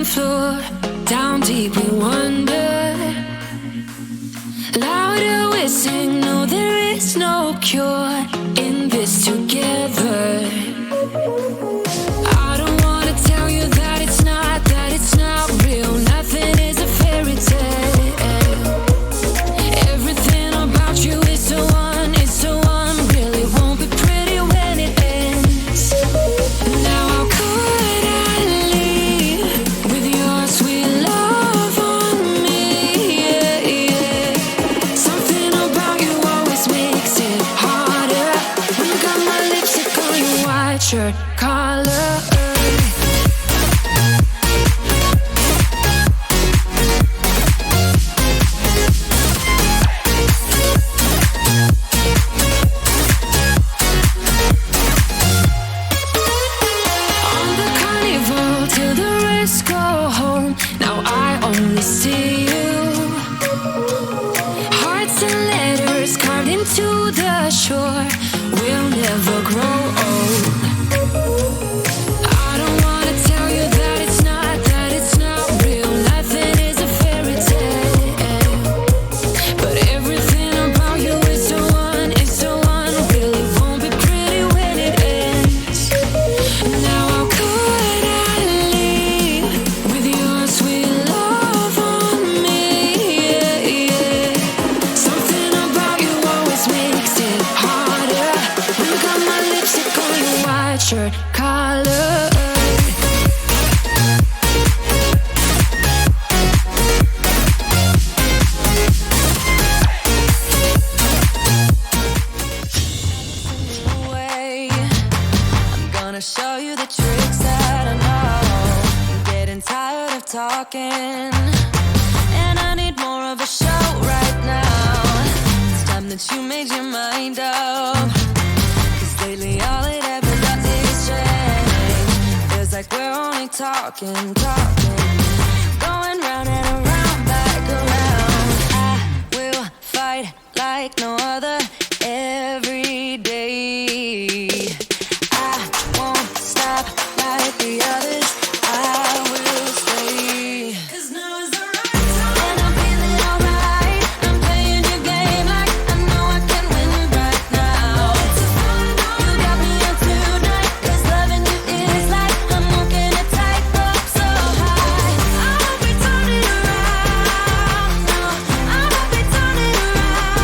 floor, down deep we wander. Louder we sing, no there is no cure in this together. I don't wanna tell you that it's not real. Nothing is a fairy tale. Everything about you is so unreal. It won't be pretty when it ends. Now how could I leave with your sweet love on me? Yeah, yeah. Something about you always makes it harder. When you got my lipstick on your white shirt collar. Shore, we'll never grow old. I don't wanna tell you that it's not real. Nothing is a fairy tale. But everything about you is so unreal. It won't be pretty when it ends. Now how could I leave with your sweet love on me? Yeah, yeah. Something about you always makes it harder. When you got my lipstick on your white shirt collar. I'm gonna show you the tricks that I know. I'm getting tired of talking, and I need more of a show right now. It's time that you made your mind up. Cause lately all it ever does is change. Feels like we're only talking. Going round and around, back around. I will fight like no other every day. I won't stop like the others. I will stay. Cause now is the right time. And I'm feeling alright. I'm playing your game like I know I can win right now. You got me on tonight. Cause loving you is like I'm walking a tightrope so high. I won't be turning around. No, I won't be turning around.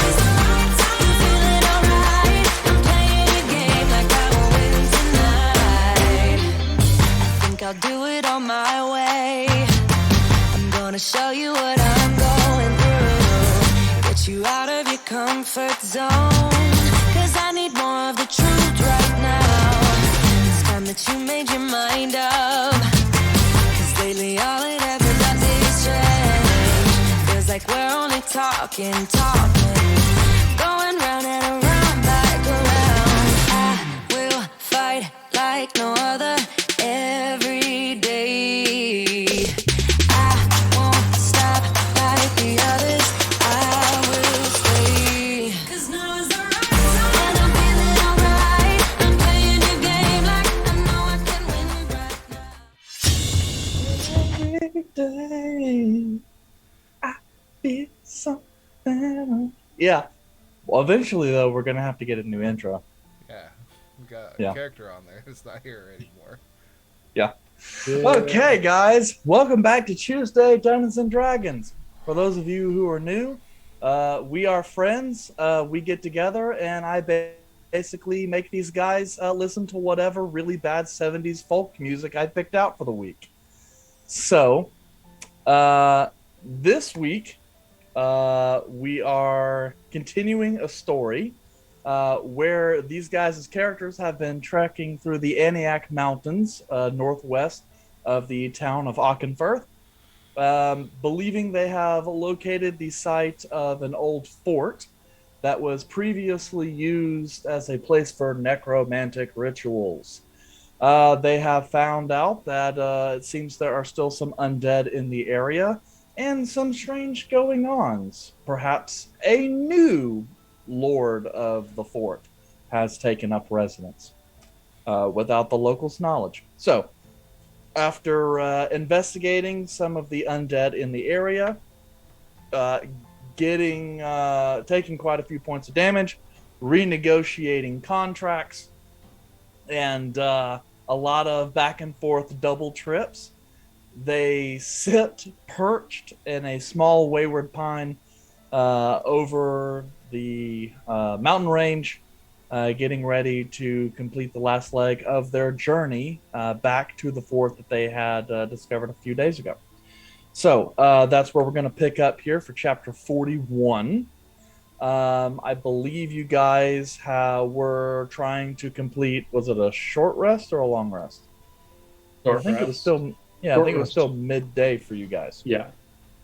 It's the right time. I'm feeling alright. I'm playing your game like I will win tonight. I think I'll do it on my way. I'm gonna show you what I'm going through. Get you out of your comfort zone. Cause I need more of the truth right now. It's time that you made your mind up. Cause lately all it ever does is change. Feels like we're only talking. Going round and around, back around. I will fight like no other every day. I won't stop like the others. I will stay. Cause now is the right time. And I'm feeling alright. I'm playing your game like I know I can win right now. Every day I feel something. Yeah. Well, eventually, though, we're going to have to get a new intro. Yeah, we got a character on there. It's not here anymore. Yeah. Okay, guys. Welcome back to Tuesday Dungeons and Dragons. For those of you who are new, we are friends. We get together, and I basically make these guys listen to whatever really bad 70s folk music I picked out for the week. So, this week, we are continuing a story where these guys' characters have been trekking through the Aniak Mountains northwest of the town of Auchenfirth, believing they have located the site of an old fort that was previously used as a place for necromantic rituals. They have found out that it seems there are still some undead in the area, and some strange going-ons. Perhaps a new lord of the fort has taken up residence without the locals' knowledge. So, After investigating some of the undead in the area, taking quite a few points of damage, renegotiating contracts, and a lot of back and forth double trips, they sit perched in a small wayward pine over the mountain range, getting ready to complete the last leg of their journey back to the fort that they had discovered a few days ago. So that's where we're going to pick up here for chapter 41. I believe you guys were trying to complete, was it a short rest or a long rest? Short I think rest. it was still, yeah, I think it was still midday for you guys. Yeah.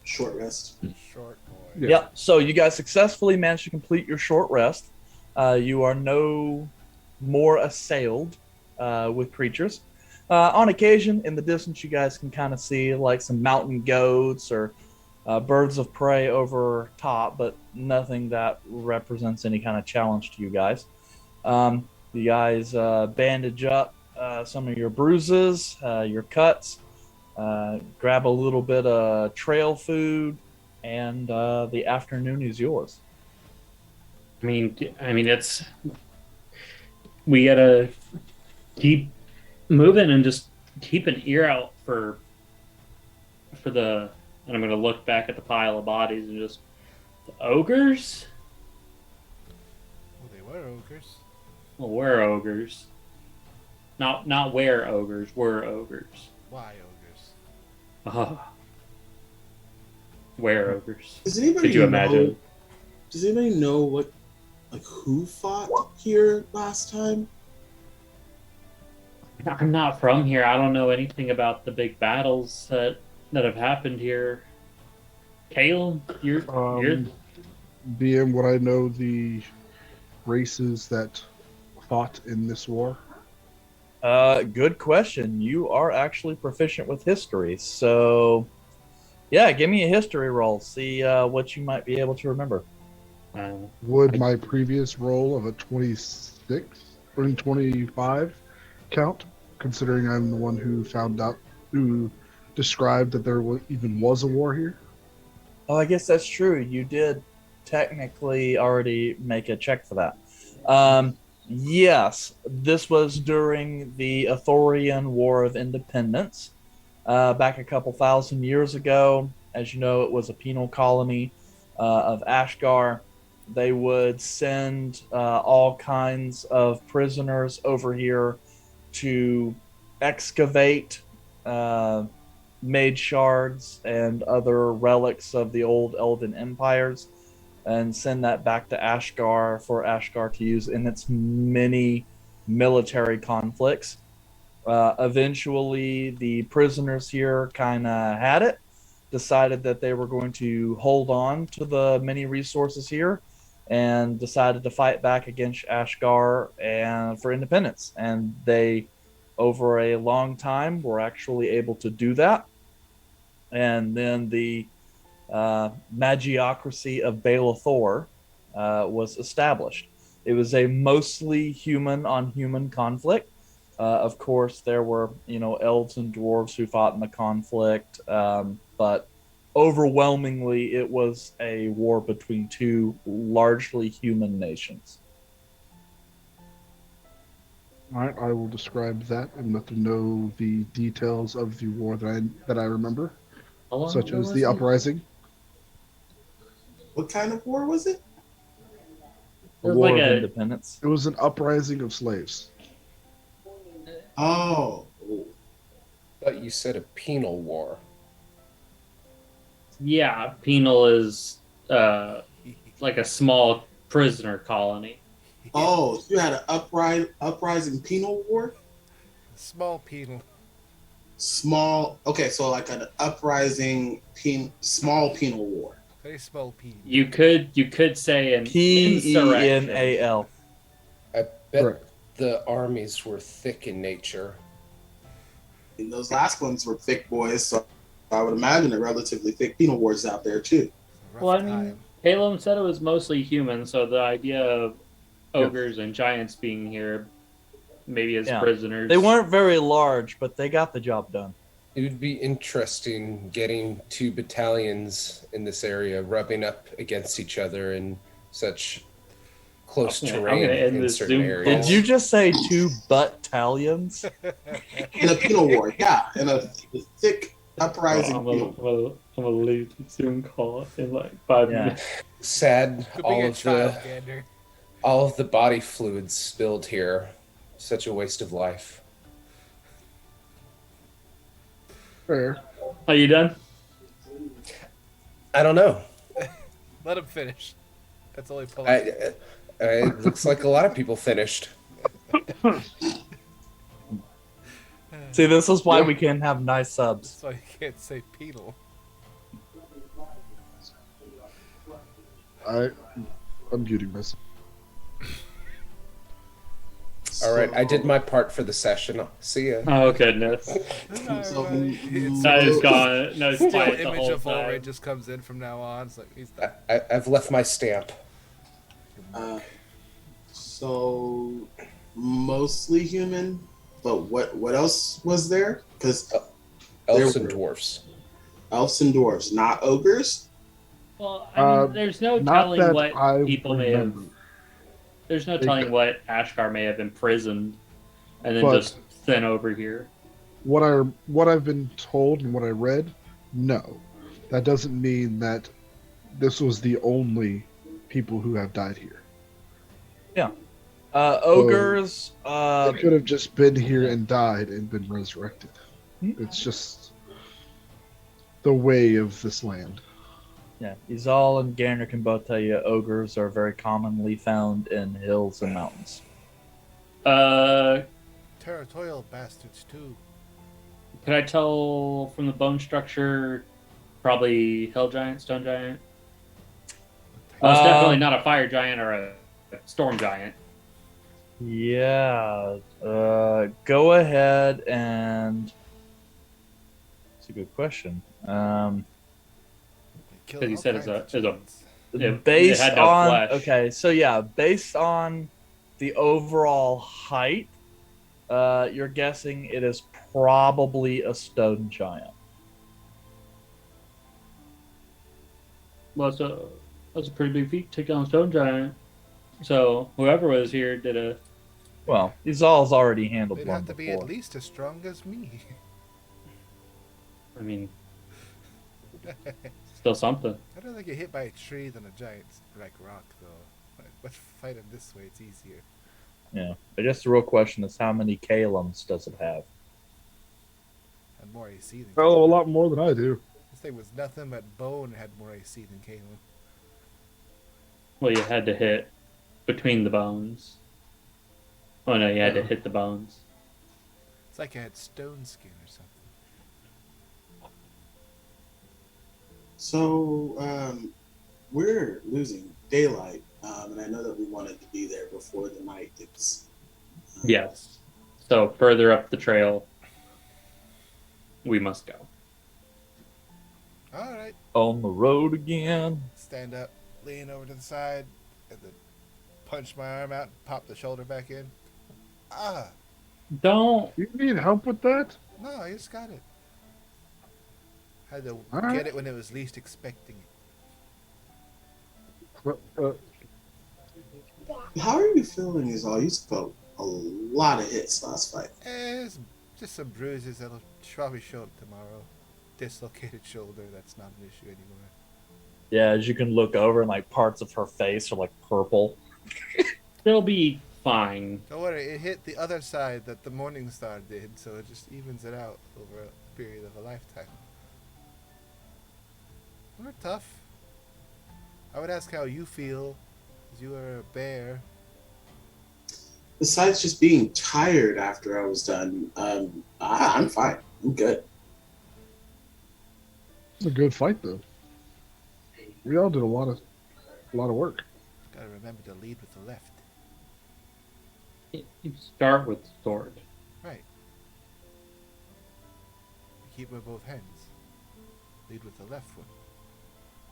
Short rest. Short boy. Yeah. So you guys successfully managed to complete your short rest. You are no more assailed with creatures. On occasion, in the distance, you guys can kind of see like some mountain goats or birds of prey over top, but nothing that represents any kind of challenge to you guys. You guys bandage up some of your bruises, your cuts, grab a little bit of trail food, and the afternoon is yours. I mean, it's, we gotta keep moving and just keep an ear out for the. And I'm gonna look back at the pile of bodies and just, the ogres. Well, they were ogres. Well, we're ogres. Not where ogres. We're ogres. Why ogres? Where ogres. Does anybody Could you imagine? Does anybody know who fought here last time? I'm not from here. I don't know anything about the big battles that have happened here. Caleb, you're Being what I know, the races that fought in this war. Good question. You are actually proficient with history, so yeah, give me a history roll. See what you might be able to remember. Would my previous roll of a 26 or 25 count, considering I'm the one who who described that there even was a war here? Oh, I guess that's true. You did technically already make a check for that. Yes, this was during the Athorian War of Independence, back a couple thousand years ago. As you know, it was a penal colony of Ashgar. They would send all kinds of prisoners over here to excavate made shards and other relics of the old Elven empires and send that back to Ashgar for Ashgar to use in its many military conflicts. Eventually, the prisoners here kind of had it, decided that they were going to hold on to the many resources here, and decided to fight back against Ashgar and for independence. And they, over a long time, were actually able to do that. And then the magiocracy of Baalathor was established. It was a mostly human-on-human conflict. Of course, there were, elves and dwarves who fought in the conflict, but overwhelmingly, it was a war between two largely human nations. All right, I will describe that and let them know the details of the war that I remember, such as the uprising. What kind of war was it? The War of Independence. It was an uprising of slaves. Oh. But you said a penal war. Yeah, penal is like a small prisoner colony. Oh, so you had an uprising penal war? Small penal. Small. Okay, so like an uprising small penal war. Very small penal. You could say an Penal. I bet Correct. the armies were thick in nature. And those last ones were thick boys, so I would imagine a relatively thick penal wars out there too. Well, I mean, Caleb said it was mostly human, so the idea of ogres and giants being here, maybe as prisoners. They weren't very large, but they got the job done. It would be interesting getting 2 battalions in this area rubbing up against each other in such close I'm terrain gonna end in this certain Zoom areas. Did you just say 2 battalions? In a penal war, yeah, in a thick uprising I'm penal war. gonna leave the Zoom call in like 5 Yeah. minutes. Sad, Could be all a of child, the Gander. all of the body fluids spilled here. Such a waste of life. Fair. Are you done? I don't know. Let him finish. That's only I, polite. it looks like a lot of people finished. See, this is why we can't have nice subs. That's why you can't say penal. I'm muting myself. All right, I did my part for the session. See ya. Oh goodness. So, That is gone. No, it's Still quiet the image whole of Volray time. just comes in from now on. It's like he's done. I've left my stamp. So mostly human, but what else was there? Because Elves There and were- dwarfs. elves and dwarves, not ogres. Well, I mean, there's no Not telling that what I people may have. remember. There's no They telling could- what Ashkar may have imprisoned, and then But- just sent over here. What I've been told and what I read, no, that doesn't mean that this was the only people who have died here. Ogres. They could have just been here and died and been resurrected. Hmm. It's just the way of this land. Yeah, Izal and Garner can both tell you ogres are very commonly found in hills and mountains. Territorial bastards too. Could I tell from the bone structure? Probably hill giant, stone giant. Well, it's definitely not a fire giant or a storm giant. Yeah. Go ahead and. It's a good question. They kill Because he all said it's kinds a- of it's a- giants. It Based had no on flesh. okay, so yeah, based on the overall height, you're guessing it is probably a stone giant. Well, that's a pretty big feat to take down a stone giant. So whoever was here did a. Well, Izal's already handled They'd one have to be before. at least as strong as me. I mean, still something. I'd rather get hit by a tree than a giant like rock, though. Let's fight it this way; it's easier. Yeah, I guess the real question is how many Kalums does it have? And more AC than Oh, a Kalen. lot more than I do. This thing was nothing but bone and had more AC than Kalen. Well, you had to hit between the bones. Oh no, you had to hit the bones. It's like I had stone skin or something. So we're losing daylight, and I know that we wanted to be there before the night. It's Yes. So further up the trail, we must go. All right, On the road again. stand up, lean over to the side, and then punch my arm out, and pop the shoulder back in. Ah, Don't. You need help with that? no, I just got it. Had to All right. get it when it was least expecting it. how are you feeling? Is all you felt a lot of hits last fight. It's just some bruises that'll probably show up tomorrow. Dislocated shoulder, that's not an issue anymore. Yeah, as you can look over and like parts of her face are like purple. They'll be fine. Don't worry, it hit the other side that the Morning Star did, so it just evens it out over a period of a lifetime. We're tough. I would ask how you feel, because you are a bear. Besides just being tired after I was done, I'm fine. I'm good. It's a good fight, though. We all did a lot of work. Gotta remember to lead with the left. You start with the sword. Right. Keep with both hands. Lead with the left one.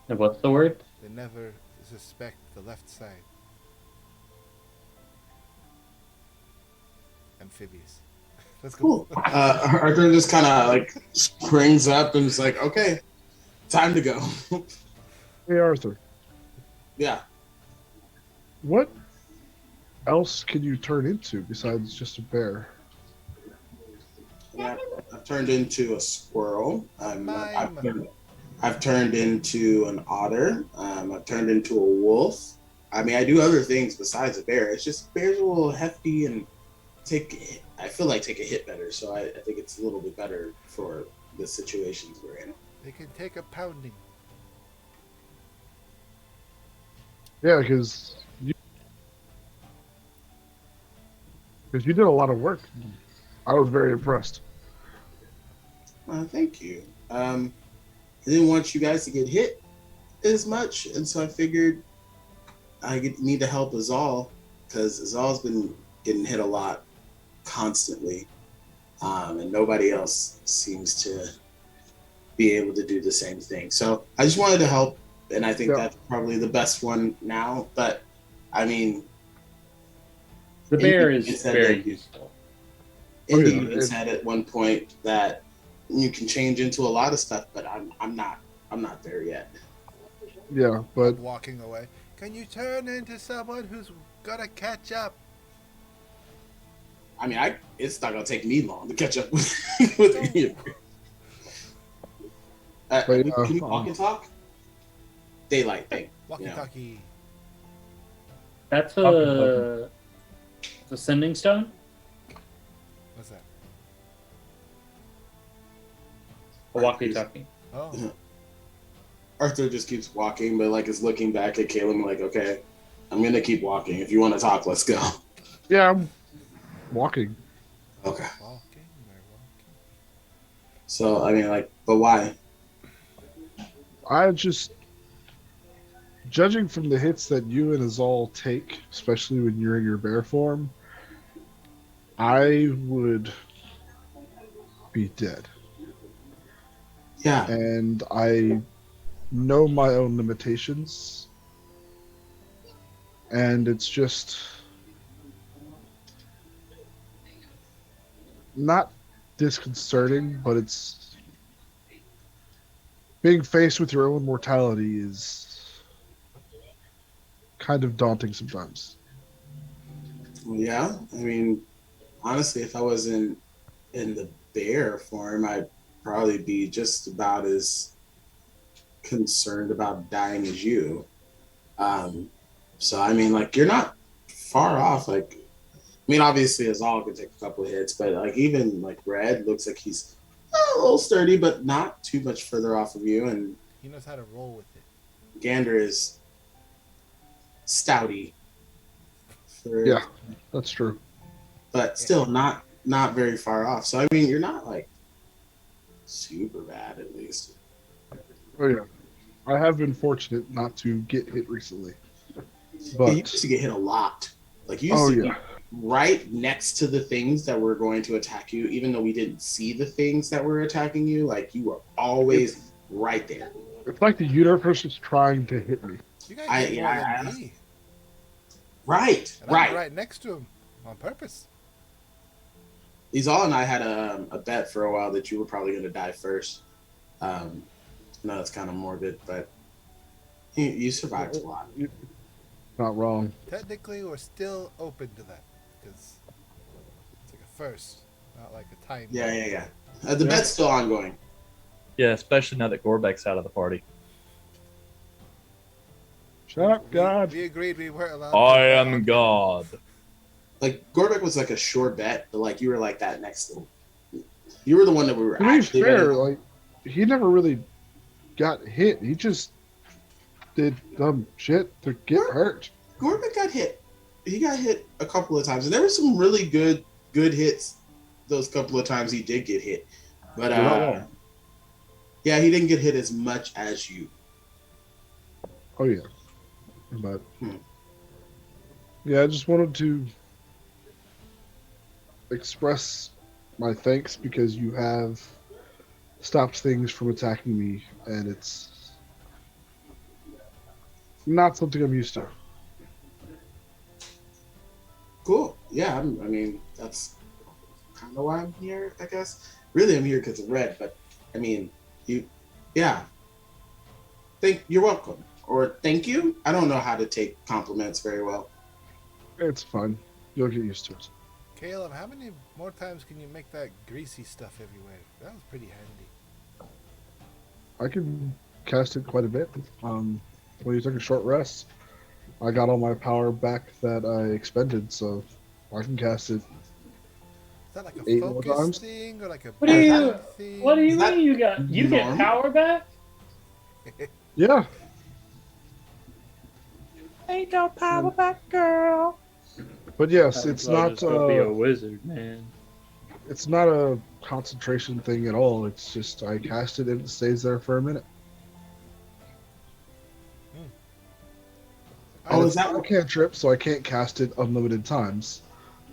And what's the word? They never suspect the left side. Amphibious. Let's go. Cool. Arthur just kind of like springs up and is like, okay, time to go. Hey, Arthur, Yeah. what else can you turn into besides just a bear? Yeah, I've turned into a squirrel. Mime. I've turned into an otter. I've turned into a wolf. I mean, I do other things besides a bear. It's just bears are a little hefty and I feel like take a hit better. So I think it's a little bit better for the situations we're in. They can take a pounding. Yeah, because you did a lot of work. I was very impressed. Thank you. I didn't want you guys to get hit as much, and so I figured need to help Azal because Azal's been getting hit a lot constantly, and nobody else seems to be able to do the same thing. So I just wanted to help, and I think that's probably the best one now. But I mean, The bear is Indy said very that- useful. Indy yeah, even said at one point that you can change into a lot of stuff, but I'm not there yet. Yeah, but Walking away. Can you turn into someone who's gonna catch up? I mean, it's not gonna take me long to catch up with any of you. Can you walk and talk? Daylight thing. Walkie-talkie. That's a sending stone. What's that? A walkie-talkie. Oh. Arthur just keeps walking, but like is looking back at Caleb like, okay, I'm gonna keep walking. If you want to talk, let's go. yeah, I'm walking. Okay. Walking, we're walking. So I mean, like, but why? I just, judging from the hits that you and Azal take, especially when you're in your bear form, I would be dead. Yeah. And I know my own limitations. And it's just not disconcerting, but it's being faced with your own mortality is kind of daunting sometimes. Yeah. I mean, honestly, if I wasn't in the bear form, I'd probably be just about as concerned about dying as you. So I mean, like, you're not far off. Like, I mean, obviously, Azal can take a couple of hits, but like even like Red looks like he's a little sturdy, but not too much further off of you. And He knows how to roll with it. Gander is stouty. Yeah, that's true. But still not very far off. So I mean, you're not like super bad, at least. Oh yeah, I have been fortunate not to get hit recently. Yeah, But you used to get hit a lot. Like you used to be right next to the things that were going to attack you, even though we didn't see the things that were attacking you. Like you were always right there. It's like the universe is trying to hit me. You guys get more than me. Right, And I'm right next to him on purpose. Izal and I had a bet for a while that you were probably going to die first. No, it's kind of morbid, but you survived a lot. Not wrong. Technically, we're still open to that because it's like a first, not like a time. Yeah. The bet's still ongoing. Yeah, especially now that Gorbek's out of the party. Shut up, God. We agreed we weren't allowed. I am God. Like Gorbek was like a sure bet, but like you were like that next to him. You were the one that we were To be actually fair, betting on. like he never really got hit. He just did dumb shit to get hurt. Gorbek got hit. He got hit a couple of times, and there were some really good hits. Those couple of times he did get hit, but You're not wrong. yeah, he didn't get hit as much as you. Oh yeah, but yeah, I just wanted to express my thanks because you have stopped things from attacking me, and it's not something I'm used to. Cool. Yeah, I mean that's kind of why I'm here, I guess. Really, I'm here because of Red, but I mean, yeah. You're welcome. Or thank you. I don't know how to take compliments very well. It's fine. You'll get used to it. Caleb, how many more times can you make that greasy stuff everywhere? That was pretty handy. I can cast it quite a bit. When you took a short rest, I got all my power back that I expended, so I can cast it. Is that like a 8 more focus times? thing or like a What do you pattern thing? What do you Is that mean you get normal? power back? Yeah. Ain't no power back, girl. But yes, it's I'll not just go be a wizard, man. it's not a concentration thing at all. It's just I cast it and it stays there for a minute. Oh, And is that I can't trip, so I can't cast it unlimited times.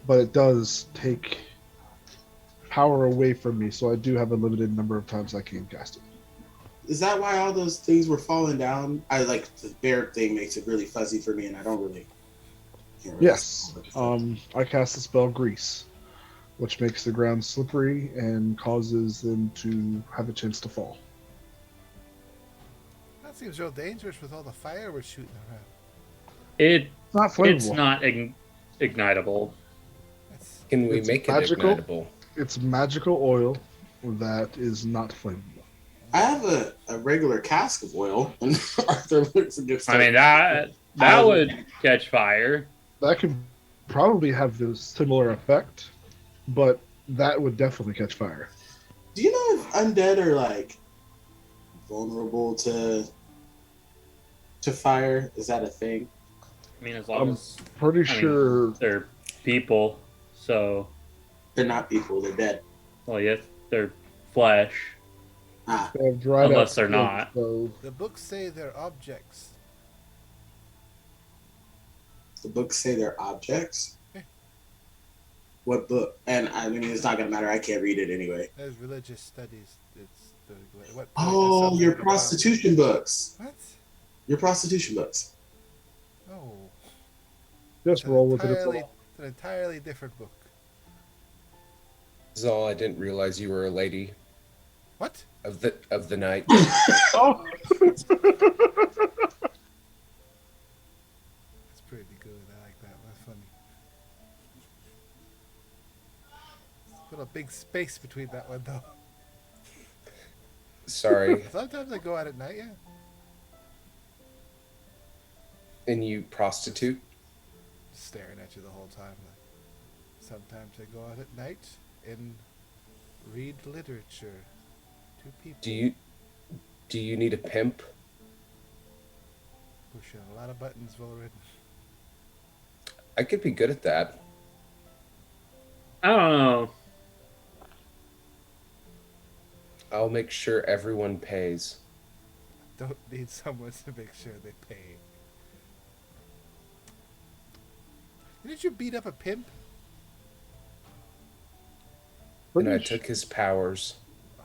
But it does take power away from me, so I do have a limited number of times I can cast it. Is that why all those things were falling down? I like the bear thing makes it really fuzzy for me, and I don't really. Can't really Yes. I cast the spell Grease, which makes the ground slippery and causes them to have a chance to fall. That seems real dangerous with all the fire we're shooting around. It's not flammable. It's not ignitable. That's, Can we It's make magical. it ignitable? It's magical oil that is not flammable. I have a regular cask of oil, and Arthur looks against. I mean that would catch fire. That could probably have the similar effect, but that would definitely catch fire. Do you know if undead are like vulnerable to fire? Is that a thing? I mean, as long I'm as pretty sure. they're people, so They're not people. They're dead. well, yes, they're flesh. Ah, They have dried Unless out they're skin, not. So the books say they're objects. the books say they're objects. What book? And I mean, it's not gonna matter. I can't read it anyway. There's religious studies. It's what? Oh, your prostitution books. What? Your prostitution books. Oh, just roll with it. It's entirely, all. it's an entirely different book. Zal, I didn't realize you were a lady What? of the night. Oh. That's pretty good. I like that. That's funny. Put a big space between that one though. Sorry. Sometimes I go out at night. Yeah. And you prostitute? Staring at you the whole time. Sometimes I go out at night and read literature to people. Do you need a pimp? Pushing a lot of buttons, well written. I could be good at that. I don't know. I'll make sure everyone pays. Don't need someone to make sure they pay. Didn't you beat up a pimp? And I took his powers.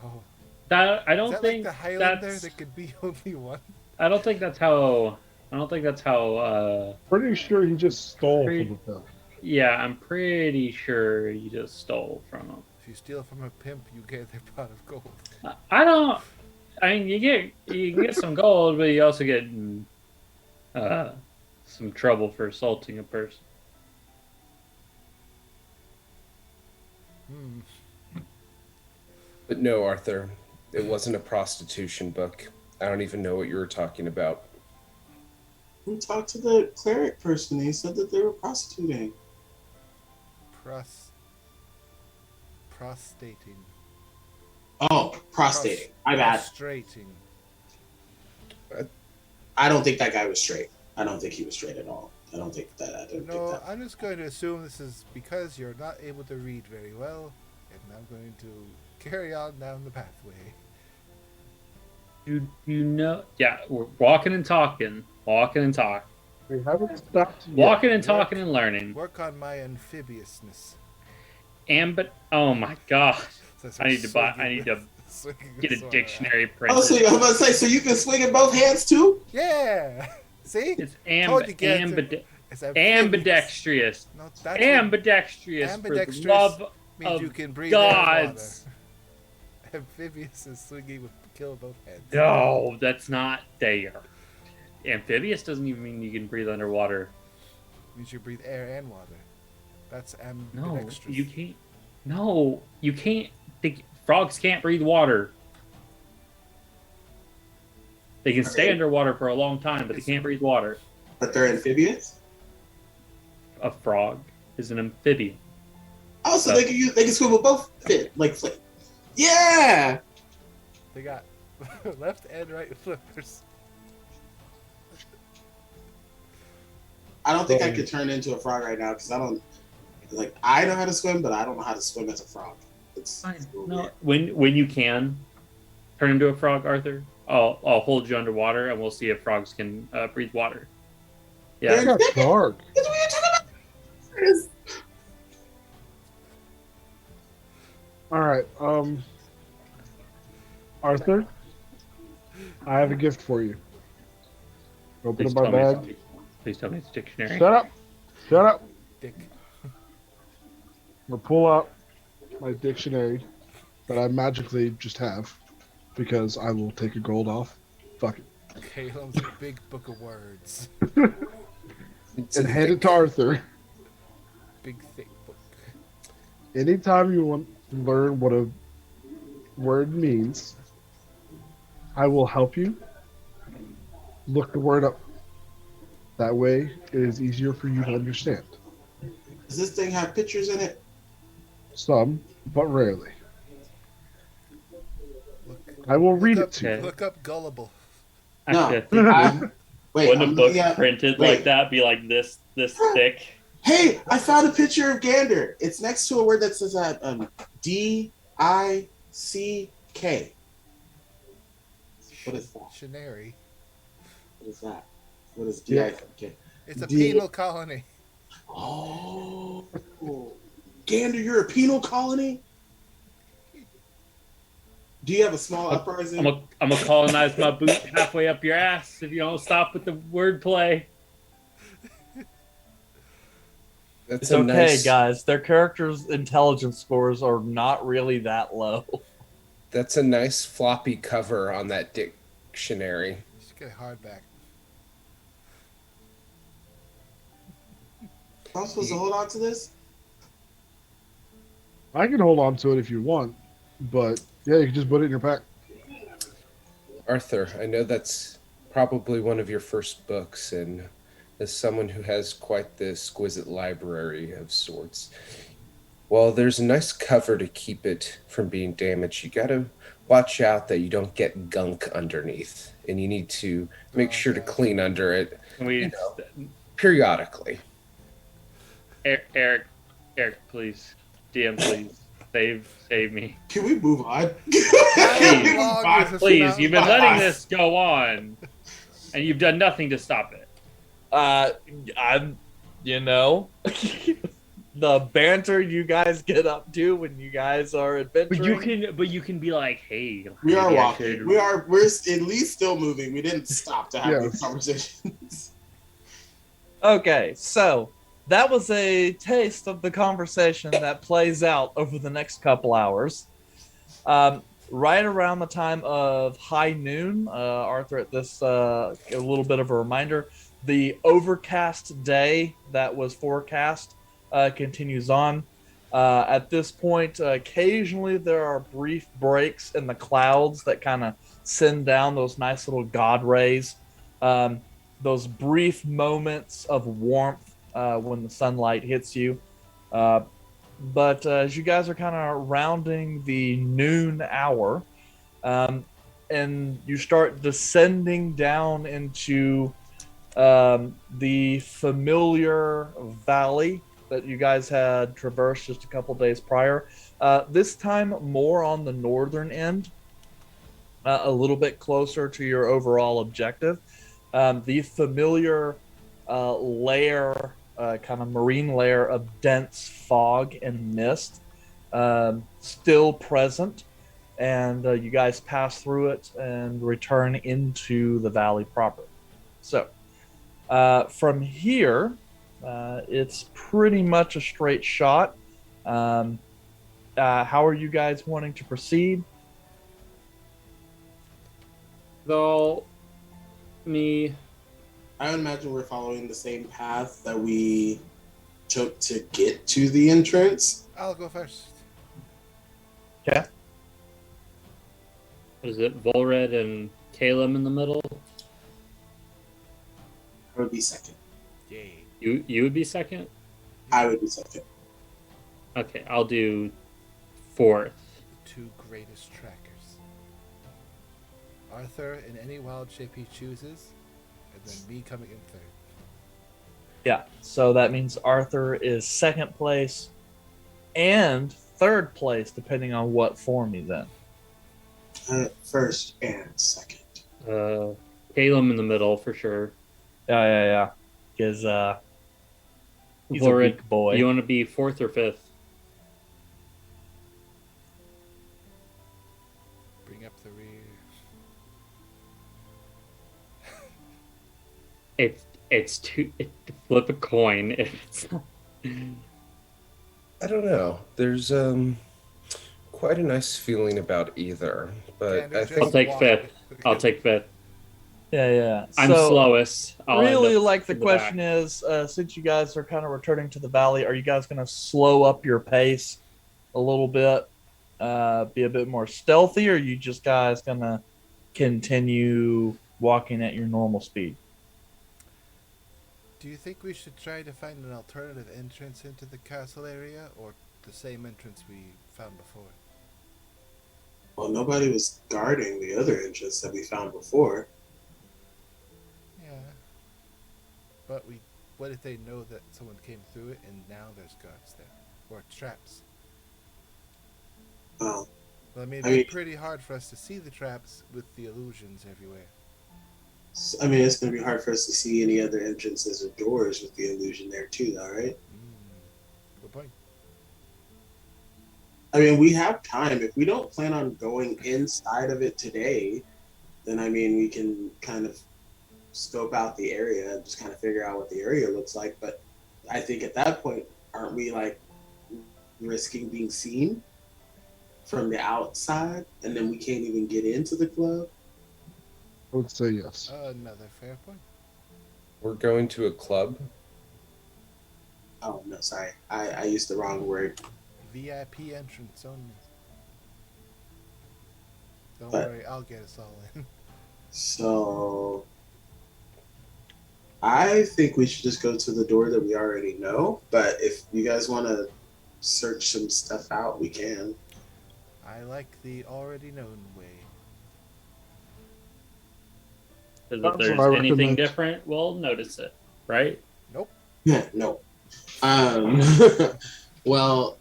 Oh, That I is don't that think like the Highlander? that's. There could be only one. I don't think that's how. I don't think that's how. Pretty sure he just stole from the film. Yeah, I'm pretty sure you just stole from him. If you steal from a pimp, you get their pot of gold. I don't. I mean, you can get some gold, but you also get some trouble for assaulting a person. Hmm. But no, Arthur, it wasn't a prostitution book. I don't even know what you were talking about. We talked to the cleric person. He said that they were prostituting. Prostating. Oh, prostating. My bad. Prostrating. I don't think that guy was straight. I don't think he was straight at all. I don't think that. I don't think No, that. I'm just going to assume this is because you're not able to read very well, and I'm going to carry on down the pathway. You know, yeah, we're walking and talking. We haven't stopped yet. Walking and talking and learning. Work on my amphibiousness. But oh my god, So I need to swinging get a sword. dictionary Oh, printed. so I'm about to say, so you can swing in both hands too? Yeah. See? It's Told you, Gator. It's amphibious. ambidextrous. No, that's Ambidextrous for the ambidextrous. love Means of you can breathe air and water. gods. Amphibious is swinging with kill both heads. No, that's not there. Amphibious doesn't even mean you can breathe underwater. Means you breathe air and water. That's No, ambidextrous. you can't. No, you can't. Frogs can't breathe water. They can stay Okay. underwater for a long time, but they can't breathe water. But they're amphibious. A frog is an amphibian. Oh, so they can swim with both fit like flip. Yeah. They got left and right flippers. I don't think I could turn into a frog right now because I don't I know how to swim, but I don't know how to swim as a frog. It's Fine. weird. No, when you can turn into a frog, Arthur, I'll hold you underwater and we'll see if frogs can breathe water. Yeah. I got dark. That's what you're talking about. All right, Arthur, I have a gift for you. Open Please up my tell, bag. please tell me it's a dictionary. Shut up. Shut up. Dick. I'm gonna pull out my dictionary that I magically just have because I will take a gold off. Fuck it. Caleb's big book of words. It's And a hand it thick- to Arthur. Big thick book. Anytime you want to learn what a word means, I will help you look the word up. That way, it is easier for you to understand. Does this thing have pictures in it? Some, but rarely. Look, I will read look it to you. Okay. Look up gullible. Actually, I think Wait, wouldn't I'm a book looking at- printed wait. like that be like this thick? Hey, I found a picture of gander. It's next to a word that says DICK. What is that? Shinari. What is that? What is Yeah. DICK? It's a D- penal colony. Oh, gander, you're a penal colony? Do you have a small uprising? I'm gonna colonize my boot halfway up your ass if you don't stop with the wordplay. That's It's a okay, nice, guys. Their characters' intelligence scores are not really that low. That's a nice floppy cover on that dictionary. You should get a hardback. I'm supposed to hold on to this? I can hold on to it if you want, but yeah, you can just put it in your pack. Arthur, I know that's probably one of your first books, and as someone who has quite the exquisite library of sorts, while there's a nice cover to keep it from being damaged, you gotta watch out that you don't get gunk underneath, and you need to make sure to God. clean under it Can we, periodically. Eric, please, DM, please, save me, Can we move on? How long is this please. mountain You've been bike? letting this go on, and you've done nothing to stop it. I'm, the banter you guys get up to when you guys are adventuring. But you can be like, hey, We are maybe I walking. should- We're at least still moving. We didn't stop to have Yes. these conversations. Okay, so that was a taste of the conversation that plays out over the next couple hours. Right around the time of high noon, Arthur, at this, a little bit of a reminder, the overcast day that was forecast continues on. At this point, occasionally there are brief breaks in the clouds that kind of send down those nice little god rays. Those brief moments of warmth when the sunlight hits you. But as you guys are kind of rounding the noon hour, and you start descending down into the familiar valley that you guys had traversed just a couple days prior, this time more on the northern end, a little bit closer to your overall objective. The familiar layer, kind of marine layer of dense fog and mist, still present, and you guys pass through it and return into the valley proper. So, from here, it's pretty much a straight shot. How are you guys wanting to proceed? Though, me. I would imagine we're following the same path that we took to get to the entrance. I'll go first. Okay. Is it Volred and Caleb in the middle? I would be second. Yay. You would be second? I would be second. Okay, I'll do fourth. The two greatest trackers. Arthur in any wild shape he chooses, and then me coming in third. Yeah, so that means Arthur is second place and third place, depending on what form he's in. First and second. Caleb in the middle for sure. Yeah. Because he's a Volred, weak boy. you want to be fourth or fifth? Bring up the rear. It's flip a coin. It's I don't know. There's quite a nice feeling about either, but I think I'll take fifth. I'll take fifth. Yeah. I'm So, slowest. I'll end really, up like, the in question back. is, since you guys are kind of returning to the valley, are you guys going to slow up your pace a little bit, be a bit more stealthy, or are you just guys going to continue walking at your normal speed? Do you think we should try to find an alternative entrance into the castle area, or the same entrance we found before? Well, nobody was guarding the other entrance that we found before. Yeah. But what if they know that someone came through it and now there's guards there? Or traps? Oh, Well, I mean, I it'd mean- be pretty hard for us to see the traps with the illusions everywhere. I mean, it's going to be hard for us to see any other entrances or doors with the illusion there too, though, right? Good point. I mean, we have time. If we don't plan on going inside of it today, then I mean, we can kind of scope out the area and just kind of figure out what the area looks like. But I think at that point, aren't we like risking being seen from the outside, and then we can't even get into the club? I would say yes. Another fair point. we're going to a club. Oh no, sorry, I used the wrong word. VIP entrance only. Don't But- worry, I'll get us all in. So I think we should just go to the door that we already know. But if you guys want to search some stuff out, we can. I like the already known way. Because if That's there's what I anything recommend. different, we'll notice it, right? Yeah, no. Well,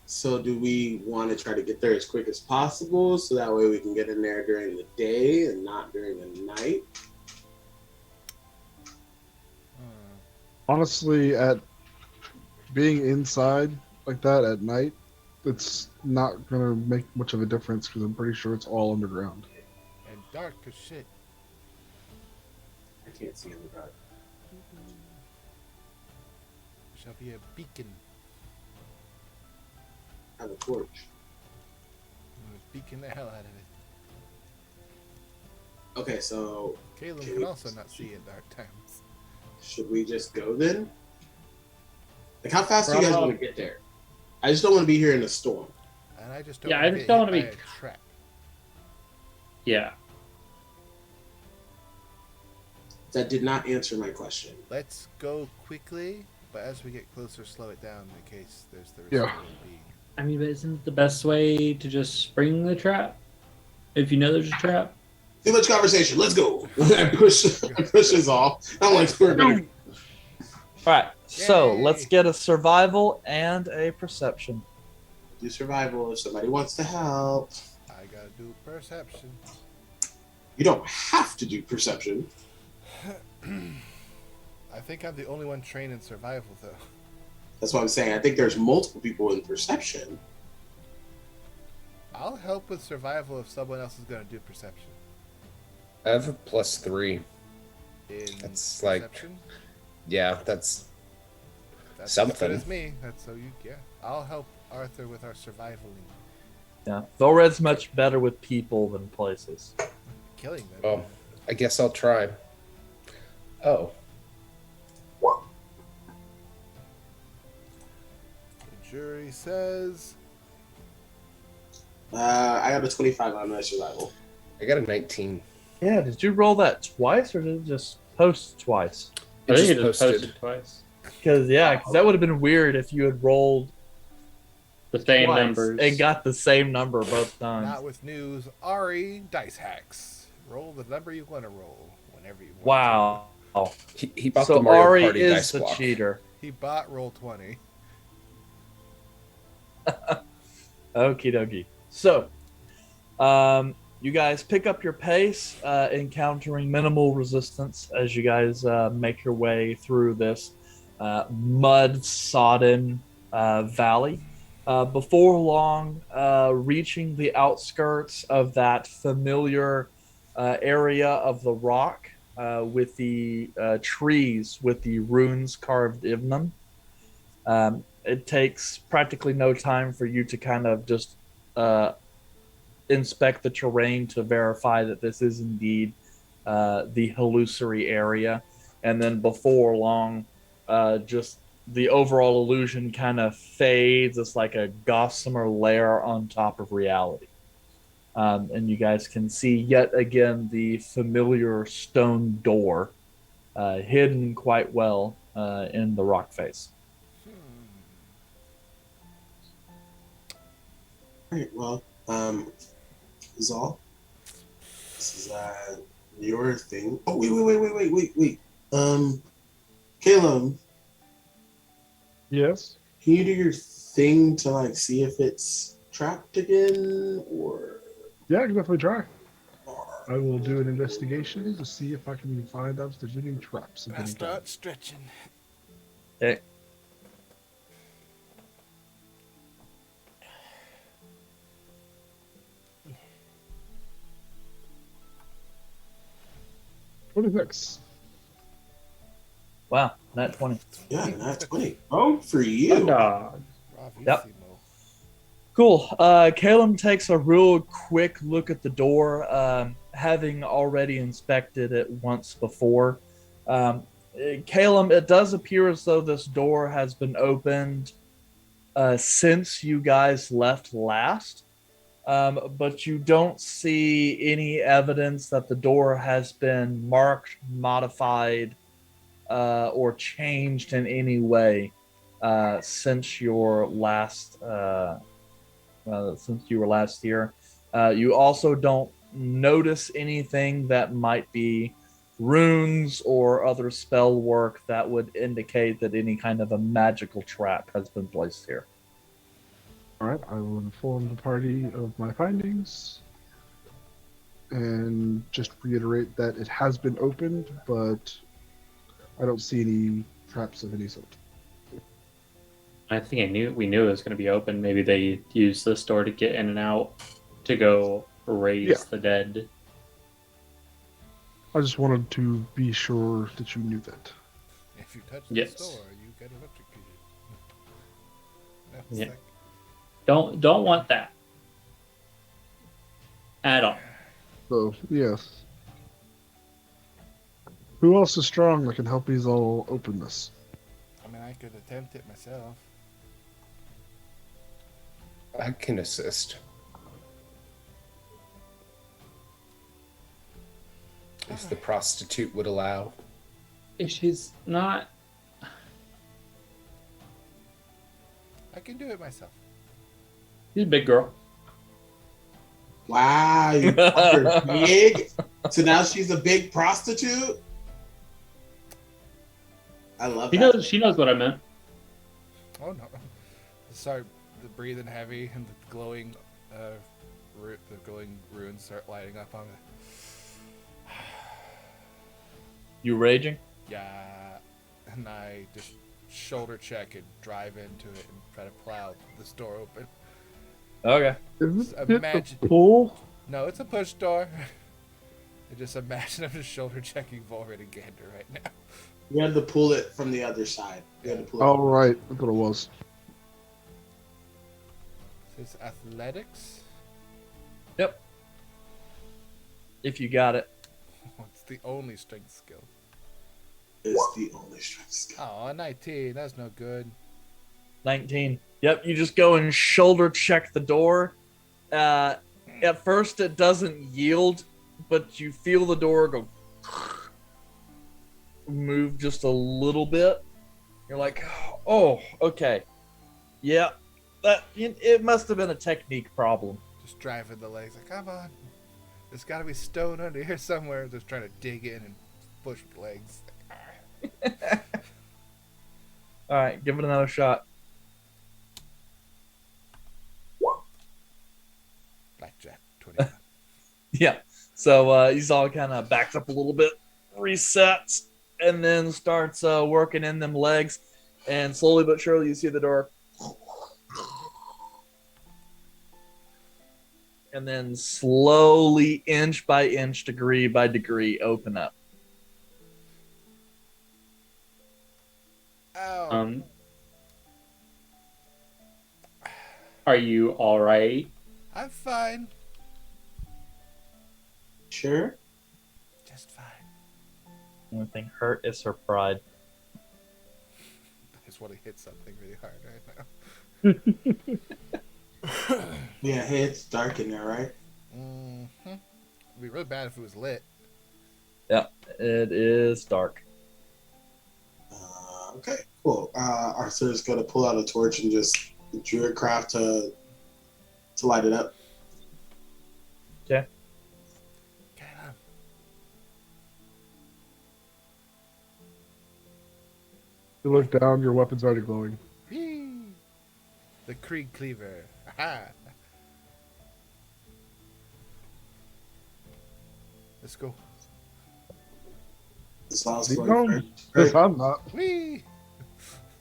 so do we want to try to get there as quick as possible so that way we can get in there during the day and not during the night? Honestly, at being inside like that at night, it's not gonna make much of a difference because I'm pretty sure it's all underground. And dark as shit. I can't see in the dark. Shall be a beacon. I have a torch. I'm gonna beacon the hell out of it. Okay, so Caleb Okay. can also not see in dark times. should we just go then? Like, how fast do you guys Bravo. want to get there? I just don't want to be here in a storm. And I just don't Yeah, wanna I get just don't hit wanna by be- a trap. Yeah. That did not answer my question. Let's go quickly, but as we get closer, slow it down in case there's the risk Yeah. of it being. I mean, but isn't the best way to just spring the trap? If you know there's a trap? Too much conversation. Let's go. I push us off. I'm like, we're gonna. All right, so Yay. let's get a survival and a perception. Do survival if somebody wants to help. I gotta do perception. You don't have to do perception. I think I'm the only one trained in survival, though. That's what I'm saying. I think there's multiple people in perception. I'll help with survival if someone else is gonna do perception. I have a +3. In That's like- perception, Yeah, that's that's something. as good as me. That's so you. Yeah, I'll help. Arthur with our survivaling. Yeah, Thored's much better with people than places. Killing them. Well, I guess I'll try. Oh, The jury says I got a 25 on my survival. I got a 19. Yeah, did you roll that twice or did it just post twice? I It think just it just posted twice. Because that would have been weird if you had rolled The same twice numbers. and got the same number both times. not with news. Ari dice hacks. Roll the number you want to roll whenever you want. Wow. He bought So the Mario Ari Party is dice the block. cheater. He bought roll 20. Okie dokie. So, you guys pick up your pace, encountering minimal resistance as you guys make your way through this mud-sodden valley. Before long, reaching the outskirts of that familiar area of the rock with the trees with the runes carved in them. It takes practically no time for you to kind of just inspect the terrain to verify that this is indeed the illusory area. And then before long, just the overall illusion kind of fades. It's like a gossamer layer on top of reality. And you guys can see yet again the familiar stone door hidden quite well in the rock face. All right, well, Zal, this is your thing. Oh, wait. Caleb, Yes. can you do your thing to like see if it's trapped again, or? Yeah, I can definitely try. I will do an investigation to see if I can find out if there's any traps. of I any kind. start stretching. Okay. What is next? Wow, nat 20. Yeah, not 20. Oh, for you. Dog. Yep. Cool. Caleb takes a real quick look at the door, having already inspected it once before. Caleb, it does appear as though this door has been opened since you guys left last, but you don't see any evidence that the door has been marked, modified, or changed in any way since your last. Since you were last here. You also don't notice anything that might be runes or other spell work that would indicate that any kind of a magical trap has been placed here. All right, I will inform the party of my findings and just reiterate that it has been opened, but I don't see any traps of any sort. I think we knew it was going to be open. Maybe they used this door to get in and out to go raise the dead. I just wanted to be sure that you knew that. If you touch Yes. the door, you get electrocuted. That's Yeah. like, Don't want that at all. So, yes. Who else is strong that can help these all open this? I mean, I could attempt it myself. I can assist. If the prostitute would allow. If she's not, I can do it myself. she's a big girl. Wow, you called her big? So now she's a big prostitute? I love that. She knows what I meant. Oh no! Start the breathing heavy and the glowing runes start lighting up on it. You raging? Yeah, and I just shoulder check and drive into it and try to plow this door open. Okay. Is Just it imagine- the pool? No, it's a push door. I just imagine I'm just shoulder checking Volred and Gander right now. You had to pull it from the other side. You had to pull it. Oh, right. That's what it was. This is athletics. Yep. If you got it. It's the only strength skill. Is the only strength skill. Oh, a 19. That's no good. 19. Yep, you just go and shoulder check the door. At first, it doesn't yield, but you feel the door go move just a little bit. You're like, oh, okay. Yeah, it must have been a technique problem. Just driving the legs. Like, come on. There's got to be stone under here somewhere. Just trying to dig in and push the legs. All right, give it another shot. Blackjack. 21. Yeah. So he's all kind of backs up a little bit, resets, and then starts working in them legs. And slowly but surely, you see the door. And then slowly, inch by inch, degree by degree, open up. Ow. Are you all right? I'm fine. Sure. Just fine. The only thing hurt is her pride. I just want to hit something really hard right now. Yeah, hey, it's dark in there, right? Mm-hmm. It'd be really bad if it was lit. Yeah, it is dark. Okay, cool. Arthur's gonna pull out a torch and just druidcraft to light it up. Okay. Get him. You look down, your weapon's already glowing. Whee! The Krieg Cleaver. Aha! Let's go. This all's Keep going going. great. Because I'm not. Whee!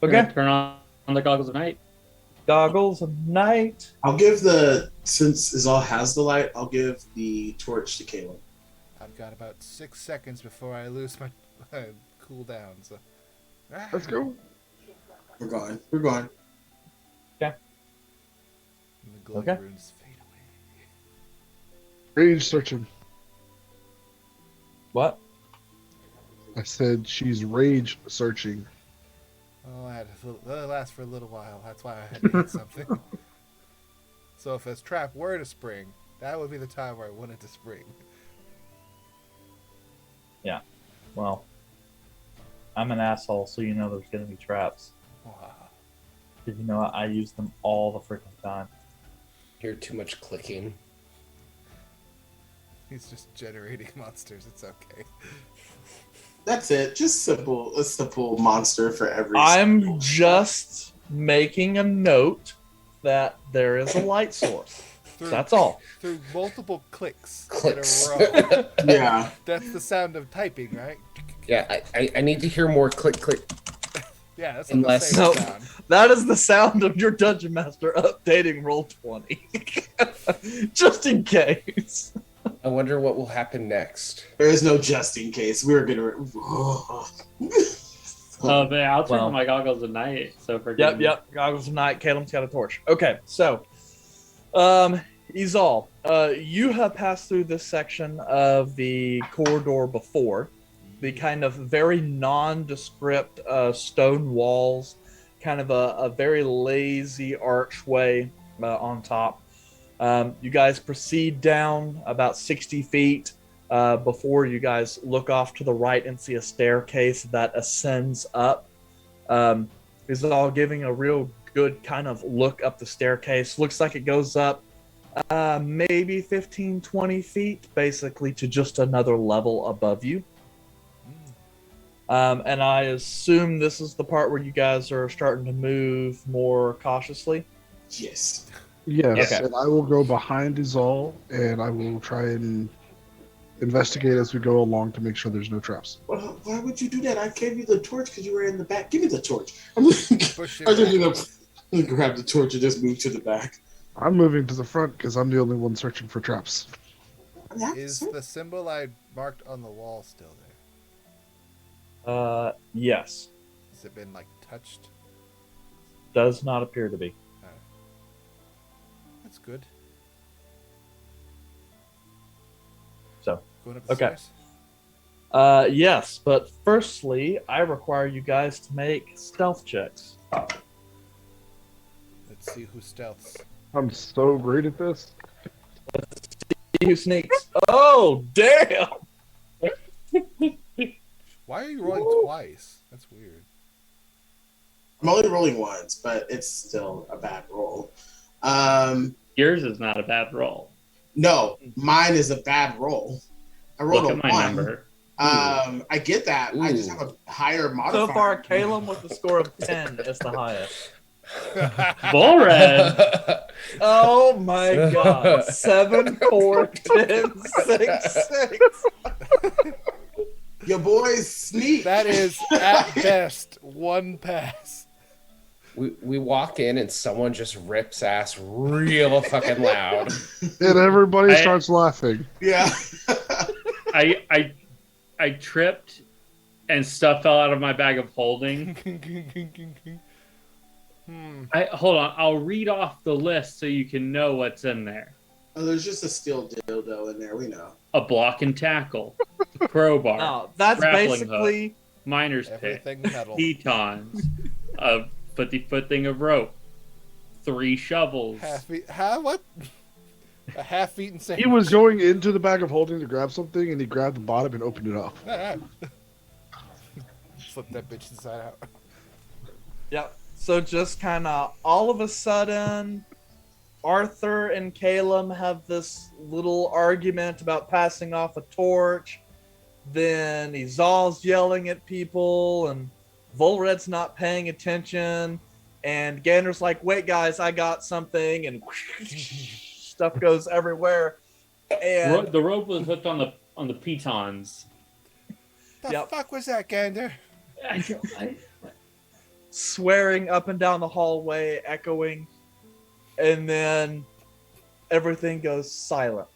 Okay. Turn on the goggles of night. Goggles of night. I'll give since Izal has the light, I'll give the torch to Caleb. I've got about 6 seconds before I lose my cooldown, so. Let's go. We're going. We're going. And the glowing Okay. runes fade away. Range searching. What? I said she's rage searching. Oh, that lasts for a little while. That's why I had to hit something. So if this trap were to spring, that would be the time where I wanted to spring. Well, I'm an asshole, so you know there's going to be traps. Wow. Because you know I use them all the freaking time. Hear too much clicking. He's just generating monsters. It's okay. That's it. Just a simple monster for every. I'm just making a note that there is a light source. That's all. Through multiple clicks, Clicks. in a row. Yeah. That's the sound of typing, right? Yeah, I need to hear more click, click. Yeah, that's Unless- not the No. same sound. That is the sound of your Dungeon Master updating Roll20. Just in case. I wonder what will happen next. There is no just in case. We're gonna. But I'll turn Well. on my goggles of night. So for Yep. Goggles of night. Caleb's got a torch. Okay, so, Izal, you have passed through this section of the corridor before. The kind of very nondescript stone walls, kind of a very lazy archway on top. You guys proceed down about 60 feet before you guys look off to the right and see a staircase that ascends up. Is all giving a real good kind of look up the staircase. Looks like it goes up maybe 15, 20 feet, basically to just another level above you. And I assume this is the part where you guys are starting to move more cautiously. Yes. Yes, Okay. and I will go behind Izal, and I will try and investigate as we go along to make sure there's no traps. Why would you do that? I gave you the torch because you were in the back. Give me the torch. Push it I just back. grab the torch and just move to the back. I'm moving to the front because I'm the only one searching for traps. Is the symbol I marked on the wall still there? Yes. Has it been, like, touched? Does not appear to be. good. So, Going up the okay. stairs? Yes, but firstly, I require you guys to make stealth checks. Let's see who stealths. I'm so great at this. See who sneaks. Oh, damn! Why are you rolling twice? That's weird. I'm only rolling once, but it's still a bad roll. Yours is not a bad roll. No, mine is a bad roll. I rolled Look a at my 1. number. I get that. I just Ooh. have a higher modifier. So far, Caleb with the score of 10 is the highest. Bullred. Oh my god. 7, 4, 10, 6, 6. Your boys sneak. That is, at best, one pass. We walk in and someone just rips ass real fucking loud. And everybody I- starts laughing. Yeah. I tripped and stuff fell out of my bag of holding. Hold on. I'll read off the list so you can know what's in there. Oh, there's just a steel dildo in there. We know. A block and tackle, a crowbar, No, that's Grappling basically miner's pick, Everything metal. pitons, a 50-foot thing of rope, 3 shovels. What? A half-eaten He sandwich. was going into the bag of holding to grab something, and he grabbed the bottom and opened it up. Flip that bitch inside out. Yep. So just kind of all of a sudden, Arthur and Caleb have this little argument about passing off a torch. Then Izal's yelling at people, and Volred's not paying attention. And Gander's like, "Wait, guys, I got something," and stuff goes everywhere. And The rope was hooked on the pitons. The fuck was that, Gander? swearing up and down the hallway, echoing, and then everything goes silent.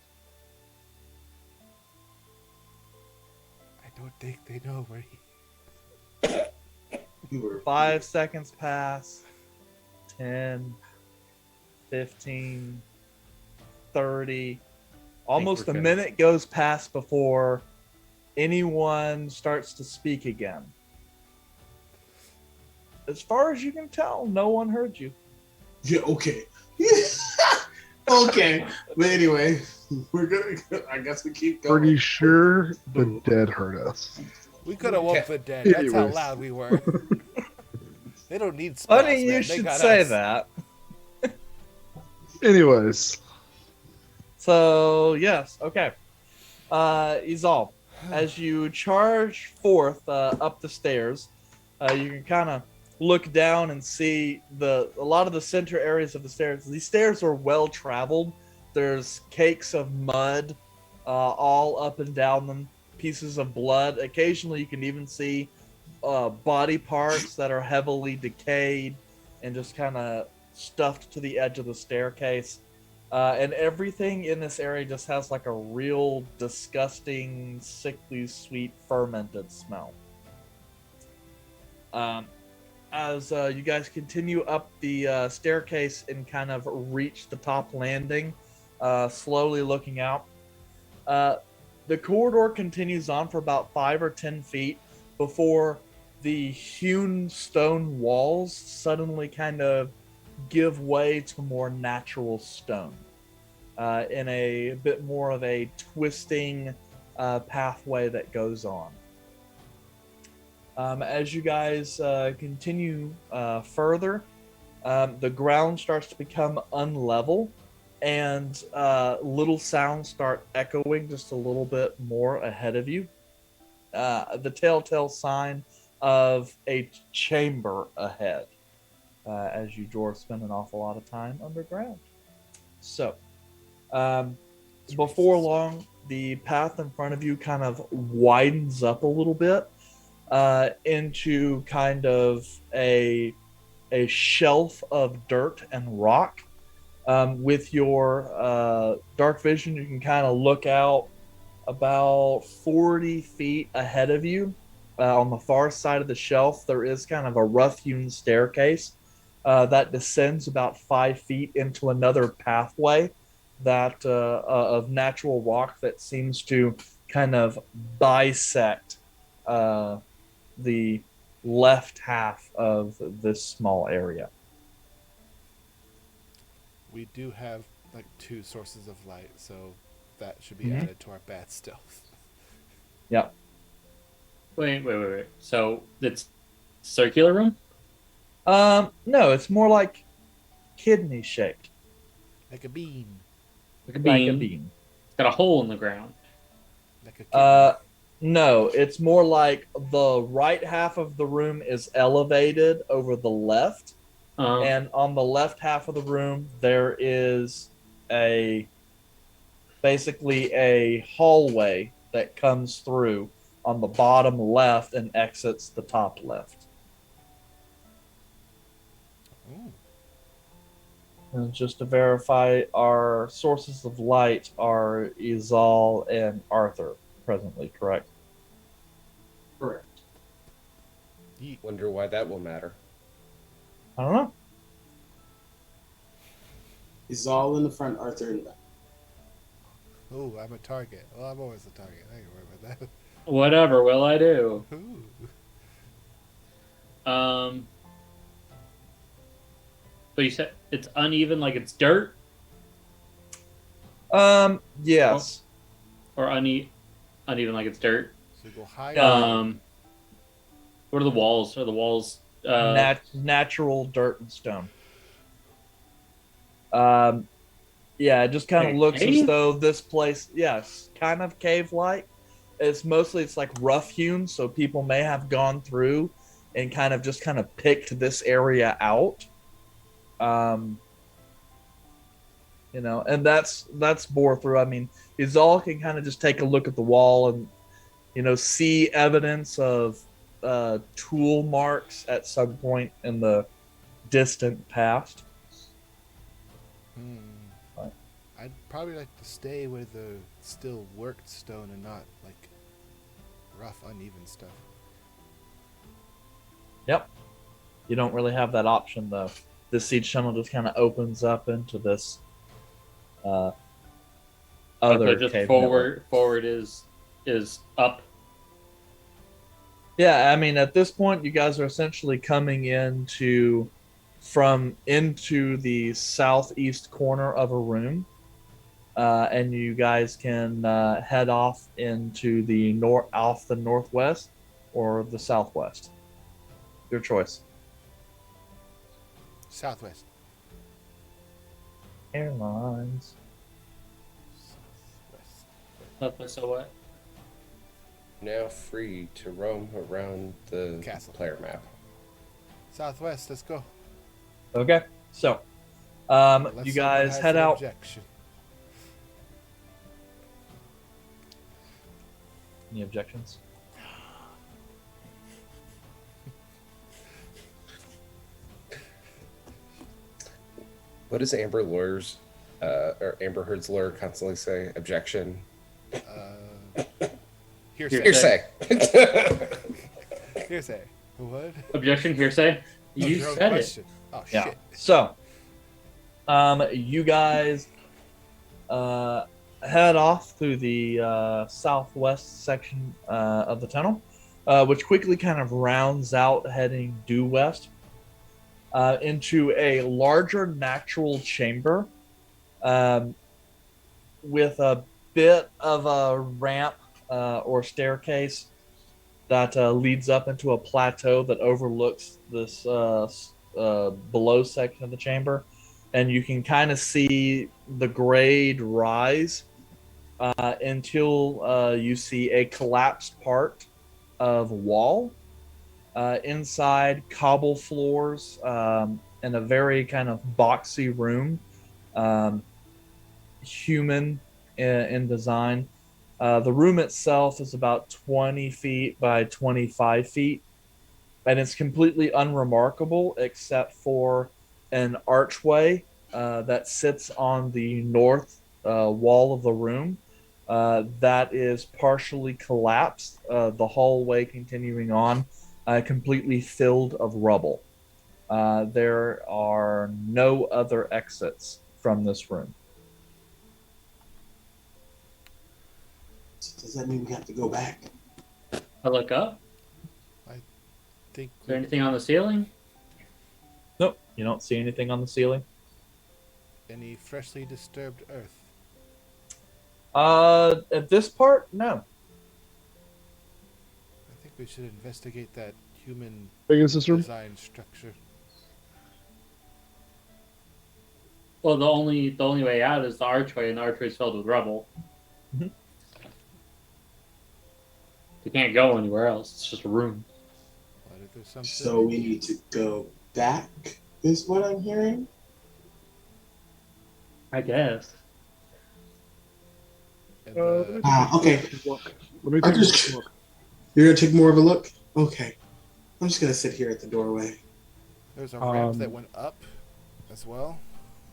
I don't think they know where he... You were 5 seconds pass, 10, 15, 30. Almost we're a finished. minute goes past before anyone starts to speak again. As far as you can tell, no one heard you. Yeah, okay. Okay. But anyway, we're gonna I guess we keep going. Pretty sure the dead heard us. We could have woke the dead. That's how Anyways. loud we were. They don't need spells, Funny you man. They should got say us. that. Anyways, So, yes, okay. Izal, as you charge forth up the stairs, you can kind of look down and see a lot of the center areas of the stairs. These stairs are well traveled. There's cakes of mud all up and down them, pieces of blood. Occasionally, you can even see body parts that are heavily decayed and just kind of stuffed to the edge of the staircase. And everything in this area just has like a real disgusting, sickly, sweet, fermented smell. As you guys continue up the staircase and kind of reach the top landing, slowly looking out, the corridor continues on for about 5 or 10 feet before the hewn stone walls suddenly kind of give way to more natural stone in a bit more of a twisting pathway that goes on. As you guys continue further, the ground starts to become unlevel, and little sounds start echoing just a little bit more ahead of you. The telltale sign of a chamber ahead, as you dwarves spend an awful lot of time underground. So, before long, the path in front of you kind of widens up a little bit into kind of a shelf of dirt and rock. With your dark vision, you can kind of look out about 40 feet ahead of you. On the far side of the shelf, there is kind of a rough-hewn staircase that descends about 5 feet into another pathway that of natural rock that seems to kind of bisect the left half of this small area. We do have like 2 sources of light, so that should be Mhm. added to our bad stealth. Yep. Wait. So it's circular room? No, it's more like kidney shaped, Like a bean. Like a like bean. a bean. It's got a hole in the ground. Like a kidney. No, it's more like the right half of the room is elevated over the left, and on the left half of the room there is a basically a hallway that comes through on the bottom left and exits the top left. Ooh. And just to verify, our sources of light are Izal and Arthur presently, correct? Correct. Yeet. Wonder why that will matter. I don't know. He's all in the front, Arthur in the back. Ooh, I'm a target. Well, I'm always a target. I can worry about that. Whatever will I do? Ooh. So you said it's uneven, like it's dirt, Yes. or uneven, like it's dirt. So go higher. What are the walls? Are the walls Natural dirt and stone. Yeah, it just kind Like of a looks as cave? though this place, yes, kind of cave-like. It's like rough hewn, so people may have gone through and kind of picked this area out. And that's bore through. I mean, Izal can kind of just take a look at the wall and see evidence of tool marks at some point in the distant past. Right. I'd probably like to stay with the still worked stone and not like rough, uneven stuff. Yep. You don't really have that option though. This siege tunnel just kind of opens up into this other so just cave forward is up. Yeah, I mean, at this point, you guys are essentially coming into the southeast corner of a room, and you guys can head off into the northwest or the southwest. Your choice. Southwest. Airlines. Southwest. So what? Now free to roam around the Castle. player map. Southwest. Let's go. Okay, so Unless you someone guys has head an out. Objection. Any objections? What does Amber lawyers, or Amber Heard's lawyer constantly say? Objection. Hearsay. Hearsay. Hearsay. What? Objection, hearsay. You Your own said it. question. Oh Yeah. shit. So, you guys head off through the southwest section of the tunnel, which quickly kind of rounds out heading due west into a larger natural chamber with a bit of a ramp or staircase that leads up into a plateau that overlooks this below section of the chamber. And you can kind of see the grade rise until you see a collapsed part of wall. Inside, cobble floors in a very kind of boxy room, human in design. The room itself is about 20 feet by 25 feet, and it's completely unremarkable except for an archway that sits on the north wall of the room that is partially collapsed, the hallway continuing on, completely filled of rubble. There are no other exits from this room. So does that mean we have to go back? I look up. Think Is there anything on the ceiling? Nope, you don't see anything on the ceiling. any freshly disturbed earth? At this part, no. I think we should investigate that human Big is this room? design structure. Well, the only way out is the archway, and the archway is filled with rubble. Mhm. You can't go anywhere else. It's just a room. What if there's something? So we need to go back, is what I'm hearing? I guess. And, Okay. Let me I take just- a look. You're gonna take more of a look? Okay. I'm just gonna sit here at the doorway. there's a ramp that went up as well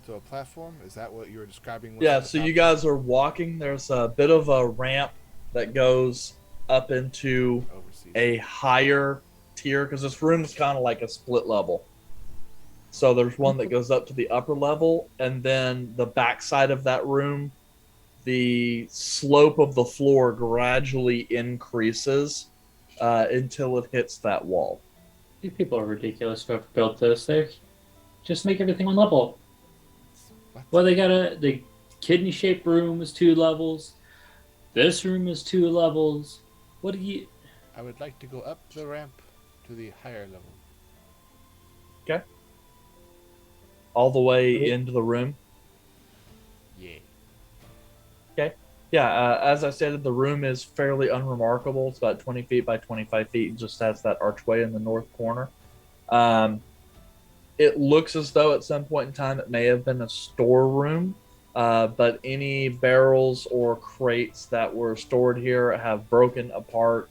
to a platform. Is that what you were describing? Yeah, so you guys are walking. There's a bit of a ramp that goes up into overseas? a higher tier because this room is kind of like a split level. So there's one that goes up to the upper level, and then the backside of that room, the slope of the floor gradually increases until it hits that wall. These people are ridiculous who have built this. They just make everything one level. What? Well, the kidney-shaped room is 2 levels. This room is 2 levels. What do you? I would like to go up the ramp to the higher level. All the way into the room. Yeah. Yeah, as I stated, the room is fairly unremarkable. It's about 20 feet by 25 feet and just has that archway in the north corner. It looks as though at some point in time it may have been a storeroom, but any barrels or crates that were stored here have broken apart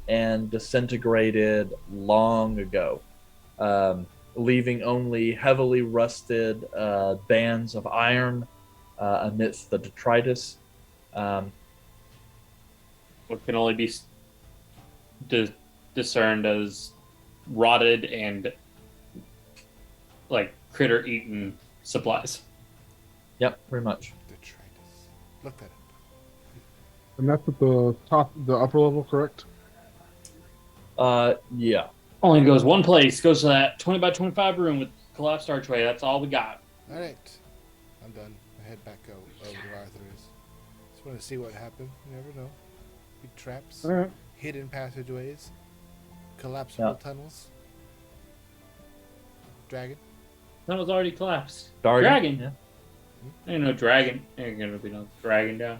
and disintegrated long ago, leaving only heavily rusted bands of iron amidst the detritus. What can only be discerned as rotted and like critter-eaten supplies. Yep, pretty much. Detritus. Look that up. And that's at the top, the upper level, correct? Yeah. Only goes one place. Goes to that 20 by 25 room with collapsed archway. That's all we got. All right. I'm done. I head back over where Arthur is. Just want to see what happened. You never know. Big traps, All right. hidden passageways, collapsible Yeah. tunnels. Dragon. That was already collapsed. Dragon. Dragon. Yeah. Ain't no dragon. Ain't gonna be no dragon down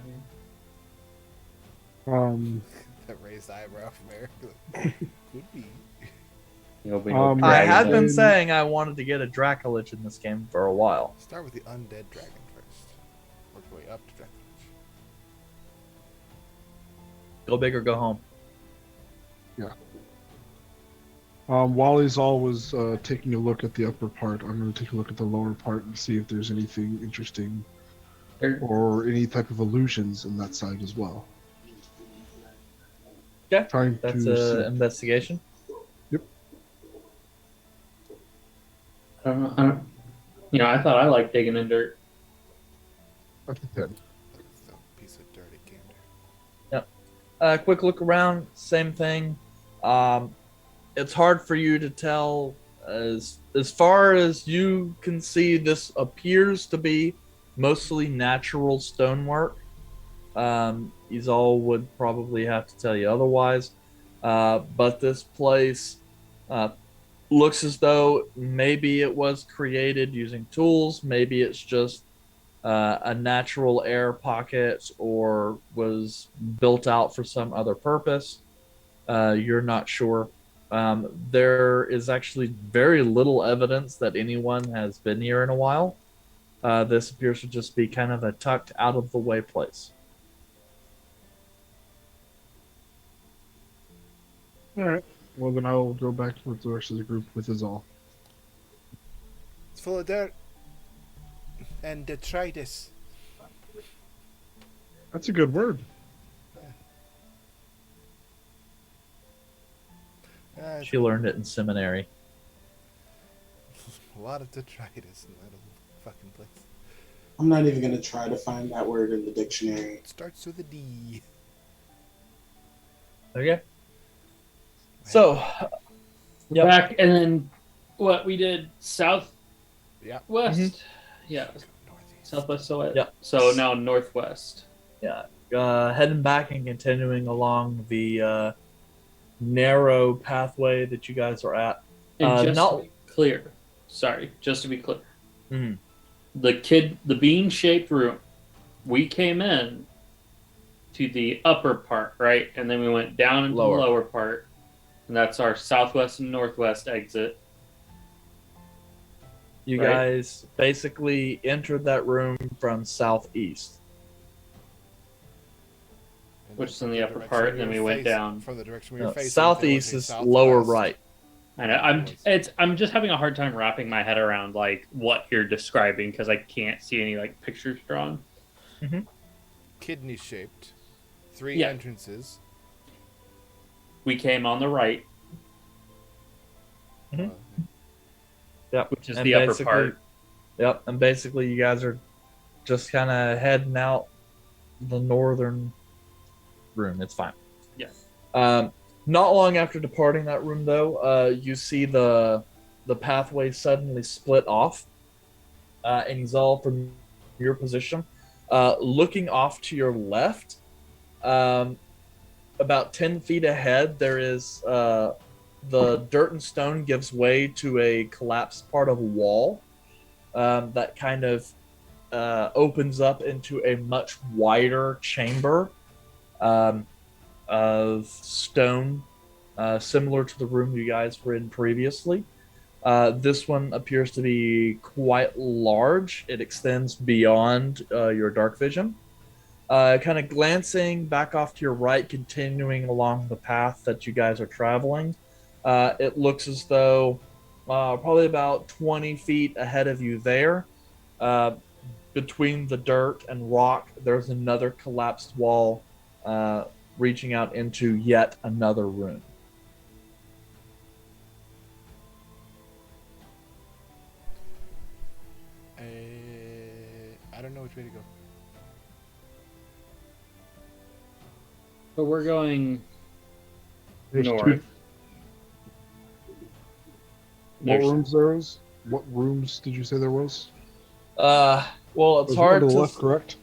here. That raised eyebrow from Eric. Could be. There'll be no I I dragon had down been Um, saying I wanted to get a Dracolich in this game for a while. Start with the undead dragon first. Work your way up to dragon. Go big or go home. While he's always taking a look at the upper part, I'm going to take a look at the lower part and see if there's anything interesting there. or any type of illusions in that side as well. Okay. Trying That's to an investigation. I don't, I thought I liked digging in dirt. I think that So, piece of dirty gander. Quick look around, same thing. It's hard for you to tell. As far as you can see, this appears to be mostly natural stonework. Izal would probably have to tell you otherwise. But this place looks as though maybe it was created using tools. Maybe it's just a natural air pocket or was built out for some other purpose. You're not sure. There is actually very little evidence that anyone has been here in a while. This appears to just be kind of a tucked out of the way place. all right. Well, then I'll go back with the rest of the group with his all. It's full of dirt and detritus. That's a good word. She learned it in seminary. A lot of detritus in that little fucking place. I'm not even gonna try to find that word in the dictionary. It starts with a D. Okay. So, yep. Back and then what we did southwest. Yeah. Yeah, Northeast. southwest. So Yep. So now northwest. Yeah, heading back and continuing along the narrow pathway that you guys are at. And just not to be clear, just to be clear, Mhm. the bean-shaped room, we came in to the upper part, right, and then we went down into Lower. the lower part, and that's our southwest and northwest exit. You Right. guys basically entered that room from southeast. And Which then is in from the upper direction part, we and then were we went facing- down. From the direction we were No, facing. southeast it is was lower southwest. right. I know. I'm just having a hard time wrapping my head around like what you're describing because I can't see any like pictures drawn. Kidney shaped. 3 Yeah. entrances. We came on the right, Mhm. Uh, Yep. which is And the upper basically- part. Yep, and basically you guys are just kind of heading out the northern room. It's fine. Yeah. Not long after departing that room, though, you see the pathway suddenly split off, and he's all from your position. Looking off to your left, about 10 feet ahead, there is the dirt and stone gives way to a collapsed part of a wall that kind of opens up into a much wider chamber of stone, similar to the room you guys were in previously. This one appears to be quite large. It extends beyond your dark vision. Kind of glancing back off to your right, continuing along the path that you guys are traveling, it looks as though probably about 20 feet ahead of you there, between the dirt and rock, there's another collapsed wall reaching out into yet another room. I don't know which way to go. But we're going There's north. two- What There's- rooms there is? What rooms did you say there was? Well, it's Was hard one to to. the left, correct?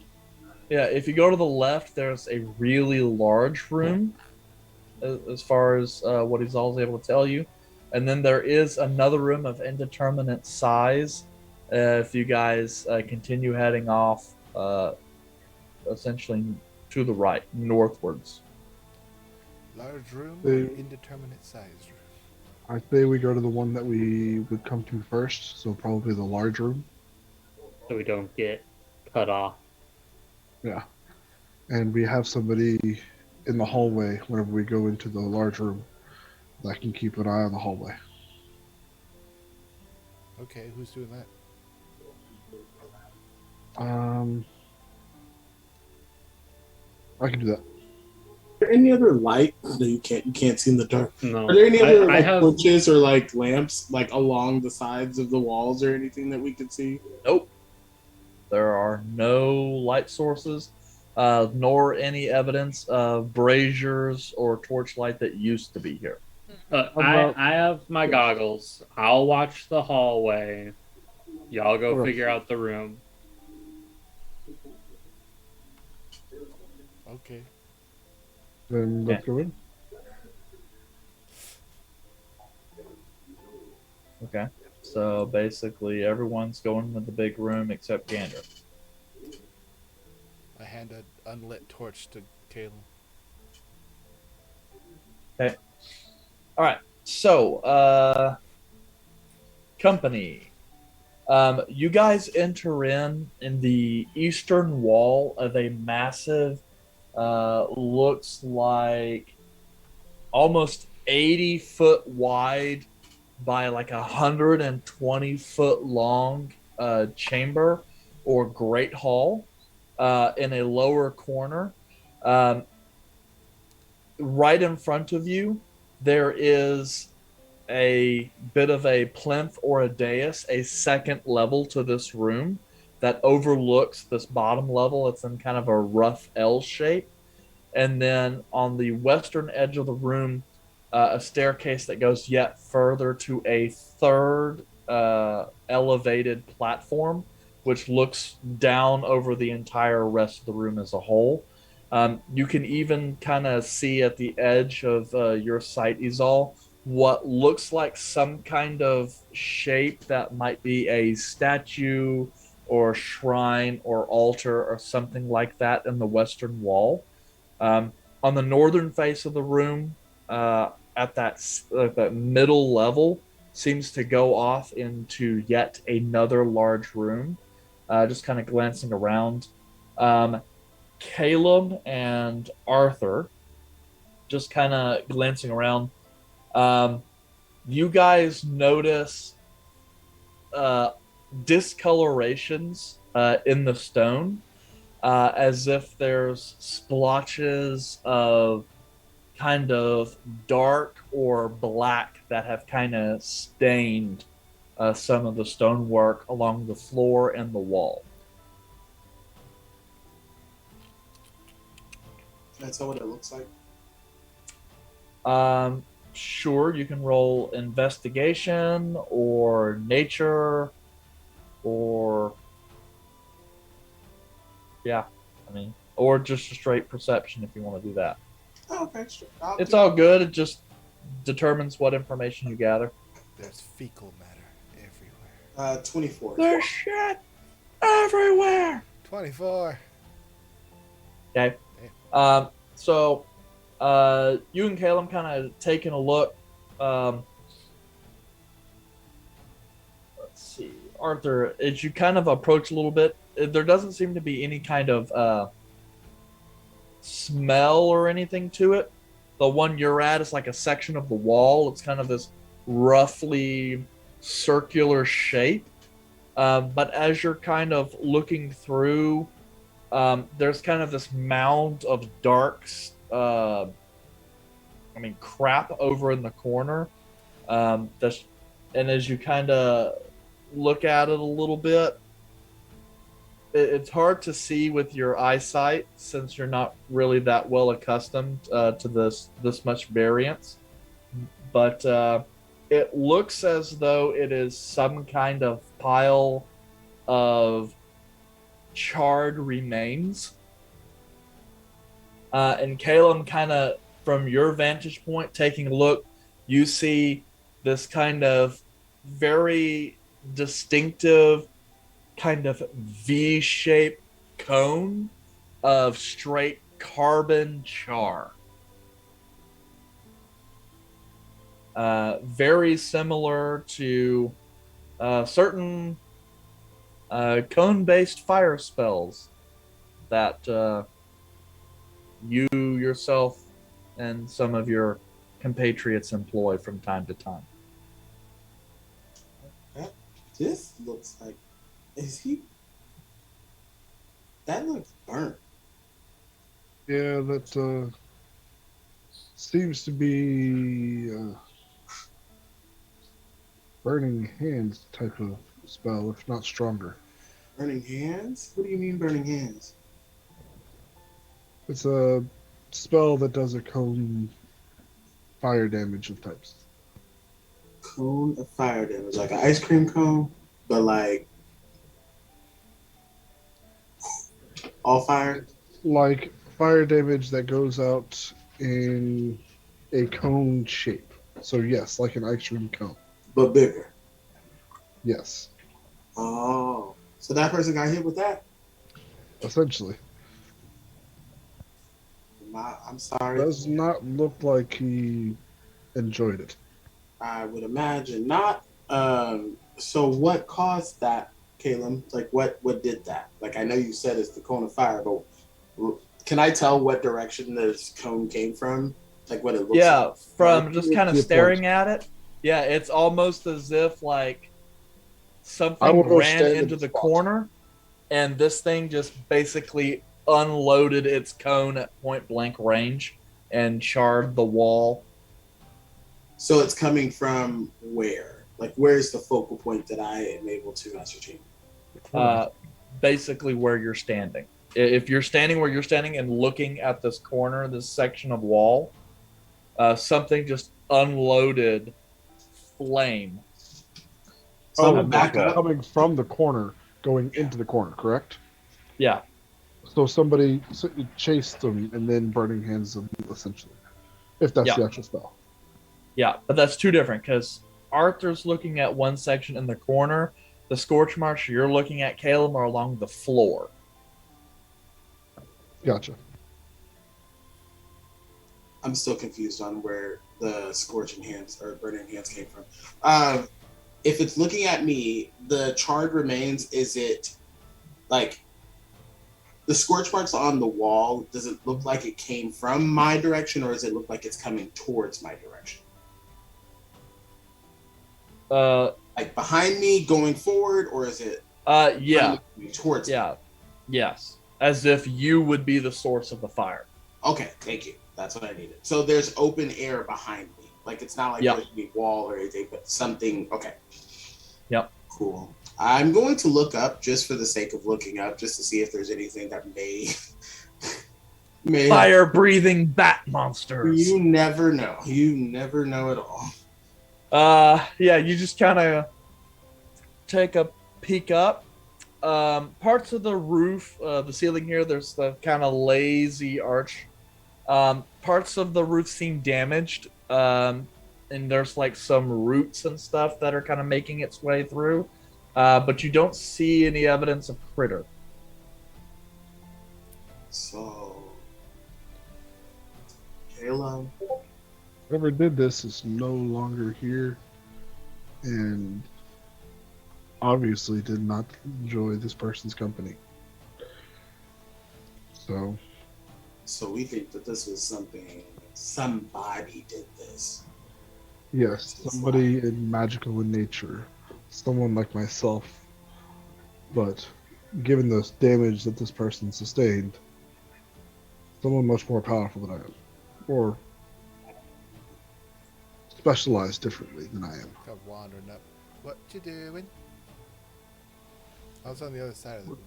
Yeah, if you go to the left, there's a really large room, as far as what he's always able to tell you, and then there is another room of indeterminate size. If you guys continue heading off, essentially to the right, northwards. Large room, They- or indeterminate size room. I say we go to the one that we would come to first, so probably the large room. So we don't get cut off. Yeah. And we have somebody in the hallway whenever we go into the large room that can keep an eye on the hallway. Okay, who's doing that? I can do that. Are there any other light? No, you can't see in the dark. No, Are there any other I like have. torches or like lamps like along the sides of the walls or anything that we could see? Nope. There are no light sources, nor any evidence of braziers or torchlight that used to be here. I have my goggles. I'll watch the hallway. Y'all go Okay. figure out the room. Okay. Then let's go in. Okay. So basically, everyone's going to the big room except Gander. I hand an unlit torch to Caleb. All right. So, company. You guys enter in the eastern wall of a massive, looks like almost 80-foot wide by like 120-foot long chamber or great hall in a lower corner. Right in front of you, there is a bit of a plinth or a dais, a second level to this room that overlooks this bottom level. It's in kind of a rough L shape. And then on the western edge of the room, a staircase that goes yet further to a third elevated platform, which looks down over the entire rest of the room as a whole. You can even kind of see at the edge of your sight, Izal, what looks like some kind of shape that might be a statue or shrine or altar or something like that in the western wall. On the northern face of the room, at that middle level, seems to go off into yet another large room. Just kind of glancing around, Caleb and Arthur, just kind of glancing around. You guys notice discolorations in the stone, as if there's splotches of kind of dark or black that have kind of stained some of the stonework along the floor and the wall. Can I tell what it looks like? Sure, you can roll investigation or nature or or just a straight perception if you want to do that. Oh, okay, sure. It's all good. It just determines what information you gather. There's fecal matter everywhere. 24. There's shit everywhere. 24. Okay. So you and Caleb kind of taking a look. Let's see, Arthur, as you kind of approach a little bit, there doesn't seem to be any kind of smell or anything to it. The one you're at is like a section of the wall. It's kind of this roughly circular shape. But as you're kind of looking through, there's kind of this mound of dark, crap over in the corner. And as you kind of look at it a little bit, it's hard to see with your eyesight since you're not really that well accustomed to this much variance. But it looks as though it is some kind of pile of charred remains. And Caleb, kind of from your vantage point, taking a look, you see this kind of very distinctive kind of V-shaped cone of straight carbon char. Very similar to certain cone-based fire spells that you yourself and some of your compatriots employ from time to time. This looks like... That looks burnt. Yeah, that seems to be burning hands type of spell, if not stronger. Burning hands? What do you mean burning hands? It's a spell that does a cone fire damage of types. Cone of fire damage, like an ice cream cone, but like all fire? Like fire damage that goes out in a cone shape. So yes, like an ice cream cone. But bigger. Yes. Oh. So that person got hit with that? Essentially. I'm sorry. Does not look like he enjoyed it. I would imagine not. So what caused that, Caleb? Like what did that? Like I know you said it's the cone of fire, but can I tell what direction this cone came from? Like what it looks like? Yeah, from just kind of staring at it. Yeah, it's almost as if like something ran into the corner and this thing just basically unloaded its cone at point blank range and charred the wall. So it's coming from where? Like, where's the focal point that I am able to ascertain? Basically where you're standing. If you're standing where you're standing and looking at this corner, this section of wall, something just unloaded flame. So I'm Oh, gonna back that's up. coming from the corner, going into the corner, correct? Yeah. So somebody chased them and then burning hands them, essentially. If that's Yeah. the actual spell. Yeah, but that's two different because Arthur's looking at one section in the corner. The scorch marks you're looking at, Caleb, are along the floor. Gotcha. I'm still confused on where the scorching hands or burning hands came from. If it's looking at me, the charred remains, is it like the scorch marks on the wall? Does it look like it came from my direction, or does it look like it's coming towards my direction? Like behind me going forward, or is it Yeah. towards me? Yeah. Yes. As if you would be the source of the fire. Okay, thank you. That's what I needed. So there's open air behind me. Like it's not like Yep. there's a wall or anything, but something. Okay. Yep. Cool. I'm going to look up just for the sake of looking up, just to see if there's anything that may Fire breathing bat monsters. You never know. You never know at all. Yeah, you just kind of take a peek up. Parts of the roof, the ceiling here, there's the kind of lazy arch. Parts of the roof seem damaged, and there's like some roots and stuff that are kind of making its way through. But you don't see any evidence of critter. So, Kayla, Whoever did this is no longer here, and obviously did not enjoy this person's company. So, we think that this was somebody did this. yes, somebody in magical in nature, someone like myself, but given the damage that this person sustained, someone much more powerful than I am, or specialized differently than I am. Come wandering up. What you doing? I was on the other side of the room.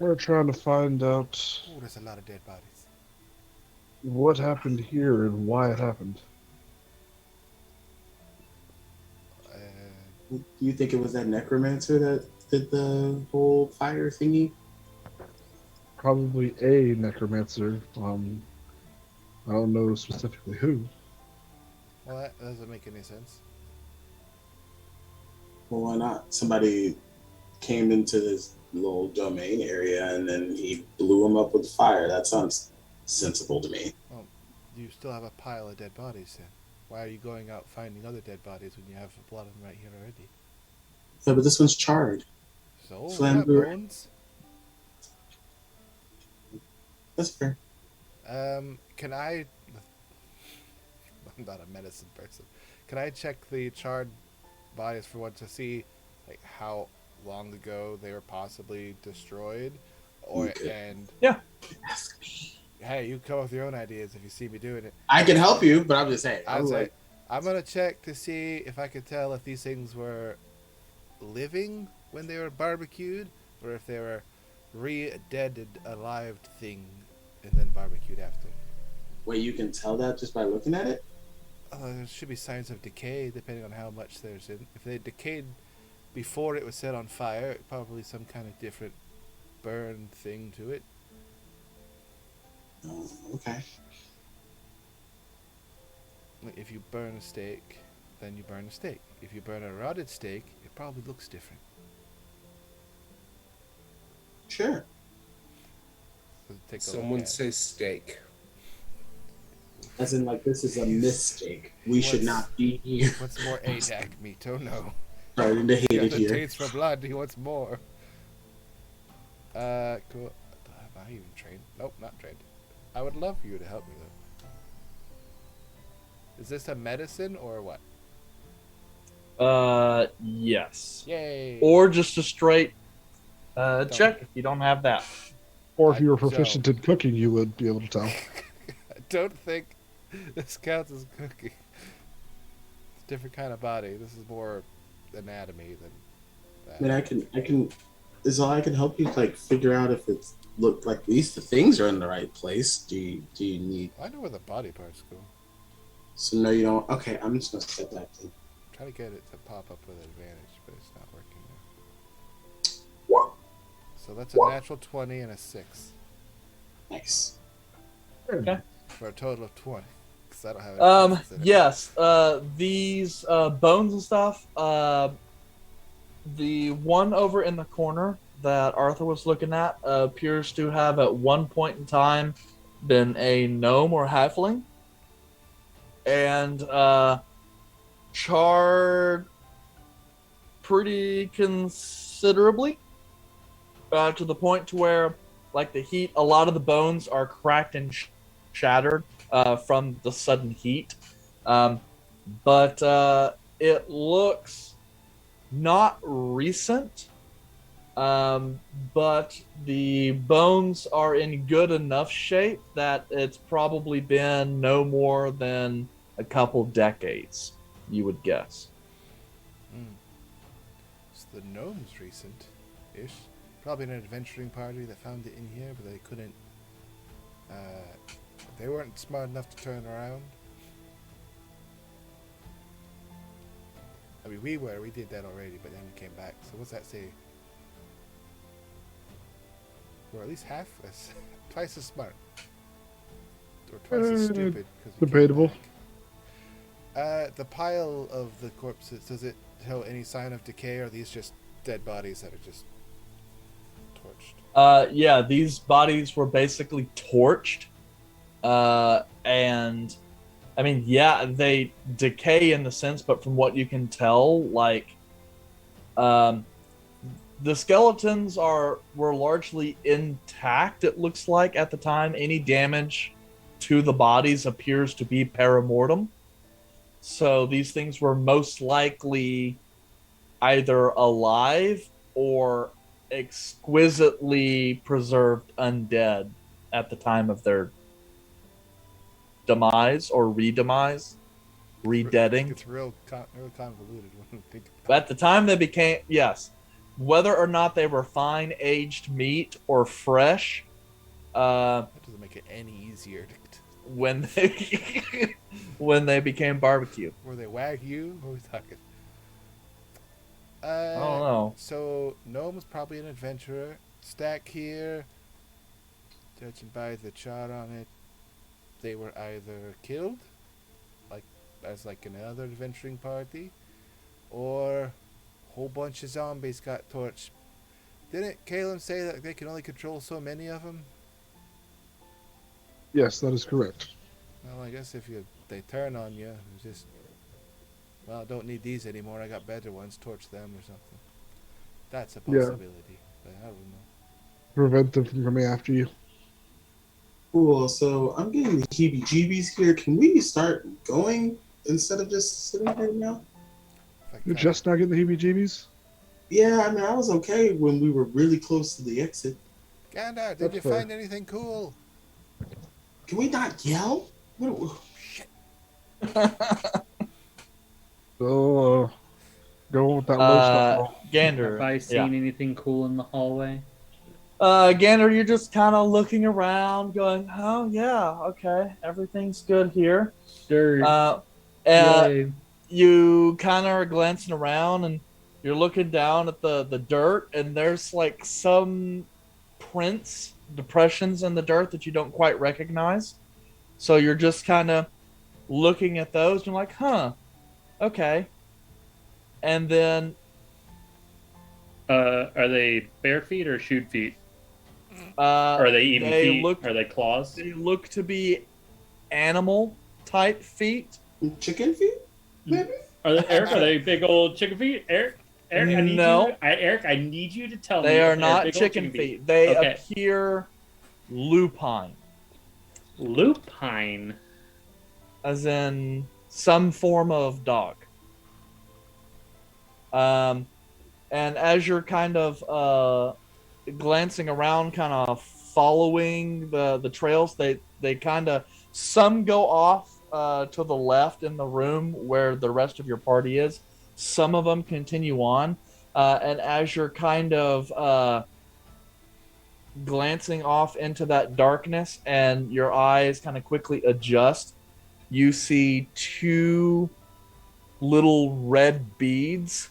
We're trying to find out Oh, there's a lot of dead bodies. what happened here and why it happened. Do you think it was that necromancer that did the whole fire thingy? Probably a necromancer. I don't know specifically who. Well, that doesn't make any sense. Well, why not? Somebody came into this little domain area and then he blew him up with fire. That sounds sensible to me. Well, you still have a pile of dead bodies then. Why are you going out finding other dead bodies when you have a lot of them right here already? Yeah, but this one's charred. So, Flamboyant. bones? That's fair. Can I... I'm not a medicine person. Can I check the charred bodies for one to see like how long ago they were possibly destroyed? Or Okay. and Yeah. Ask me. hey, you come up with your own ideas if you see me doing it. I can help you, but I'm just saying. I'd say I'm gonna check to see if I could tell if these things were living when they were barbecued, or if they were re-dead alive thing and then barbecued after. wait, you can tell that just by looking at it? There should be signs of decay depending on how much there's in. If they decayed before it was set on fire, probably some kind of different burn thing to it. Oh, okay. Like if you burn a steak, then you burn a steak. If you burn a rotted steak, it probably looks different. Sure. So take a Someone look at it. say steak. As in, like, this is a mistake. We should not be here. What's more ADAC meat? Oh no. Starting to hate He it has a here. taste for blood. He wants more. Cool. Am I even trained? Nope, not trained. I would love for you to help me though. Is this a medicine or what? Yes. Yay! Or just a straight check if you don't have that. Or if I you were don't. proficient in cooking, you would be able to tell. I don't think this counts as cooking. different kind of body. This is more anatomy than that. I mean, I can. Is all I can help you like figure out if it's look like at least the things are in the right place. Do you need? I know where the body parts go. So no, you don't. Okay, I'm just gonna set that thing. Try to get it to pop up with advantage, but it's not working now. What? So that's a natural 20 and a 6 Nice. Okay. for a total of 20. Because I don't have any pieces in it. Yes. These bones and stuff. The one over in the corner that Arthur was looking at appears to have at one point in time been a gnome or halfling, and charred pretty considerably to the point to where, like, the heat, a lot of the bones are cracked and shattered from the sudden heat. But it looks not recent, but the bones are in good enough shape that it's probably been no more than a couple decades, you would guess. So the gnome's recent-ish. Probably an adventuring party that found it in here, but they couldn't... they weren't smart enough to turn around. I mean, we did that already, but then we came back. So what's that say? We're at least half as, twice as smart. Or twice as stupid. 'Cause we came Debatable. back. The pile of the corpses, does it show any sign of decay, or are these just dead bodies that are just torched? Yeah, these bodies were basically torched. And I mean, yeah, they decay in the sense, but from what you can tell, like, the skeletons were largely intact, it looks like, at the time. Any damage to the bodies appears to be paramortem. So these things were most likely either alive or exquisitely preserved undead at the time of their demise or redemise, redeading. It's real convoluted when you think about But at the time they became, yes, whether or not they were fine aged meat or fresh, That doesn't make it any easier. when they when they became barbecue. Were they Wagyu? What are we talking? I don't know. So, Gnome's probably an adventurer. Stack here. Judging by the chart on it, they were either killed, as another adventuring party, or a whole bunch of zombies got torched. Didn't Caleb say that they can only control so many of them? Yes, that is correct. Well, I guess if they turn on you, it's just, well, I don't need these anymore. I got better ones. Torch them or something. That's a Yeah. possibility, but I don't know. Prevent them from coming after you. Cool. So I'm getting the heebie-jeebies here. Can we start going instead of just sitting here now? You're just not getting the heebie-jeebies? Yeah, I mean, I was okay when we were really close to the exit. Gandalf, did That's you fair. find anything cool? Can we not yell? So, go with that low stuff. Gander, Have I seen anything cool in the hallway? Gander, you're just kind of looking around, going, "Oh yeah, okay, everything's good here." Dirt. And Yay. you kind of are glancing around, and you're looking down at the dirt, and there's like some prints, depressions in the dirt that you don't quite recognize. So you're just kind of looking at those, and you're like, "Huh, okay." And then Are they bare feet or shoot feet? are they even feet? Are they claws? They look to be animal type feet. Chicken feet? Maybe? Eric, are they big old chicken feet? Eric, I need No. you. Eric, I need you to tell me. They are if they're not big old chicken feet. They Okay. appear lupine, Lupine. as in some form of dog. And as you're kind of glancing around, kind of following the trails, they kind of, some go off to the left in the room where the rest of your party is. Some of them continue on, and as you're kind of glancing off into that darkness, and your eyes kind of quickly adjust, you see two little red beads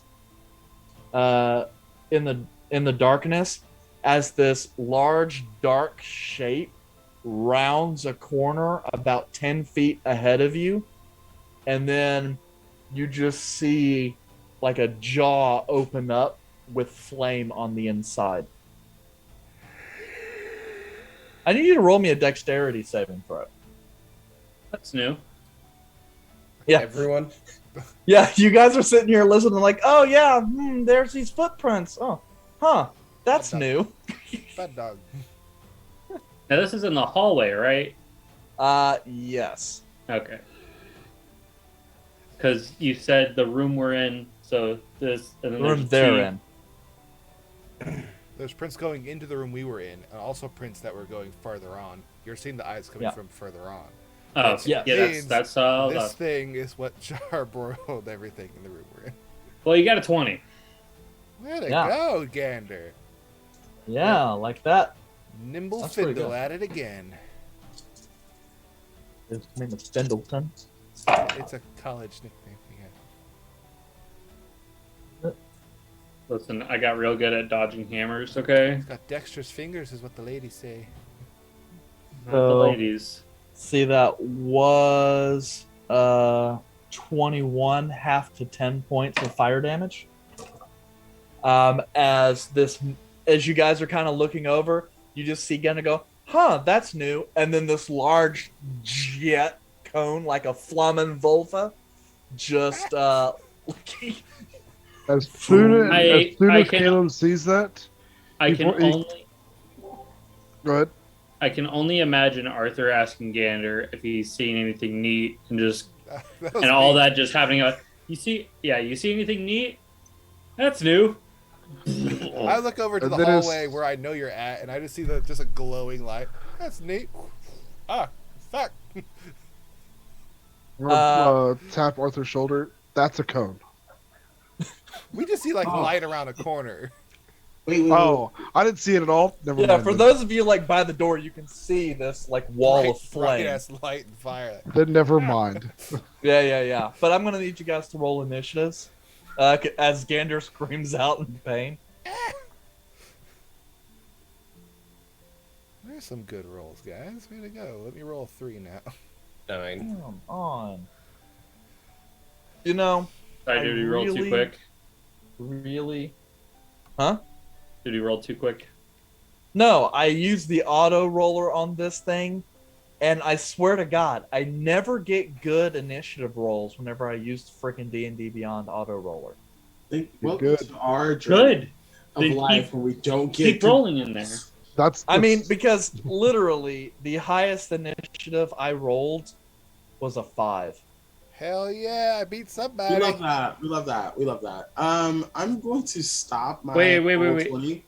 in the darkness as this large dark shape rounds a corner about 10 feet ahead of you, and then you just see like a jaw open up with flame on the inside. I need you to roll me a dexterity saving throw. That's new. Yeah. Everyone? Yeah, you guys are sitting here listening like, oh yeah, there's these footprints. Oh, huh, that's new. Bad dog. Now this is in the hallway, right? Yes. Okay. Because you said the room we're in, so this and then The room there's they're two- in. There's prints going into the room we were in, and also prints that were going farther on. You're seeing the eyes coming Yeah. from further on. Oh, Yeah. yeah, that's all. This thing is what charbroiled everything in the room we're in. Well, you got a 20. Way to Yeah. go, Gander. Yeah, like that. Nimble That's pretty Fiddle good. at it again. His name is Spindleton. It's a college nickname. Yeah. Listen, I got real good at dodging hammers, okay? It's got dexterous fingers, is what the ladies say. Not the ladies. See, that was 21 half to 10 points of fire damage. As you guys are kind of looking over, you just see Gunna go, huh, that's new. And then this large jet cone, like a Flammenwolfe, just As soon I as can- Caleb sees that, I can Before he- only go ahead. I can only imagine Arthur asking Gander if he's seen anything neat and just That was and all neat. that just happening. You see anything neat? That's new. I look over to And the then hallway where I know you're at, and I just see just a glowing light. That's neat. Ah, fuck. Tap Arthur's shoulder. That's a cone. We just see like Oh. light around a corner. Wait. Oh, I didn't see it at all. Never yeah, mind. for then. those of you like by the door, you can see this like wall of flame. Bright-ass light and fire. Then never mind. Yeah. But I'm gonna need you guys to roll initiatives as Gander screams out in pain. There's some good rolls, guys. Way to go. Let me roll 3 now. 9. Come on. You know, Sorry, did you roll too really- quick? really? Huh? Did you roll too quick? No, I used the auto roller on this thing, and I swear to God, I never get good initiative rolls whenever I use the freaking D&D Beyond auto roller. Welcome good. to our journey Good. of Then life keep- when we don't get Keep to- rolling in there. That's. I mean, because literally the highest initiative I rolled was a 5. Hell yeah, I beat somebody. We love that. We love that. I'm going to stop my Wait. roll 20.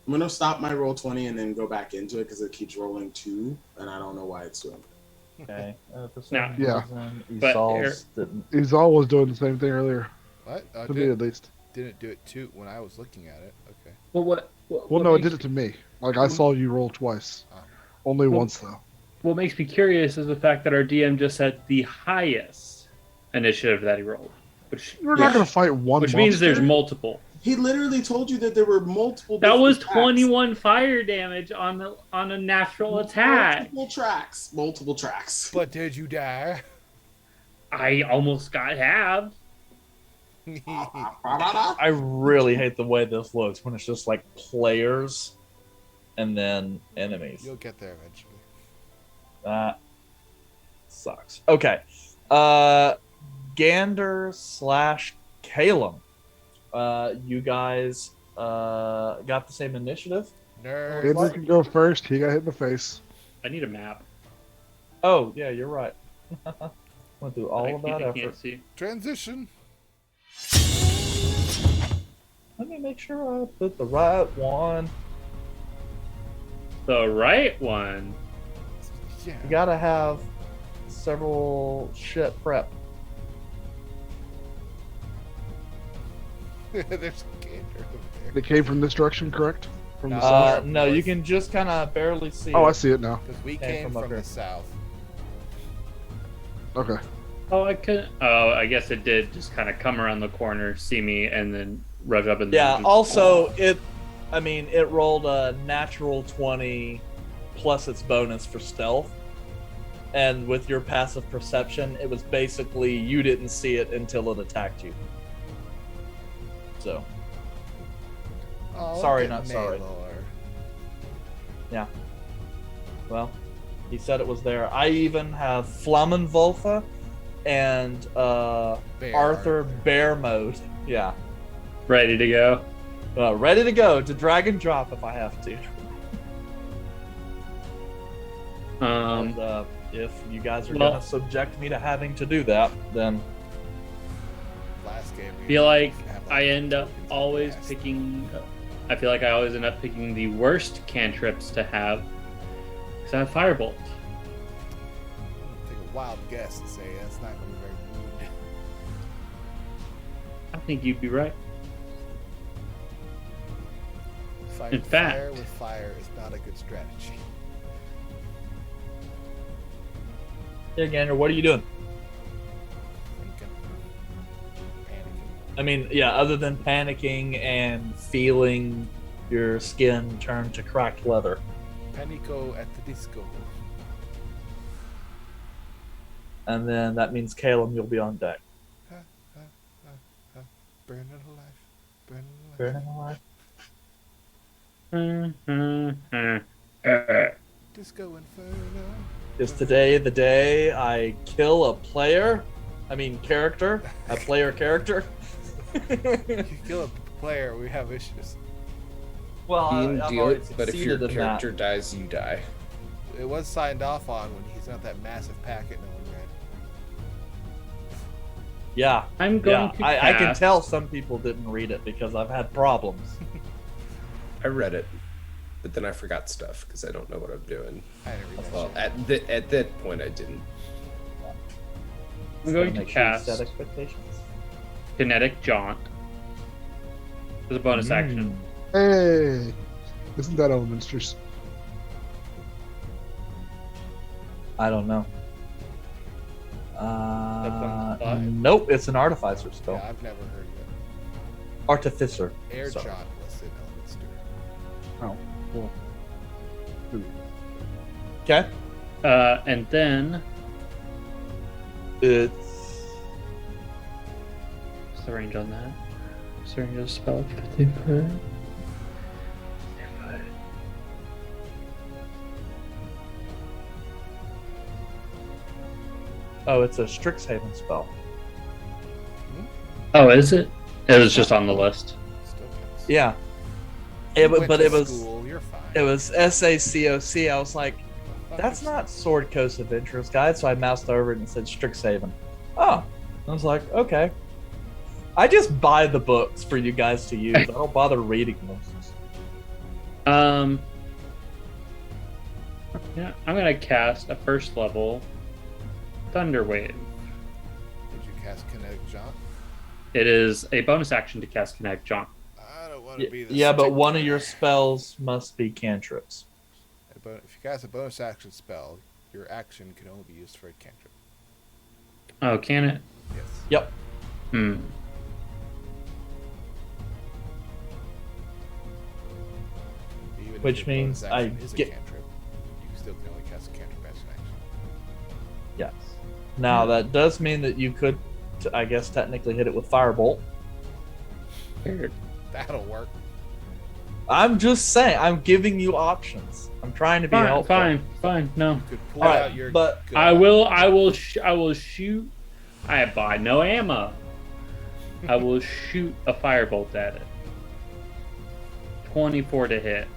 I'm going to stop my roll 20 and then go back into it because it keeps rolling 2, and I don't know why it's doing it. Okay. For No. some Yeah. reason, But Isol's didn't. He's always doing the same thing earlier. What? Oh, To me, at least. didn't do it too when I was looking at it. Okay. Well, Well, no, it did it to me. Like I saw you roll twice. Oh. Only Well- once though. What makes me curious is the fact that our DM just said the highest initiative that he rolled, which We're not gonna fight one. which means there's monster. multiple. He literally told you that there were multiple. That was different tracks. 21 fire damage on a natural attack. Multiple tracks. But did you die? I almost got halved. I really hate the way this looks when it's just like players and then enemies. You'll get there eventually. That sucks. Okay. Gander / Calum. You guys got the same initiative? Nerd. Andrew can go first. He got hit in the face. I need a map. Oh, yeah, you're right. Went through all I of that can't effort. see. Transition. Let me make sure I put the right one. The right one. Yeah. You gotta have several shit prep. There's a gator over It came from this direction, correct? From the No. south? No, you can just kind of barely see Oh, it. I see it now. Because we Came came from up from here. the south. Okay. Oh, I could. Oh, I guess it did just kind of come around the corner, see me, and then rush up and Yeah, then also, it rolled a natural 20 plus its bonus for stealth. And with your passive perception, it was basically you didn't see it until it attacked you. So, Oh, Sorry, look at not sorry. Maylor. yeah. Well, he said it was there. I even have Flammenwolfe and Arthur Bear Mode. Yeah. ready to go. Ready to go to drag and drop if I have to. And if you guys are well- gonna subject me to having to do that, then Last game. we Feel like have, I end up tokens always fast. picking. I feel like I always end up picking the worst cantrips to have. Because I have Firebolt. Take a wild guess and say that's not going to be very good. I think you'd be right. Fighting In fact- fire with fire is not a good strategy. yeah, Gander, what are you doing? Thinking. Panicking. I mean, yeah, other than panicking and feeling your skin turn to cracked leather. Panico at the disco. And then that means Caleb, you'll be on deck. Burning alive. Burning alive. Burning alive. Disco Inferno. Is today the day I kill a character? A player character? You kill a player, we have issues. Well, Being I've deal already it, but if your succeeded in character that. dies, you die. It was signed off on when he's got that massive packet no one read. Yeah, I'm going yeah. to I can cast- tell some people didn't read it because I've had problems. I read it, but then I forgot stuff because I don't know what I'm doing. I didn't read that Well, shit. at that point, I didn't. I'm going Gotta to make sure you cast set expectations. Kinetic Jaunt as a bonus action. Hey, isn't that Elementers? I don't know. That's on the side. Nope, it's an artificer spell. Yeah, I've never heard of it. Artificer. Air Sorry. Jaunt was in Elminster. Oh, cool. Okay. And then It's what's the range on that? What's the range of the spell? 50 foot. it's a Strixhaven spell. Oh, is it? It was just on the list. Still counts. Yeah. You went But to it was school, you're fine. it was SACOC. I was like, that's not Sword Coast Adventurers Guide, so I moused over it and said Strixhaven. Oh. I was like, okay. I just buy the books for you guys to use. I don't bother reading them. Yeah, I'm gonna cast a first level Thunder Wave. Did you cast Kinetic Jaunt? It is a bonus action to cast Kinetic Jaunt. I don't want to be the Yeah, but strict one of guy. your spells must be cantrips. But if you cast a bonus action spell, your action can only be used for a cantrip. Oh, can it? Yes. Yep. Hmm. Even if Which your means bonus I action is a get- cantrip, you still can only cast a cantrip as an action. Yes. Now that does mean that you could, I guess, technically hit it with Firebolt. Weird. That'll work. I'm just saying. I'm giving you options. I'm trying to be helpful. Fine. No, You could pull All right, out your. but gun. I will shoot. I buy no ammo. I will shoot a firebolt at it. 24 to hit.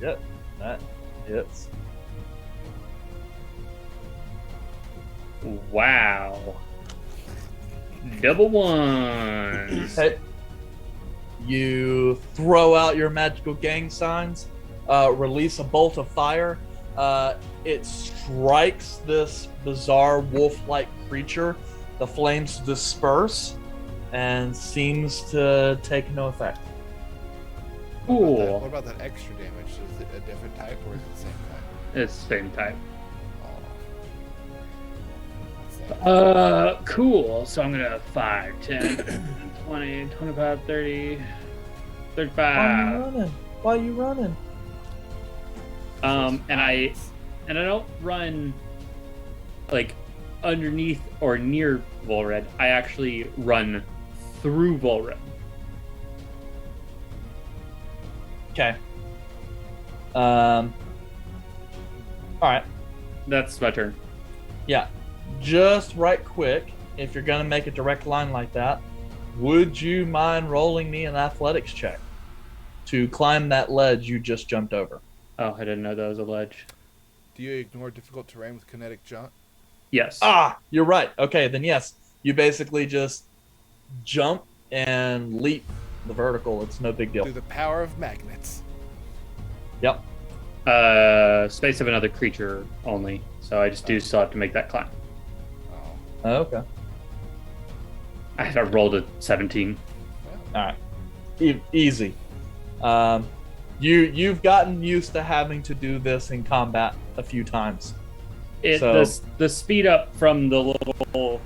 Yep, that hits. Wow. Double ones. Hey, you throw out your magical gang signs, release a bolt of fire, It strikes this bizarre wolf-like creature. The flames disperse and seems to take no effect. Cool. What about that extra damage? Is it a different type or is it the same type? It's the same type. Oh. Cool. So I'm gonna 5, 10, 20, 25, 30, Why are you 35. running? Why are you running? And I don't run like underneath or near Volred. I actually run through Volred. Okay. All right. That's my turn. Yeah. Just right quick, if you're gonna make a direct line like that, would you mind rolling me an athletics check to climb that ledge you just jumped over? Oh, I didn't know that was a ledge. Do you ignore difficult terrain with kinetic jump? Yes. Ah, you're right. Okay, then yes. You basically just jump and leap the vertical. It's no big deal. Through the power of magnets. Yep. Space of another creature only. So I just do still have to make that climb. Oh. Okay. I rolled a 17. All right. Easy. You've gotten used to having to do this in combat a few times. The speed up from the little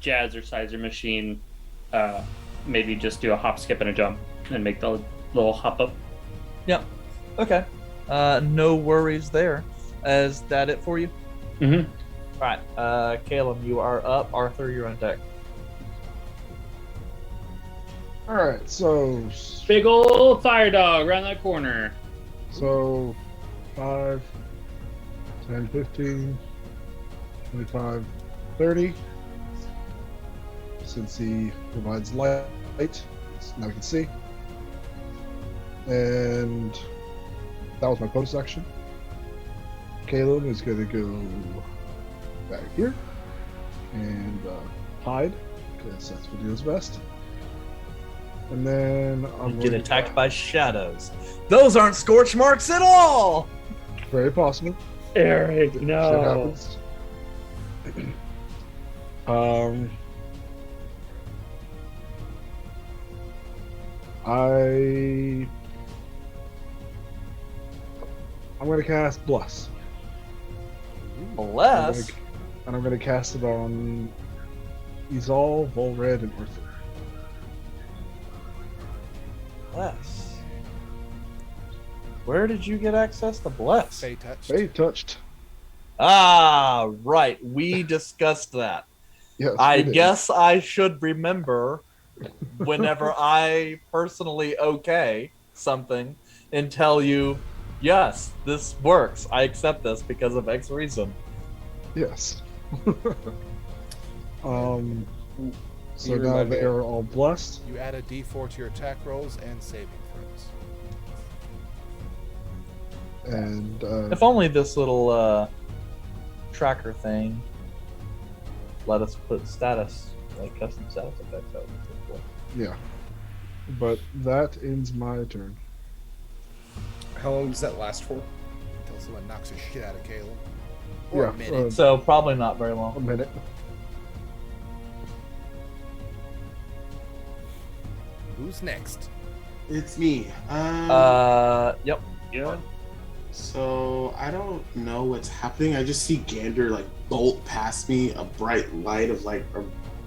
jazzerciser machine, maybe just do a hop, skip, and a jump, and make the little hop up. Yep. Okay. No worries there. Is that it for you? Mm-hmm. All right. Caleb, you are up. Arthur, you're on deck. All right, so Big old fire dog around that corner. 5, 10, 15, 25, 30. Since he provides light, now we can see. And that was my bonus action. Caleb is going to go back here and hide, because that's what he does best. And then I'm Get going attacked by shadows. Those aren't scorch marks at all. Very possible. Eric, Shit no. happens. I'm going to cast Bless. Bless. And I'm going to cast it on Izal, Volred, and Arthur. Bless. Where did you get access to Bless? Fey touched. They touched. Ah, right. We discussed that. Yes, I we did. guess I should remember whenever I personally okay something and tell you, yes, this works. I accept this because of X reason. Yes. So You now remind they me. are all blessed. You add a d4 to your attack rolls and saving throws. And If only this little tracker thing let us put status, like custom status effects out. yeah. But that ends my turn. How long does that last for? Until someone knocks the shit out of Caleb. Or Yeah, a minute. So probably not very A long. minute. Who's next? It's me. Yep. Yeah. So I don't know what's happening. I just see Gander like bolt past me, a bright light of like a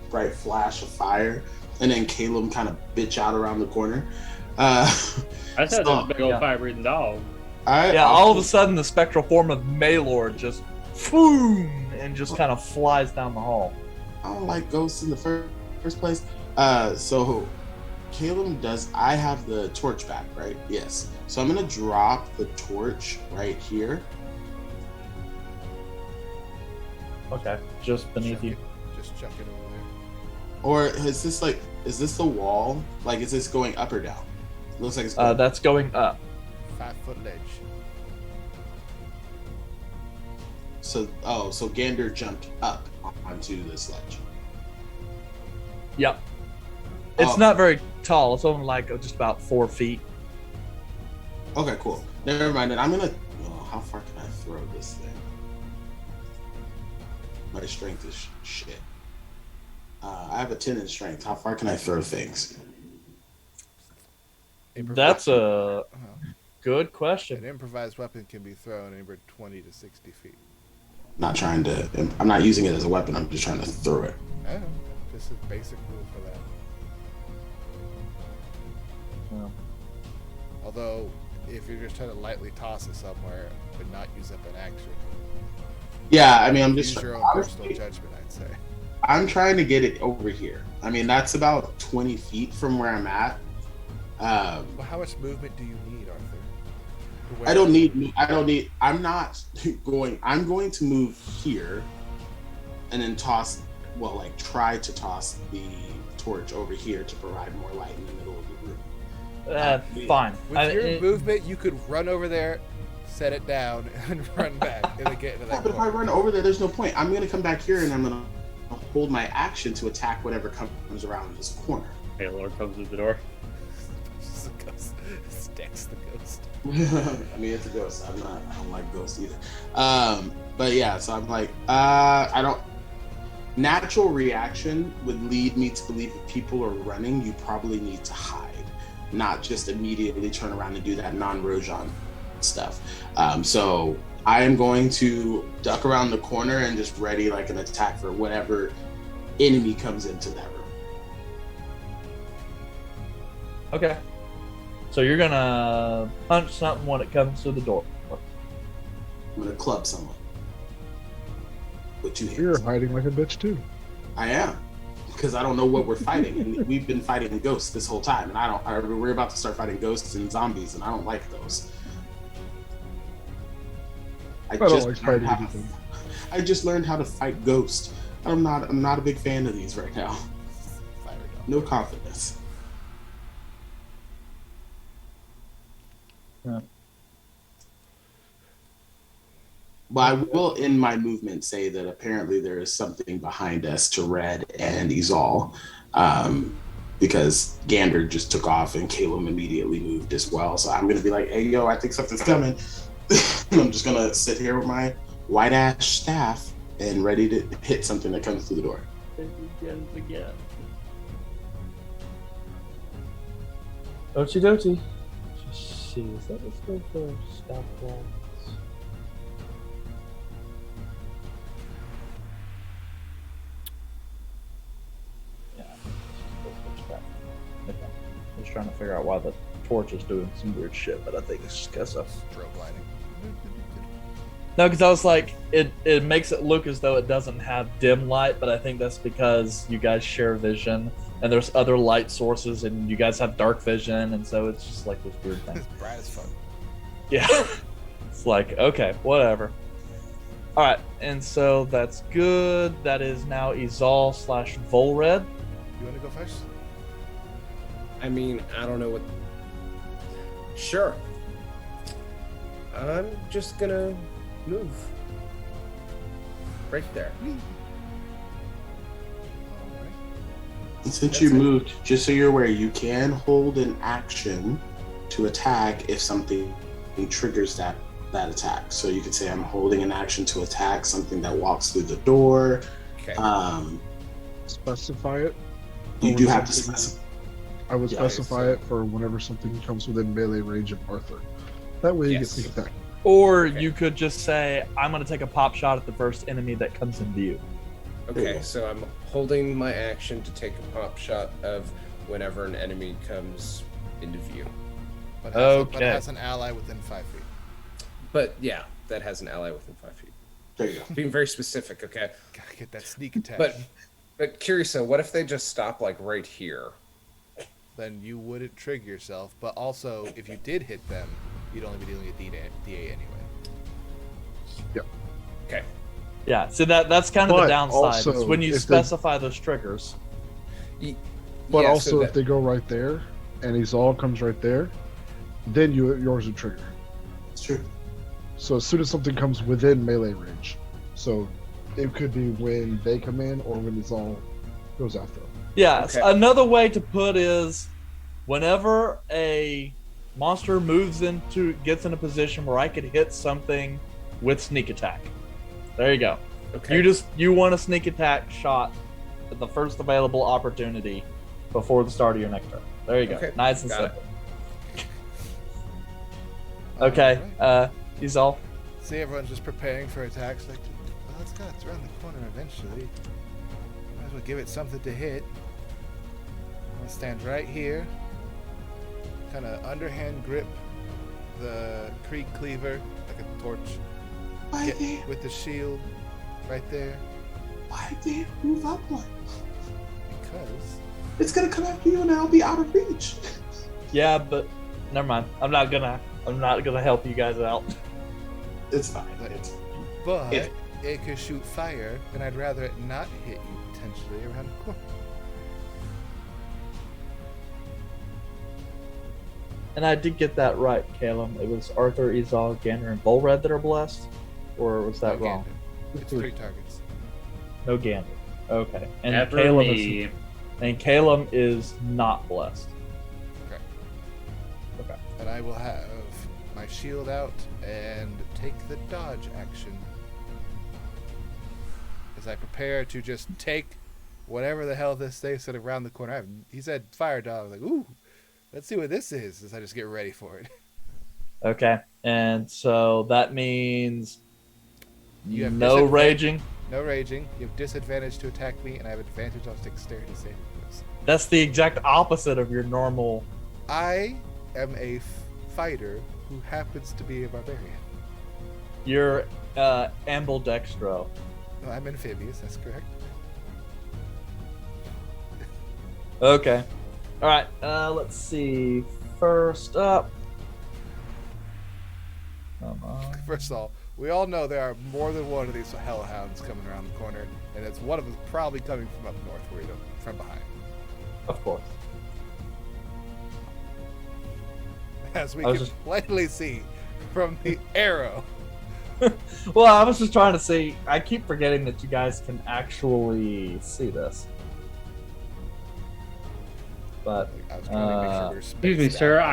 bright flash of fire, and then Caleb kind of bitch out around the corner. I said So- that big old yeah. fire-breathing dog. Yeah, all of a sudden the spectral form of Maylord just boom and just kind of flies down the hall. I don't like ghosts in the first place. So Caleb does. I have the torch back, right? Yes. So I'm gonna drop the torch right here. Okay, just beneath Chuck you. it- Just chuck it over there. Or is this like? Is this the wall? Like, is this going up or down? It looks like it's going. That's going up. 5-foot ledge. So Gander jumped up onto this ledge. Yep. It's Oh. not very tall. It's only like just about 4 feet. Okay, cool. Never mind. Then I'm gonna. Oh, how far can I throw this thing? My strength is shit. I have a 10 in strength. How far can I throw things? That's a good question. An improvised weapon can be thrown anywhere 20 to 60 feet. I'm not using it as a weapon. I'm just trying to throw it. I know. This is basic rule for that. Yeah. Although, if you're just trying to lightly toss it somewhere, but not use up an action. Yeah, I mean, I'm just Use your own personal judgment, I'd say. I'm trying to get it over here. I mean, that's about 20 feet from where I'm at. Well, how much movement do you need, Arthur? I'm going to move here and then try to toss the torch over here to provide more light in the middle of the room. Fine. With your movement, you could run over there, set it down, and run back, and then get into that But if I run over there, there's no point. I'm going to come back here and I'm going to hold my action to attack whatever comes around this corner. Hey, Lord comes through the door. Just a ghost. Stacks the ghost. I mean, it's a ghost. I don't like ghosts either. But yeah, so I'm like, natural reaction would lead me to believe if people are running, you probably need to hide, not just immediately turn around and do that non-Rojan stuff. So I am going to duck around the corner and just ready like an attack for whatever enemy comes into that room. Okay. So you're gonna punch something when it comes to the door. I'm gonna club someone with 2 hands. You're hiding like a bitch too. I am, because I don't know what we're fighting, and we've been fighting ghosts this whole time, and we're about to start fighting ghosts and zombies, and I don't like those. I just learned how to fight ghosts. I'm not a big fan of these right now. No confidence. Yeah. But I will, in my movement, say that apparently there is something behind us to Red and Izal, because Gander just took off and Caleb immediately moved as well. So I'm gonna be like, "Hey, yo, I think something's coming." I'm just gonna sit here with my white ash staff and ready to hit something that comes through the door. Again. Ochi dochi. Just see, is that what's good for staff walls? Yeah. Okay. I'm just trying to figure out why the torch is doing some weird shit, but I think it's just because of Strobe lighting. No, because I was like, it makes it look as though it doesn't have dim light, but I think that's because you guys share vision, and there's other light sources, and you guys have dark vision, and so it's just like this weird thing. It's bright as fuck. Yeah. It's like, okay, whatever. Alright, and so that's good. That is now Izal / Volred. You want to go first? I mean, I don't know what. Sure. I'm just gonna move. Right there. And since you moved, just so you're aware, you can hold an action to attack if something triggers that attack. So you could say, I'm holding an action to attack something that walks through the door. Okay. Specify it. You do have to specify. I would specify it for whenever something comes within melee range of Arthur. That way you get sneak attack. Or you could just say, I'm going to take a pop shot at the first enemy that comes in view. Okay, so I'm holding my action to take a pop shot of whenever an enemy comes into view. But Okay. has an ally within 5 feet. But yeah, that has an ally within 5 feet. There you go. Being very specific, okay? Gotta get that sneak attack. But Curioso, what if they just stop like right here? Then you wouldn't trigger yourself. But also, if you did hit them, you'd only be dealing a DA anyway. Yep. Okay. Yeah, so that's kind of the But downside. also, Is when you if specify those triggers. But Yeah, also, so if they go right there, and Izal comes right there, then yours would trigger. It's true. So as soon as something comes within melee range, so it could be when they come in or when Izal goes after them. Yeah, Okay. another way to put is whenever a monster gets in a position where I could hit something with sneak attack. There you go. Okay. You want a sneak attack shot at the first available opportunity before the start of your next turn. There you go. Okay, Nice and got it. simple. Okay. Alright. He's all. See, everyone's just preparing for attacks. Like, well, it's around the corner eventually. Might as well give it something to hit. I'm gonna stand right here. Kind of underhand grip the Creek Cleaver like a torch. Why they, With the shield right there. why they move up one? Because It's gonna come after you and I'll be out of reach. Yeah, but never mind. I'm not gonna help you guys out. It's fine. But If- it could shoot fire, and I'd rather it not hit you potentially around the corner. And I did get that right, Caleb. It was Arthur, Izal, Gander, and Volred that are blessed? Or was that No wrong? gander. It's 3 targets. No Gander. Okay. And Never Caleb me. is not blessed. Correct. Okay. And I will have my shield out and take the dodge action as I prepare to just take whatever the hell this thing said around the corner. He said fire dog. I was like, ooh, let's see what this is as I just get ready for it. Okay. And so that means You have no disadvantage. raging. No raging. You have disadvantage to attack me, and I have advantage on dexterity saving throws. That's the exact opposite of your normal. I am a fighter who happens to be a barbarian. You're ambidextro. No, I'm amphibious. That's correct. Okay. All right. Let's see. First up. Come on. First of all, we all know there are more than one of these hellhounds coming around the corner, and it's one of them probably coming from up north, where you don't, from behind. Of course. As we I was can just- plainly see from the arrow. Well, I was just trying to see. I keep forgetting that you guys can actually see this. But I was trying to make sure we were Excuse me, spaced sir. out.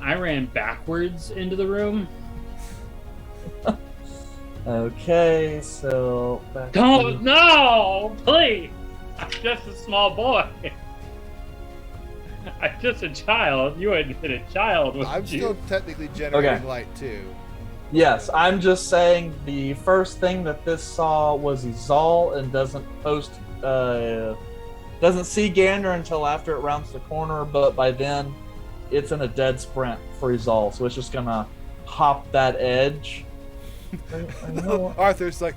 I ran backwards into the room. okay, so back Don't to- no, please. I'm just a small boy. I'm just a child. You wouldn't hit a child, would I'm you? still technically generating Okay. light too. Yes, I'm just saying the first thing that this saw was Izal and doesn't see Gander until after it rounds the corner, but by then it's in a dead sprint for Izal, so it's just gonna hop that edge. I know. Arthur's like,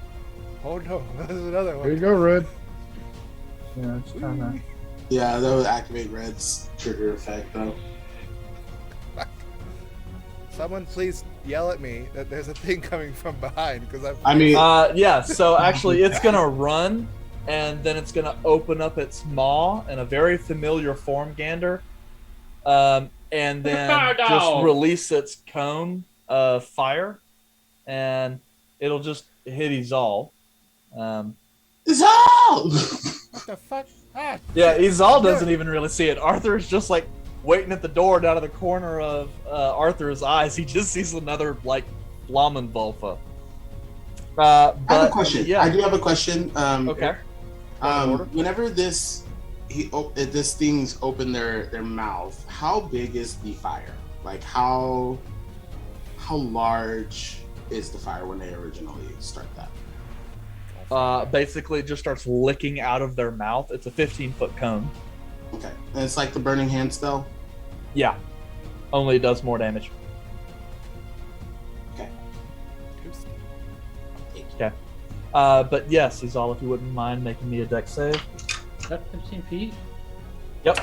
oh no, there's another There you one. go, Red. Yeah, it's kinda... Yeah, that would activate Red's trigger effect though. Someone please yell at me that there's a thing coming from behind, because I mean, Yeah, so actually it's gonna run and then it's gonna open up its maw in a very familiar form, Gander. And then No. just release its cone of fire and it'll just hit Izal. Izal! what the fuck? Ah, Yeah, Izal doesn't even really see it. Arthur's just like waiting at the door down to the corner of Arthur's eyes. He just sees another like Flammenwolfe. I have a question. Yeah. I do have a question. Okay. Order. Whenever this thing's open their mouth, how big is the fire? Like how large is the fire when they originally start that? Basically, it just starts licking out of their mouth. It's a 15-foot cone. Okay, and it's like the burning hand spell. Yeah. Only it does more damage. Okay. Okay. But yes, Izal, if you wouldn't mind making me a dex save. Is that 15 feet? Yep.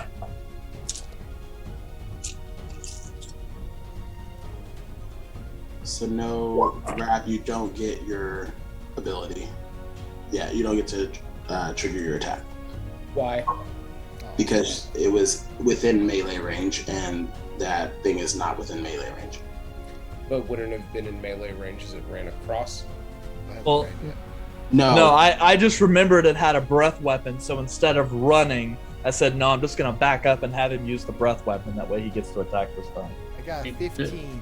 So no grab, you don't get your ability. Yeah, you don't get to trigger your attack Why? because it was within melee range, and that thing is not within melee range. But wouldn't have been in melee range as it ran across. I haven't Well- read yet. No, I just remembered it had a breath weapon, so instead of running, I said, no, I'm just going to back up and have him use the breath weapon. That way he gets to attack this time. I got a 15.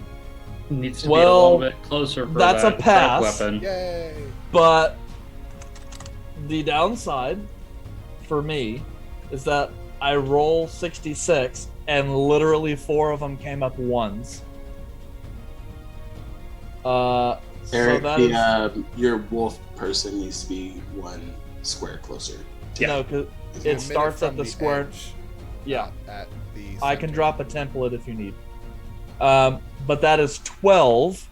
Needs to be a Well, little bit closer for that's a that pass. weapon. Yay! But the downside for me is that I roll 66 and literally 4 of them came up ones. So Eric, that is, your wolf person needs to be 1 square closer. no, because It's it a minute starts from at the square. edge, Yeah, at the I can center. drop a template if you need. But that is 12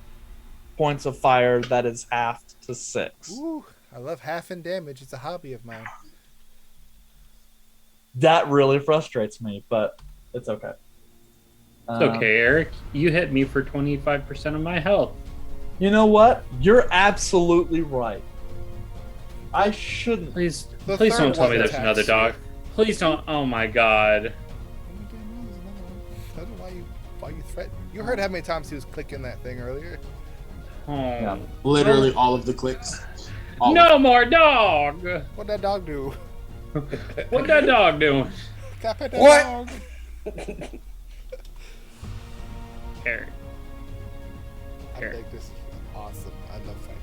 points of fire. That is halved to 6. Ooh, I love half in damage. It's a hobby of mine. That really frustrates me, but it's okay. It's okay, Eric. You hit me for 25% of my health. You know what? You're absolutely right. I shouldn't. Please, The please third don't tell one me there's attacks another you. dog. Please don't. Oh my god. I don't know why you threaten. You heard how many times he was clicking that thing earlier. Oh. Yeah. Literally all of the clicks. All of No more dog. What'd that dog do? What that dog doing? Got pet that What? dog. Eric, I Here. think this is awesome. I love fighting.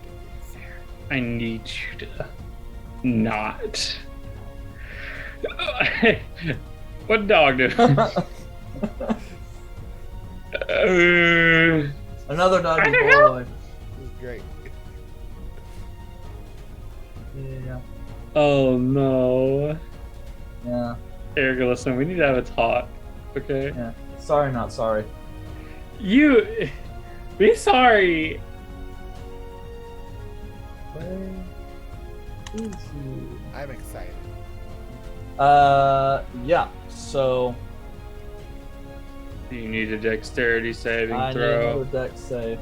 I need you to not. What dog do? Another doggy I don't know. boy. This is great. Yeah. Oh no. Yeah. Eric, listen, we need to have a talk. Okay? Yeah. Sorry, not sorry. You be sorry. Where is he? I'm excited. Yeah. So You need a dexterity saving I need throw. another dex save.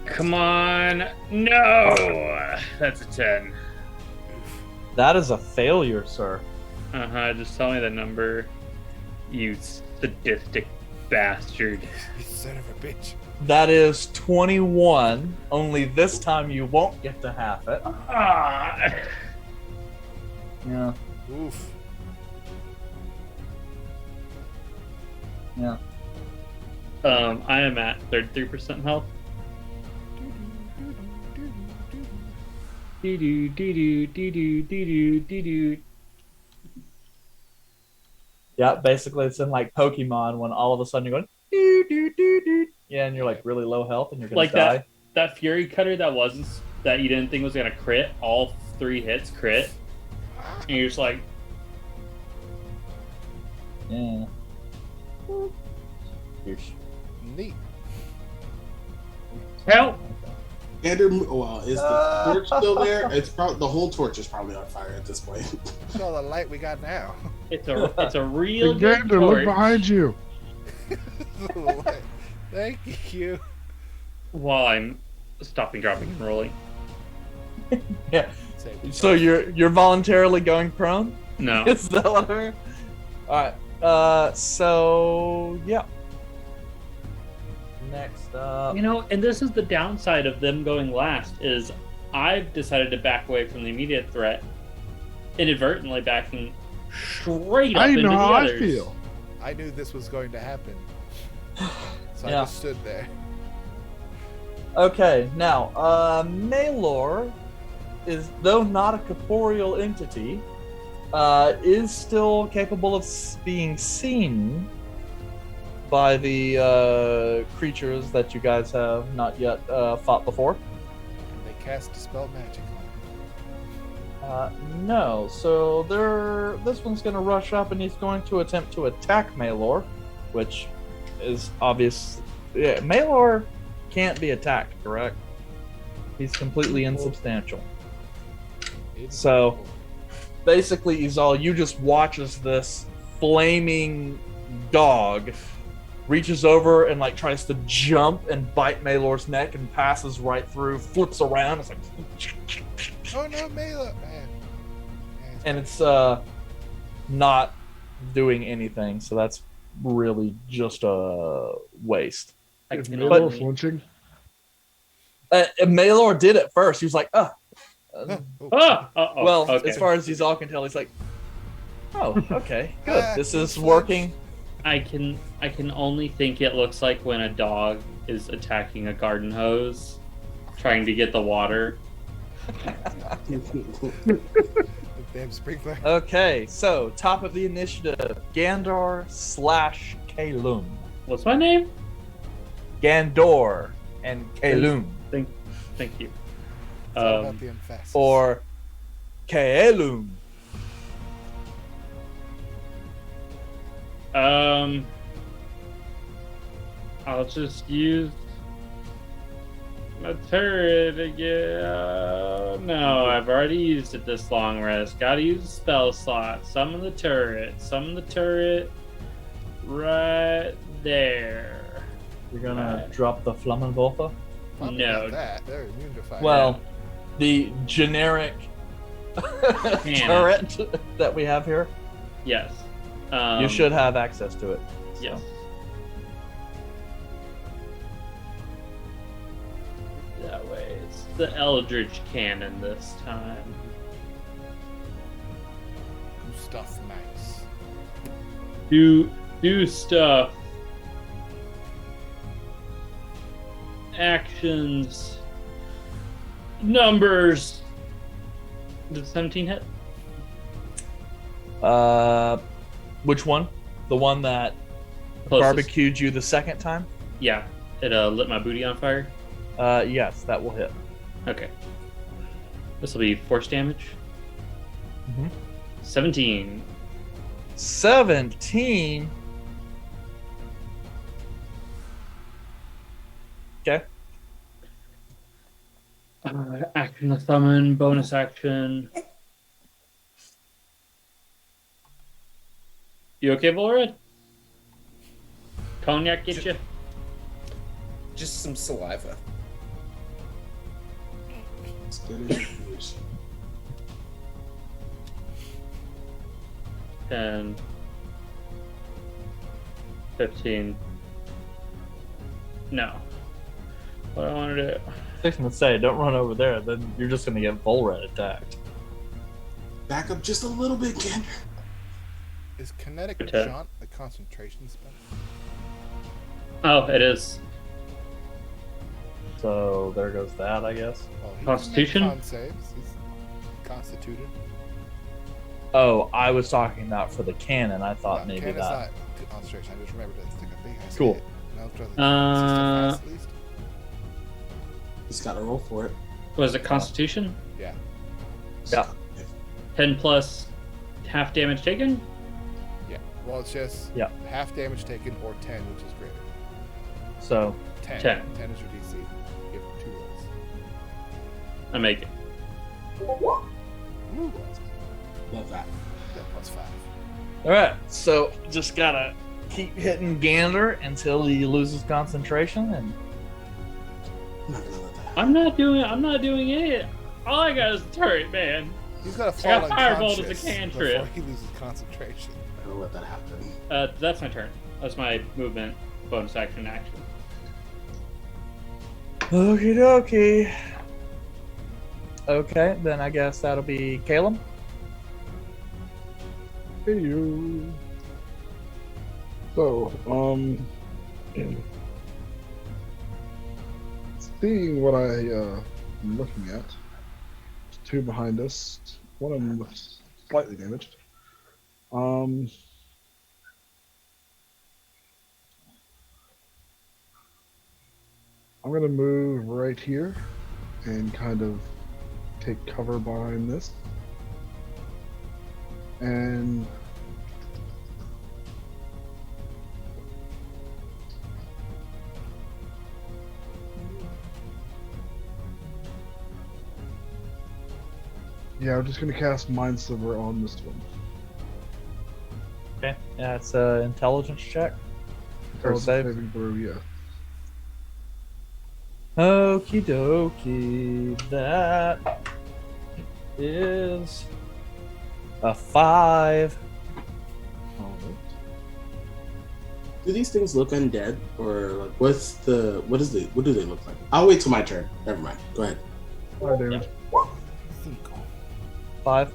Come on. No. That's a 10. That is a failure, sir. Uh-huh. Just tell me the number. You sadistic bastard. You son of a bitch. That is 21. Only this time you won't get to half it. Ah. Yeah. Oof. Yeah. I am at 33% health. Dee-doo, dee-doo, dee-doo, dee-doo, dee-doo. Yeah. Basically, it's in like Pokemon when all of a sudden you're going doo doo doo doo. Yeah, and you're like really low health and you're gonna Like die. that Fury Cutter that you didn't think was gonna crit, all 3 hits crit. And you're just like, Yeah. Neat. help! Andrew, well, is the torch still there? It's probably the whole torch is probably on fire at this point. Look at all the light we got now. It's a real good Gander, look torch. behind you. Thank you. While I'm stopping, dropping, and rolling. Yeah. Save So you're voluntarily going prone? No. Is that what I heard? Alright. So yeah. Next up. You know, and this is the downside of them going last, is I've decided to back away from the immediate threat, inadvertently backing straight up I into know the how I others. feel. I knew this was going to happen. So I Yeah. just stood there. Okay, now, Maelor is, though not a corporeal entity, is still capable of being seen by the creatures that you guys have not yet fought before. And they cast Dispel Magic on No, so this one's going to rush up and he's going to attempt to attack Maelor, which is obvious. Yeah, Maelor can't be attacked, correct? He's completely insubstantial. it. So, basically, Izal, you just watch as this flaming dog reaches over and like tries to jump and bite Maelor's neck and passes right through, flips around. It's like, Oh no, Mela! Man. and it's not doing anything. So that's really just a waste. Is But- Maelor flinching? Maelor did it first. He was like, Oh, well, okay. as far as Izal can tell, he's like, oh, okay, good. Ah, This he is flinched. working. I can only think it looks like when a dog is attacking a garden hose, trying to get the water. The damn sprinkler. Okay, so top of the initiative, Gandor / Kalum. What's my name? Gandor and Kalum. Thank you. It's all about the emphasis. Or Kaelum. I'll just use my turret again. No, I've already used it this long rest. Gotta use a spell slot. Summon the turret. Summon the turret right there. You're gonna drop the Flammenwolfe? Probably No. not that. They're immune to fire. Well, the generic turret that we have here, Yes. you should have access to it. So. Yes. That way, it's the Eldritch Cannon this time. Do stuff nice. Do stuff. Actions. Numbers. Did 17 hit? Which one? The one that Closest. barbecued you the second time? Yeah. It lit my booty on fire. Yes, that will hit. Okay. This will be force damage. Mhm. 17. 17. Okay. Action to summon, bonus action. You okay, Volred? Cognac get you? Just some saliva. It's good news. 10, 15. No. What I want to do. I was gonna say, don't run over there, then you're just gonna get Volred attacked. Back up just a little bit, Gander. Is kinetic Okay. jaunt a concentration spell? Oh, it is. So there goes that, I guess. Well, he Constitution? can make con saves. He's constituted. Oh, I was talking about for the cannon. I thought No, maybe cannon's that. not concentration. I just remembered to stick a big ass Cool. hit. And I was trying to fast, at least. He's got to roll for it. Was it Constitution? Yeah. Yeah. 10 plus half damage taken? Yeah. Well, it's just Yeah. half damage taken or 10, which is greater. So 10. 10. 10 is your DC. You have 2 rolls. I make it. Woo. Love that. Yeah, plus 5. all right. So just gotta keep hitting Gander until he loses concentration, and I'm not gonna let that happen. I'm not doing it. All I got is the turret, man. He's got to I fall got Firebolt as a unconscious cantrip. before he loses concentration. I'm gonna let that happen. That's my turn. That's my movement, bonus action. okie dokie. Okay, then I guess that'll be Caleb. Hey you. So, seeing what am looking at, there's 2 behind us. One of them looks slightly damaged. I'm gonna move right here and kind of take cover behind this. And yeah, I'm just gonna cast Mind Sliver on this one. Okay, yeah, it's an intelligence check. Or save. Saving throw, yeah. Okie dokie. That is a 5. Alright. Do these things look undead, or like what do they look like? I'll wait till my turn. Never mind. Go ahead. 5 damage. 5.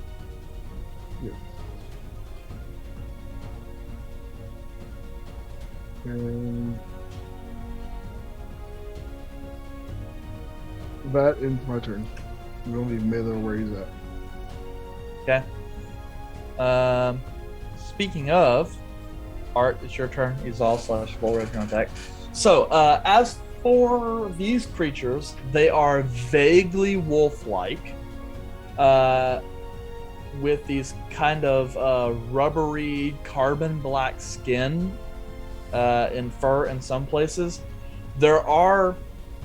And that ends my turn. We don't leave Miller where he's at. Okay. Speaking of, Art, it's your turn. Exhaust slash full red contact. So, as for these creatures, they are vaguely wolf-like, with these kind of rubbery carbon black skin and fur in some places. There are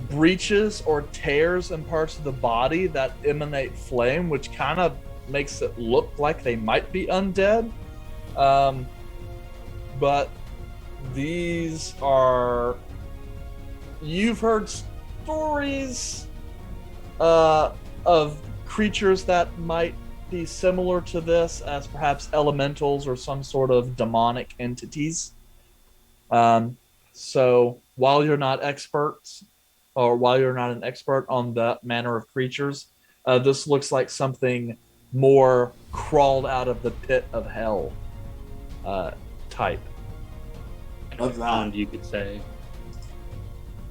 breaches or tears in parts of the body that emanate flame, which kind of makes it look like they might be undead. But these are... You've heard stories of creatures that might be similar to this as perhaps elementals or some sort of demonic entities. So while you're not experts, or while you're not an expert on that manner of creatures, this looks like something more crawled out of the pit of hell type. Love that. You could say.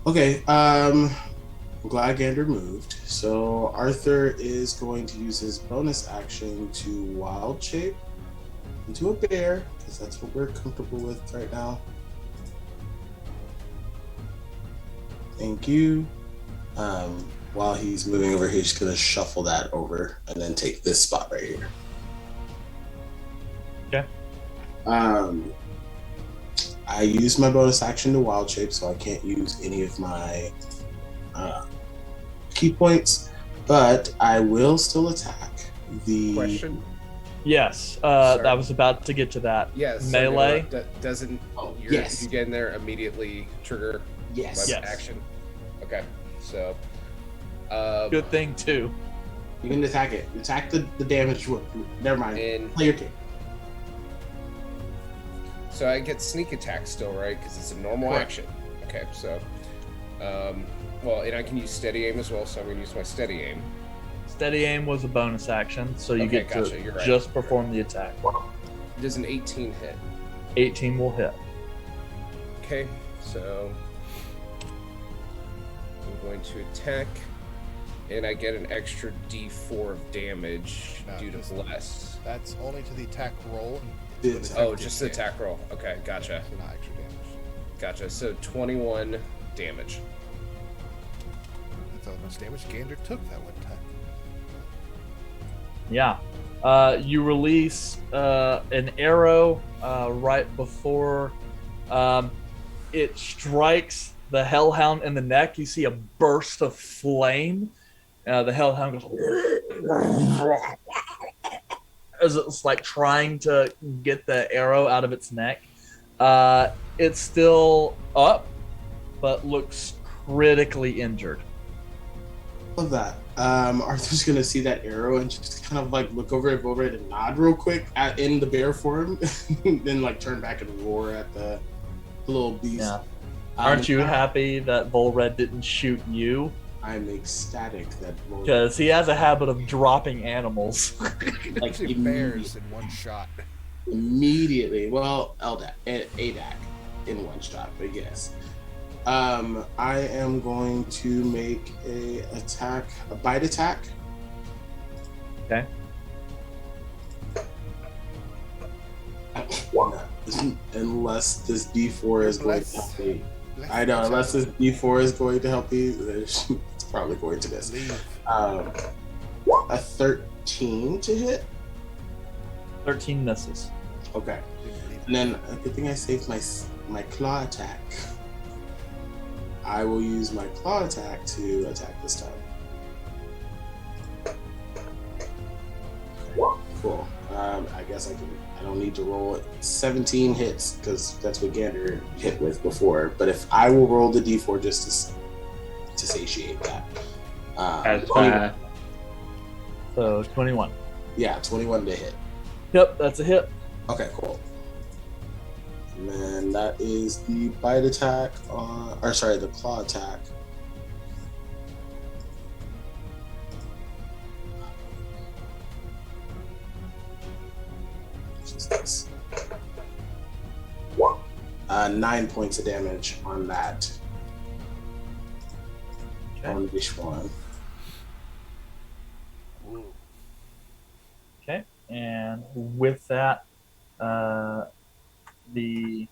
Okay, I'm glad Gander moved. So Arthur is going to use his bonus action to wild shape into a bear, because that's what we're comfortable with right now. Thank you. While he's moving over, he's just gonna shuffle that over and then take this spot right here. Okay. I used my bonus action to wild shape, so I can't use any of my key points, but I will still attack the Question? Yes, Sorry. I was about to get to that. Yes. Melee. Doesn't yes. you get in there immediately trigger Yes. Yes. action? Okay. So Good thing too. You can attack it. Attack the damage. Never mind. And Play your game. so I get sneak attack still, right? Because it's a normal Correct. action. Okay, so well, and I can use steady aim as well, so I'm gonna use my steady aim. Steady aim was a bonus action, so you Okay, get gotcha, to you're right. just perform the attack. Does an 18 hit? 18 will hit. Okay, so I'm going to attack, and I get an extra D4 of damage No, due to just- bless. That's only to the attack roll. The But it's attack- Oh, just the attack roll. Okay, gotcha. So not extra damage. Gotcha. So 21 damage. That's how much damage Gander took that one time. Yeah. You release an arrow right before it strikes the hellhound in the neck. You see a burst of flame. The hellhound goes as it's like trying to get the arrow out of its neck. It's still up, but looks critically injured. Love that. Arthur's gonna see that arrow and just kind of like look over it and nod real quick in the bear form, then like turn back and roar at the little beast. Yeah. Aren't you happy that Volred didn't shoot you? I'm ecstatic that Because he has a habit of dropping animals. like Actually, bears in one shot. immediately. Well, ADAC in one shot, but yes. I am going to make a bite attack. Okay. Unless this D4 is going to help me. Let's I know, go unless this check. D4 is going to help me, it's probably going to miss. Leave. A 13 to hit. 13 misses. Okay. Didn't leave. And then a good thing I saved my claw attack. I will use my claw attack to attack this time. Cool. I guess I don't need to roll it. 17 hits because that's what Gander hit with before. But if I will roll the D4 just to satiate that. As 21. So 21. Yeah, 21 to hit. Yep, that's a hit. Okay, cool. And then that is the bite attack the claw attack. Which is this. 9 points of damage on that. Okay. On each one. Okay, and with that, the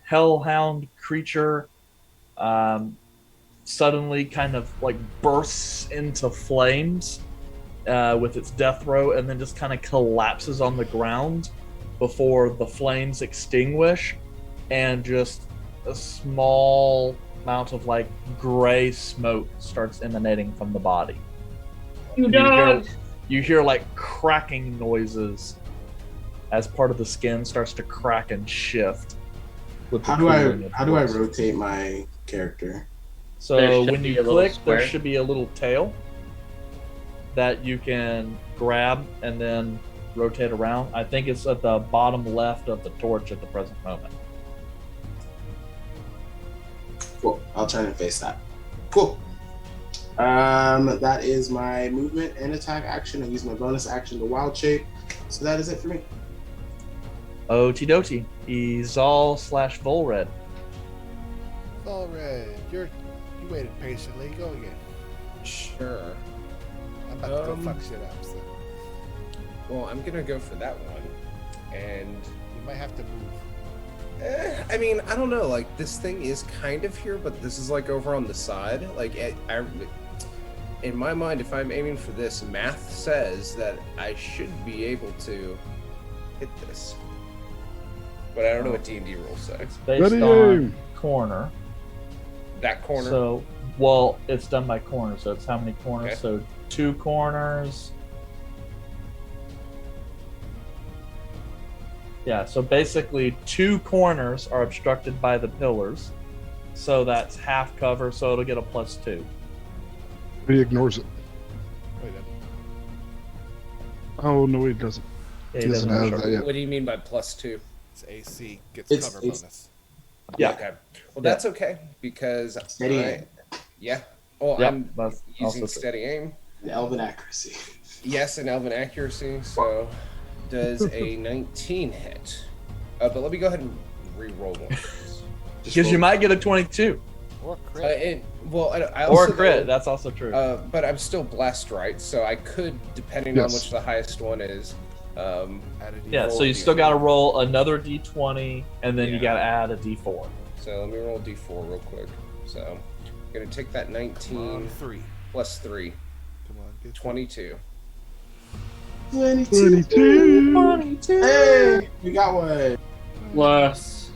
hellhound creature suddenly kind of like bursts into flames with its death throw, and then just kind of collapses on the ground before the flames extinguish, and just a small amount of like gray smoke starts emanating from the body. You hear like cracking noises as part of the skin starts to crack and shift. How do I rotate my character? So when you click, there should be a little tail that you can grab and then rotate around. I think it's at the bottom left of the torch at the present moment. Cool. I'll turn and face that. Cool. That is my movement and attack action. I use my bonus action to wild shape. So that is it for me. Okie dokie. Izal / Volred. Volred, you waited patiently. Go again. Sure. I'm about to go fuck shit up. So. Well, I'm gonna go for that one, and you might have to move. I mean, I don't know. Like, this thing is kind of here, but this is like over on the side. Like, in my mind, if I'm aiming for this, math says that I should be able to hit this. But I don't know what D&D rules say. It's based on corner. That corner? So, well, it's done by corner, so it's how many corners? Okay. So 2 corners. Yeah, so basically 2 corners are obstructed by the pillars. So that's half cover, so it'll get a +2. He ignores it. Wait a minute. Oh, no, he doesn't. Yeah, He doesn't have that yet. What do you mean by +2? It's AC gets It's- cover it's- bonus. Yeah. Okay. Well, that's okay, because Steady aim. Yeah. Well, Yep, I'm that's using also steady aim. The elven accuracy. Yes, and elven accuracy. So, does a 19 hit? But let me go ahead and re-roll one. Because you might get a 22. Or crit. I Or also a crit, know- that's also true. but I'm still blessed, right? So I could, depending on Yes. which the highest one is. Add a Yeah, D4. so you still got to roll another d20, and then you Yeah. got to add a d4. So let me roll d4 real quick. So I'm gonna take that Come on, 19 3. plus 3, Come on, get 22. 22. Hey, we got one. Plus.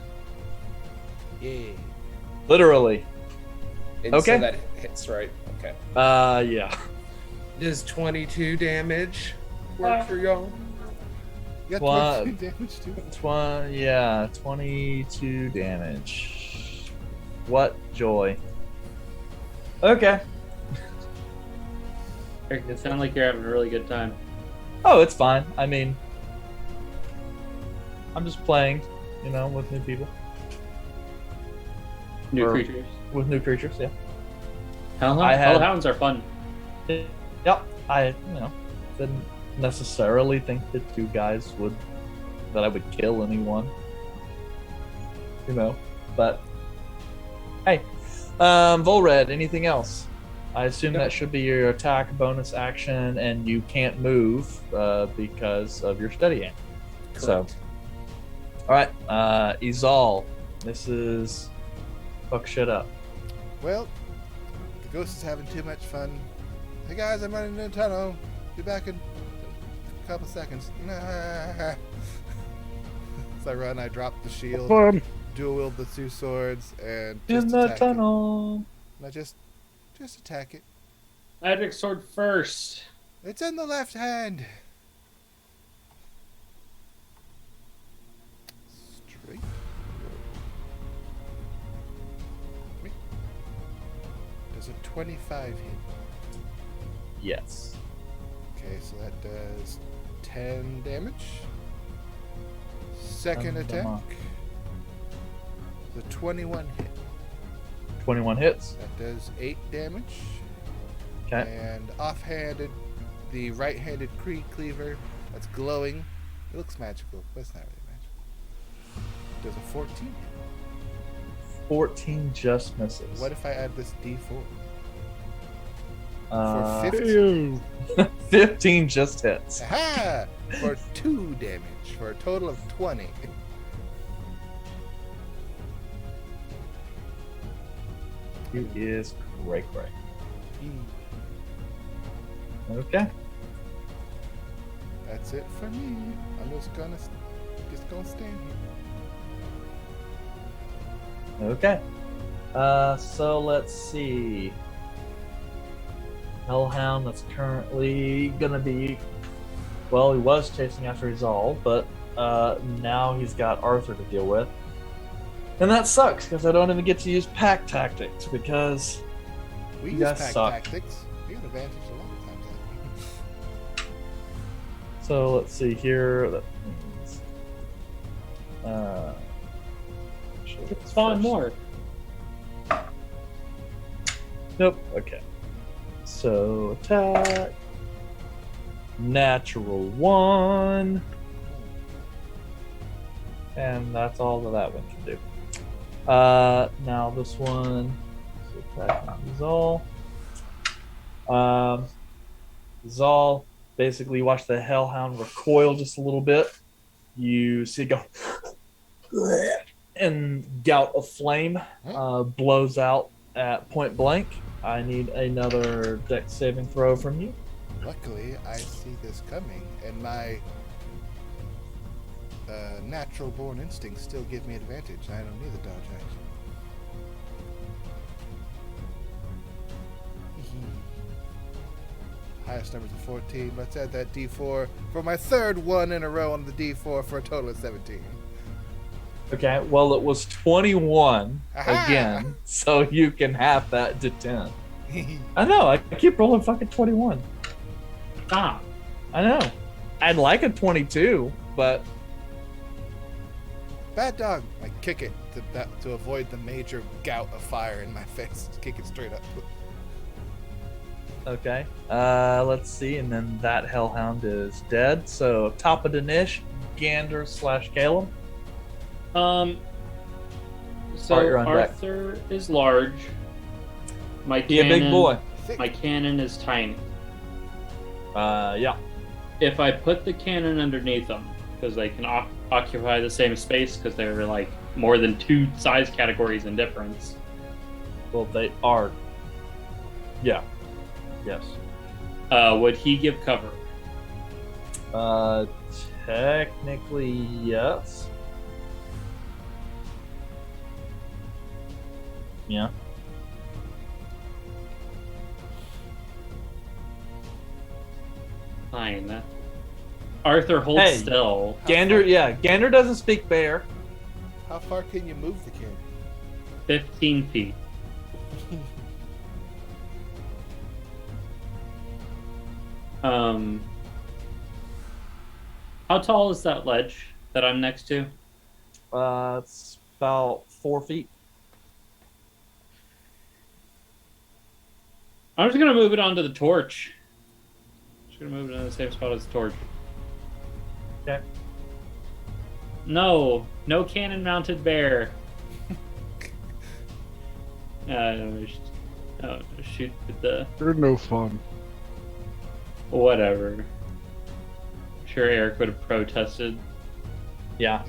Yeah. Literally. And Okay. So that hits, right? Okay. Yeah. Does 22 damage work for y'all? You got What? 22 damage too. 22 damage. What joy. Okay. Eric, it sounds like you're having a really good time. Oh, it's fine. I mean, I'm just playing, with new people. New Or- creatures. With new creatures, yeah. Hellhounds are fun. Yep. I, didn't necessarily think that that I would kill anyone. But hey, Volred, anything else? I assume that should be your attack bonus action, and you can't move because of your steady aim. So, all right, Izal, this is fuck shit up. Well, the ghost is having too much fun. Hey guys, I'm running into a tunnel. Be back in a couple seconds. Nah. So I run, I drop the shield, Fun. dual wield the 2 swords, and In just the attack tunnel. it. And I just attack it. Magic sword first. It's in the left hand. Straight. Wait. Does a 25 hit? Yes. Okay, so that does 10 damage. Second Come attack. on. The 21 hit. 21 hits. That does 8 damage. Okay. And offhanded, the right-handed cleaver that's glowing. It looks magical, but it's not really magical. Does a 14 hit. 14 just misses. What if I add this D4? Uh, For 50? Ew. 15 just hits. Aha! For 2 damage, for a total of 20. He is great. Okay. That's it for me. I'm just gonna stand here. Okay. So let's see. Hellhound that's currently gonna be, well, he was chasing after Resolve, but now he's got Arthur to deal with. And that sucks, because I don't even get to use pack tactics, because We you use guys pack suck. tactics. We have advantage a lot of times. So let's see here. That means, Spawn more. Nope. Okay. So attack. Natural 1. And that's all that one can do. Now this one. So attack on Zal. Zal, basically you watch the Hellhound recoil just a little bit. You see it go and gout of flame blows out at point blank. I need another dex saving throw from you. Luckily, I see this coming, and my natural born instincts still give me advantage. I don't need the dodge action. Highest numbers of 14. Let's add that D4 for my third one in a row on the D4 for a total of 17. Okay, well it was 21 Aha! again, so you can half that to 10. I know, I keep rolling fucking 21. Stop. I know. I'd like a 22, but Bad dog! I kick it to avoid the major gout of fire in my face. Just kick it straight up. okay. Let's see, and then that Hellhound is dead. So top of the niche, Gander / Caleb. So Art, you're on deck. Arthur is large. My He a cannon, big boy. My cannon is tiny. Yeah. If I put the cannon underneath them, because they can occupy the same space, because they're like more than 2 size categories in difference. Well, they are. Yeah. Yes. Would he give cover? Technically, yes. Yeah. Fine. Arthur holds Hey. still. Gander, yeah. Gander doesn't speak bear. How far can you move the cannon? 15 feet. How tall is that ledge that I'm next to? It's about 4 feet. I'm just gonna move it onto the torch. Just gonna move it in the same spot as the torch. Okay. No cannon mounted bear. Shoot with the You're no fun. whatever. I'm sure Eric would have protested. Yeah.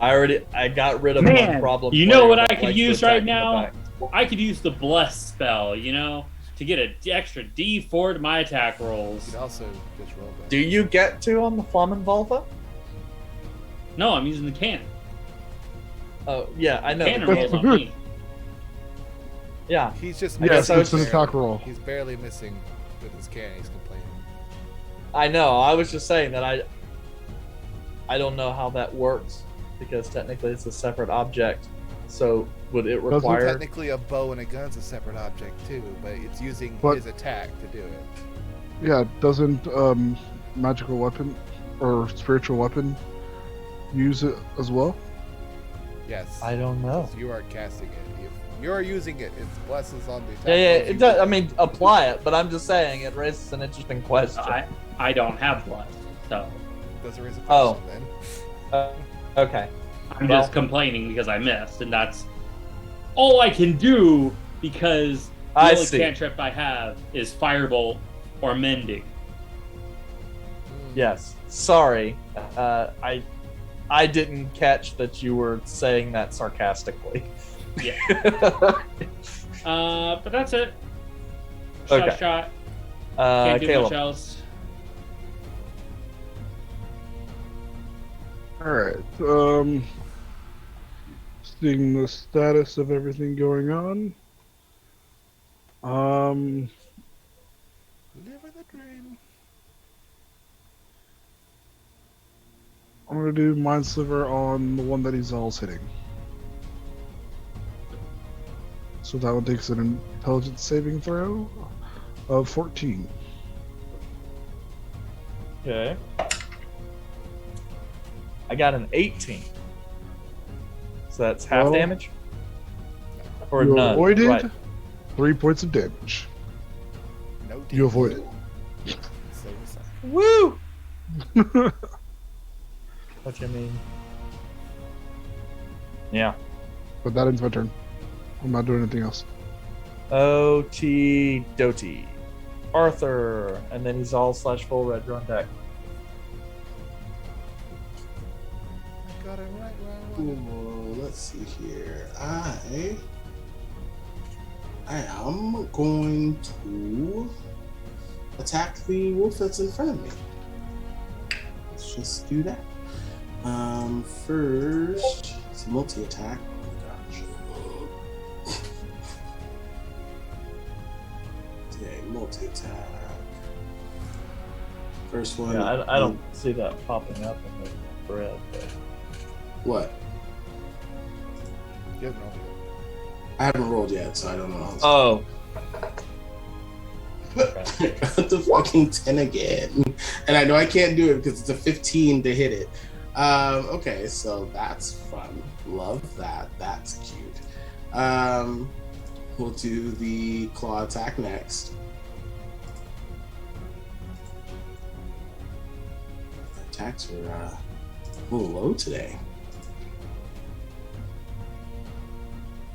I got rid of Man, one problem. you know player what that I could likes to use attack right in the now? back. I could use the bless spell, to get an extra D4 to my attack You rolls. could also just roll that. Do you get to on the Flammenvolva? No, I'm using the cannon. Oh, yeah, I know. Cannon That's rolls on good. me. Yeah. He's just Yes, I it's an was- attack roll. He's barely missing with his cannon. He's complaining. I know. I was just saying that I don't know how that works because technically it's a separate object. So would it Doesn't require? Technically, a bow and a gun's a separate object too, but it's using But- his attack to do it. Yeah, doesn't magical weapon or spiritual weapon use it as well? Yes. I don't know. Because you are casting it. If you're using it, it's blesses on the attack. Yeah, rolls you it does. roll. I mean, apply it, but I'm just saying it raises an interesting question. I don't have bless, so Does it raise a Oh. question then? Okay. I'm just complaining because I missed, and that's all I can do because the only cantrip I have is Firebolt or Mending. Yes. Sorry. I didn't catch that you were saying that sarcastically. Yeah. But that's it. Shot. Can't do Caleb. much else. All right. Seeing the status of everything going on. Living the dream. I'm gonna do Mind Sliver on the one that he's all hitting. So that one takes an intelligence saving throw of 14. Okay. I got an 18. So that's half Well, damage? Or You none? avoided Right. 3 points of damage. No You avoided. Save us up. Woo! What you mean? Yeah. But that ends my turn. I'm not doing anything else. O-T Doty. Arthur. And then he's all /full red drawn deck. Got it right. Ooh, let's see here. I am going to attack the wolf that's in front of me. Let's just do that. First, it's a multi-attack. Oh my gosh. Okay, multi-attack. First one. Yeah, I don't see that popping up in the thread. But... What? You haven't rolled yet. I haven't rolled yet, so I don't know. Oh. Got the fucking 10 again. And I know I can't do it because it's a 15 to hit it. Okay, so that's fun. Love that. That's cute. We'll do the claw attack next. Attacks are a little low today.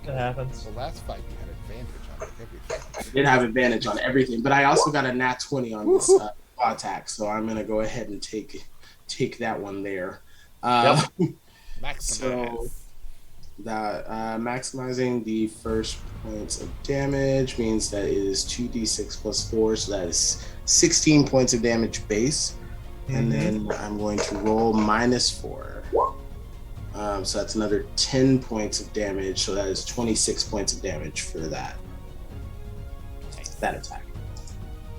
It happens. The last fight you had advantage on everything. Did have advantage on everything, but I also got a nat 20 on this claw attack, so I'm gonna go ahead and take that one there. Maximize. So that maximizing the first points of damage means that it is 2d6 plus 4, so that is 16 points of damage base. And then I'm going to roll -4. So that's another 10 points of damage, so that is 26 points of damage for that attack.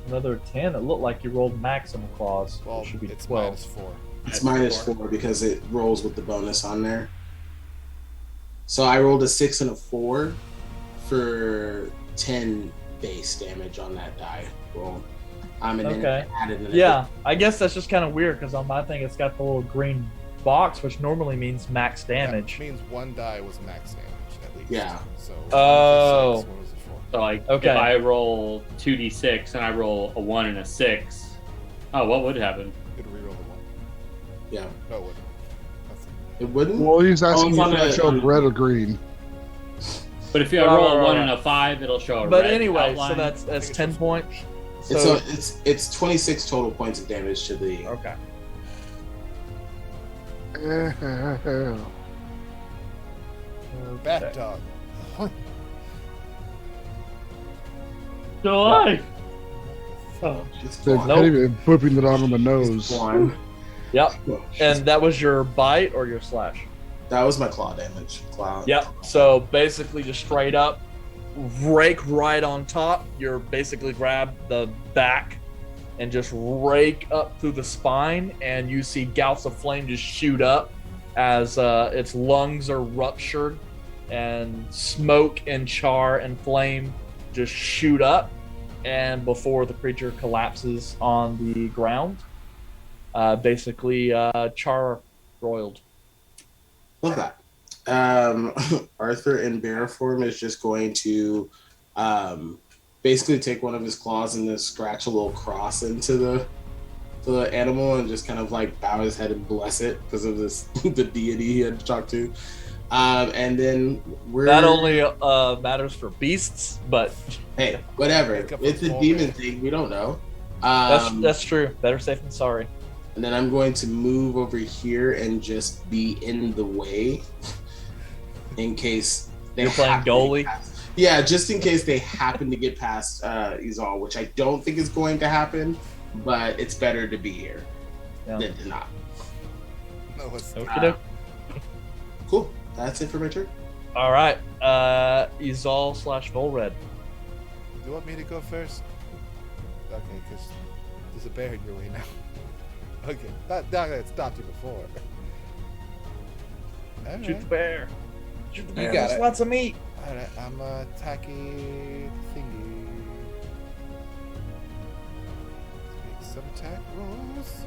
Another 10. It looked like you rolled maximum claws. Well, It should be it's 12. -4. It's -4 because it rolls with the bonus on there. So I rolled a 6 and a 4 for 10 base damage on that die roll. And then Okay. added an Yeah, I guess that's just kind of weird because on my thing it's got the little green box, which normally means max damage. That means one die was max damage at least. Yeah. So Oh. what was it for? So like, Okay. if I roll 2d6 and I roll a 1 and a 6, oh, what would happen? You'd reroll the one. Yeah, No, it wouldn't. That's it wouldn't. Well, he's asking it's if on it the- showed red or green. But if you Right, roll a right, 1 right. and a 5, it'll show a But red anyway, outline. so that's 10 points. It's So it's 26 total points of damage to the. okay. Bat Okay. dog. Still alive. Oh. Just They're one. not even booping it on the nose. Just one. Yep. Oh, And that was your bite or your slash? that was my claw damage. Claw. Yep. So basically, just straight up, rake right on top. You're basically grab the back and just rake up through the spine, and you see gouts of flame just shoot up as its lungs are ruptured, and smoke and char and flame just shoot up, and before the creature collapses on the ground, basically char broiled. Love that. Arthur in bear form is just going to basically take one of his claws and just scratch a little cross into the animal and just kind of like bow his head and bless it because of this the deity he had to talk to. And then we're That only matters for beasts, but hey, whatever. Make up It's a a demon moment. thing. We don't know. that's true. Better safe than sorry. And then I'm going to move over here and just be in the way in case they You're playing happen to goalie? get past. Yeah, just in case they happen to get past Izal, which I don't think is going to happen, but it's better to be here Yeah. than to not. No, it's Okey-doke. Cool. That's it for my turn. All right. Izal / Volred. Do you want me to go first? Okay, because there's a bear in your way now. Okay, not that it stopped you before. All Shoot the bear. Shoot the bear. got There's it. lots of meat. Alright, I'm attacking thingy. Let's make some attack rolls.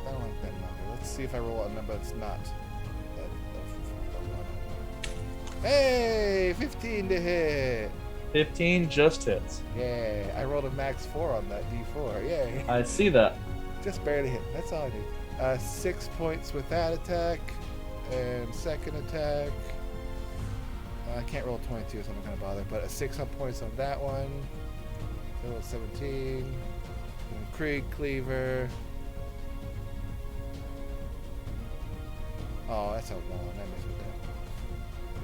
I don't like that number. Let's see if I roll a number that's not that. Hey, 15 to hit. 15 just hits. Yeah, I rolled a max 4 on that D4. Yay. I see that. Just barely hit. That's all I need. 6 points with that attack, and second attack. I can't roll 22, so I'm not gonna bother. But 6 points on that one. Total 17. And Krieg Cleaver. Oh, that's a long. I missed with that.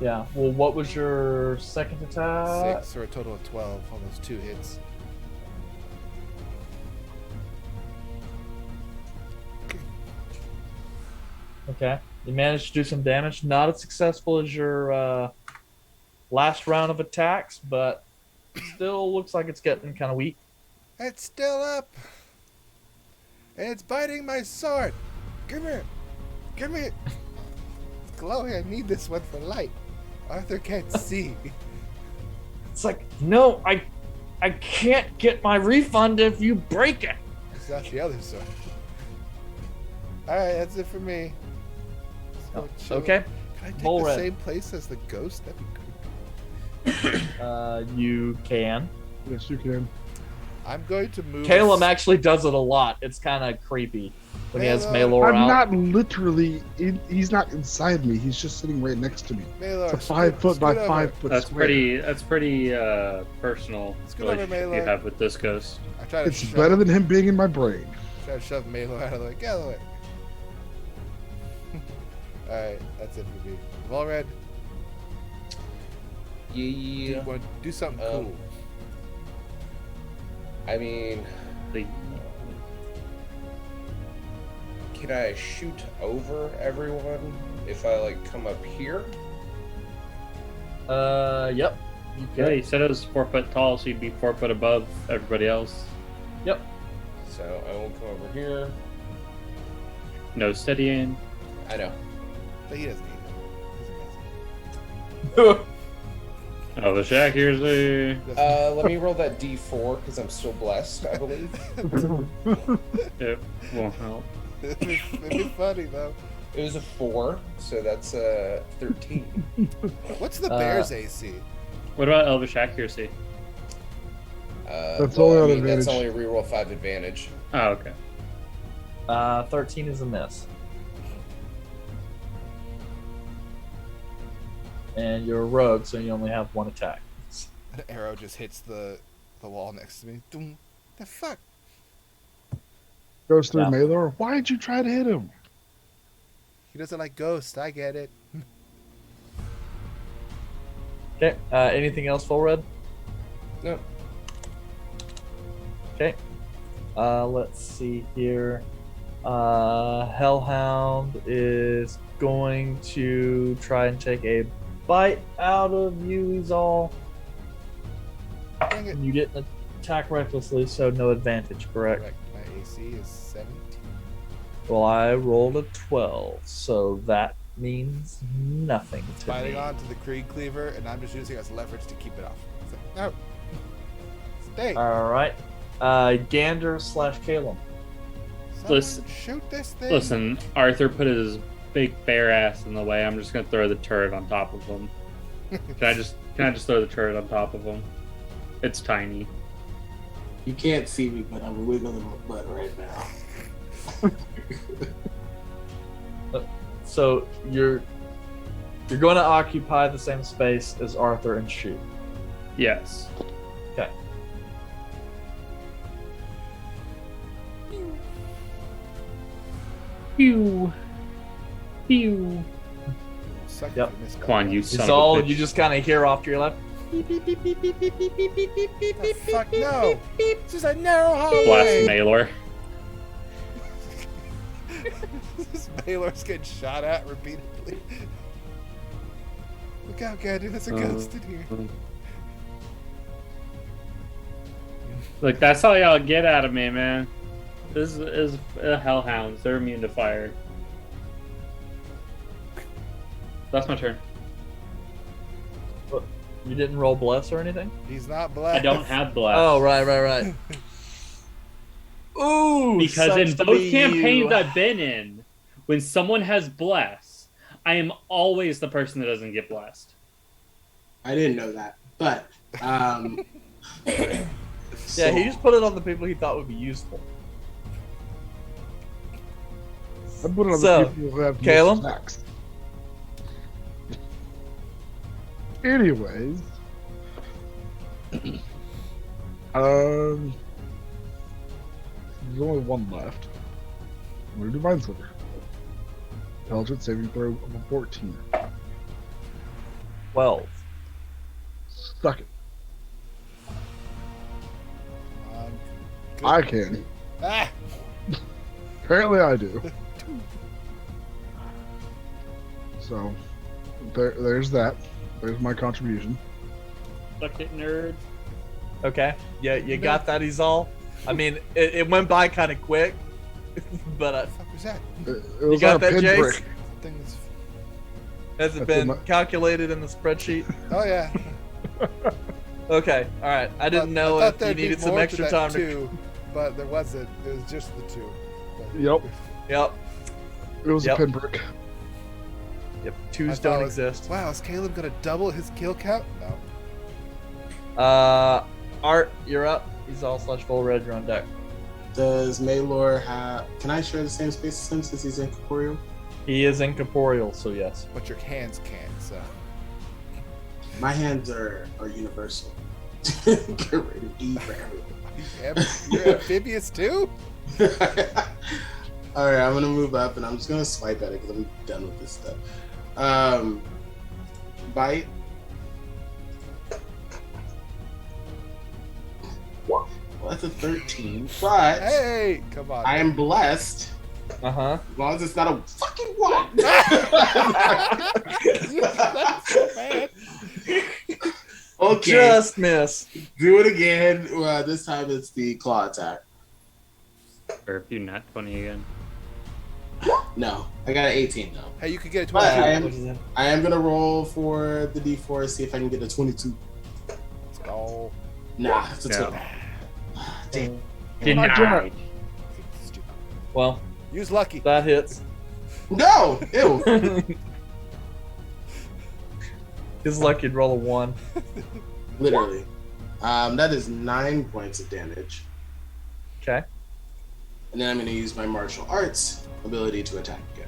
Yeah. Well, what was your second attack? 6 or a total of 12 on those 2 hits. Okay. You managed to do some damage. Not as successful as your last round of attacks, but still looks like it's getting kind of weak. It's still up. And it's biting my sword. Give me it. Give me it. Chloe, I need this one for light. Arthur can't see. It's like, no, I can't get my refund if you break it. It's not the other sword. Alright, that's it for me. Let's go chill. Okay. Can I take Bull the red. same place as the ghost? That'd be creepy. You can. Yes, you can. I'm going to move. Caleb actually does it a lot. It's kind of creepy when he has Malor. Maylor I'm out. not literally. He's not inside me. He's just sitting right next to me. Maylor, It's a 5 foot by scoot 5 foot That's square. pretty personal Scoot over, relationship you Malor. have with this ghost. I try to It's shove, better than him being in my brain. try to shove Maylor out of the way. Get out of the way. Alright, that's it for me. Volred, do you Yeah. want to do something Um, cool? I mean, The- can I shoot over everyone if I like come up here? Yep. You Yeah, can. he said it was 4 foot tall, so you'd be 4 foot above everybody else. Yep. So I won't come over here. No steadying. I know. But he doesn't need it. He's amazing. Oh, the accuracy. Let me roll that D4 because I'm still blessed, I believe. It won't help. It'd be funny though. It was a 4, so that's 13. What's the bear's AC? What about Elvish accuracy? That's only on That's advantage. only a reroll 5 advantage. Oh, okay. 13 is a miss. And you're a rogue, so you only have 1 attack. An arrow just hits the wall next to me. Doom. The fuck? Goes through Yeah. Malor. Why'd you try to hit him? He doesn't like ghosts. I get it. Okay. Anything else, Full Red? No. Okay. Let's see here. Hellhound is going to try and take a bite out of you. He's all. Dang it. You didn't attack recklessly, so no advantage, correct? Correct. My AC is 17. Well, I rolled a 12, so that means nothing to Biting me. onto the Krieg Cleaver, and I'm just using it as leverage to keep it off. It's like, no. Stay. All right. Gander / Caleb. Someone listen- shoot this thing. Listen, Arthur put his big bear ass in the way. I'm just gonna throw the turret on top of him. Can I just throw the turret on top of him? It's tiny. You can't see me, but I'm wiggling my butt right now. So you're going to occupy the same space as Arthur and shoot. Yes. Okay. Pew. Pew. Suck Yep. if you miss Come on, you son It's of a all bitch. you just kind of hear off to your left. The fuck no! This is a narrow Blast hallway. Malor. This Baylor's getting shot at repeatedly. Look out, Gandhi, there's a ghost in here. Look, that's all y'all get out of me, man. This is hellhounds. They're immune to fire. That's my turn. You didn't roll bless or anything? He's not blessed. I don't have blast. Oh, right. Ooh, Because in sucks to both be campaigns you. I've been in, when someone has bless, I am always the person that doesn't get blessed. I didn't know that, but Yeah, so- he just put it on the people he thought would be useful. I put it on So, the people who have Caleb? most attacks. Anyways, there's only one left. I'm gonna do Mind Sliver. Intelligence saving throw of a 14. 12. Suck it. Good. I can. Ah! Apparently, I do. So, there's that. There's my contribution. Suck it, nerd. Okay. Yeah, you got that, Izal? I mean, it went by kind of quick, but What the fuck was that? It was got on a that, Jace? pinprick. Thing's... has it That's been in my- calculated in the spreadsheet? Oh yeah. Okay, all right. I didn't know thought if you there'd be needed some more extra to time that to. two, but there wasn't. It was just the two. But- Yep. Yep. It was Yep. a pinprick. Yep. I Twos thought don't it was- exist. Wow, is Caleb gonna double his kill count? No. Art, you're up. Izal / Full Red, you're on deck. Does Maylor have? Can I share the same space as him since he's incorporeal? He is incorporeal, so yes. But your hands can't. So. My hands are universal. Get ready to eat for everyone. You're amphibious too? All right, I'm gonna move up and I'm just gonna swipe at it because I'm done with this stuff. Bite. Well, that's a 13, but Hey, come on. I am blessed Uh-huh. as long as it's not a fucking one. That's so bad. Okay, Just miss. do it again. This time it's the claw attack. Or if you nat 20 again. No, I got an 18 though. Hey, you could get a But 22. I am gonna roll for the D4 see if I can get a 22. Let's go. Nah, it's a No. 20. Damn. Denied. Stupid. Well, Use lucky. that hits. No! Ew. His luck, you'd roll a 1. Literally. That is 9 points of damage. Okay. And then I'm gonna use my martial arts ability to attack again.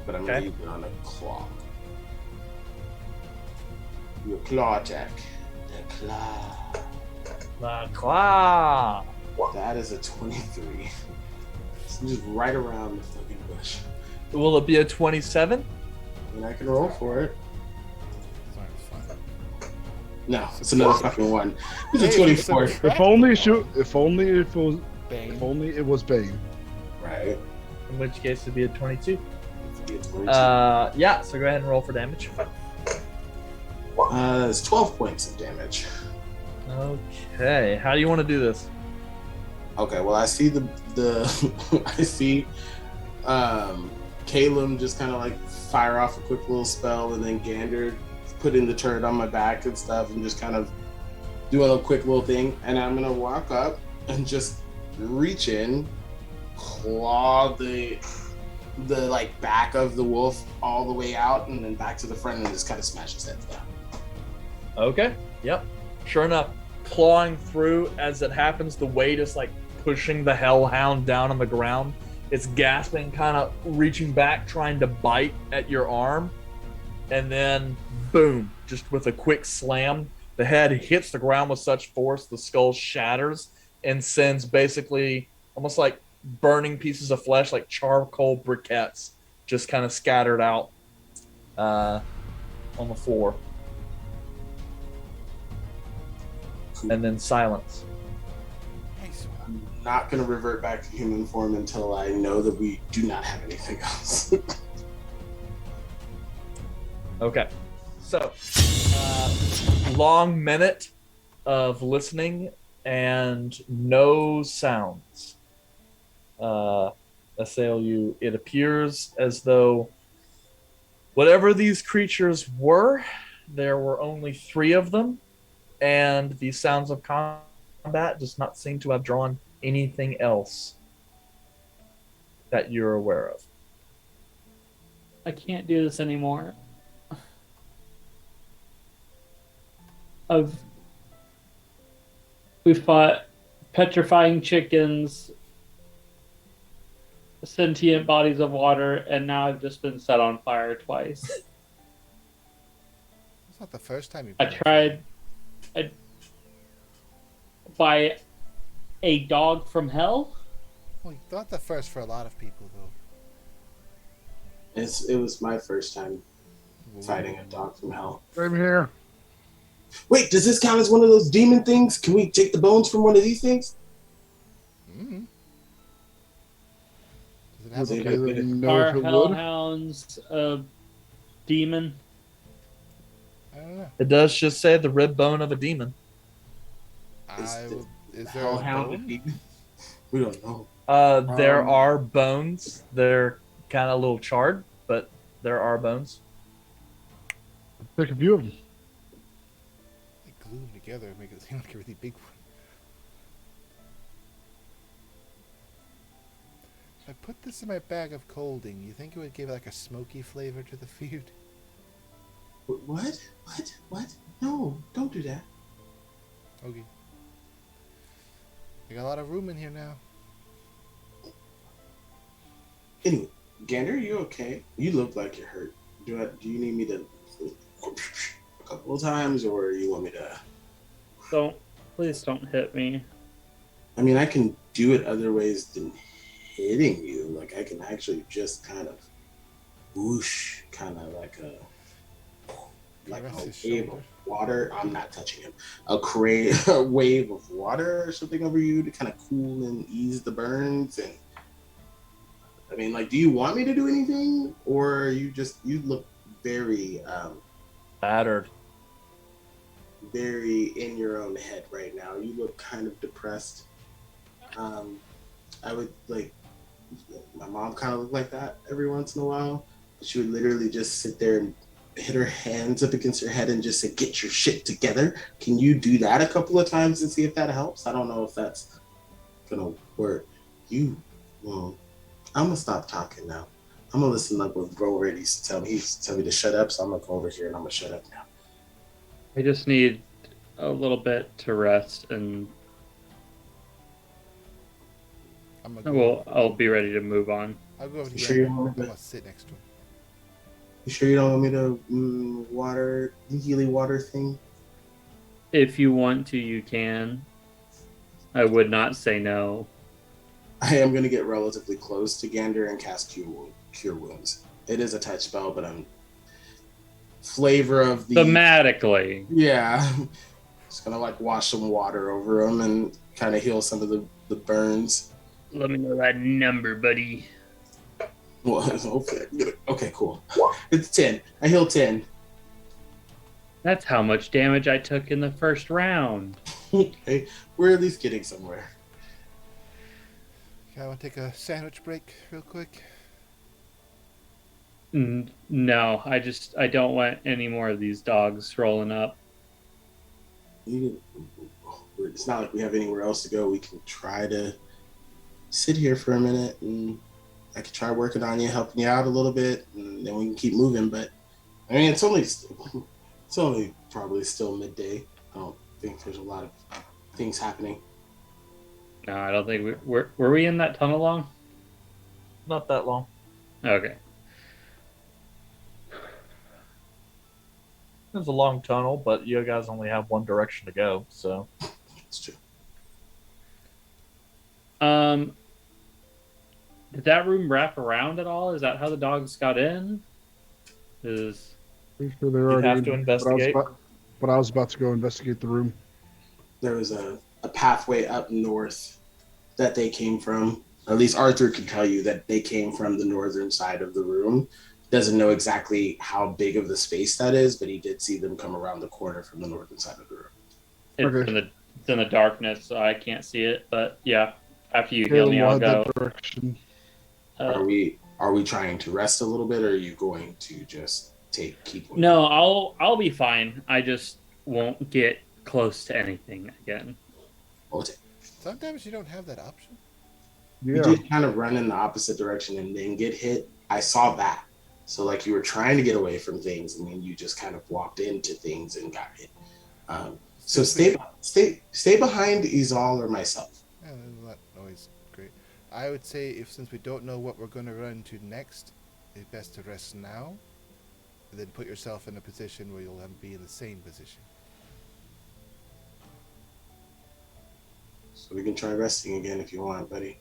But I'm gonna Okay. use it on a claw. Do a claw attack. The claw. La claw. That is a 23. So just right around the fucking bush. Will it be a 27? And I can roll for it. Sorry, it's fine. No, it's another fucking one. It's a Hey, 24. so- If only Bane. it was Bane. Right. In which case it'd be a 22. It's a 22. Yeah, so go ahead and roll for damage. It's 12 points of damage. Okay, how do you want to do this? Okay, well I see the I see Caleb just kind of like fire off a quick little spell, and then Gander putting the turret on my back and stuff, and just kind of doing a quick little thing. And I'm gonna walk up and just reach in, claw the like back of the wolf all the way out, and then back to the front, and just kind of smash his head down. Okay, yep. Sure enough, clawing through. As it happens, the weight is like pushing the hellhound down on the ground. It's gasping, kind of reaching back, trying to bite at your arm. And then, boom, just with a quick slam, the head hits the ground with such force, the skull shatters and sends basically almost like burning pieces of flesh, like charcoal briquettes, just kind of scattered out on the floor. And then silence. I'm not going to revert back to human form until I know that we do not have anything else. Okay. So, long minute of listening and no sounds assail you. It appears as though whatever these creatures were, there were only 3 of them, and the sounds of combat does not seem to have drawn anything else that you're aware of. I can't do this anymore. We fought petrifying chickens, sentient bodies of water, and now I've just been set on fire twice. It's not the first time you've I been tried by a dog from hell. Well, not the first for a lot of people, though. It was my first time fighting a dog from hell. Same here. Wait, does this count as one of those demon things? Can we take the bones from one of these things? Mm-hmm. Does it Was have it a like- Know Are if it would? hellhounds a demon? I don't know. It does just say the rib bone of a demon. Is there a Hellhound bone? demon? We don't know. There are bones. They're kind of a little charred, but there are bones. Take a few of them. They glue them together and make it seem like a really big one. If I put this in my bag of colding, you think it would give like a smoky flavor to the food? What? What? No, don't do that. Okay. I got a lot of room in here now. Anyway, Gander, you okay? You look like you're hurt. Do you need me to a couple of times, or you want me to? Please don't hit me. I mean, I can do it other ways than hitting you. Like I can actually just kind of whoosh, kind of like a Caress his wave shoulder. of water. I'm not touching him. A wave of water or something over you to kind of cool and ease the burns. And I mean, like, do you want me to do anything, or you look very Battered. very in your own head right now. You look kind of depressed. I would like, my mom kind of looked like that every once in a while. She would literally just sit there and hit her hands up against her head and just say, "Get your shit together." Can you do that a couple of times and see if that helps? I don't know if that's gonna work. Well, I'm gonna stop talking now. I'm gonna listen like what Bro already used to tell me. He used to tell me to shut up, so I'm gonna go over here and I'm gonna shut up now. I just need a little bit to rest, and I'm gonna go I'll be ready to move on. I'll go over to You the sure you end. don't I'm want me gonna to? sit next to him. You sure you don't want me to water, healy water thing? If you want to, you can. I would not say no. I am going to get relatively close to Gander and cast Cure Wounds. It is a touch spell, but I'm flavor of the Thematically. yeah. Just gonna like wash some water over him and kind of heal some of the burns. Let me know that number, buddy. Well, okay, cool. It's 10. I heal 10. That's how much damage I took in the first round. Okay, we're at least getting somewhere. Okay, I want to take a sandwich break real quick. No, I don't want any more of these dogs rolling up. It's not like we have anywhere else to go. We can try to sit here for a minute and I could try working on you, helping you out a little bit, and then we can keep moving. But I mean, it's only probably still midday. I don't think there's a lot of things happening. No, I don't think were we in that tunnel long? Not that long. Okay. It was a long tunnel, but you guys only have one direction to go, so. It's true. Did that room wrap around at all? Is that how the dogs got in? Is Pretty sure they're You'd already have in, to investigate. But I was about to go investigate the room. There was a pathway up north that they came from. Or at least Arthur could tell you that they came from the northern side of the room. Doesn't know exactly how big of the space that is, but he did see them come around the corner from the northern side of the room. it's in the darkness, so I can't see it. But yeah, after you heal Caleb me, will I'll head go. that direction. Are we trying to rest a little bit, or are you going to just keep going? No, I'll be fine. I just won't get close to anything again. Okay. Sometimes you don't have that option. You Yeah. did kind of run in the opposite direction and then get hit. I saw that. So like you were trying to get away from things, and then you just kind of walked into things and got hit. So stay behind Izal or myself. Yeah, that's not always great. I would say since we don't know what we're going to run into next, it's best to rest now, and then put yourself in a position where you'll be in the same position. So we can try resting again if you want, buddy.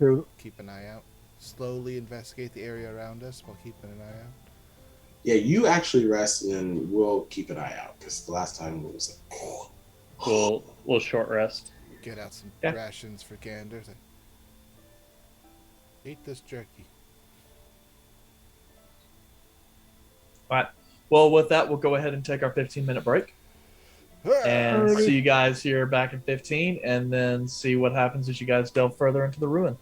Okay. Keep an eye out. Slowly investigate the area around us while keeping an eye out. Yeah, you actually rest, and then we'll keep an eye out because the last time it was like, We'll short rest. Get out some Yeah. rations for ganders. Eat this jerky. All right. Well, with that, we'll go ahead and take our 15-minute break. And Alrighty. see you guys here back in 15, and then see what happens as you guys delve further into the ruin.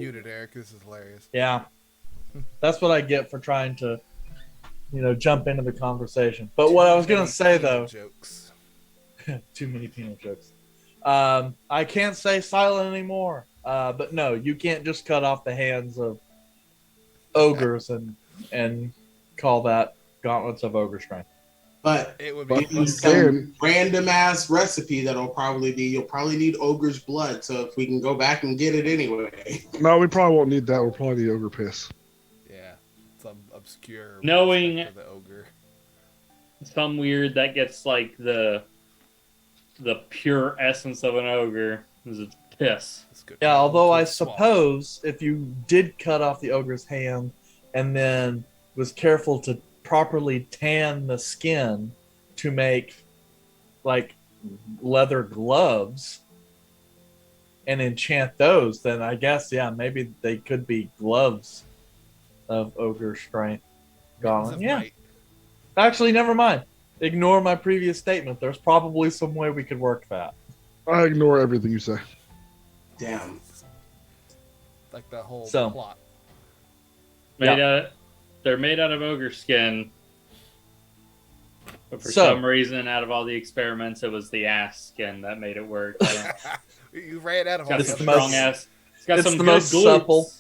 muted, Eric. This is hilarious. Yeah, that's what I get for trying to, jump into the conversation. But what I was gonna say though, Jokes. too many penal jokes. I can't say silent anymore. But no, you can't just cut off the hands of ogres and call that gauntlets of ogre strength. But It would But be you some can. random ass recipe that'll probably be you'll probably need ogre's blood. So if we can go back and get it anyway. No, we probably won't need that. We'll probably need ogre piss. yeah, some obscure Knowing- aspect of the ogre. Some weird that gets like the pure essence of an ogre is a piss. That's good. Yeah, although I Good swallow. suppose if you did cut off the ogre's hand and then was careful to properly tan the skin to make like leather gloves and enchant those, then I guess maybe they could be gloves of ogre strength. Mittens of Yeah. might. Actually, never mind. Ignore my previous statement. There's probably some way we could work that. I ignore everything you say. Damn. Like the whole So- plot. They're made out of ogre skin. But for So- some reason, out of all the experiments, it was the ass skin that made it work. I don't- You ran out of It's got all It's some the the strong most- ass. It's got it's some the good most glutes. supple.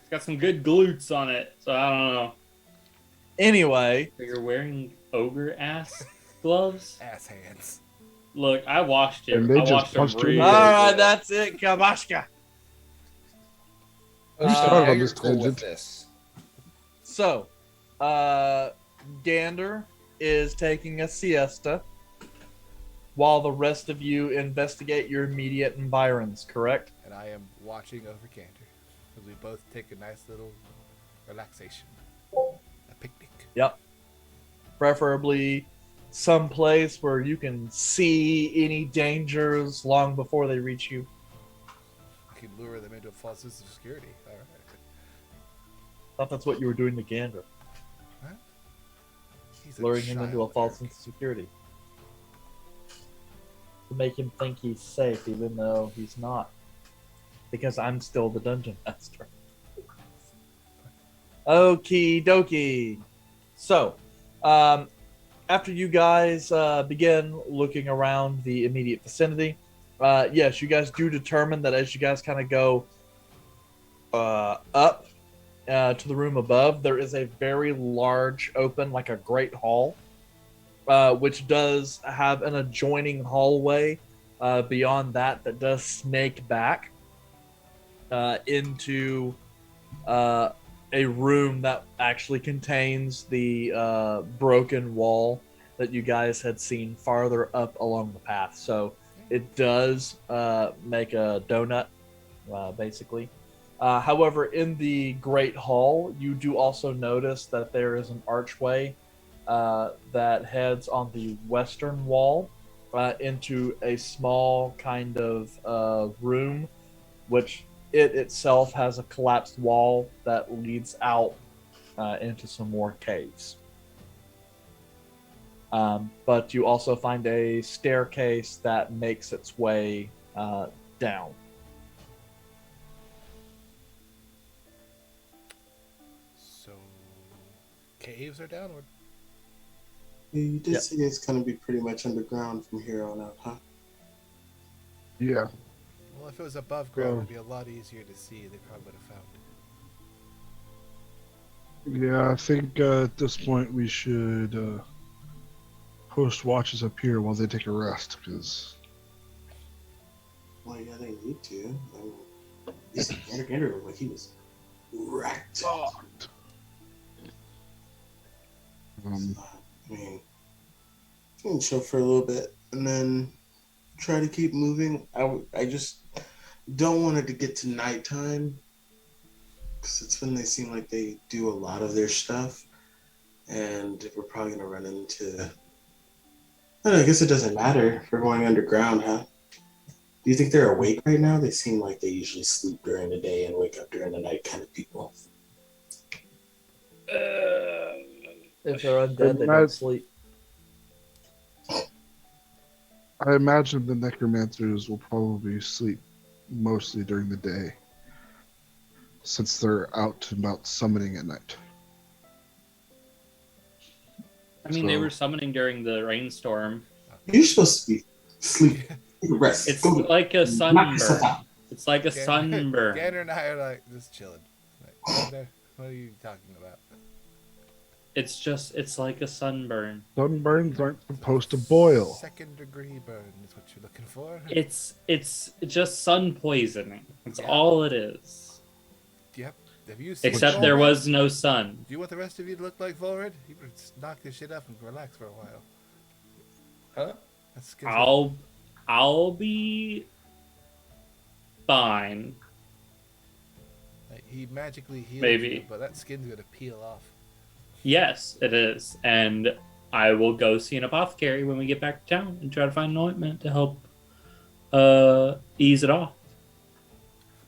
It's got some good glutes on it. So I don't know. Anyway, So you're wearing ogre ass gloves? ass hands. Look, I washed it. And they I just washed them punched you in really the all face. right, good. that's it, Kabashka. Oh, You so started now on you're this cool with tangent. this. So, Gander is taking a siesta while the rest of you investigate your immediate environs, correct? And I am watching over Cantor. As we both take a nice little relaxation. A picnic. Yep. Preferably someplace where you can see any dangers long before they reach you. I can lure them into a false sense of security. Alright. Thought that's what you were doing to Gander, He's a luring him into a child, false Eric. sense of security. To make him think he's safe even though he's not. Because I'm still the dungeon master. Okie dokie. So, after you guys begin looking around the immediate vicinity, yes, you guys do determine that as you guys kind of go up to the room above, there is a very large open, like a great hall, which does have an adjoining hallway beyond that does snake back into a room that actually contains the broken wall that you guys had seen farther up along the path. So it does make a donut, basically. However, in the Great Hall, you do also notice that there is an archway that heads on the western wall into a small kind of room, which it itself has a collapsed wall that leads out into some more caves. But you also find a staircase that makes its way down. So, caves are downward. You did Yep. say it's going to be pretty much underground from here on out, huh? Yeah. Well, if it was above ground, Yeah. it'd be a lot easier to see. They probably would have found it. Yeah, I think at this point we should post watches up here while they take a rest, because Well, yeah, they need to. I mean, this Gander looked like he was wrecked. um, I mean, you can chill for a little bit and then try to keep moving. I just don't want it to get to nighttime because it's when they seem like they do a lot of their stuff, and we're probably gonna run into. I don't know, I guess it doesn't matter if we're going underground, huh? Do you think they're awake right now? They seem like they usually sleep during the day and wake up during the night kind of people. If they're undead, they Nice. don't sleep. I imagine the necromancers will probably sleep mostly during the day. since they're out and about summoning at night. I mean, they So- were summoning during the rainstorm. You're supposed to be sleep. Rest. It's Go like a knock yourself sunburn. out. It's like a sunburn. Gander and I are like just chilling. Like, Gander, what are you talking about? It's like a sunburn. Sunburns aren't supposed to boil. Second degree burn is what you're looking for. It's just sun poisoning. That's Yeah. all it is. Yep. Have you seen Except there Volred? was no sun. Do you want the rest of you to look like Volred? You better just knock this shit up and relax for a while. Huh? That's good. I'll be fine. Like, he magically healed Maybe. you, but that skin's gonna peel off. Yes, it is. And I will go see an apothecary when we get back to town and try to find an ointment to help ease it off.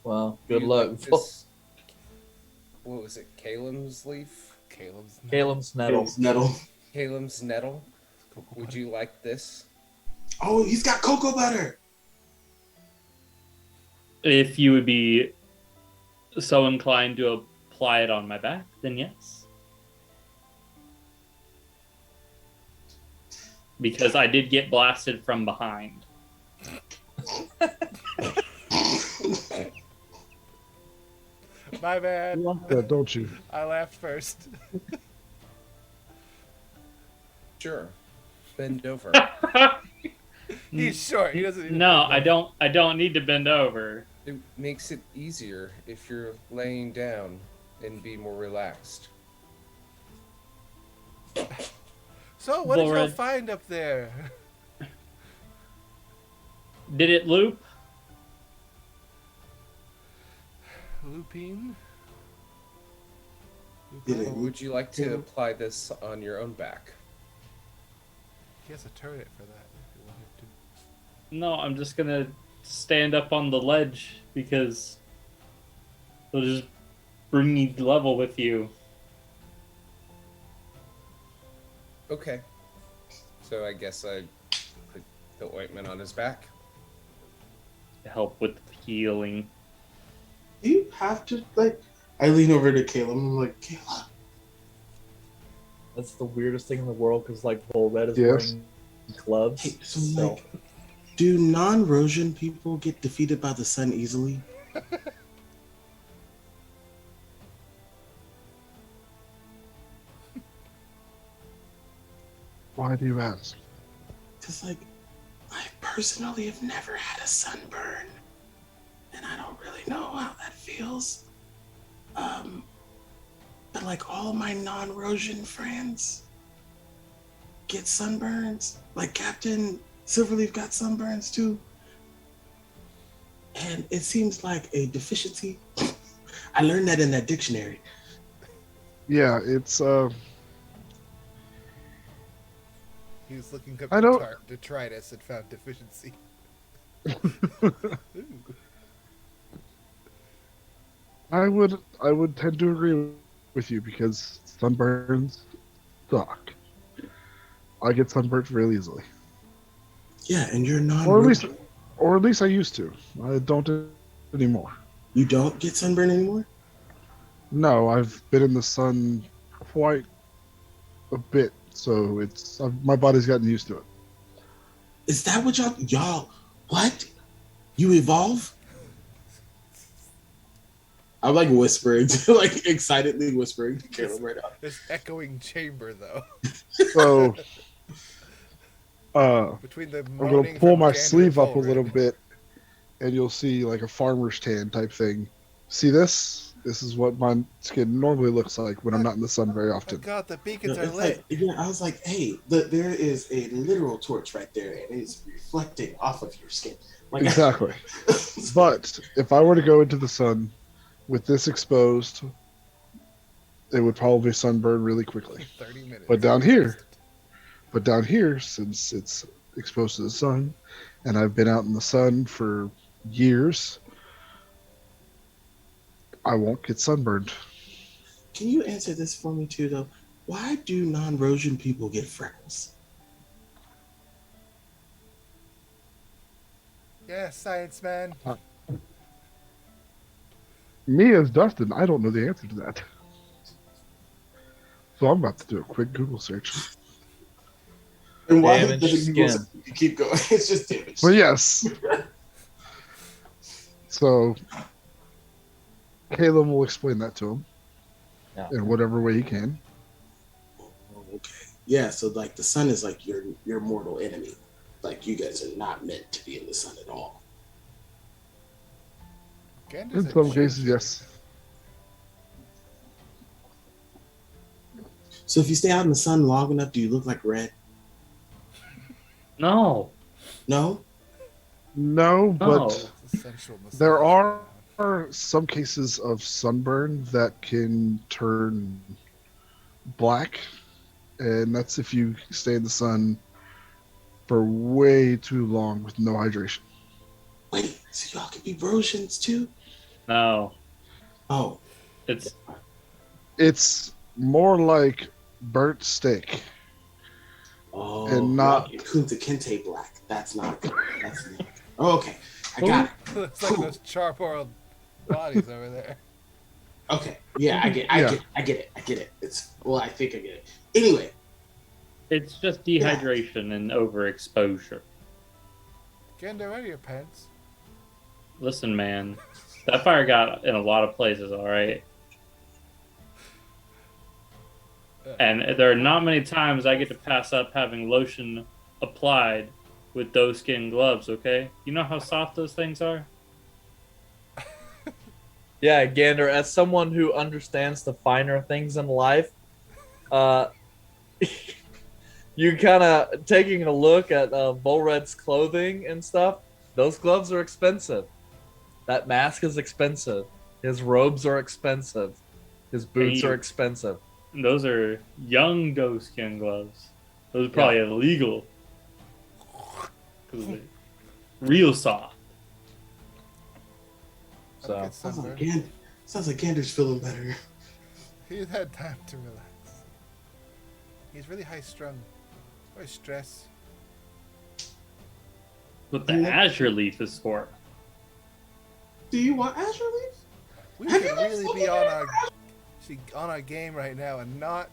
Well, good You luck. like this- what was it? Calem's leaf? Caleb's Calem's nettle. His nettle. Calem's nettle? Would you like this? Oh, he's got cocoa butter. If you would be so inclined to apply it on my back, then yes. Because I did get blasted from behind. My bad. You want that, don't you? I laughed first. Sure. Bend over. He's short. He doesn't. No, I don't need to bend over. It makes it easier if you're laying down and be more relaxed. So, what did y'all Volred. find up there? Did it loop? Lupine? Did it? Or would you like to apply this on your own back? He has a turret for that. If you wanted to. No, I'm just gonna stand up on the ledge because it'll just bring me level with you. Okay. So I guess I put the ointment on his back. To help with the healing. Do you have to, like, I lean over to Caleb. I'm like, Caleb. That's the weirdest thing in the world because, like, Volred is Yes. wearing gloves. Hey, so, so like, do non-Rosian people get defeated by the sun easily? Why do you ask? Because, like, I personally have never had a sunburn. And I don't really know how that feels. But, like, all my non-Rosian friends get sunburns. Like, Captain Silverleaf got sunburns, too. And it seems like a deficiency. I learned that in that dictionary. Yeah, it's He was looking up I don't- detritus and found deficiency. I would tend to agree with you because sunburns suck. I get sunburnt really easily, Yeah, and you're or non-Rosian. at least I used to. I don't anymore. You don't get sunburn anymore? No, I've been in the sun quite a bit, so it's my body's gotten used to it. Is that what y'all, what? You evolve? I'm like whispering, like excitedly whispering to Caleb right now. This echoing chamber, though. So, Between the I'm moaning gonna pull from my Gander sleeve and up a little Volred. bit, and you'll see like a farmer's tan type thing. See this? This is what my skin normally looks like when I'm not in the sun very Oh often. god, the You beacons know, are it's lit. like, yeah, I was like, hey, there is a literal torch right there, and it's reflecting off of your skin. Like, Exactly. But if I were to go into the sun with this exposed, it would probably sunburn really quickly. 30 minutes. But down here, since it's exposed to the sun, and I've been out in the sun for years, I won't get sunburned. can you answer this for me too, though? Why do non-Rosian people get freckles? Yeah, science man. Me as Dustin, I don't know the answer to that. So I'm about to do a quick Google search. And why Damaged doesn't Google skin. say you keep going? It's just damage. But yes. So Caleb will explain that to him Yeah. in whatever way he can. Okay. Yeah, so like the sun is like your mortal enemy. Like you guys are not meant to be in the sun at all. Gander's In a some shapeshifter. cases, yes. So if you stay out in the sun long enough, do you look like red? No. No? No, but It's essential massage. there are some cases of sunburn that can turn black, and that's if you stay in the sun for way too long with no hydration. Wait, so y'all can be Rosians too? No. Oh. It's more like burnt steak. Oh, And not- Kunta Kinte black. That's not good. That's not good. Oh, okay. I got it. It's like those charbroiled bodies over there. Okay. Yeah, I get it. I think I get it. Anyway, It's just dehydration and overexposure. Gander, where are your pants? Listen, man, that fire got in a lot of places, all right? And there are not many times I get to pass up having lotion applied with doe skin gloves, okay? You know how soft those things are? Yeah, Gander, as someone who understands the finer things in life, you kind of taking a look at Volred's clothing and stuff. Those gloves are expensive. That mask is expensive. His robes are expensive. His boots are expensive. Those are young doe skin gloves. Those are probably illegal. 'Cause they're real soft. I'd So get sunburned. Sounds like Gander's feeling better. He's had time to relax. He's really high strung. Or stress. What the azure leaf is for. Do you want Azure Leaf? We Have should you been really looking be at on our game right now and not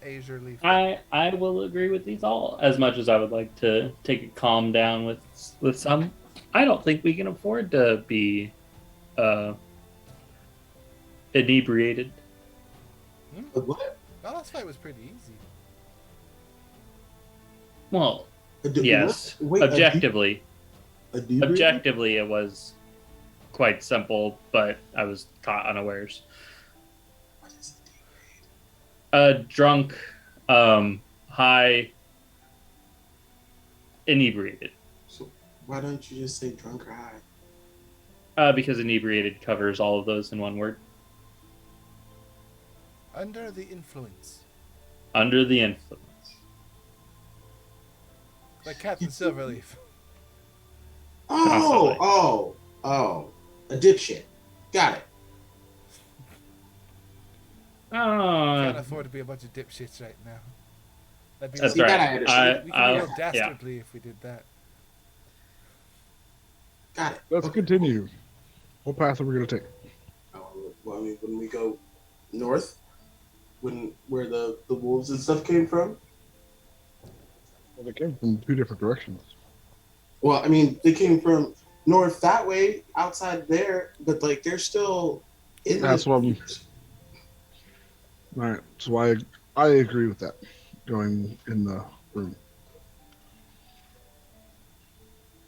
Azure Leaf. I will agree with these all. As much as I would like to take it calm down with some, I don't think we can afford to be inebriated. What? Our last fight was pretty easy. Well, What? yes. Wait, Objectively, a debrief? objectively, it was quite simple, but I was caught unawares. What is a debrief? Drunk, high, inebriated. So why don't you just say drunk or high? Because inebriated covers all of those in one word. Under the influence. Under the influence. Like Captain Silverleaf. Oh, a dipshit. Got it. Can't afford to be a bunch of dipshits right now. That'd be That's See, that I right. understand. We could go Yeah. dastardly if we did that. Got it. Let's Okay. continue. What path are we going to take? Well, I mean, when we go north, where the wolves and stuff came from. Well, they came from two different directions. Well, I mean, they came from north that way, outside there, but like they're still in. That's what I'm. All right, so I agree with that. Going in the room.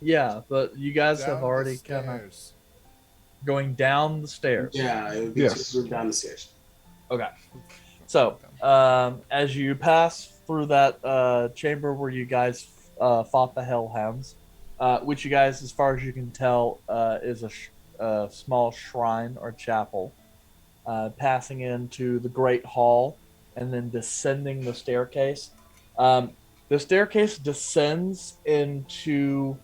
Yeah, but you guys Down have the already kind of stairs. going down the stairs. Yeah, it would be Yes. to move down the stairs. Okay. So, as you pass through that chamber where you guys fought the Hellhounds, which you guys, as far as you can tell, is a small shrine or chapel, passing into the Great Hall and then descending the staircase. The staircase descends into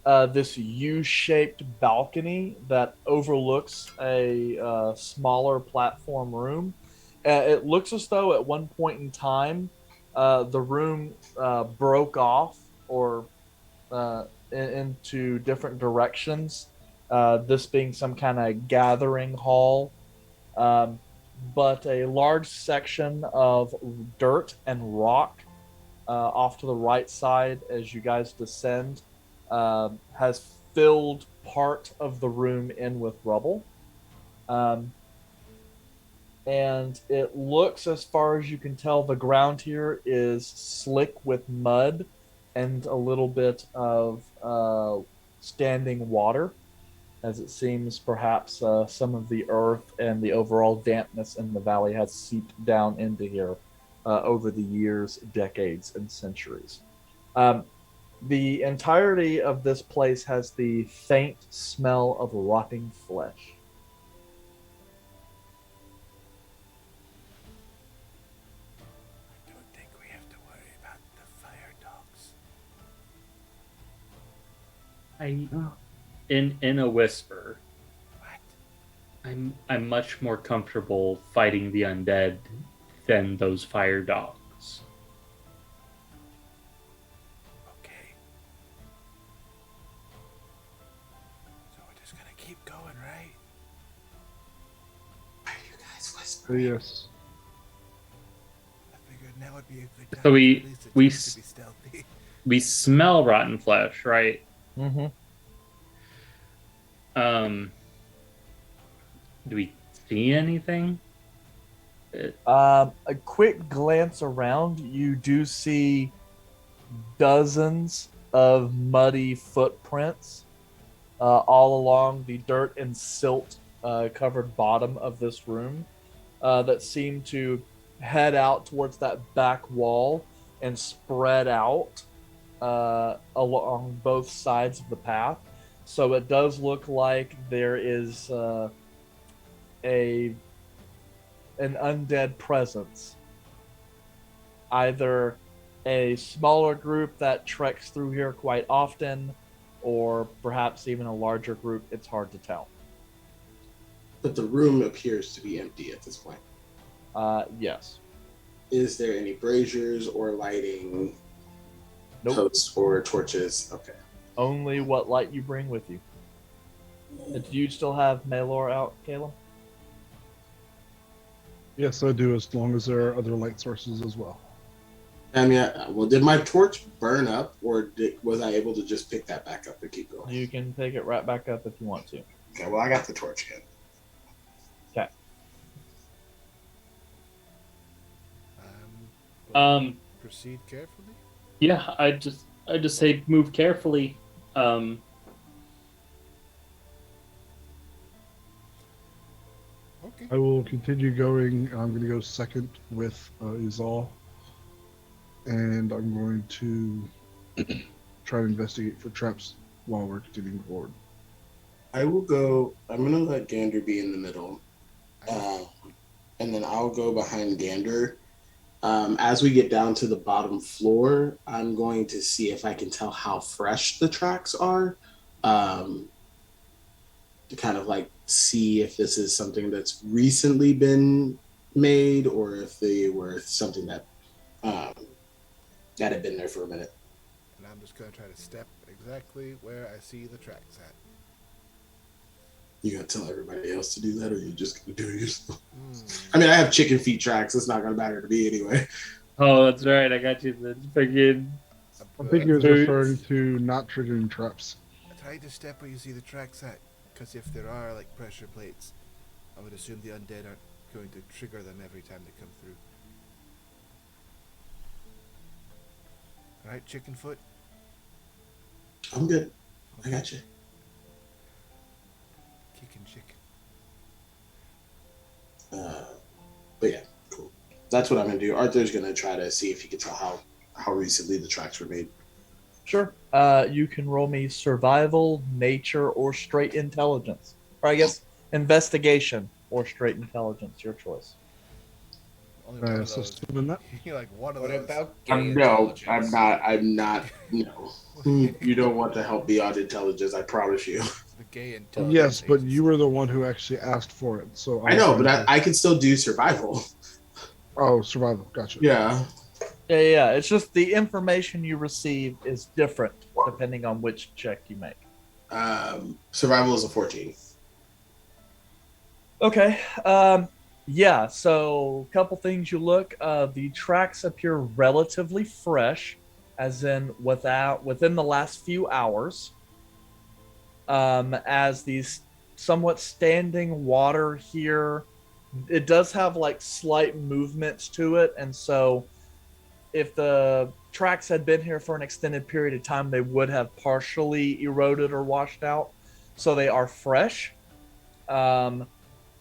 this U-shaped balcony that overlooks a smaller platform room. It looks as though at one point in time, the room broke off or into different directions this being some kind of gathering hall. Um, but a large section of dirt and rock off to the right side as you guys descend has filled part of the room in with rubble. Um, and it looks, as far as you can tell, the ground here is slick with mud and a little bit of standing water, as it seems perhaps some of the earth and the overall dampness in the valley has seeped down into here over the years, decades, and centuries. The entirety of this place has the faint smell of rotting flesh. I don't think we have to worry about the fire dogs. In a whisper, What? I'm much more comfortable fighting the undead than those fire dogs. Okay. So we're just gonna keep going, right? Are you guys whispering? Yes. I figured now would be a good time So we- to release the we chance s- to be stealthy. We smell rotten flesh, right? Mm-hmm. Do we see anything? A quick glance around, you do see dozens of muddy footprints all along the dirt and silt covered bottom of this room that seem to head out towards that back wall and spread out along both sides of the path. So it does look like there is an undead presence. Either a smaller group that treks through here quite often, or perhaps even a larger group. It's hard to tell. But the room appears to be empty at this point. Yes. Is there any braziers or lighting Nope. posts or torches? Okay. Only what light you bring with you. Do you still have Malor out, Caleb? Yes, I do, as long as there are other light sources as well. I mean, well, did my torch burn up, or was I able to just pick that back up and keep going? You can pick it right back up if you want to. Okay, well, I got the torch again. Okay. Proceed carefully. Yeah, I just say move carefully. Okay. I will continue going. I'm going to go second with Izal. And I'm going to try to investigate for traps while we're continuing forward. I will go. I'm gonna let Gander be in the middle, and then I'll go behind Gander. As we get down to the bottom floor, I'm going to see if I can tell how fresh the tracks are, to kind of like see if this is something that's recently been made or if they were something that that had been there for a minute. And I'm just gonna try to step exactly where I see the tracks at. You gonna tell everybody else to do that, or you just gonna do it yourself? I mean, I have chicken feet tracks. It's not gonna matter to me anyway. Oh, that's right. I got you. The freaking. I think he was Boots. referring to not triggering traps. Try to step where you see the tracks at, because if there are like pressure plates, I would assume the undead aren't going to trigger them every time they come through. All right, chicken foot. I'm good. I got you. Kicking chicken. But yeah, cool. That's what I'm gonna do. Arthur's gonna try to see if he can tell how recently the tracks were made. Sure. You can roll me survival, nature, or straight intelligence. Or I guess investigation or straight intelligence, your choice. Only one of So those. still in that. You're like one of What those. about No, intelligence? I'm not. I'm not. No, you don't want to help me on intelligence. I promise you. The gay intelligence. Yes, but agency. you were the one who actually asked for it. So I know, was but going to- I can still do survival. Oh, survival. Gotcha. Yeah. Yeah. It's just the information you receive is different depending on which check you make. Survival is a 14. Okay. Yeah. So, a couple things you look. The tracks appear relatively fresh, as in within the last few hours. As these somewhat standing water here, it does have like slight movements to it, and so if the tracks had been here for an extended period of time, they would have partially eroded or washed out. So they are fresh. Um,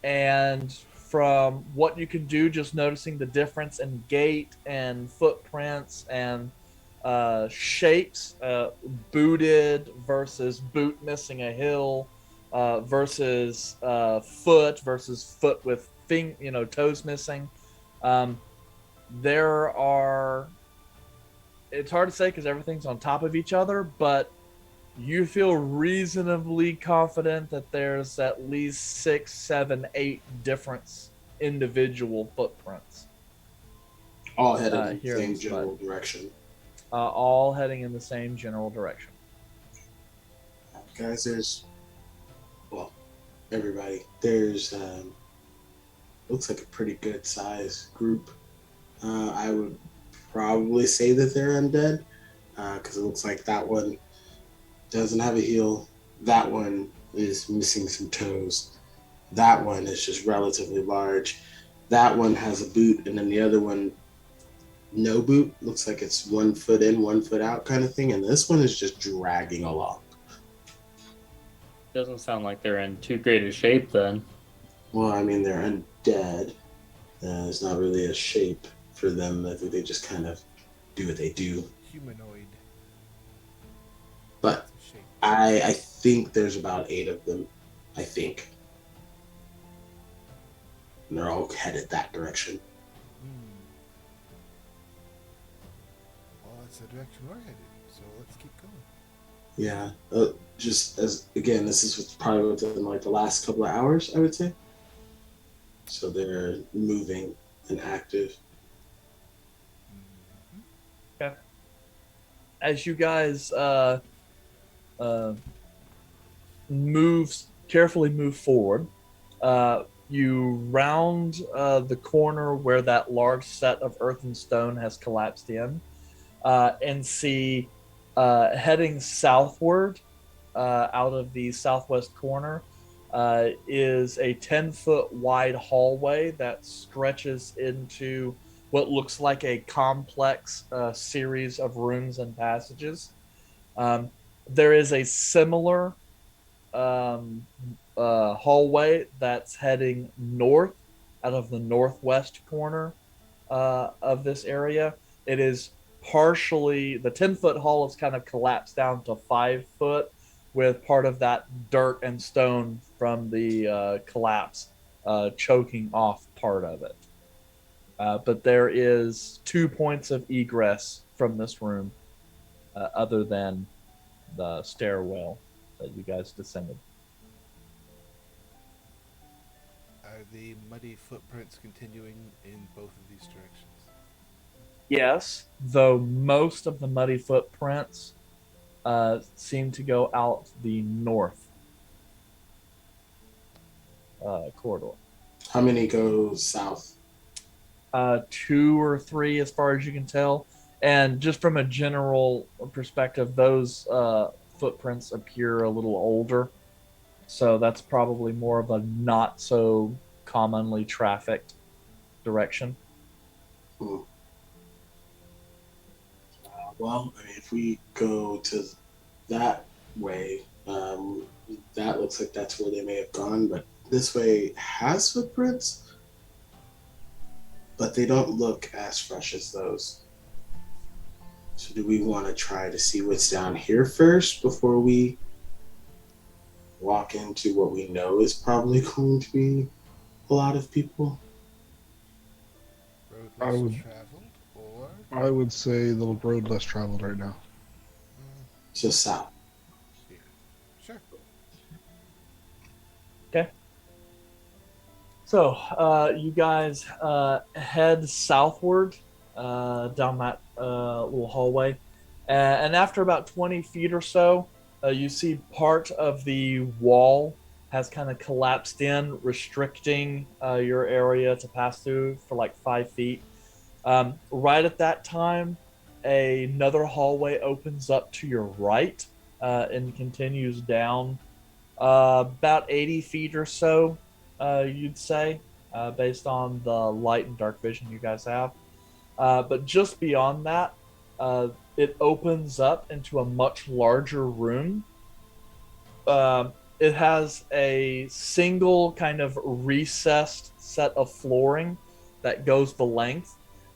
and from what you can do, just noticing the difference in gait and footprints and shapes, booted versus boot missing a heel, versus foot with toes missing. Um, there are. It's hard to say because everything's on top of each other, but you feel reasonably confident that there's at least 6, 7, 8 different individual footprints. All headed in the here in same this general mud. direction. All heading in the same general direction. Guys, everybody, there's looks like a pretty good size group. I would probably say that they're undead because it looks like that one doesn't have a heel. That one is missing some toes. That one is just relatively large. That one has a boot, and then the other one, no boot. Looks like it's 1 foot in, 1 foot out kind of thing. And this one is just dragging along. Doesn't sound like they're in too great a shape then. Well, I mean, they're undead. There's not really a shape for them. I think they just kind of do what they do. Humanoid. But Shape. I think there's about 8 of them. I think. And they're all headed that direction. Well, that's the direction we're headed. So let's keep going. Yeah. Just as, again, this is probably within like the last couple of hours, I would say. So they're moving and active. Okay. As you guys carefully move forward, you round the corner where that large set of earth and stone has collapsed in, and see heading southward out of the southwest corner is a 10-foot wide hallway that stretches into what looks like a complex series of rooms and passages. There is a similar hallway that's heading north out of the northwest corner of this area. It is partially, the 10-foot hall is kind of collapsed down to 5 foot, with part of that dirt and stone from the collapse choking off part of it. But there is 2 points of egress from this room other than the stairwell that you guys descended. Are the muddy footprints continuing in both of these directions? Yes, though most of the muddy footprints seem to go out the north corridor. How many go south? 2 or 3 as far as you can tell. And just from a general perspective, those footprints appear a little older. So that's probably more of a not so commonly trafficked direction. Well, I mean, if we go to that way, that looks like that's where they may have gone. But this way has footprints, but they don't look as fresh as those. So do we want to try to see what's down here first before we walk into what we know is probably going to be a lot of people? Road I less would- traveled, or I would say the road less traveled right now. So south. yeah, sure. Okay. So you guys head southward down that little hallway. And after about 20 feet or so, You see part of the wall has kind of collapsed in, restricting your area to pass through for like 5 feet. Right at that time, another hallway opens up to your right and continues down about 80 feet or so, you'd say, based on the light and dark vision you guys have. But just beyond that, it opens up into a much larger room. It has a single kind of recessed set of flooring that goes the length.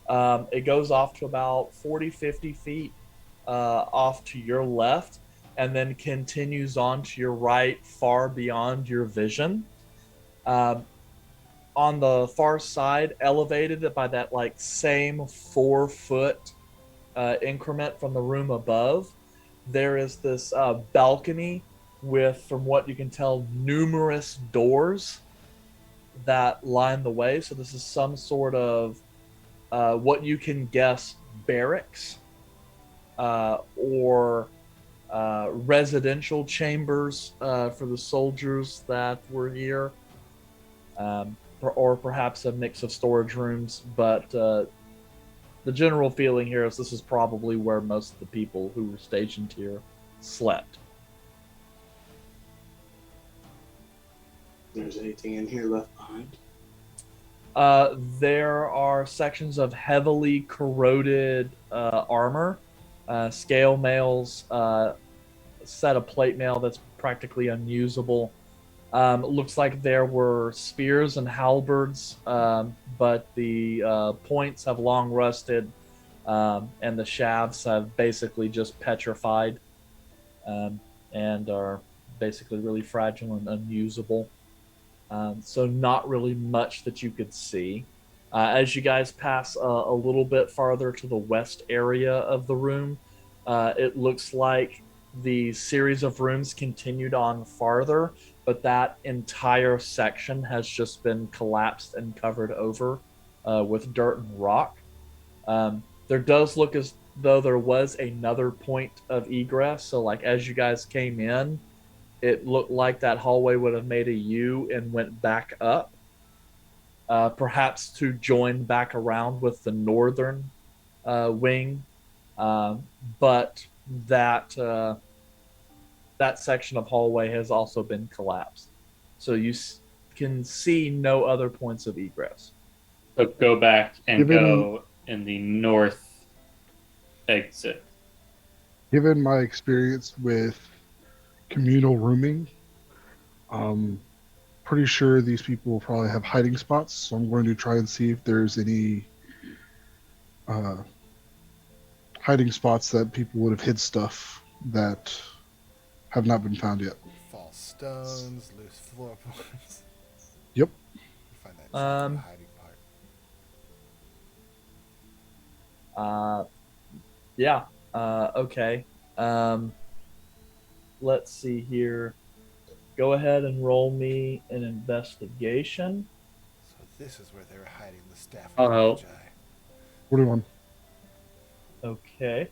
It goes off to about 40, 50 feet off to your left, and then continues on to your right, far beyond your vision. Um, on the far side, elevated by that like same 4 foot increment from the room above, there is this balcony with, from what you can tell, numerous doors that line the way. So this is some sort of what you can guess barracks or residential chambers for the soldiers that were here, or perhaps a mix of storage rooms. But the general feeling here is this is probably where most of the people who were stationed here slept. If there's anything in here left behind. There are sections of heavily corroded armor, scale mails, set of plate mail that's practically unusable. Looks like there were spears and halberds, but the points have long rusted, and the shafts have basically just petrified, and are basically really fragile and unusable. So not really much that you could see. As you guys pass a little bit farther to the west area of the room, it looks like the series of rooms continued on farther, but that entire section has just been collapsed and covered over with dirt and rock. There does look as though there was another point of egress. So like as you guys came in, it looked like that hallway would have made a U and went back up, perhaps to join back around with the northern wing. But that section of hallway has also been collapsed. So you can see no other points of egress. So go back and Given- go in the north exit. Given my experience with communal rooming, pretty sure these people will probably have hiding spots, so I'm going to try and see if there's any hiding spots that people would have hid stuff that have not been found yet. False stones, loose floorboards. Yep. Find that hiding part. Yeah. Okay. Let's see here. Go ahead and roll me an investigation. So this is where they were hiding the staff. I'll help. 41. Okay.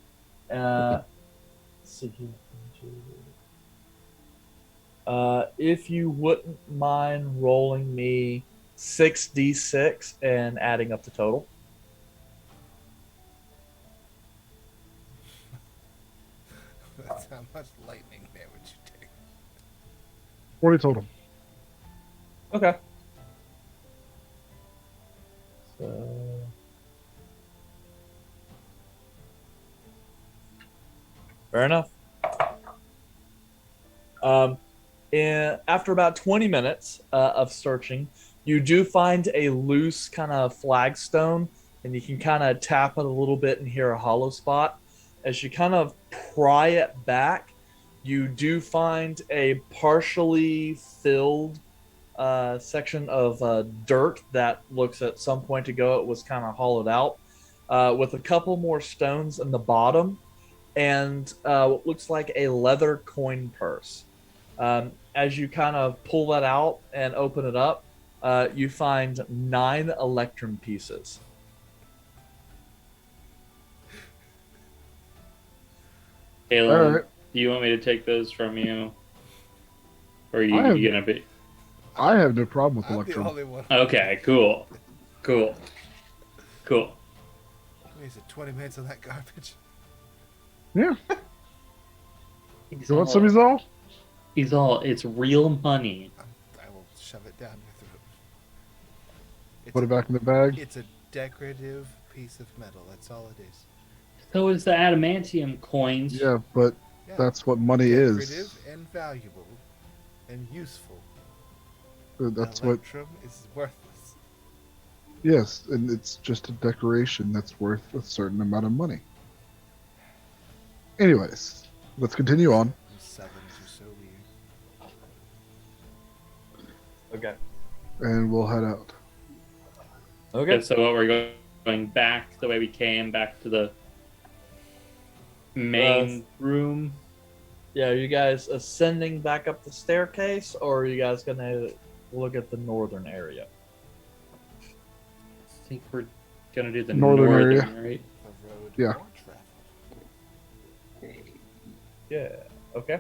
Let's see here. If you wouldn't mind rolling me 6d6 and adding up the total. That's how much lightning damage you take. 40 total. Okay. So fair enough. After about 20 minutes of searching, you do find a loose kind of flagstone, and you can kind of tap it a little bit and hear a hollow spot. As you kind of pry it back, you do find a partially filled section of dirt that looks at some point ago it was kind of hollowed out, with a couple more stones in the bottom, and what looks like a leather coin purse. As you kind of pull that out and open it up, you find 9 electrum pieces. Galen All right. Do you want me to take those from you? Or are I have- you gonna be I have no problem with I'm the Electrum. only one. okay? Cool. Is it 20 minutes of that garbage? Yeah. You want some, Izal? He's all. It's real money. I will shove it down your throat. It's Put a, it back in the bag. It's a decorative piece of metal. That's all it is. So is the adamantium coins. Yeah, but Yeah. that's what money Decorative is. and valuable and useful. That's what. Electrum is worthless. Yes, and it's just a decoration that's worth a certain amount of money. Anyways, let's continue on. Those sevens are so weird. Okay. And we'll head out. Okay. So what we're going back the way we came, back to the main room. Yeah, are you guys ascending back up the staircase, or are you guys gonna look at the northern area? I think we're gonna do the Northern area. right? The road Yeah. more traveled. Yeah. Okay.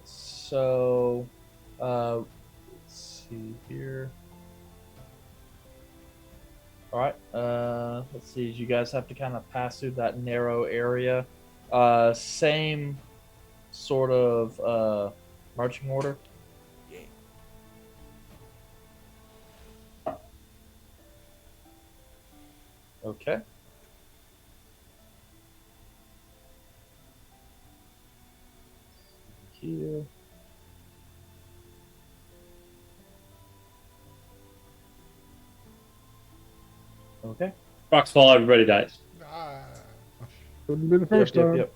So, let's see here. All right. Let's see. You guys have to kind of pass through that narrow area. Same sort of marching order. Yeah. Okay. Here. Okay. Rocks fall, everybody dies. Ah. Wouldn't be the first time. Yep.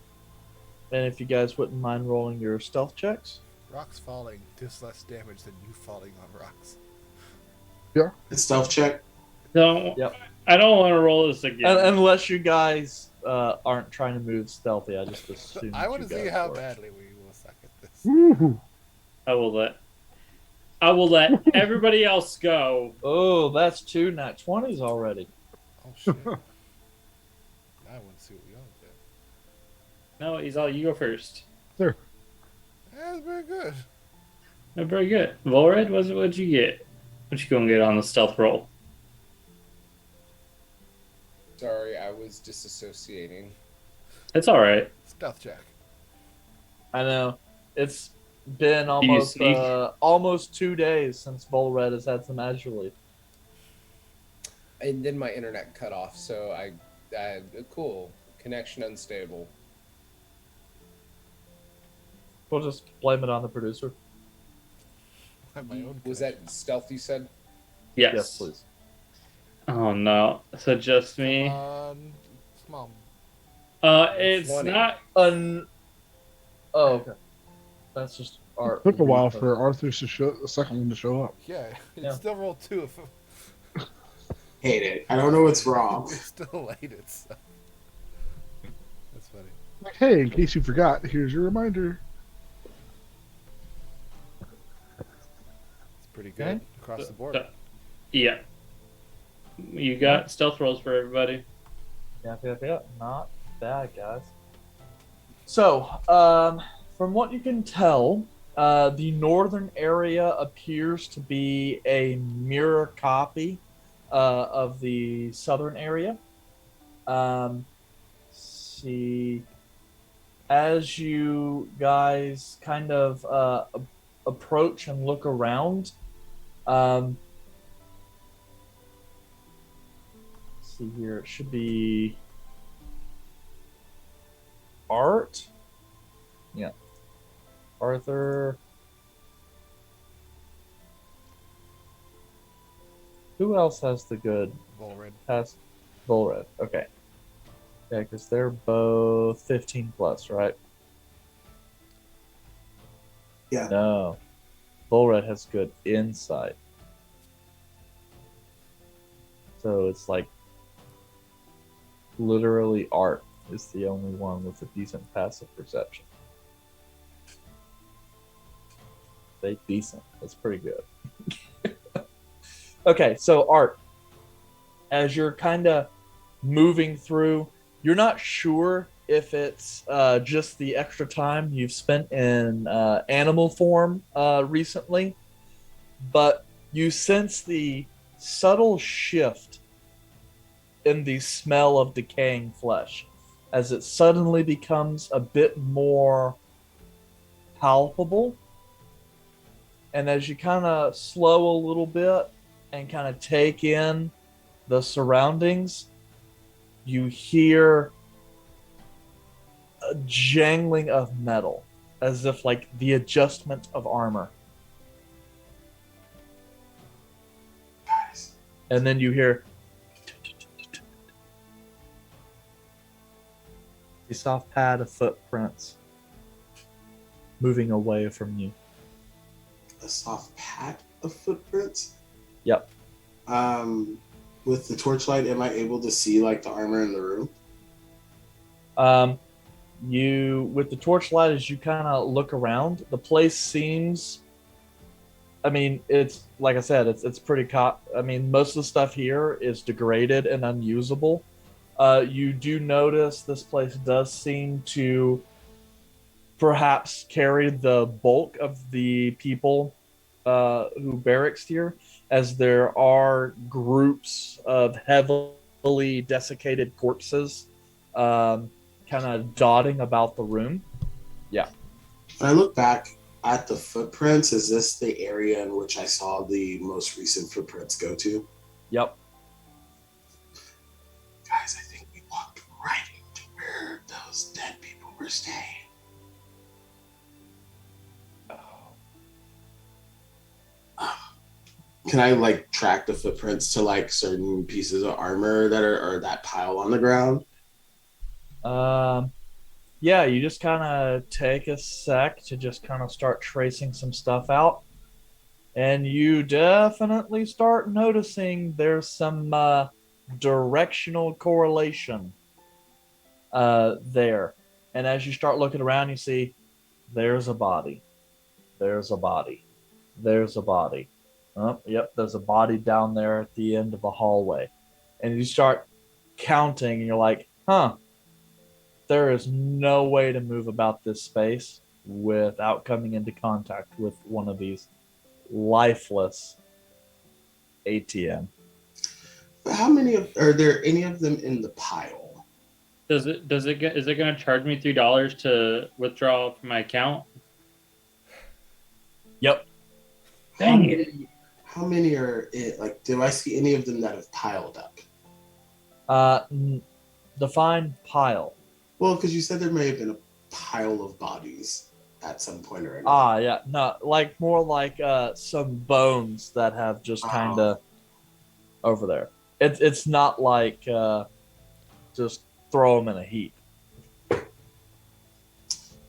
And if you guys wouldn't mind rolling your stealth checks. Rocks falling does less damage than you falling on rocks. A stealth check. No, Yep. I don't want to roll this again. Unless you guys aren't trying to move stealthy, I just assume. I want to you see guys how were. badly we will suck at this. Woohoo. I will let everybody else go. Oh, that's 2 nat 20s already. Oh shit. Now I want to see what we all do. No, he's all. You go first. That's very good. No, very good. Volred, what'd you get? What you gonna get on the stealth roll? Sorry, I was disassociating. It's all right. Stealth check. I know. It's been you sneak? almost 2 days since Volred has had some Azure. And then my internet cut off, so I cool. Connection unstable. We'll just blame it on the producer. I have my own. Was that stealth you said? Yes. Yes, please. Oh no. So just me. Small. It's 20. not. Oh, okay. That's just art. Took a while for Arthur's to show the second one to show up. Yeah, it Yeah. still rolled 2 of them. Hate it. I don't know what's wrong. It still laid it, so. That's funny. Like, hey, in case you forgot, here's your reminder. It's pretty good Okay. across the board. Yeah. You got stealth rolls for everybody. Yeah. Not bad, guys. So, from what you can tell, the northern area appears to be a mirror copy of the southern area. See, as you guys kind of approach and look around, let's see here, it should be Art. Yeah. Arthur. Who else has the good? Volred. Has Volred. Okay. Yeah, because they're both 15 plus, right? Yeah. No. Volred has good insight. So it's like literally Art is the only one with a decent passive perception. They decent. That's pretty good. Okay, so Art, as you're kind of moving through, you're not sure if it's just the extra time you've spent in animal form recently, but you sense the subtle shift in the smell of decaying flesh as it suddenly becomes a bit more palpable. And as you kind of slow a little bit and kind of take in the surroundings, you hear a jangling of metal as if like the adjustment of armor. Guys, And then you hear a soft pad of footprints moving away from you. a soft pat of footprints. Yep. With the torchlight, am I able to see like the armor in the room? You with the torchlight as you kind of look around, the place seems. I mean, it's like I said, it's pretty. I mean, most of the stuff here is degraded and unusable. You do notice this place does seem to perhaps carry the bulk of the people who barracks here, as there are groups of heavily desiccated corpses kind of dotting about the room. Yeah. When I look back at the footprints, is this the area in which I saw the most recent footprints go to? Yep. Guys, I think we walked right into where those dead people were staying. Can I like track the footprints to like certain pieces of armor that are that pile on the ground? Yeah, you just kind of take a sec to just kind of start tracing some stuff out. And you definitely start noticing there's some directional correlation there. And as you start looking around, you see there's a body. There's a body. There's a body. Oh, yep, there's a body down there at the end of the hallway. And you start counting, and you're like, huh, there is no way to move about this space without coming into contact with one of these lifeless ATM. How many are there? Any of them in the pile? Is it going to charge me $3 to withdraw from my account? Yep. Dang it. How many are in, like? Do I see any of them that have piled up? Define pile. Well, because you said there may have been a pile of bodies at some point or another. Yeah, no, like more like some bones that have just kind of over there. It's not like just throw them in a heap.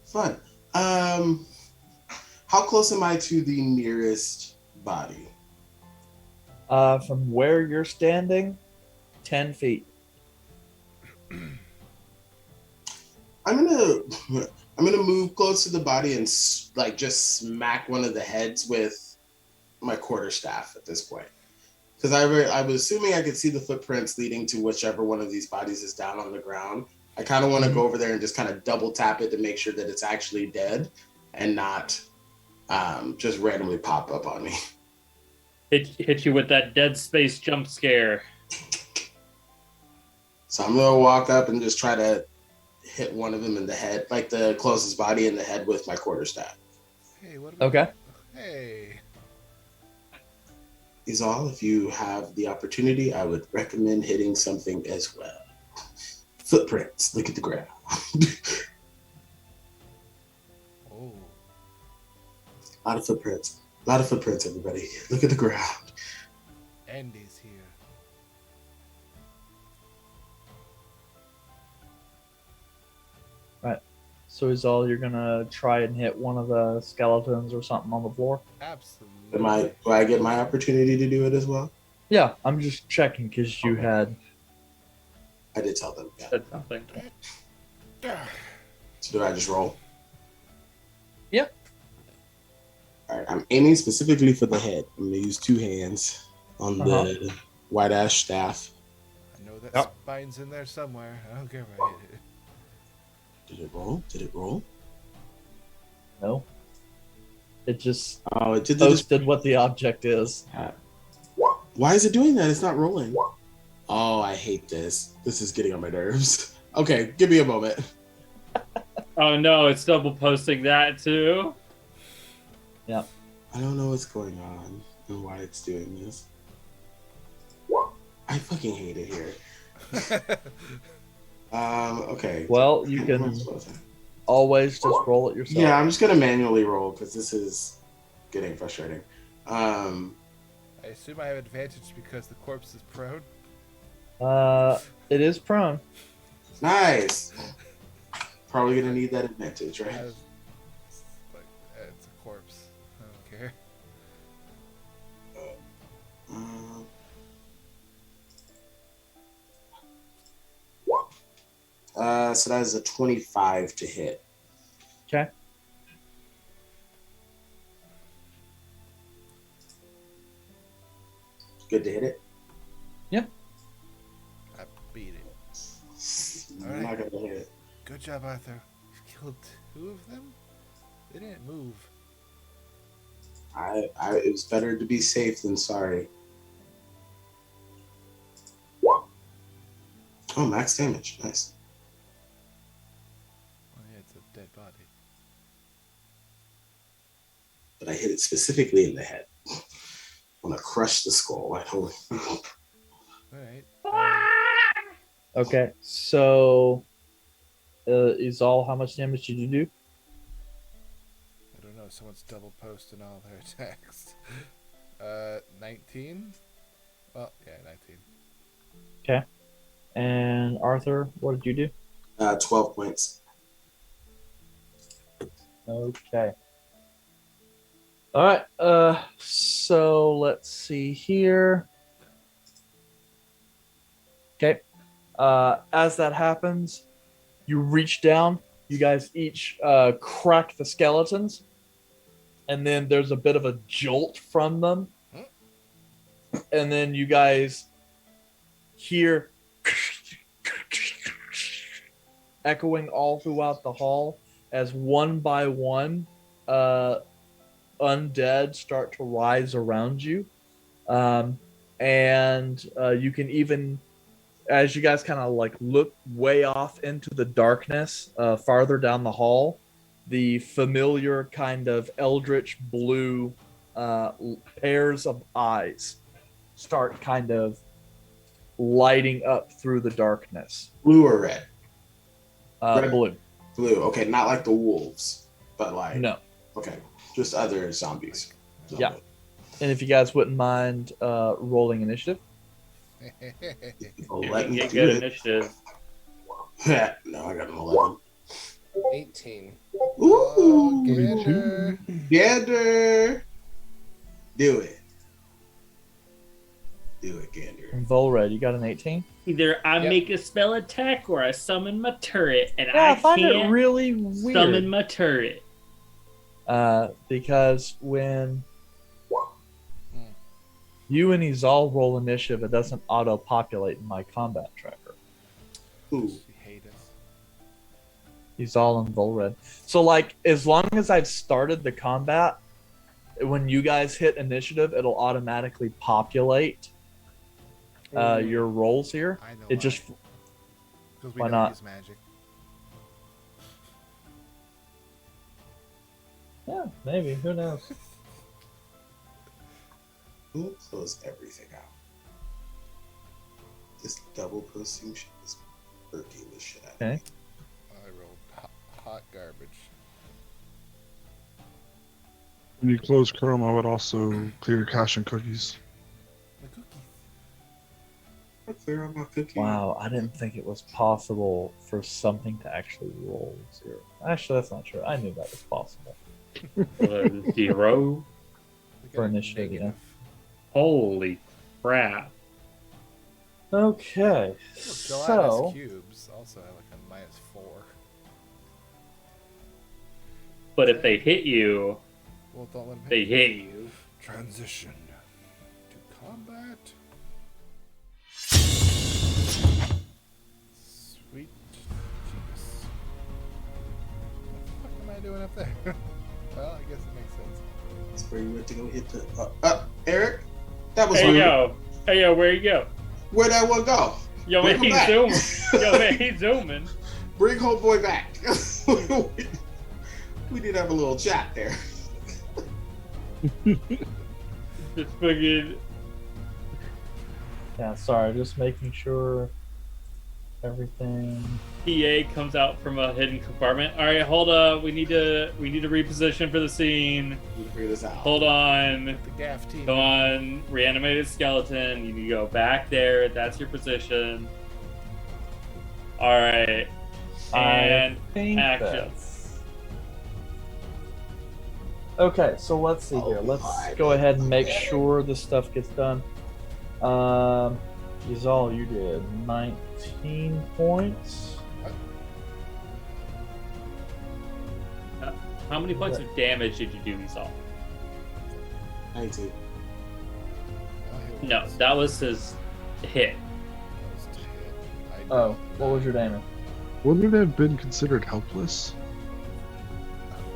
Fun. How close am I to the nearest body? From where you're standing, 10 feet. I'm gonna move close to the body and like just smack one of the heads with my quarterstaff at this point, because I was assuming I could see the footprints leading to whichever one of these bodies is down on the ground. I kind of want to go over there and just kind of double tap it to make sure that it's actually dead and not just randomly pop up on me. Hit you with that Dead Space jump scare. So I'm gonna walk up and just try to hit one of them in the head, like the closest body in the head, with my quarterstaff. Hey, what about... Okay. Hey. Is all. If you have the opportunity, I would recommend hitting something as well. Footprints. Look at the ground. Oh. A lot of footprints. A lot of footprints, everybody. Look at the ground. Andy's here. Right. So is all you're gonna try and hit one of the skeletons or something on the floor? Absolutely. Do I get my opportunity to do it as well? Yeah, I'm just checking because you had. I did tell them. Yeah. Said something. So do I just roll? Yeah. All right. I'm aiming specifically for the head. I'm gonna use two hands on the white ash staff. I know that Yep. spine's in there somewhere. I don't care if I hit it. Did it roll? Did it roll? No. It just Oh, it did the posted what the object is. Why is it doing that? It's not rolling. Oh, I hate this. This is getting on my nerves. Okay, give me a moment. Oh no, it's double posting that too. Yeah. I don't know what's going on and why it's doing this. I fucking hate it here. Okay. Well, you can always just roll it yourself. Yeah, I'm just gonna manually roll because this is getting frustrating. I assume I have advantage because the corpse is prone. It is prone. Nice. Probably gonna need that advantage, right? It's like, it's a corpse. I don't care. So that is a 25 to hit. Okay. Good to hit it. Yeah. I beat it. I'm All not right. gonna hit it. Good job, Arthur. You've killed 2 of them? They didn't move. It was better to be safe than sorry. Oh, max damage. Nice. Oh yeah, it's a dead body. But I hit it specifically in the head. I want to crush the skull. I don't. Alright. Okay. So, Izal, how much damage did you do? I don't know, someone's double posting all their attacks. 19? Well, yeah, 19. Okay. And Arthur, what did you do? 12 points. Okay. All right. So let's see here. Okay. As that happens, you reach down. You guys each crack the skeletons, and then there's a bit of a jolt from them, and then you guys hear echoing all throughout the hall as one by one undead start to rise around you. And you can even, as you guys kind of like look way off into the darkness farther down the hall, the familiar kind of eldritch blue pairs of eyes start kind of lighting up through the darkness. Blue or red? Red. Blue. Blue. Okay, not like the wolves, but like. No. Okay, just other zombies. Yeah. And if you guys wouldn't mind rolling initiative. Oh, let me Get do good it. initiative. No, I got an 11. 18. Ooh, Gander. Gander. Do it. Do it, Gander. And Volred, you got an 18? Either I Yep. make a spell attack or I summon my turret, and Yeah, I find can't it really weird. summon my turret. Because when you and Izal roll initiative, it doesn't auto-populate in my combat tracker. Ooh. You hate us. Izal and Volred. So, like, as long as I've started the combat, when you guys hit initiative, it'll automatically populate your rolls here. I know It why. just Because we why don't not? use magic. yeah, maybe, who knows? We'll close everything out. This double posting shit is irking the shit out of me. Okay. I rolled hot garbage. When you close Chrome, I would also clear cache and cookies. The cookies. I'll clear on my cookie. Wow, I didn't think it was possible for something to actually roll 0. Actually, that's not true. I knew that was possible. 0. We For got a initiative, yeah. negative. Holy crap. Okay, Gelatinous so cubes also have like a -4. But if they hit you, Well, don't let me they hit you. transition to combat. Sweet Jesus. doing up there? Well, I guess it makes sense. That's where you went to go hit the. Eric, that was Hey rude. yo, where you go? Where'd that one go? Yo Bring man, him back. he's zooming. Yo man, he's zooming. Bring homeboy back. We did have a little chat there. Just fucking. Yeah, sorry, just making sure everything. EA comes out from a hidden compartment. All right, hold up. We need to reposition for the scene. We can figure this out. Hold on. The gaff team. Come on, reanimated skeleton. You need to go back there. That's your position. All right. And think action. that's... Okay, so let's see here. Oh Let's my go ahead and make goodness. sure this stuff gets done. Izal, you did 19 points. How many points of damage did you do, Esau? 19. No, that was his hit. Oh, what was your damage? Wouldn't it have been considered helpless?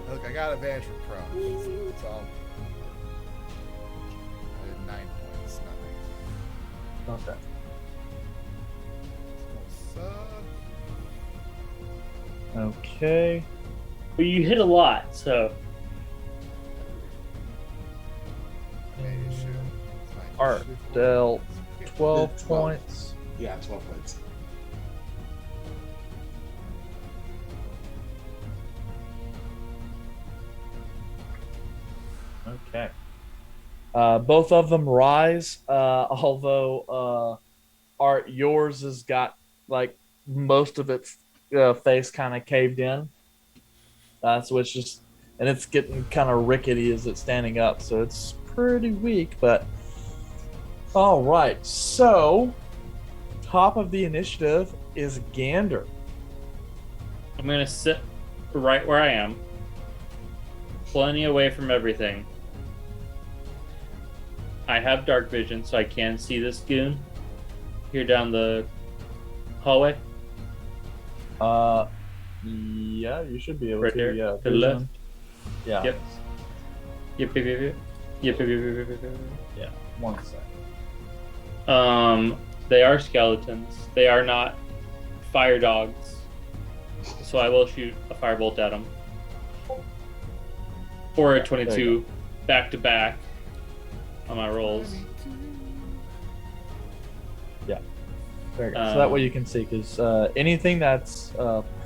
Look, I got advantage for prone. That's all. I did 9 points, nothing. Okay. Okay. Well, you hit a lot, so Maybe you should. It's fine. Art dealt 12 12. points. Yeah, 12 points. Okay. Both of them rise, although Art, yours has got like most of its face kind of caved in. So it's just, and it's getting kind of rickety as it's standing up, so it's pretty weak. But all right, so top of the initiative is Gander. I'm gonna sit right where I am, plenty away from everything. I have dark vision, so I can see this goon here down the hallway. Yeah, you should be able Right to. there, Yeah, to the left. Yeah. Yep. Yep. Yeah. 1 sec. They are skeletons. They are not fire dogs. So I will shoot a firebolt at them. Or a 22 back to back on my rolls. There you go. So that way you can see, because anything that's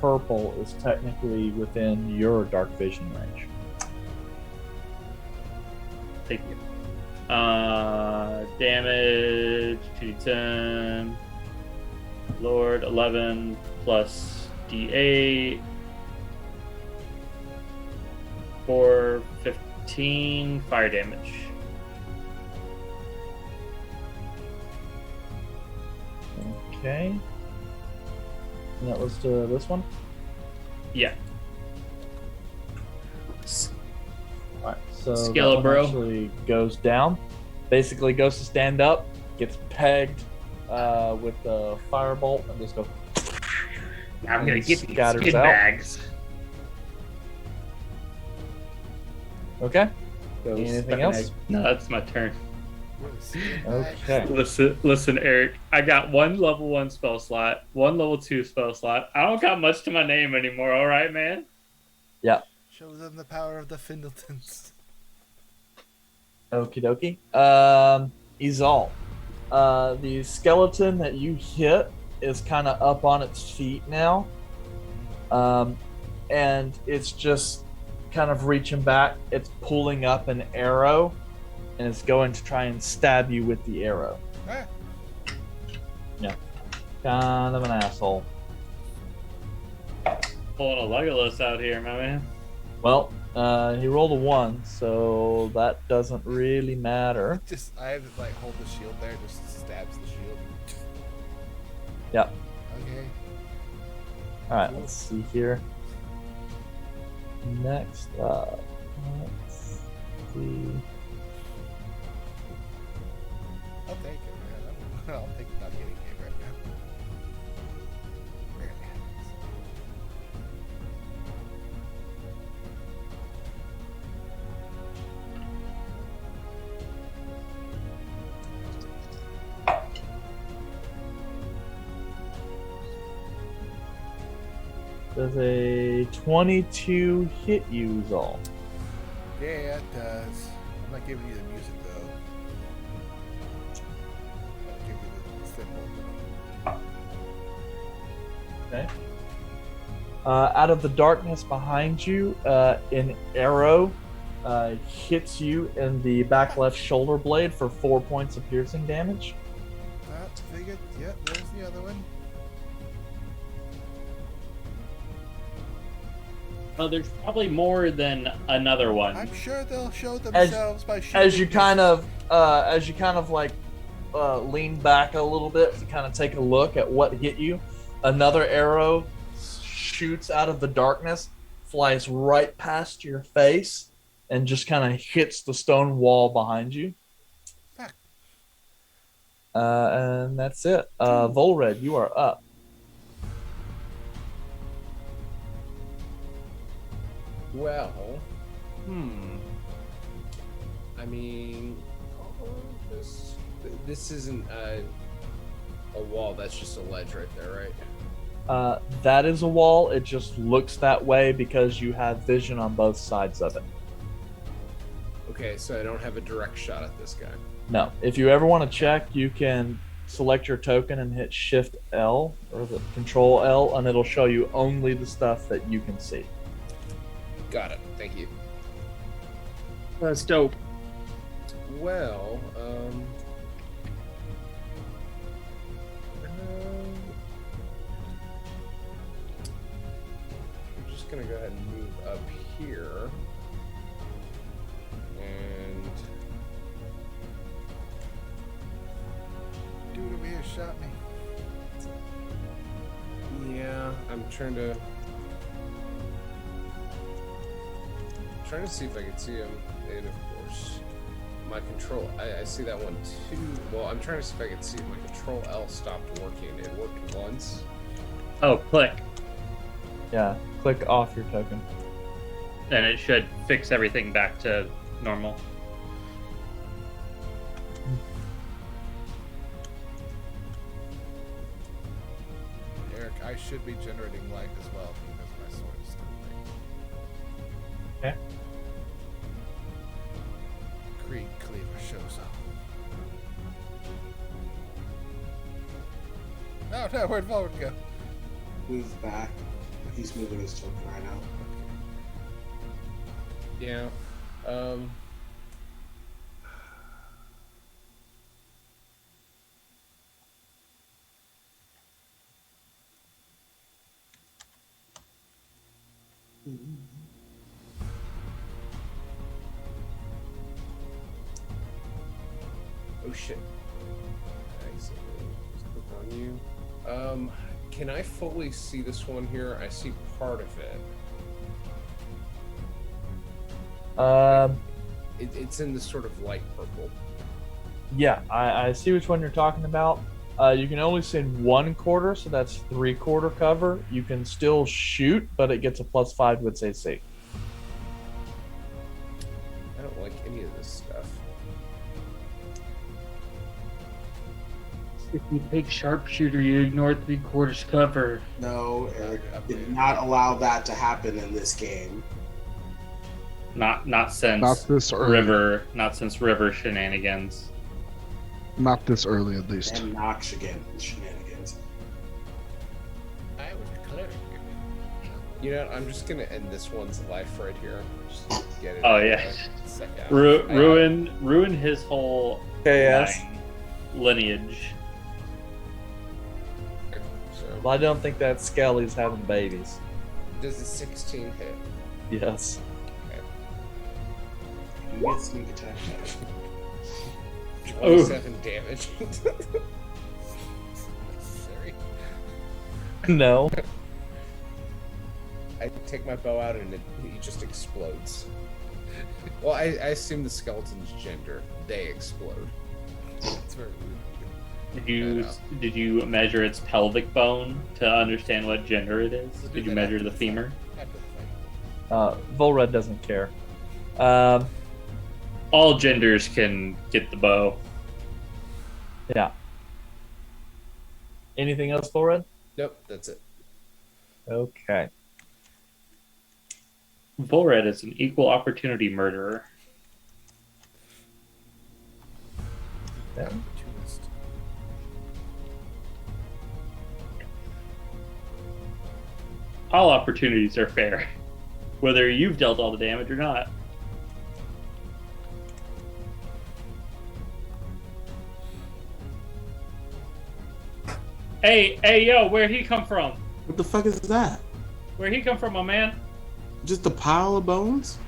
purple is technically within your dark vision range. Thank you. Damage 2d10. Lord 11 plus d8 for 15 fire damage. Okay. And that was to this one? Yeah. Alright, so Scale that it, one bro. actually goes down. Basically goes to stand up, gets pegged with the firebolt, and just go. I'm gonna get these Scatters skid out. bags. Okay. Goes Anything stuck in else? egg. No, that's my turn. Okay. Listen, Eric. I got one level 1 spell slot, one level 2 spell slot. I don't got much to my name anymore. All right, man. Yeah. Show them the power of the Findletons. Okie dokie. Izal. The skeleton that you hit is kind of up on its feet now. And it's just kind of reaching back. It's pulling up an arrow, and it's going to try and stab you with the arrow. Ah. Yeah. Kind of an asshole. Pulling a Legolas out here, my man. Well, he rolled a 1, so that doesn't really matter. Just I have to like hold the shield there, just stabs the shield. Yep. Okay. Alright, let's see here. Next up, let's see. I'll take it, man. I'll take not getting hit right now. Barely happens. Does a 22 hit you, Zal? Yeah, it does. I'm not giving you the music though. I'll give you the symbol. Okay. Out of the darkness behind you, an arrow hits you in the back left shoulder blade for 4 points of piercing damage. That figured. Yep, there's the other one. Oh, there's probably more than another one. I'm sure they'll show themselves by shooting. As you kind of like lean back a little bit to kind of take a look at what hit you, another arrow shoots out of the darkness, flies right past your face, and just kind of hits the stone wall behind you. Fuck. And that's it. Volred, you are up. Well, I mean, this isn't a wall. That's just a ledge right there, right? That is a wall. It just looks that way because you have vision on both sides of it. Okay, so I don't have a direct shot at this guy. No. If you ever want to check, you can select your token and hit Shift L or the Control L, and it'll show you only the stuff that you can see. Got it. Thank you. That's dope. Well, I'm just gonna go ahead and move up here, and Dude over here shot me. yeah, I'm trying to see if I can see him, and of course, my control. I see that one too. Well, I'm trying to see if I can see if my control L stopped working. It worked once. Oh, click. Yeah, click off your token. And it should fix everything back to normal. Eric, I should be generating light as well because my sword is still light. Okay. Creed Cleaver shows up. No, where'd Volred go? Move back. He's moving his token right now. Yeah. Oh shit. Nice. Just click on you. Can I fully see this one here? I see part of it. It's in this sort of light purple. Yeah, I see which one you're talking about. You can only see 1/4, so that's 3/4 cover. You can still shoot, but it gets a +5 with AC. I don't like any of this stuff. If you take sharpshooter, you ignore 3/4 cover. No, Eric did not allow that to happen in this game. Not since Not this early. Not since River shenanigans. Not this early, at least. And Nox again, shenanigans. I was a cleric. You know, I'm just gonna end this one's life right here. Just get it. Oh, out of yeah. the way. Ruin his whole KS. line lineage. So, Well, I don't think that Skelly's having babies. does a 16 hit? Yes. You get sneak attack. 27 damage. Necessary. No. I take my bow out and he just explodes. Well, I assume the skeleton's gender. They explode. It's very rude. Did you measure its pelvic bone to understand what gender it is? We'll do Did you that measure after the the femur? After the fight. Volred doesn't care. All genders can get the bow. Yeah. Anything else, Volred? Nope, that's it. Okay. Volred is an equal opportunity murderer. Yeah. Opportunist. All opportunities are fair, whether you've dealt all the damage or not. Hey, yo, where'd he come from? What the fuck is that? Where'd he come from, my man? Just a pile of bones?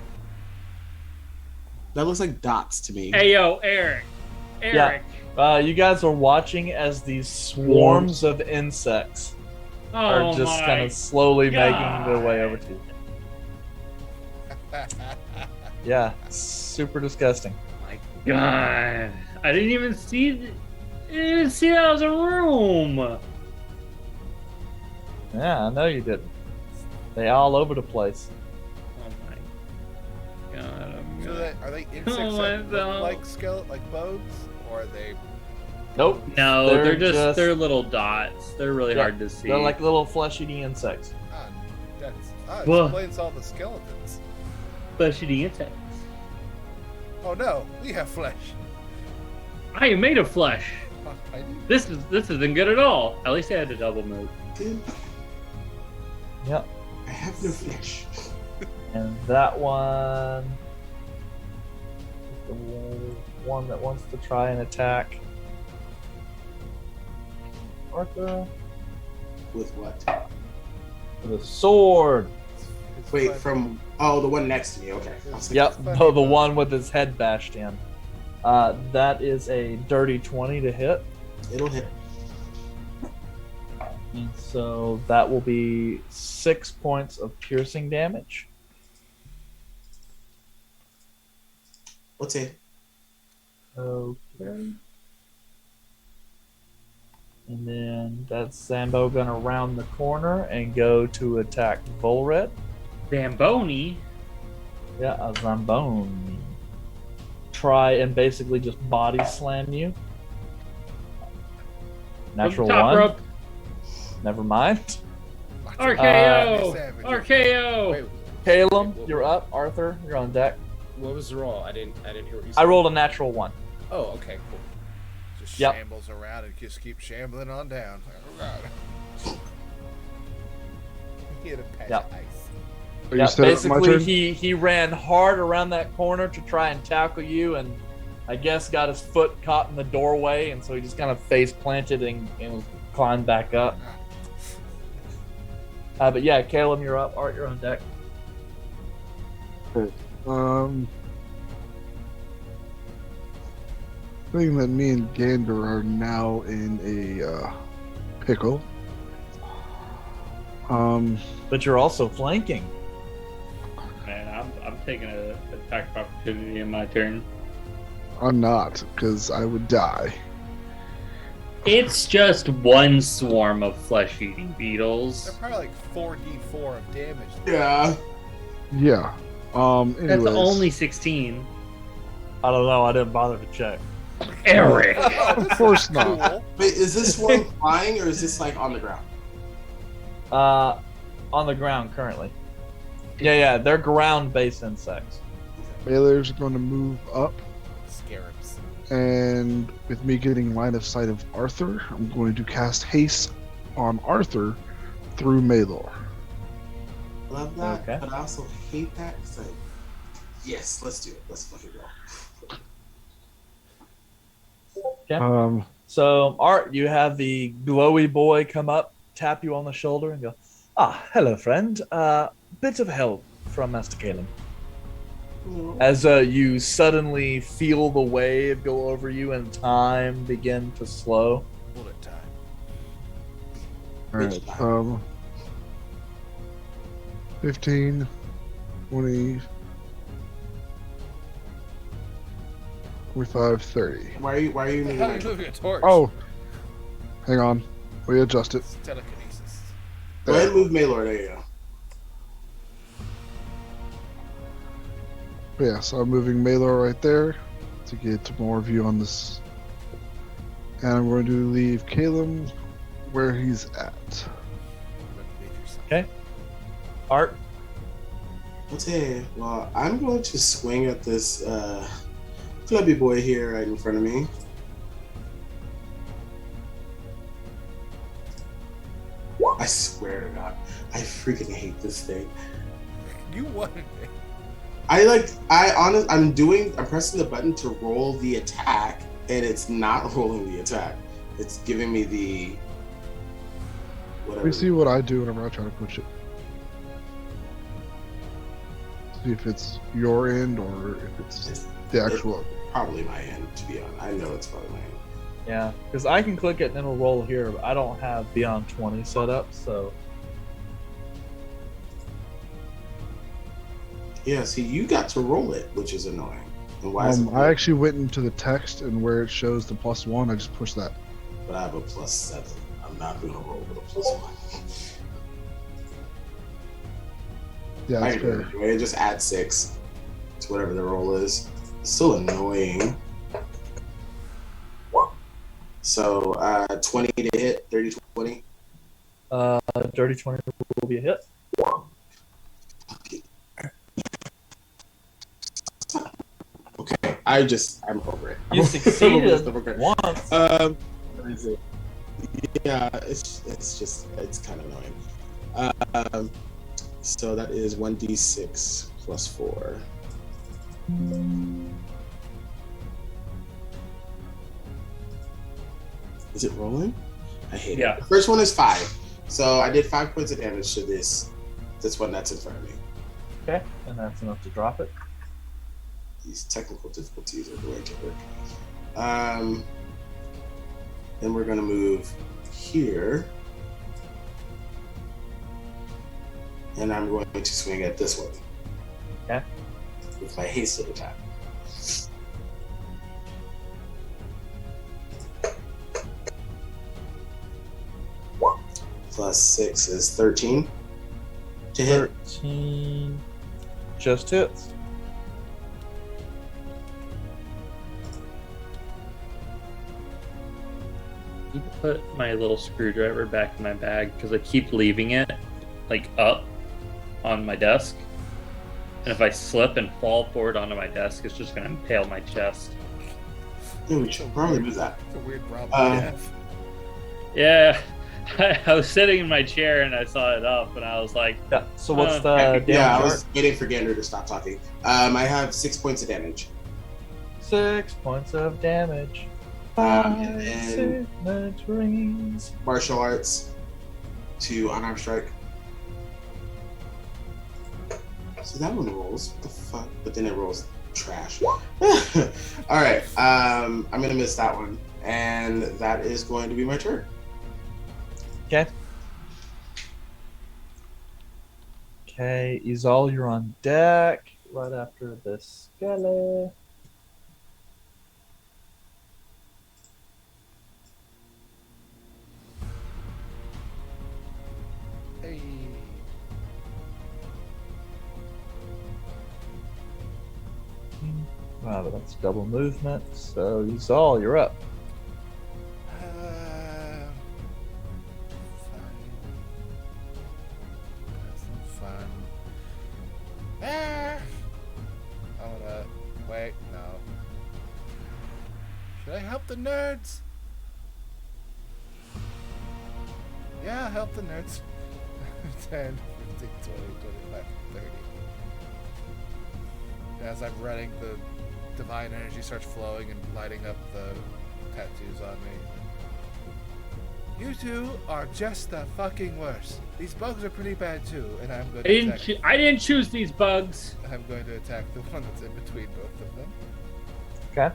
That looks like dots to me. Hey, yo, Eric. You guys are watching as these swarms of insects are just kind of slowly making their way over to you. Yeah, super disgusting. My God, I didn't even see that was a room. Yeah, I know you didn't. They all over the place. Oh my God. So are they insects Oh, that my look like skeleton, like bones, or are they? Nope. No, they're little dots. They're really hard to see. They're like little flesh-eating insects. Whoa. Explains all the skeletons. flesh-eating insects. Oh no, we have flesh. I am made of flesh. I do. This isn't good at all. At least I had to double move. Dude, Yep. I have no flesh. And that one is the one that wants to try and attack Arthur With what? with a sword. It's Wait, fun. from the one next to me. Okay. I was like, Yep, funny, the one with his head bashed in. That is a dirty 20 to hit. it'll hit. And so that will be 6 points of piercing damage. Let's see. Okay. And then that's Zambo gonna round the corner and go to attack Volred. Zamboni. Yeah, a Zamboni. Try and basically just body slam you. Natural Top one. rope. Never mind. RKO. Savage. RKO. Wait, Caleb, what- you're up. Arthur, you're on deck. What was the roll? I didn't hear what you said. I rolled a natural one. Oh, okay, cool. Just Yep. shambles around and just keep shambling on down. He had a patch Yep. of ice. Are Yeah, you set up my basically, turn? he ran hard around that corner to try and tackle you, and I guess got his foot caught in the doorway, and so he just kind of face planted and climbed back up. But yeah, Caleb, you're up. Art, you're on deck. Being that me and Gander are now in a pickle. But you're also flanking. Man, I'm taking a attack of opportunity in my turn. I'm not, because I would die. It's just one swarm of flesh-eating They're beetles. probably like 4d4 of damage. Yeah. Yeah. That's Anyways, only 16. I don't know. I didn't bother to check. Eric. Of course not. Cool. Wait, is this one flying or is this like on the ground? On the ground currently. Yeah, they're ground-based insects. Baylor's going to move up, Scarabs. and with me getting line of sight of Arthur, I'm going to cast haste on Arthur through Malor. Love that, Okay. but I also hate that. So, yes, let's do it. Let's fucking go. Okay. So, Art, you have the glowy boy come up, tap you on the shoulder, and go, hello, friend. Bit of help from Master Caleb. As you suddenly feel the wave go over you and time begin to slow. Bullet time. Alright, 15, 20, 25, 30. Why are you How are you moving? moving a torch? Oh! Hang on. We adjust it. It's telekinesis. Go ahead and move Maylor. There you go. Yeah, so I'm moving Malor right there to get more view on this. And I'm going to leave Caleb where he's at. Okay. Art, Okay, well, I'm going to swing at this clubby boy here right in front of me. I swear to God, I freaking hate this thing. You wanted it. I'm pressing the button to roll the attack, and it's not rolling the attack. It's giving me the whatever. We see what I do whenever I try to push it. See if it's your end or if it's the actual. It's probably my end, to be honest. I know it's probably my end. Yeah, because I can click it and it'll roll here, but I don't have Beyond 20 set up, so. Yeah, see, you got to roll it, which is annoying. And why is it I actually went into the text, and where it shows the +1, I just pushed that. But I have a +7. I'm not going to roll with a +1. Yeah, that's I can do fair. it anyway. Just add 6 to whatever the roll is. It's still annoying. So 20 to hit, 30 to 20. Dirty 20 will be a hit. Okay, I'm over it. You succeeded Okay. once. Yeah, it's kind of annoying. So that is 1d6 plus 4. Is it rolling? I hate Yeah. it. The first one is 5. So I did 5 points of damage to this one that's in front of me. Okay, and that's enough to drop it. These technical difficulties are going to work. Then we're going to move here. And I'm going to swing at this one. Okay. With my hasted attack. Plus 6 is 13 to hit. 13 just hits. You put my little screwdriver back in my bag because I keep leaving it like up on my desk. And if I slip and fall forward onto my desk, it's just going to impale my chest. Yeah, we should probably do that. It's a weird problem to have. Yeah. I was sitting in my chair and I saw it up and I was like, Yeah, so what's the damage? Yeah, I chart? was waiting for Gander to stop talking. I have 6 points of damage. 6 points of damage. And then Signet rings. martial arts to unarmed strike. So that one rolls. What the fuck? But then it rolls trash. Alright, I'm gonna miss that one. And that is going to be my turn. Okay. Okay, Izal, you're on deck right after this skelly. Hey. Wow, but that's double movement. So Izal, you're up. Fun. I'm gonna wait. No. Should I help the nerds? Yeah, help the nerds. 10, 15, 20, 25, 30. As I'm running, the divine energy starts flowing and lighting up the tattoos on me. You two are just the fucking worst. These bugs are pretty bad too, and I'm going to attack. I didn't choose these bugs. I'm going to attack the one that's in between both of them. Okay.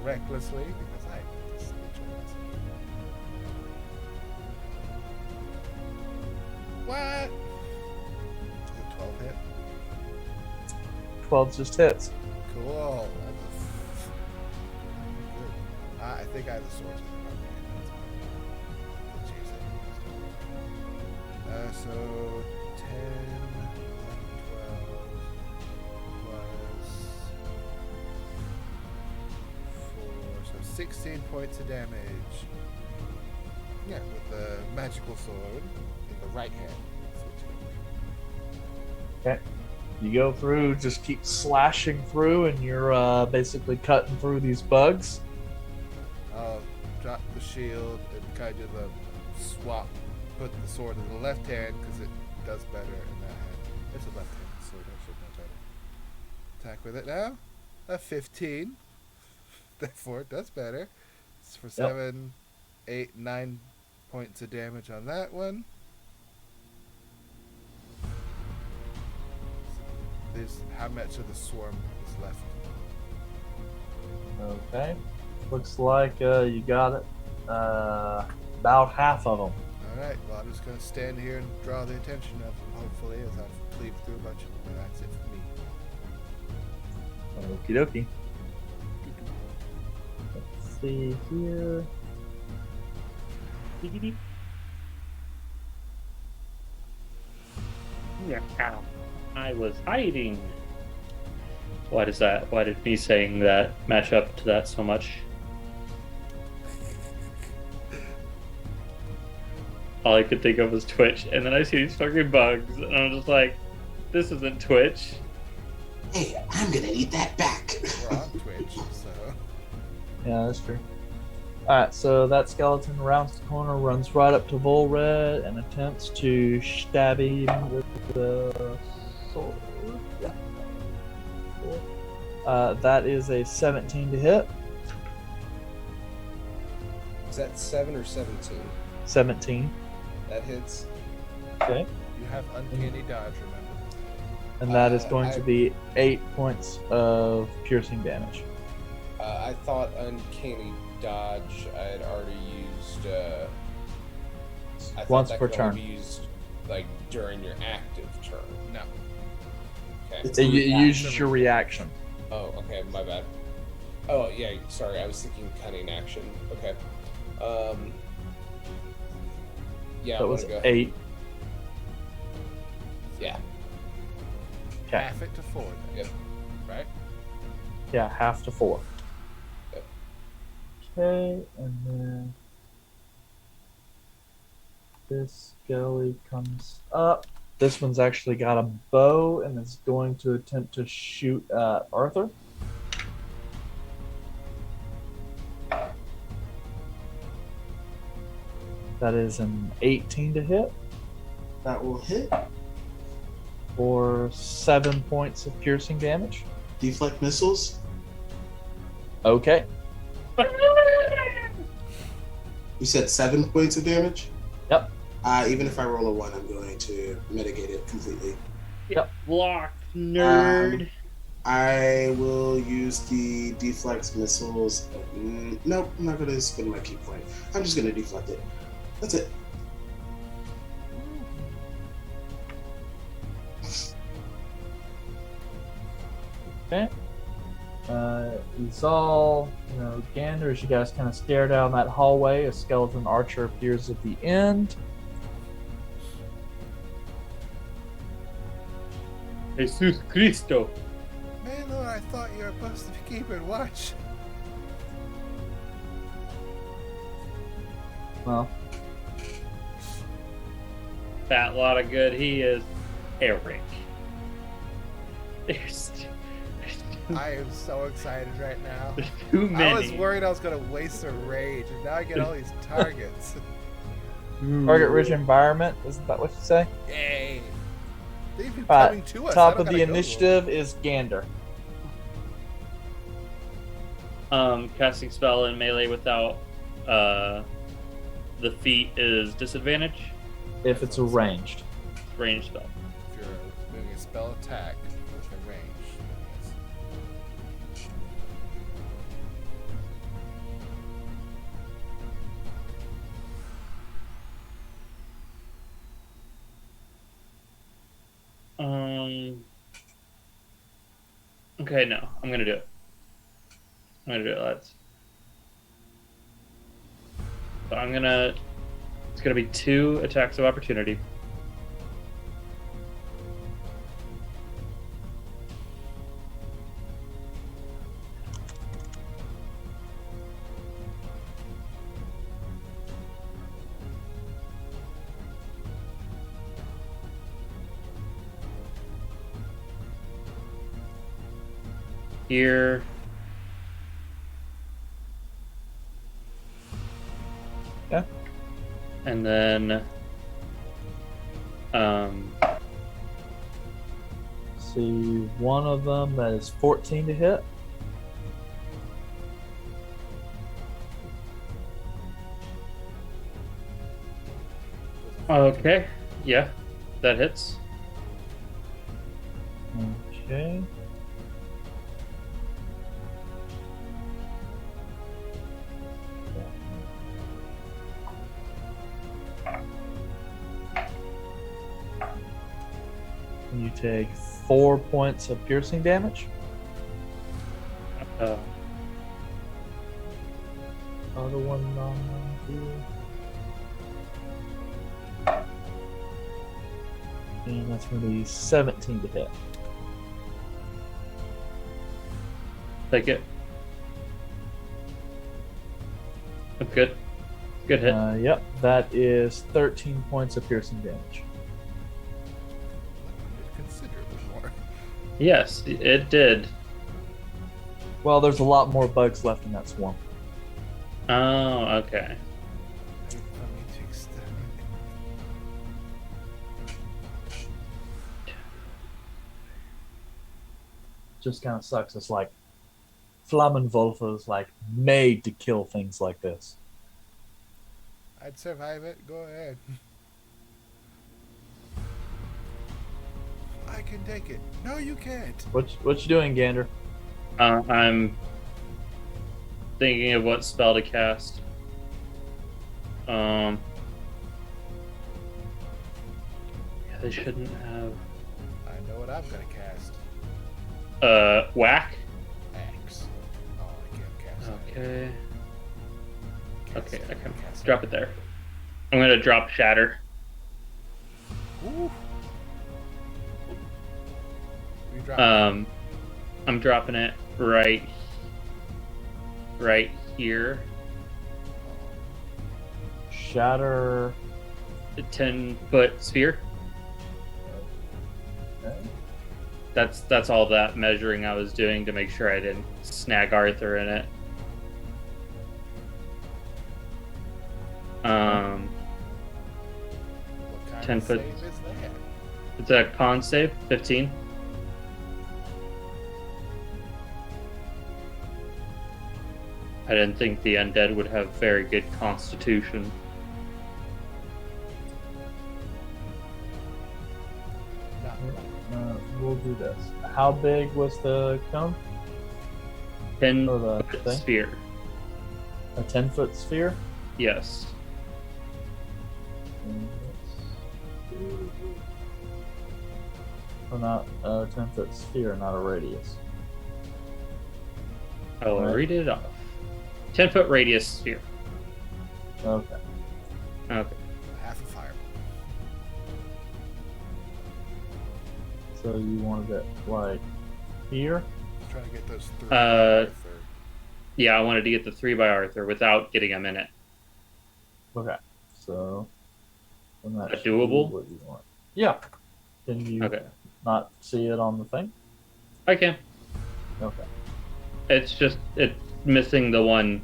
Recklessly, because I just enjoy myself. What? Did 12 hit? 12 just hits. Cool. I think I have the swords in the wrong hand. So 10, 12 plus 4, so 16 points of damage. Yeah, with the magical sword in the right hand. Okay. You go through, just keep slashing through, and you're basically cutting through these bugs. I'll drop the shield and kind of swap, put the sword in the left hand because it does better in that hand. It's a left hand sword, I should know better. Attack with it now. A 15. Therefore, it does better. It's for 7, 8, 9 points of damage on that one. This, how much of the swarm is left? Okay. Looks like you got it. About half of them. Alright, well, I'm just going to stand here and draw the attention of them, hopefully, as I've cleaved through a bunch of them. That's it for me. Okie dokie. Let's see here. Yeah, I was hiding. Why does that? Why did me saying that match up to that so much? All I could think of was Twitch, and then I see these fucking bugs, and I'm just like, this isn't Twitch. Hey, I'm gonna eat that back. We're on Twitch, so... Yeah, that's true. Alright, so that skeleton rounds the corner, runs right up to Volred, and attempts to stab him with the sword. Yeah. That is a 17 to hit. Is that 7 or 17? 17. That hits. Okay. You have uncanny dodge, remember? And that is going to be 8 points of piercing damage. I thought uncanny dodge I had already used. I thought Once that per could turn. only be used like during your active turn. No. Okay. It's It a uses your reaction. Oh, okay, my bad. Oh yeah, sorry, I was thinking cunning action. Okay. Yeah, That I was wanna go. 8. Yeah. Okay. Half it to 4, then. Yep. Right? Yeah, half to 4. Yep. Okay, and then this skelly comes up. This one's actually got a bow and is going to attempt to shoot at Arthur. That is an 18 to hit That will hit. for 7 points of piercing damage. Deflect missiles. Okay. You said 7 points of damage? Yep. Even if I roll a 1, I'm going to mitigate it completely. Yep. Blocked, nerd. I will use the deflect missiles. Nope, I'm not going to spend my key point. I'm just going to deflect it. That's it. Okay. Izal, Gander, as you guys kind of stare down that hallway, a skeleton archer appears at the end. Jesus Cristo. Maylor, I thought you were supposed to be keeping watch. Well, Fat lot of good he is. Eric. There's I am so excited right now. too many. I was worried I was going to waste a rage, and now I get all these targets. target-rich environment, isn't that what you say? Yay! They've been Alright, coming to us. I top don't of the gotta go initiative is Gander. Casting spell in melee without the feat is disadvantage. If it's a ranged. Range spell. If you're doing a spell attack with a range, then yes. Okay, no, I'm gonna do it. Lads. So it's gonna be 2 attacks of opportunity. here. Yeah. And then See, one of them that is 14 to hit. okay, yeah, that hits. Okay. And you take 4 points of piercing damage. Uh, Other one on and that's going to be 17 to hit. take it. That's good. Good hit. Yep, that is 13 points of piercing damage. Considerably more. Yes, it did. Well, there's a lot more bugs left in that swarm. Oh, okay. I need to extend. Just kind of sucks. It's like Flammenwolf is like made to kill things like this. I'd survive it. Go ahead. I can take it. No, you can't. What you doing, Gander? I'm thinking of what spell to cast. Yeah, they shouldn't have. I know what I'm gonna cast. Whack. Axe. Oh, I can't cast that. Okay. Cast Okay, I can cast drop it there. I'm gonna drop Shatter. Ooh. You drop I'm dropping it right here. Shatter. The 10-foot sphere. Okay. That's all that measuring I was doing to make sure I didn't snag Arthur in it. what kind 10 of foot. save is that? It's a con save, 15. I didn't think the undead would have very good constitution. We'll do this. How big was the cone? 10 Or the foot thing? sphere. A 10-foot sphere? Yes. Or not a 10-foot sphere, not a radius. I will Right. read it off. 10-foot radius sphere. Okay. Okay. Half a fireball. So you wanted it like here? Trying to get those three. Uh, Yeah, I wanted to get the 3 by Arthur without getting him in it. Okay. So then that That should be doable? what you want. Yeah. Can you Okay. not see it on the thing? I can. Okay. It's just it's missing the one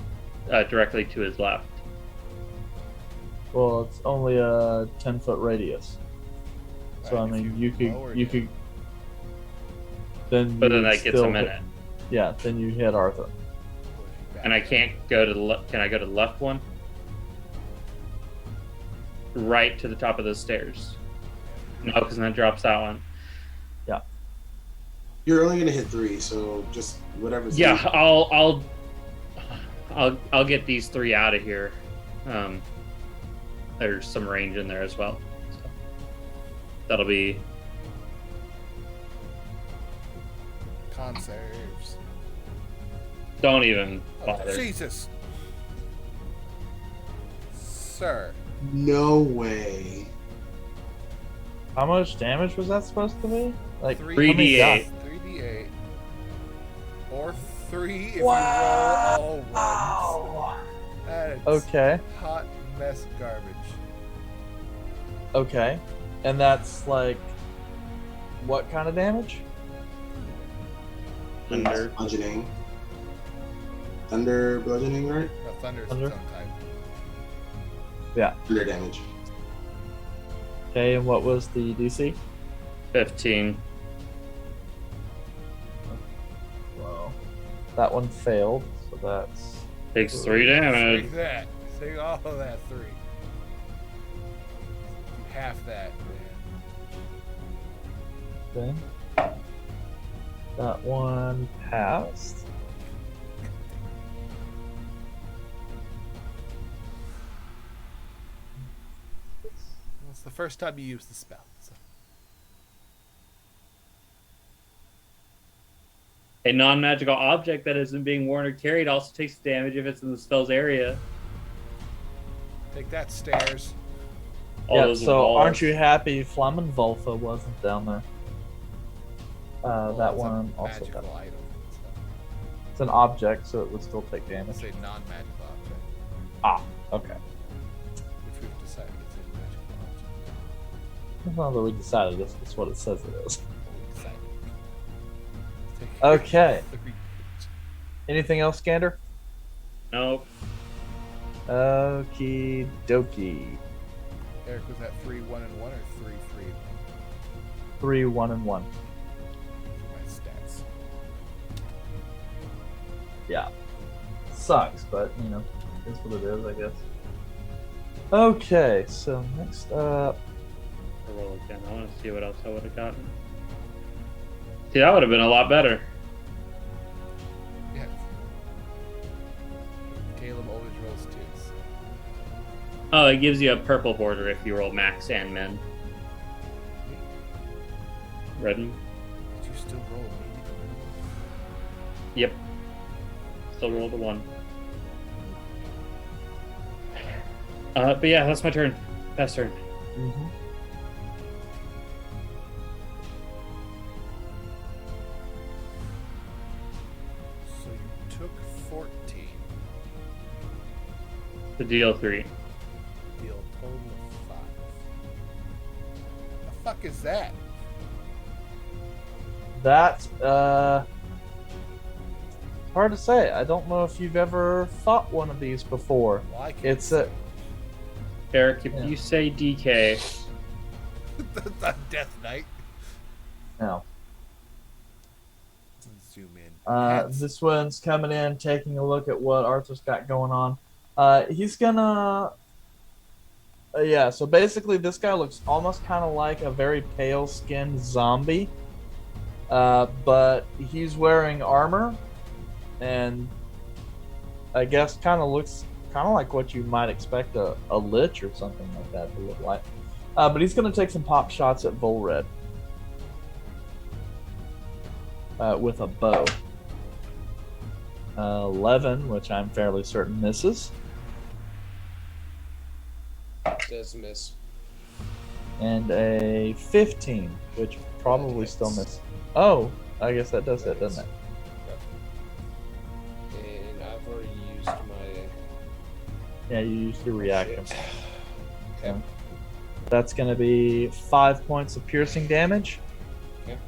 directly to his left. Well, it's only a 10-foot radius. So Right, I if mean, you you lowered could it. then. But you then would that gets still him in hit- it. Yeah, then you hit Arthur. And I can't go to the left. Can I go to the left one? Right to the top of those stairs. No, because then it drops that one. You're only gonna hit 3, so just whatever's. Yeah, I'll get these 3 out of here. There's some range in there as well. So that'll be Con saves. don't even Oh, bother. Jesus. Sir. No way. How much damage was that supposed to be? Like 3d8. 3d8. Or 3 if Wow. you roll all ones. Wow. That is Okay. hot mess garbage. Okay. And that's like what kind of damage? Thunder. Bludgeoning. Thunder bludgeoning, right? No, Thunder's Thunder? its own type. Thunder damage. Okay, and what was the DC? 15. Well, that one failed, so that's Takes 3 damage. Take that. Take all of that 3. Half that, man. okay. That one passed. Well, it's the first time you use the spell. So. A non-magical object that isn't being worn or carried also takes damage if it's in the spell's area. Take that, stairs. All Yeah, those so walls. aren't you happy Flammenwolfe wasn't down there? Well, That it's a one also magical got, item. So. it's an object, so it would still take It's damage. a non-magical object, Ah, okay. which we've decided is a magical object. Well, that we decided that's what it says it is. We decided. Take Okay. 3. Anything else, Gander? Nope. Okie dokie. Eric, was that 3, 1, and 1 or 3, 3, 1 3, 1, and 1. for my stats? Yeah. Sucks, but, you know, it's what it is, I guess. Okay, so next up. I'll roll again. I want to see what else I would have gotten. See, that would have been a lot better. Yeah. Caleb always rolls 2s. Oh, it gives you a purple border if you roll max and min. Redden. Did you still roll a Yep. Still rolled a 1. But yeah, that's my turn. Pass turn. Mm-hmm. So you took 14. The deal 3. Deal total of 5. The fuck is that? That, hard to say. I don't know if you've ever fought one of these before. Well, I can't It's a. Eric, if Yeah. you say DK, the Death Knight. No. Zoom in. This one's coming in, taking a look at what Arthur's got going on. He's gonna. Yeah, so basically, this guy looks almost kind of like a very pale skinned zombie. But he's wearing armor, and I guess kind of looks kind of like what you might expect a lich or something like that to look like. But he's going to take some pop shots at Volred with a bow. 11, which I'm fairly certain misses, Does miss. and a 15, which probably hits. still misses. Oh, I guess that does hit, doesn't it? And I've already used my Yeah, you used your reaction. shit. Okay. That's going to be 5 points of piercing damage. Okay.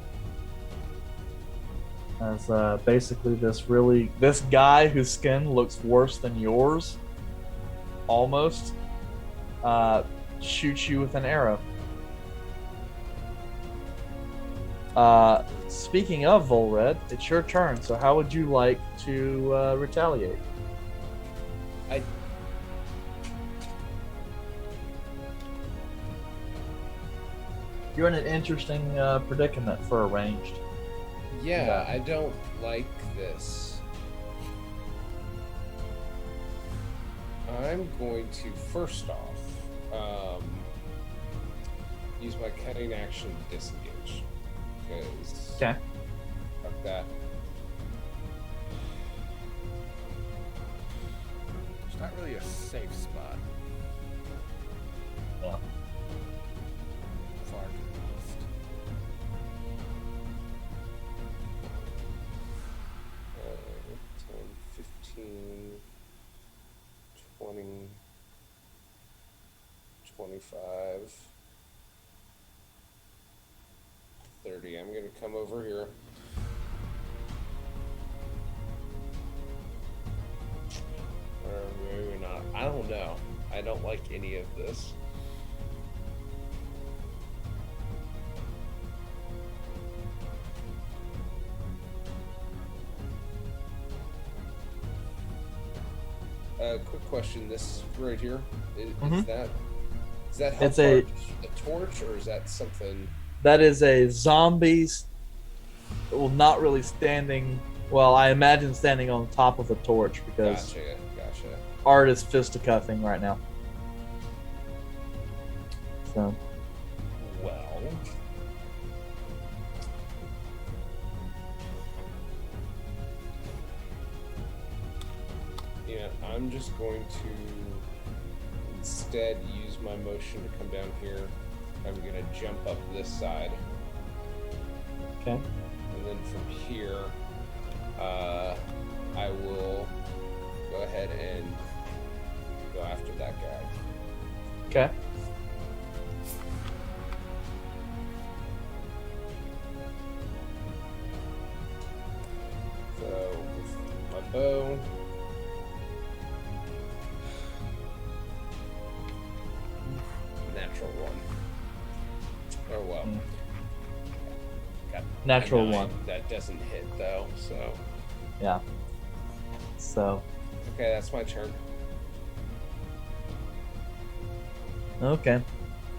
As basically this guy whose skin looks worse than yours, almost, shoots you with an arrow. Speaking of Volred, it's your turn. So how would you like to retaliate? I You're in an interesting predicament for a ranged. Yeah, I don't like this. I'm going to first off use my cutting action to disengage. Because Okay. fuck that. It's not really a safe spot. Yeah. Far to the east. Uh, 10, 15, 20, 25, 30. I'm going to come over here. I don't know. I don't like any of this. Quick question. This right here, is that how It's a torch, or is that something? That is a zombie. Well, not really standing. Well, I imagine standing on top of a torch because Gotcha. Art is fisticuffing right now. So. Well. Yeah, I'm just going to instead use my motion to come down here. I'm going to jump up this side. Okay. And then from here, I will go ahead and go after that guy. Okay. So, with my bow. Natural one. Oh well. Got Natural a 9. one. That doesn't hit though, so. Yeah. So. Okay, that's my turn. Okay.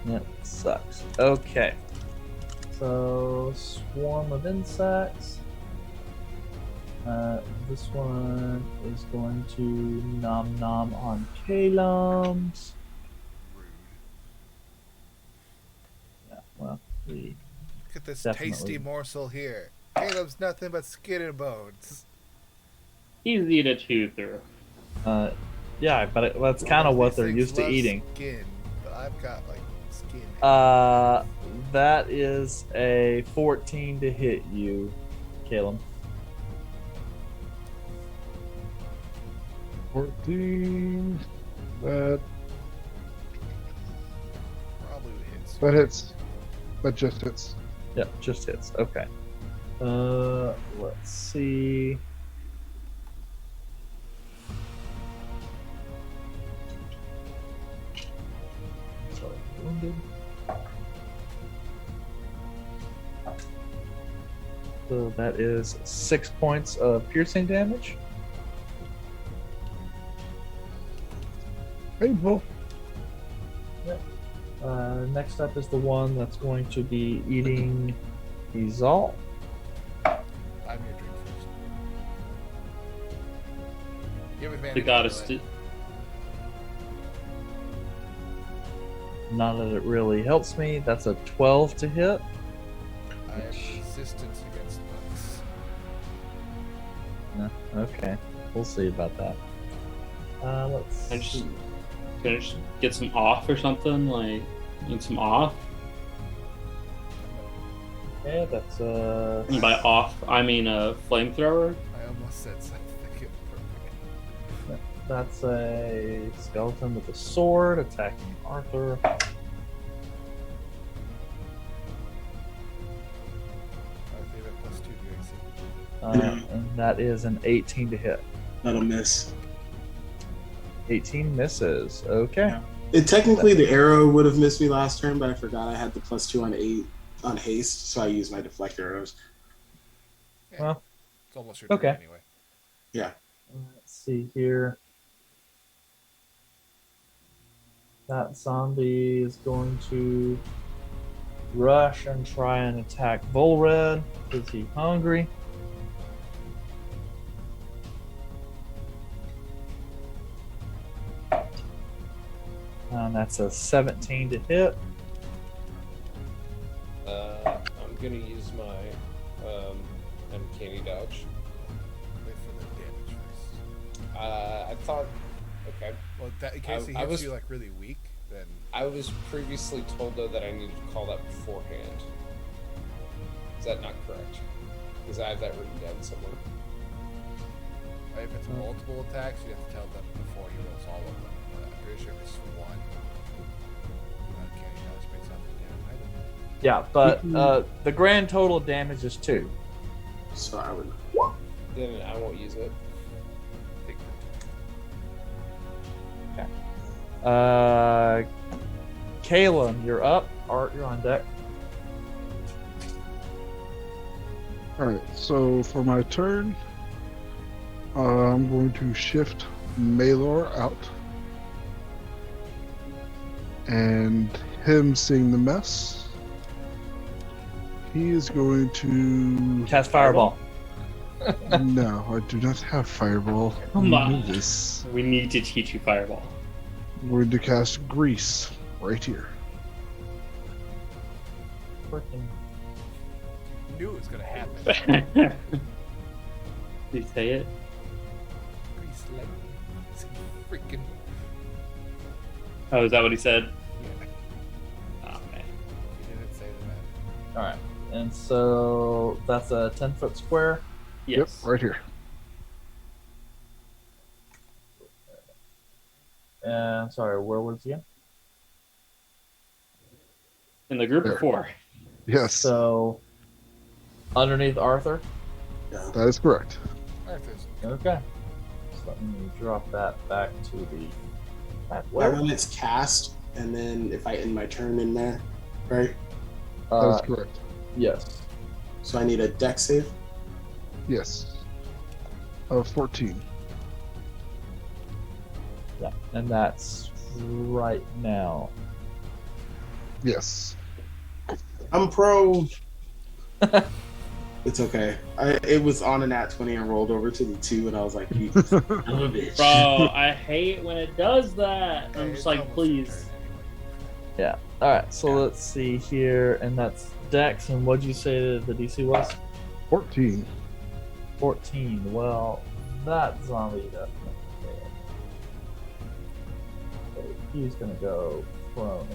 That sucks. Okay. So, swarm of insects. This one is going to nom nom on Calums. Yeah, well, we Look at this Definitely. tasty morsel here. Caleb's nothing but skin and bones. Easy to chew through. yeah, but that's kind of what they're used to eating. Skin, but I've got like skin. That is a 14 to hit you, Caleb. 14. That Probably hits. that hits. That just hits. Yep, just hits. Okay. Let's see. Sorry, wounded. So that is 6 points of piercing damage. Painful. Next up is the one that's going to be eating Exalt. I'm your drink first. Give advantage. The goddess. by the way. Not that it really helps me. That's a 12 to hit. I have resistance against bugs. No, okay, we'll see about that. Let's Can I just, see. can I just get some off or something? Like, need some off? Okay, that's And by off, I mean a flamethrower. I almost said something appropriate. that's a skeleton with a sword attacking Arthur. I gave it +2 to AC. And that is an 18 to hit. That'll miss. 18 misses. Okay. It technically the arrow would have missed me last turn, but I forgot I had the +2 on haste, so I used my deflect arrows. Yeah, Well, it's almost your turn okay. anyway. Yeah. let's see here. That zombie is going to rush and try and attack Volred. Is he hungry? And that's a 17 to hit. I'm gonna use my uncanny dodge. Wait for the damage first. I thought, okay. Well, that, in case he I hits was- you like really weak, then I was previously told though that I needed to call that beforehand. Is that not correct? Because I have that written down somewhere. if it's multiple attacks, you have to tell them before he rolls all of them. But I'm pretty sure it's one. Uncanny dodge based off the damage item. Yeah, but the grand total of damage is 2. So I would. Then I won't use it. Take the Kalen, you're up. Art, you're on deck. Alright, so for my turn, I'm going to shift Malor out. And him seeing the mess, he is going to... Cast Fireball. No, I do not have Fireball. Come You on. know this. We need to teach you Fireball. I'm going to cast Grease right here. Freaking Knew it was gonna happen. Did you say it? Grease lightning. It's freaking. Oh, is that what he said? Yeah, Oh, man. he didn't say the man. All right, and so that's a 10-foot square. Yes. Yep, right here. And sorry, where was it again? In the group There. of 4. Yes, So underneath Arthur. Yeah. that is correct. Arthur's. Okay. So let me drop that back to the back That where? when it's cast, and then if I end my turn in there, right? That is correct. Yes. So I need a deck save. Yes. 14. Yeah, and that's right now. Yes. I'm prone. It's okay. It was on a nat 20 and rolled over to the 2, and I was like, you son of a bitch. Bro, I hate when it does that. I'm Okay, just it's like, almost please. your turn Yeah. All right. So let's see here, and that's Dex. And what'd you say the DC was? 14. 14. Well, that zombie definitely failed. So he's gonna go prone.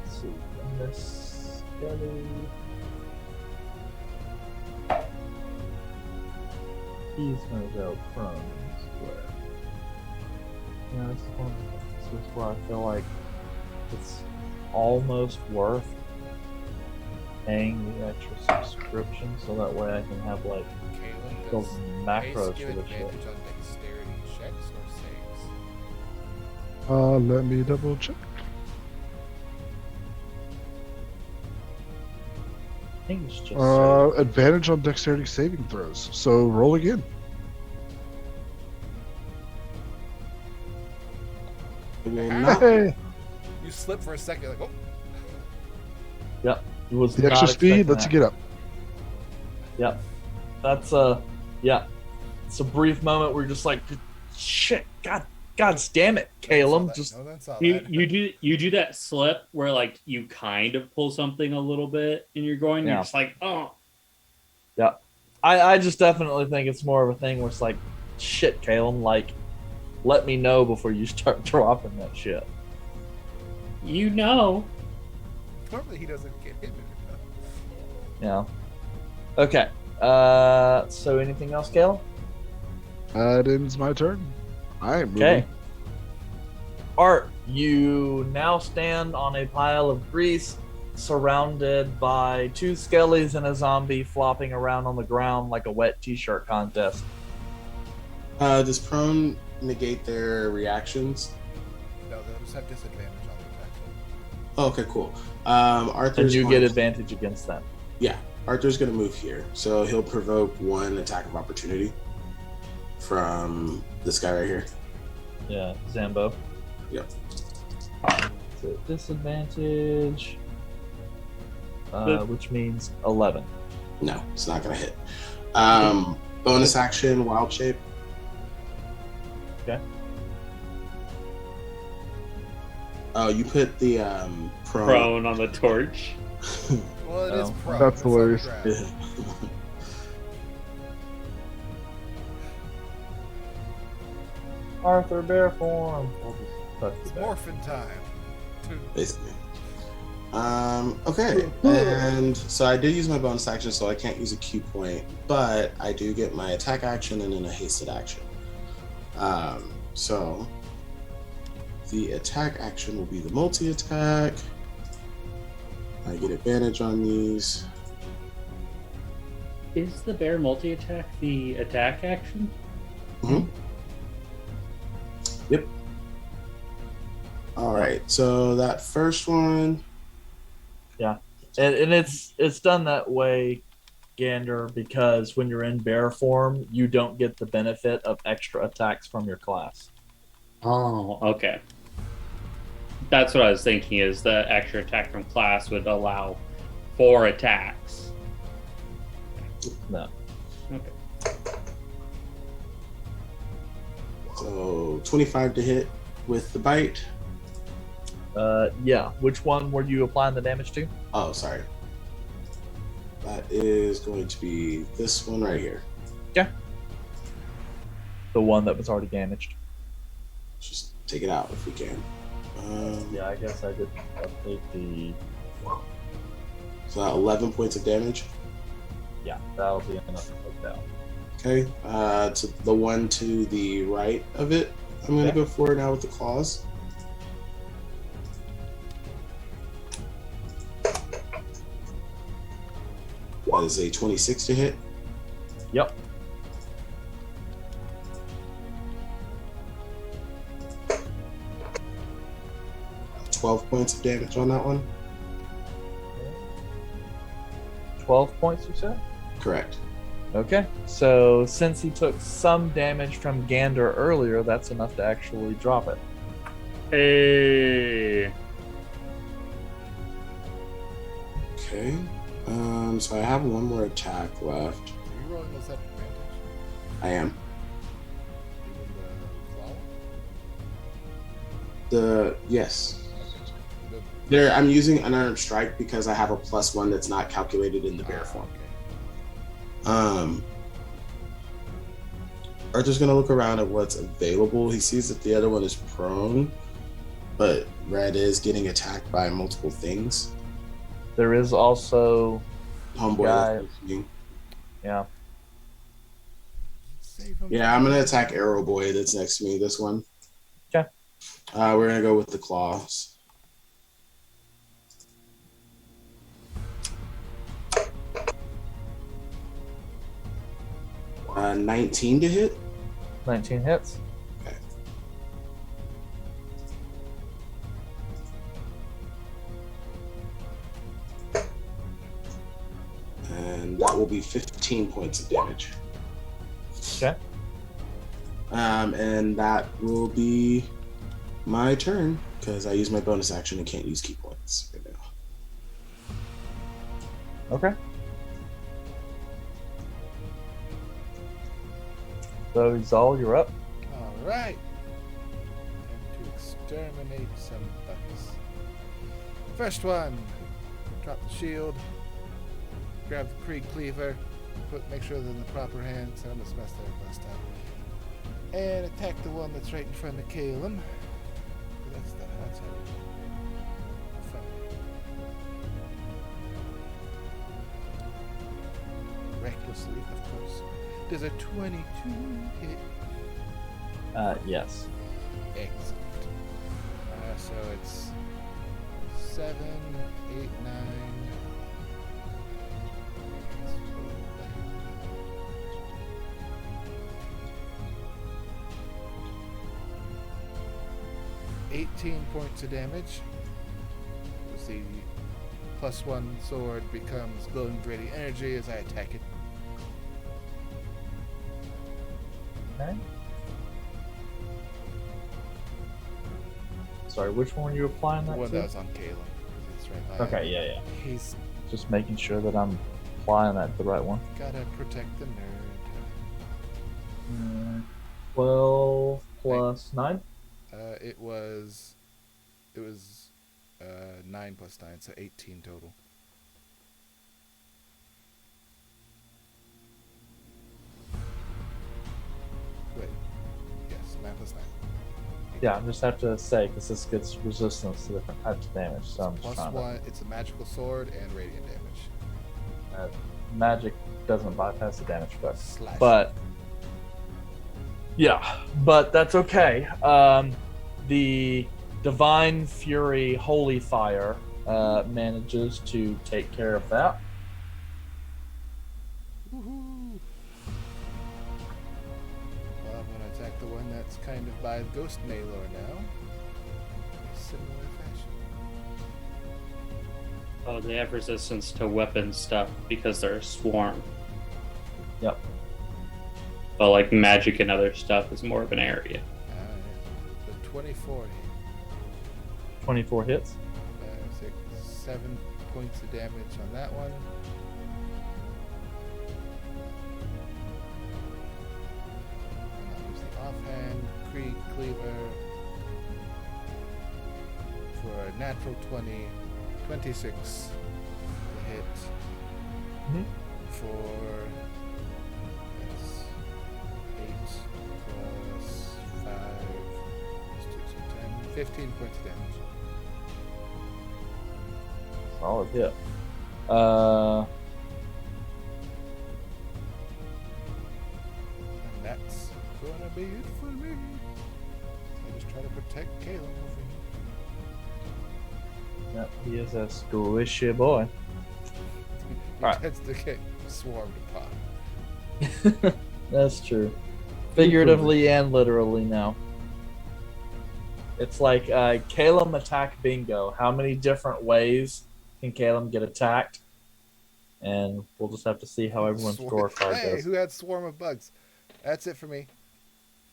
Let's see. And this skelly. He's gonna go prone in the square. Yeah, this is where I feel like it's almost worth paying the extra subscription so that way I can have like Kalen, those does macros Jace give for the shit. advantage on dexterity checks or saves? Let me double check. I think it's just Advantage on dexterity saving throws. So roll again. It will not. Hey, You slip for a second, like, oh, Yep. It was the not extra speed expecting lets that. you get up. Yep. That's yeah. It's a brief moment where you're just like, shit, God damn it, Caleb. Just no, that's all You that. you do that slip where like you kind of pull something a little bit and you're going. Yeah. You're just like, oh, I just definitely think it's more of a thing where it's like, shit, Caleb, like, let me know before you start dropping that shit. you know. Normally he doesn't get hit. Yeah. Okay. So anything else, Caleb? That ends my turn. I am moving. Okay. Art, you now stand on a pile of grease surrounded by 2 skellies and a zombie flopping around on the ground like a wet t-shirt contest. Does prone negate their reactions? No, they just have disadvantage on the attack. Oh, okay, cool. And Arthur's you going get to- advantage against them. Yeah, Arthur's going to move here, so he'll provoke 1 attack of opportunity from this guy right here. Yeah, Zambo. Yep. So disadvantage, Good. which means 11. No, it's not going to hit. Bonus action, wild shape. Okay. Oh, you put the prone. Prone on the torch. Well, it is Oh. prone. That's it's on the hilarious. ground. Arthur bear form. I'll just touch It's the back. morphin' time. Basically. Okay, and so I did use my bonus action, so I can't use a Q point, but I do get my attack action and then a hasted action. So the attack action will be the multi-attack. I get advantage on these. Is the bear multi attack the attack action? Mhm. Yep. All right. So that first one. And it's done that way, Gander, because when you're in bear form, you don't get the benefit of extra attacks from your class. Oh, okay. That's what I was thinking. Is the extra attack from class would allow 4 attacks? No. Okay. So 25 to hit with the bite. Yeah. Which one were you applying the damage to? Oh, sorry. That is going to be this one right here. Yeah. The one that was already damaged. Just take it out if we can. Yeah, I guess I didn't update the. So 11 points of damage. Yeah, that'll be enough to take down. Okay. To the one to the right of it, I'm going to go for it now with the claws. That is a 26 to hit. Yep. Uh, 12 points of damage on that one. 12 points, you said? Correct. Okay. So since he took some damage from Gander earlier, that's enough to actually drop it. Hey. Okay. So I have one more attack left. Are you rolling those at advantage? I am. Even the claw? Yes. The- There, I'm using unarmed strike because I have a +1 that's not calculated in the bear form. Okay. Arthur's gonna look around at what's available. He sees that the other one is prone, but Red is getting attacked by multiple things. There is also. Homeboy. Guy- that's listening. Yeah. Save him. Yeah, I'm gonna attack Arrow Boy that's next to me. This one. Okay. We're gonna go with the claws. Uh, 19 to hit. 19 hits. Okay. And that will be 15 points of damage. Okay. And that will be my turn because I use my bonus action and can't use key points right now. Okay. So, Zal, you're up. All right. And to exterminate some bugs. First one. Drop the shield. Grab the Krieg cleaver. Make sure they're in the proper hands. I almost messed that up last time. And attack the one that's right in front of Caleb. That's how fun. Recklessly, of course. Does a 22 hit? Yes. Excellent. So it's 7, 8, 9. 18 points of damage. As the +1 sword becomes glowing ready energy as I attack it. Okay. Sorry, which one were you applying The that one to? that was on Caleb. It's right by Okay, yeah. He's Just making sure that I'm applying that to the right one. gotta protect the nerd. 12 plus 9? It was 9 plus 9, so 18 total. Wait. Yes, 9 plus 9. Yeah, I just have to say, because this gets resistance to different types of damage, so I'm just Plus trying 1, it's a magical sword and radiant damage. to... magic doesn't bypass the damage effect. Slash. But... yeah, but that's okay. The Divine Fury Holy Fire manages to take care of that. Woohoo! I'm gonna attack the one And that's kind of by Ghost Maylor now. A similar fashion. Oh, they have resistance to weapon stuff because they're a swarm. Yep. But like magic and other stuff is more of an area. The 24 hit. 24 hits. 7 points of damage on that one. And I'll use the offhand Creed Cleaver for a natural 20, 26 to hit. Mhm. For that's 8 plus 5 plus 2, so 10, 15 points of damage. Solid hit. And that's gonna be it for me. So I just try to protect Caleb over here. Yep, he is a squishy boy. He Alright. tends to get swarmed upon. That's true. Figuratively and literally now. It's like Caleb attack bingo. How many different ways can Caleb get attacked? And we'll just have to see how everyone's scorecard Hey, goes. who had swarm of bugs? That's it for me.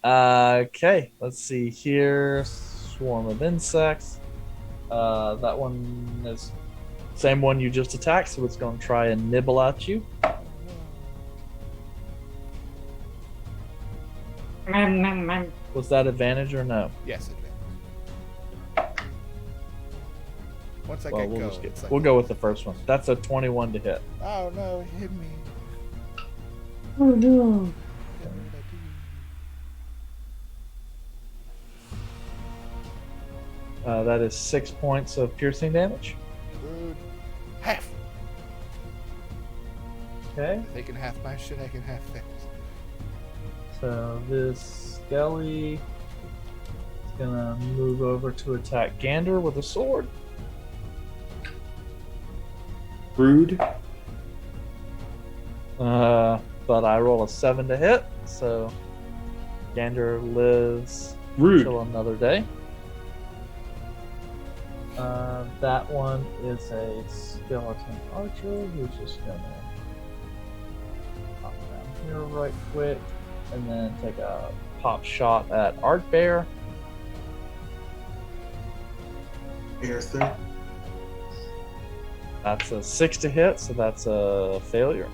Okay, let's see here. Swarm of insects. That one is same one you just attacked, so it's going to try and nibble at you. Was that advantage or no? Yes, advantage. Once I Well, get we'll, going, just it's like, we'll go with the first one. That's a 21 to hit. oh no, it hit me. Oh no. What did I do? That is 6 points of piercing damage. Good. Half. Okay, If they can half my shit, I can half theirs. so this Skelly is gonna move over to attack Gander with a sword. Rude. But I roll a 7 to hit, so Gander lives Rude. till another day. That one is a skeleton archer who's just gonna pop down here right quick and then take a pop shot at Art Bear. Arthur. That's a 6 to hit, so that's a failure.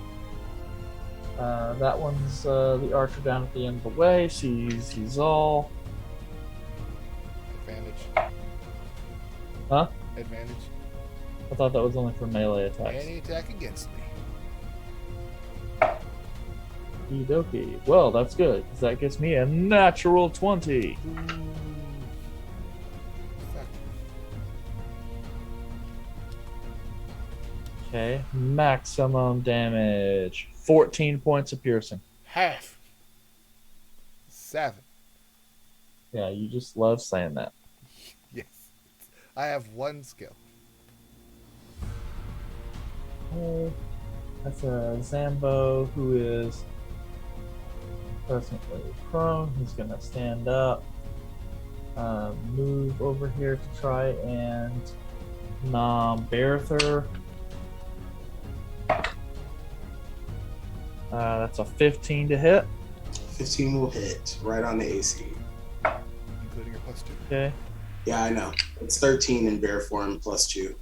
That one's the archer down at the end of the way. He's all. Advantage. Huh? Advantage. I thought that was only for melee attacks. Any attack against me. Okie dokie. Well, that's good, because that gets me a natural 20. Ooh. Fuck. Okay, maximum damage. 14 points of piercing. Half. 7. Yeah, you just love saying that. Yes. I have 1 skill. Okay, that's a Zambo who is presently prone. He's gonna stand up, move over here to try and nom Berther. That's a 15 to hit. 15 will hit right on the AC. Including your +2. Okay, Yeah, I know. It's 13 in bear form +2.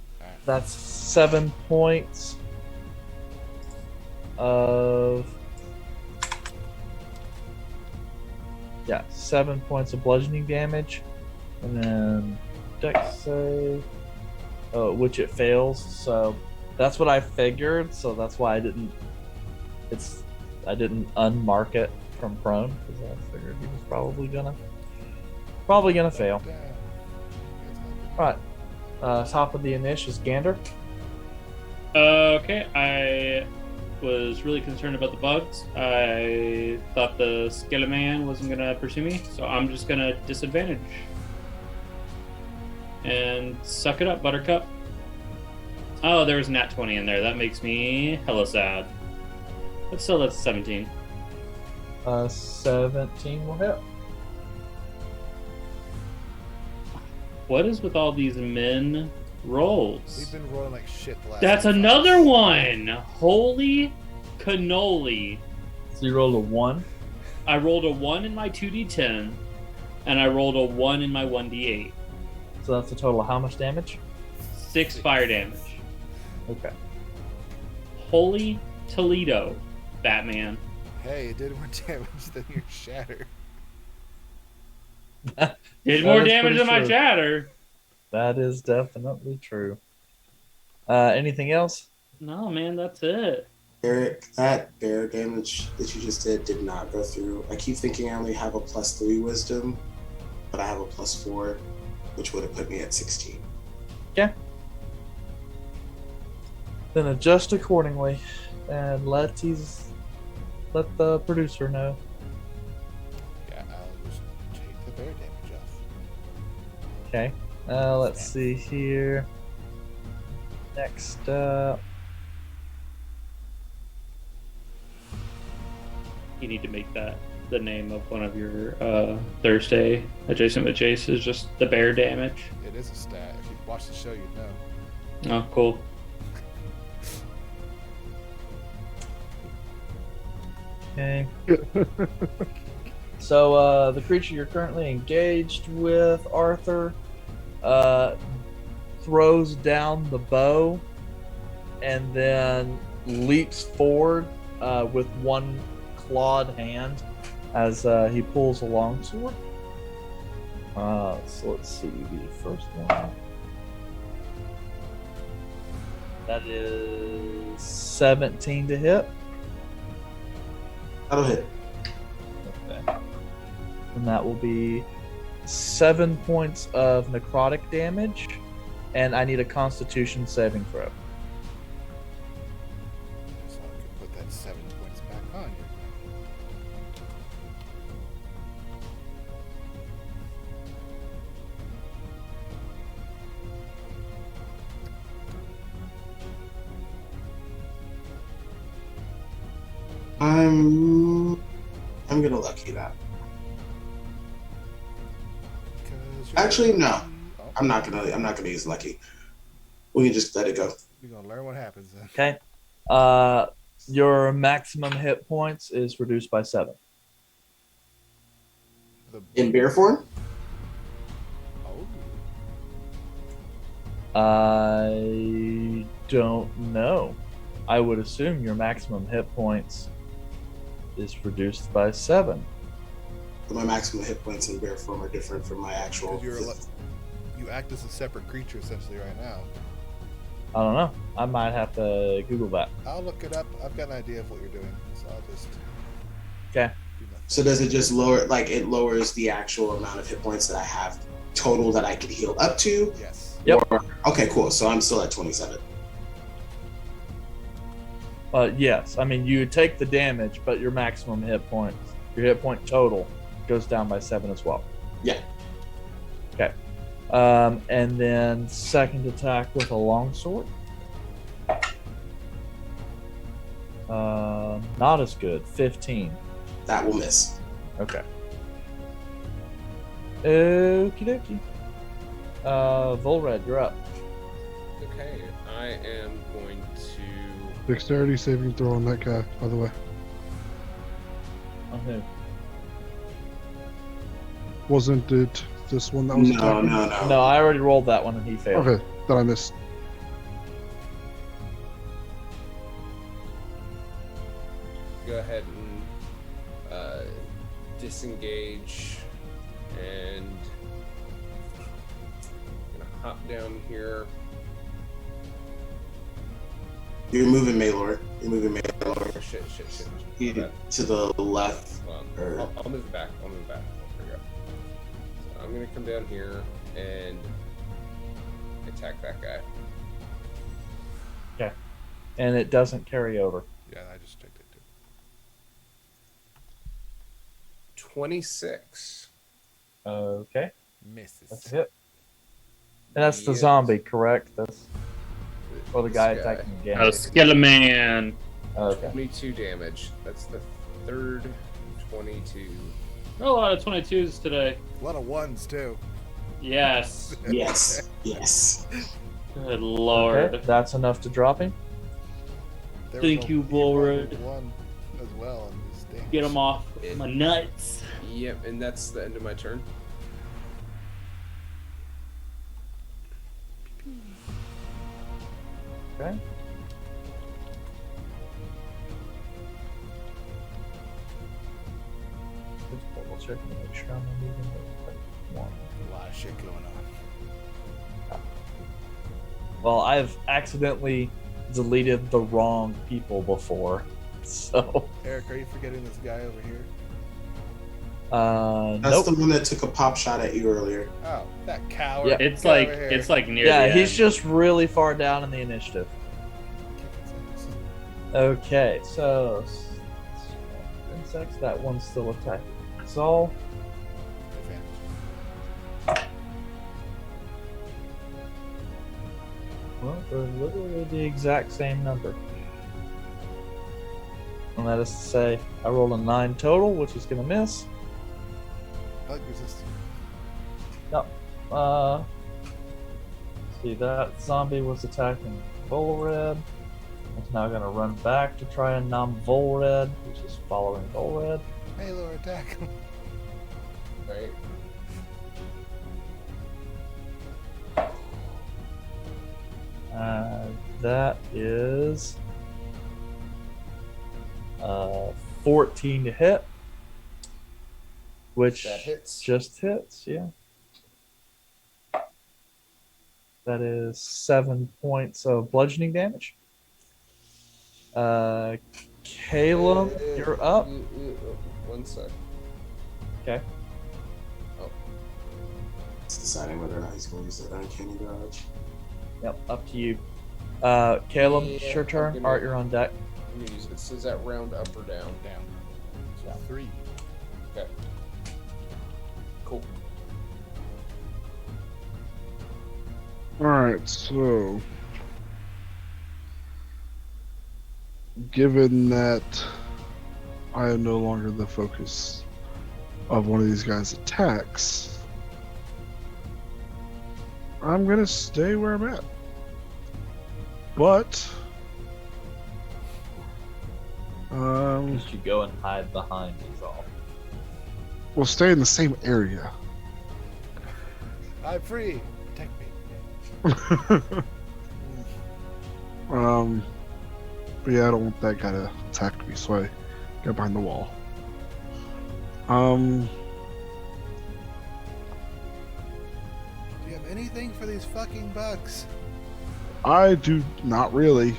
that's 7 points of 7 points of bludgeoning damage, and then dex save, which it fails. So that's what I figured. So that's why I didn't unmark it from prone, because I figured he was probably gonna fail. All right, top of the initiative is Gander. Okay, I was really concerned about the bugs. I thought the Skeleton Man wasn't gonna pursue me, so I'm just gonna disadvantage. And suck it up, Buttercup. Oh, there was a nat 20 in there. That makes me hella sad. But still, that's 17. 17 will hit. What is with all these men rolls? We've been rolling like shit the last. That's 6 another fights. one. Holy cannoli! So you rolled a 1. I rolled a 1 in my 2d10, and I rolled a 1 in my 1d8. So that's a total of how much damage? 6 fire damage. Okay. Holy Toledo, Batman. Hey, it did more damage than your shatter. Did That more is damage pretty than my true. shatter. That is definitely true. Anything else? No, man, that's it. Eric, that bear damage that you just did not go through. I keep thinking I only have a +3 wisdom, but I have a +4, which would have put me at 16. Then adjust accordingly, and let the producer know. Yeah, I'll just take the bear damage off. Okay. Let's see here. Next up. You need to make that the name of one of your Thursday adjacent with Jace is just the bear damage. It is a stat. If you watch the show, you'd know. Oh, cool. Okay. So the creature you're currently engaged with, Arthur, throws down the bow and then leaps forward with one clawed hand as he pulls a longsword. So let's see the first one. That is 17 to hit. That'll hit. Okay. And that will be 7 points of necrotic damage, and I need a Constitution saving throw. So I can put that 7 points back on you. I'm gonna lucky that. 'Cause you're- Actually, no. Oh, I'm not gonna use lucky. We can just let it go. You're gonna learn what happens then. Okay. Your maximum hit points is reduced by 7. The In bear form? oh, I don't know. I would assume your maximum hit points is reduced by 7. But my maximum hit points in bear form are different from my actual. 'Cause you act as a separate creature essentially right now. I don't know. I might have to Google that. I'll look it up. I've got an idea of what you're doing, so I'll just Okay. do nothing. So does it just lower? Like it lowers the actual amount of hit points that I have total that I could heal up to? Yes. Yep. Or, okay, cool. So I'm still at 27. Yes. I mean, you take the damage, but your maximum hit points, your hit point total, goes down by 7 as well. Yeah. Okay. And then second attack with a longsword. Not as good. 15. That will miss. Okay. Okie dokie. Volred, you're up. Okay, I am going to. Dexterity saving throw on that guy, by the way. On who? Wasn't it this one that was No, attacking? no. No, I already rolled that one and he failed. Okay, then I missed. Go ahead and disengage and gonna hop down here. You're moving Maylor. Oh, shit. You- to the left. Hold Or- on. I'll move back. There we go. So I'm gonna come down here and attack that guy. And it doesn't carry over. Yeah, I just checked it too. 26. Okay. Misses. That's it. And that's the Yes. zombie, correct? That's or the This guy attacking again. Oh, Skeleton Man. Okay. 22 damage. That's the third 22. A lot of 22s today. A lot of ones too. Yes. Yes. Yes. Good lord. Okay, that's enough to drop him. There Thank was you, he rolled Bullred. one as well. And his damage. Get him off my nuts. Yep, and that's the end of my turn. Okay. Just double checking to make sure I'm not moving the one. A lot of shit going on. Well, I've accidentally deleted the wrong people before, so Eric, are you forgetting this guy over here? That's nope. the one that took a pop shot at you earlier. Oh, that coward. Yeah. It's Get like over here. it's like near Yeah, the he's end. just really far down in the initiative. Okay, so insects. That one's still attacking. So Advantage. well, they're literally the exact same number. And that is to say, I rolled a 9 total, which is going to miss. Bug resistant. See, that zombie was attacking Volred. It's now going to run back to try and numb Volred, which is following Volred. Halo attack. Right. That is 14 to hit, which That hits. just hits, yeah. That is 7 points of bludgeoning damage. Caleb, you're up. 1 sec. Okay. It's deciding whether or not he's going to use that uncanny dodge. Yep, up to you. Caleb, Yeah, it's your turn. I'm gonna- Art, you're on deck. Let me use it. Says that round up or down? Down. So Yeah. 3. Okay. Cool. Alright, so given that I am no longer the focus of one of these guys' attacks, I'm gonna stay where I'm at. But You should go and hide behind these all. we'll stay in the same area. I'm free. Protect me. But yeah, I don't want that guy to attack me, so I get behind the wall. Do you have anything for these fucking bugs? I do not really.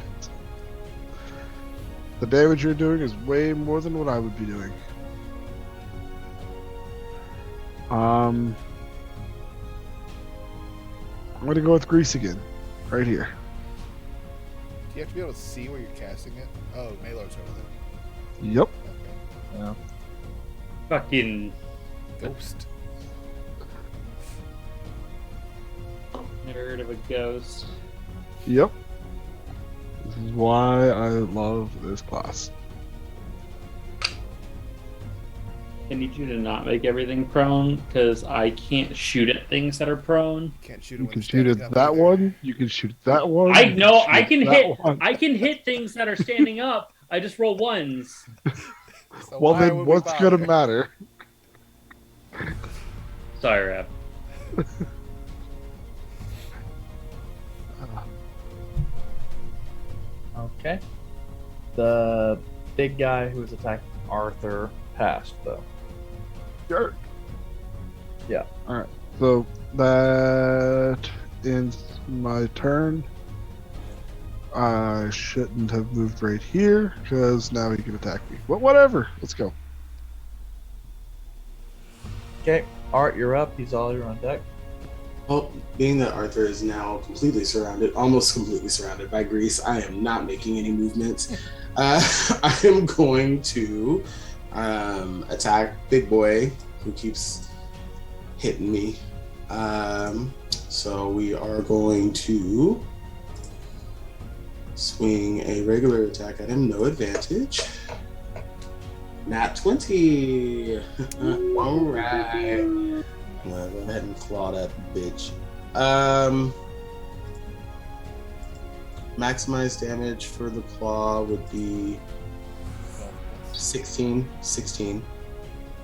The damage you're doing is way more than what I would be doing. I'm gonna go with Grease again, right here. Do you have to be able to see where you're casting it? Oh, Malor's over there. Yep. Okay. Yeah. Fucking Ghost. nerd of a ghost. Yep. This is why I love this class. I need you to not make everything prone because I can't shoot at things that are prone. Can't shoot You him when can he's shoot standing at up that either. one. You can shoot that one. I you can know shoot I can that hit. one. I can hit things that are standing up. I just roll ones. So Well, why then would we what's gonna bother? matter? Sorry, Rap. Okay. The big guy who was attacking Arthur passed, though. Sure. Yeah. Alright. So that ends my turn. I shouldn't have moved right here because now he can attack me. But whatever. Let's go. Okay, Art, you're up. He's all you're on deck. Well, being that Arthur is now completely surrounded, almost completely surrounded by Grease, I am not making any movements. I am going to attack Big Boy, who keeps hitting me. So we are going to swing a regular attack at him, no advantage. Nat 20. All right. I'm gonna go ahead and claw that bitch. Maximized damage for the claw would be 16.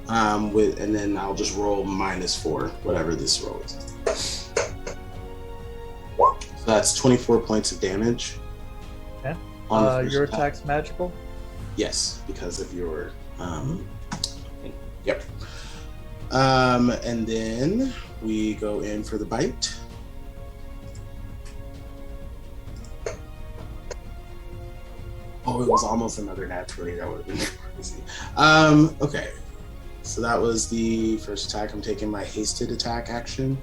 And then I'll just roll -4, whatever this roll is. So that's 24 points of damage. Okay. On the first Your attack. attack's magical? Yes, because of your yep. And then we go in for the bite. Oh, it was almost another nat 20. That would have been crazy. Okay. So that was the first attack. I'm taking my hasted attack action.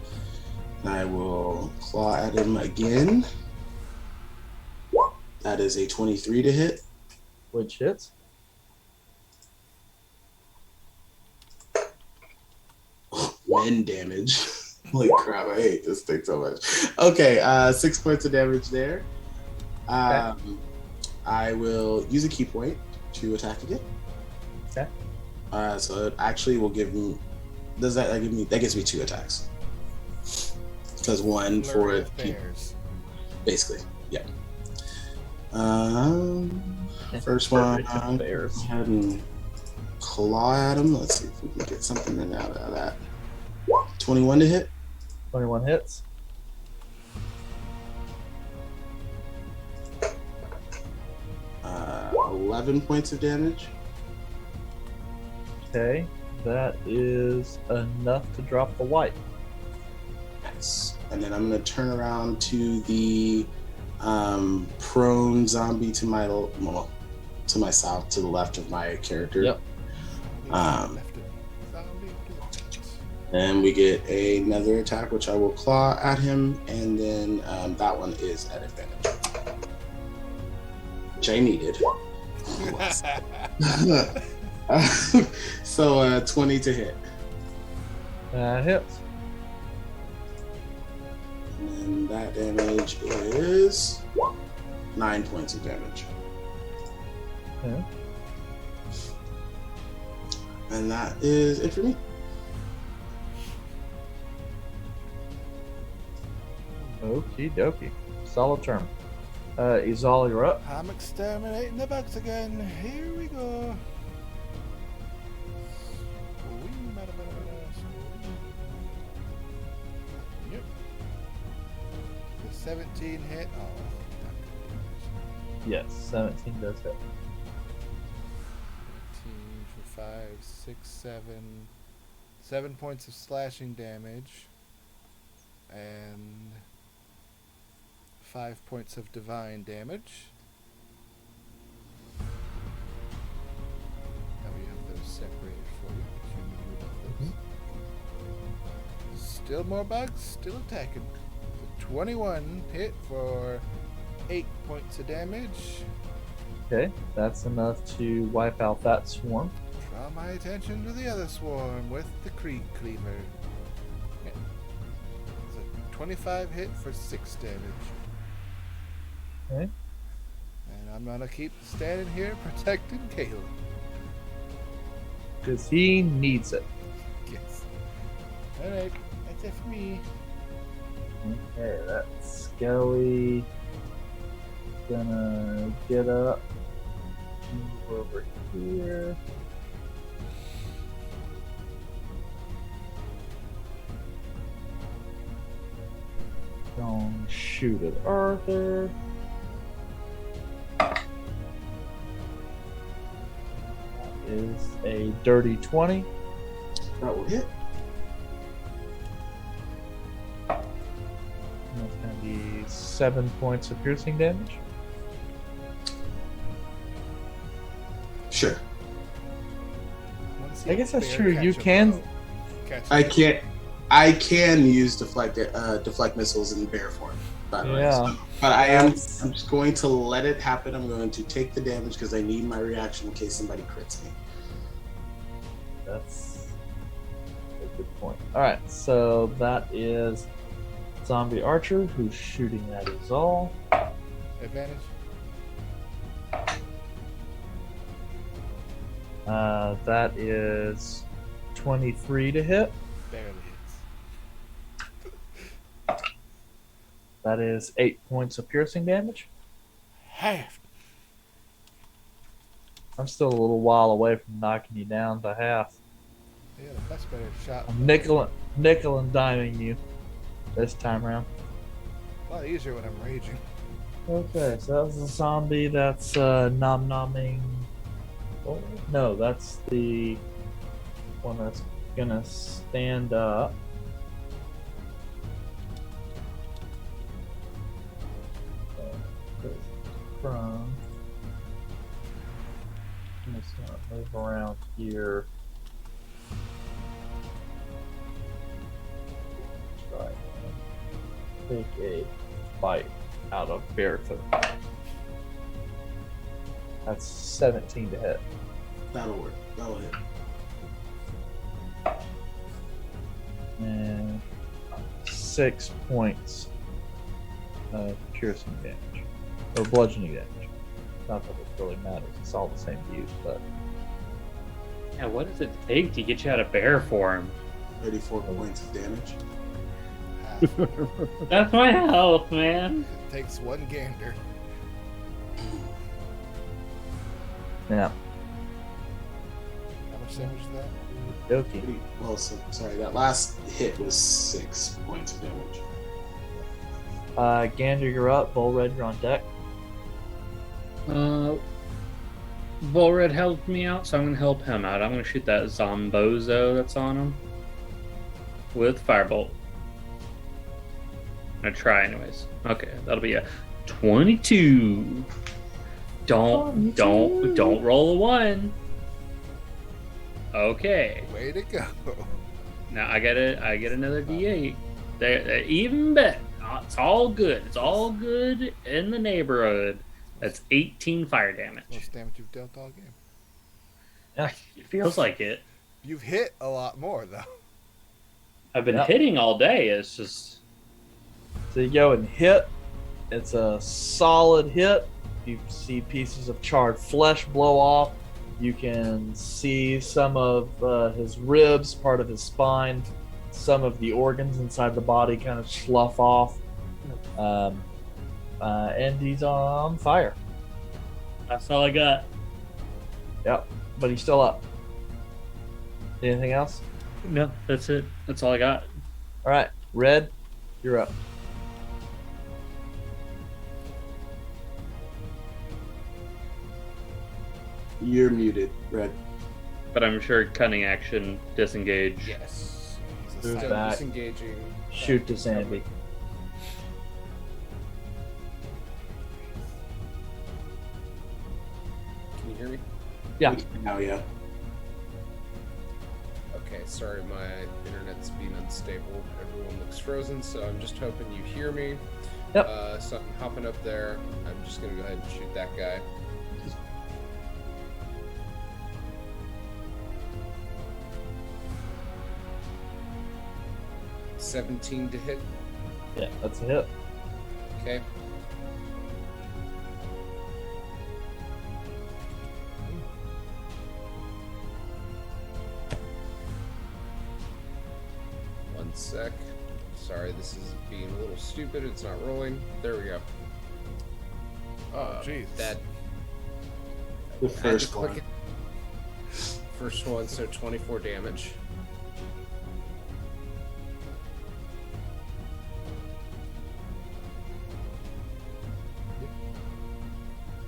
And I will claw at him again. That is a 23 to hit. Which hits? Wind damage. Holy crap, I hate this thing so much. Okay, 6 points of damage there. I will use a key point to attack again. Okay. So it actually will give me. Does that give me? That gives me 2 attacks. Because one for Flurry of bears. basically, yeah. First one, Perfect go bears. ahead and claw at him. Let's see if we can get something out of that. 21 to hit. 21 hits. Uh, 11 points of damage. Okay, that is enough to drop the white. Nice. And then I'm going to turn around to the prone zombie to my south, to the left of my character. Yep. And we get another attack, which I will claw at him, and then that one is at advantage, which I needed. So 20 to hit. That hits. And that damage is 9 points of damage. Okay. And that is it for me. Okie dokie. Solid term. Izal, you're up. I'm exterminating the bugs again. Here we go. Yep. The 17 hit. Oh. Yes, 17 does hit. 17 for 5, 6, 7. 7 points of slashing damage. And 5 points of divine damage. Now we have those separated for you. You knew about those. Still more bugs, still attacking. The 21 hit for 8 points of damage. Okay, that's enough to wipe out that swarm. Draw my attention to the other swarm with the Creed Cleaver. Yeah. It's a 25 hit for 6 damage. Okay. And I'm gonna keep standing here protecting Caleb. Because he needs it. Yes. Alright, that's it for me. Okay, that's Skelly. Gonna get up. Move over here. Don't shoot at Arthur. That is a dirty 20. That will hit. And that's going to be 7 points of piercing damage. Sure. I guess that's true. You can. I can use deflect missiles in bear form. By the way. Yeah. So, but I'm just going to let it happen. I'm going to take the damage because I need my reaction in case somebody crits me. That's a good point. Alright, so that is Zombie Archer who's shooting at Izal. Advantage? That is 23 to hit. Barely hits. That is 8 points of piercing damage. Half. I'm still a little while away from knocking you down to half. Yeah, that's better shot. I'm nickel and diming you this time around. A lot easier when I'm raging. Okay, so that's the zombie that's nom-nomming. Oh, no, that's the one that's gonna stand up. From. I'm just gonna move around here. Try and take a bite out of Baritha. That's 17 to hit. That'll work. That'll hit. And 6 points of piercing damage. Or bludgeoning damage. Not that it really matters. It's all the same use, but Yeah, what does it take to get you out of bear form? 34 points of damage. Half. That's my health, man. It takes one gander. yeah. How much damage is that? Okay. Pretty well, so, sorry, that last hit was 6 points of damage. Gander, you're up. Bull Red, you're on deck. Volred helped me out, so I'm gonna help him out. I'm gonna shoot that Zombozo that's on him with Firebolt. I'm gonna try anyways. Okay, that'll be a 22. Don't roll a 1. Okay. Way to go. Now I get another D8. They're even better. It's all good. It's all good in the neighborhood. That's 18 fire damage. Most damage you've dealt all game. Yeah. It feels like it. You've hit a lot more, though. I've been Yep. hitting all day. It's just So you go and hit. It's a solid hit. You see pieces of charred flesh blow off. You can see some of his ribs, part of his spine, some of the organs inside the body kind of slough off. And he's on fire. that's all I got. Yep, but he's still up. Anything else? No, that's it. That's all I got. All right, Red, you're up. You're muted, Red. But I'm sure cunning action disengage. Yes. He's a Move silent- back. Disengaging. Shoot to Sandy. Can you hear me? Yeah. Now, yeah. Okay, sorry, my internet's being unstable. Everyone looks frozen, so I'm just hoping you hear me. Yep. So I'm hopping up there. I'm just gonna go ahead and shoot that guy. $17 to hit. Yeah, that's a hit. Okay. One sec. Sorry, this is being a little stupid. It's not rolling. There we go. Oh, jeez. That The I had to first click one. it. First one, so 24 damage.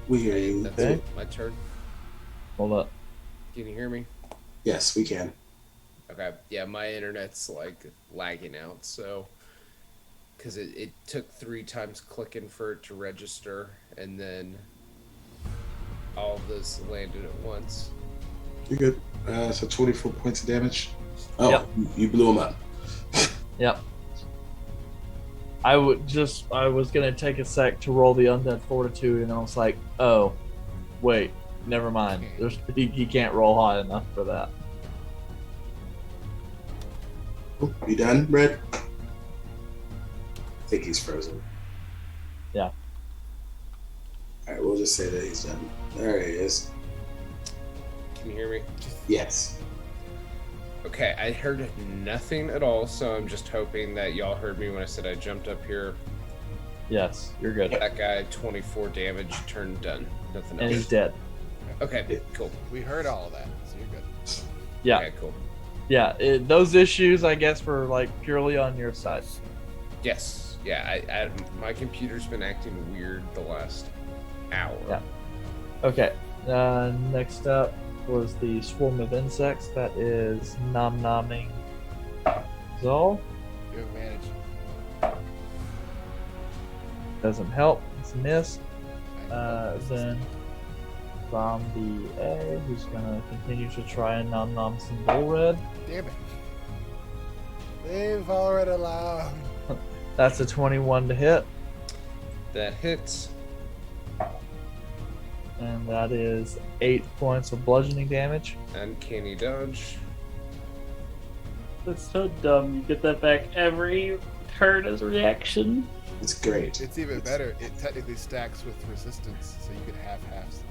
We hear you. That's Okay. it. My turn. Hold up. Can you hear me? Yes, we can. Okay. Yeah, my internet's like lagging out, so because it took 3 times clicking for it to register, and then all of this landed at once. You're good. So 24 points of damage. Oh, Yep. you blew him up. Yep. I was gonna take a sec to roll the undead fortitude, and I was like, oh, wait, never mind. He can't roll high enough for that. Oh, you done, Red? I think he's frozen. Yeah. All right, we'll just say that he's done. There he is. Can you hear me? Yes. Okay, I heard nothing at all, so I'm just hoping that y'all heard me when I said I jumped up here Yes, you're good. That guy, 24 damage, turn done. Nothing And else. he's dead. Okay, cool. We heard all of that, so you're good. Yeah, Okay, cool. yeah. Those issues, I guess, were like purely on your side. Yes. Yeah, my computer's been acting weird the last hour. Yeah. Okay. Next up was the swarm of insects that is nom-nomming Zol. You have advantage. Doesn't help. It's a miss. I- Then Zombie A, who's gonna continue to try and nom-nom some bull red. Damn it. Leave already alone. That's a 21 to hit, That hits. and that is 8 points of bludgeoning damage. Uncanny dodge. That's so dumb. You get that back every turn as a reaction. It's great. It's even better. It technically stacks with resistance, so you can have halves.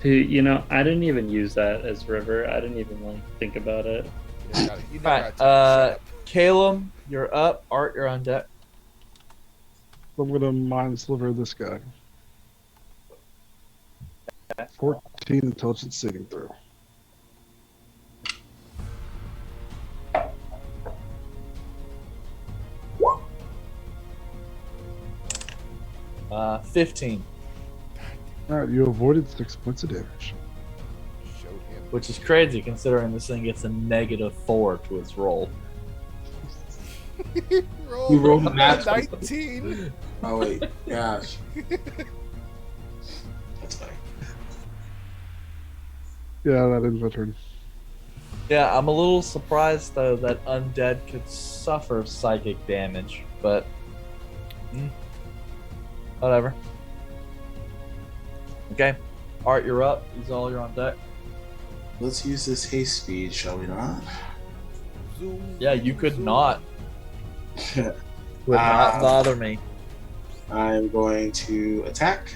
Dude, you know, I didn't even use that as river. I didn't even like think about it. You never got Alright, to shut up. Caleb, you're up. Art, you're on deck. I'm gonna mind sliver this guy. 14 intelligence saving throw. Uh, 15, Alright, you avoided 6 points of damage. Showed him. which is crazy considering this thing gets a -4 to its roll. Roll You rolled a nat 19. Oh wait, gosh. That's funny. Yeah, that ends my turn. Yeah, I'm a little surprised though that Undead could suffer psychic damage, but whatever. Okay, Art, you're up. Izal, you're on deck. Let's use this haste speed, shall we not? Zoom, Yeah, you could zoom. not. Would not bother me. I'm going to attack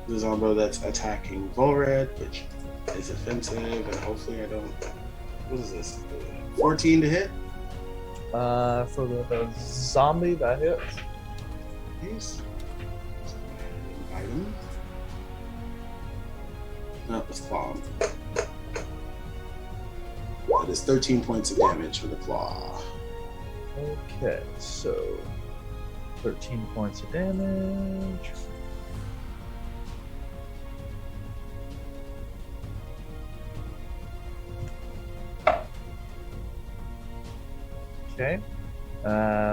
the Zombo that's attacking Volred, which is offensive, and hopefully I don't. What is this? 14 to hit. For the zombie that hits. Please. Invite him. Not with claw. That is 13 points of damage for the claw. Okay, so 13 points of damage. Okay.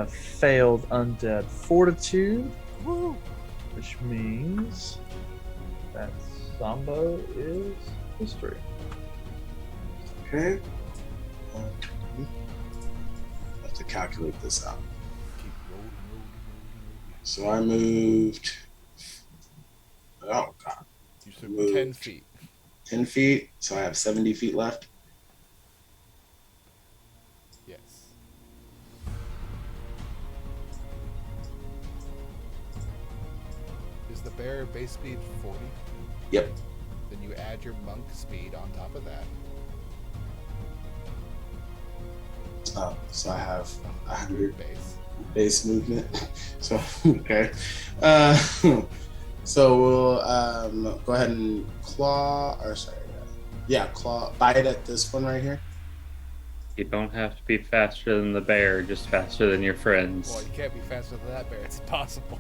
Failed undead fortitude, Woo! which means that Zombo is history. Okay. Have to calculate this out. Keep rolling. So I moved. Oh god, You took 10 feet. 10 feet. So I have 70 feet left. Yes. Is the bear base speed 40? Yep. Then you add your monk speed on top of that. Oh, so I have 100 base. base movement. So okay. So we'll go ahead and claw. Or sorry. Yeah, claw. Bite at this one right here. You don't have to be faster than the bear, just faster than your friends. Well, you can't be faster than that bear. It's impossible.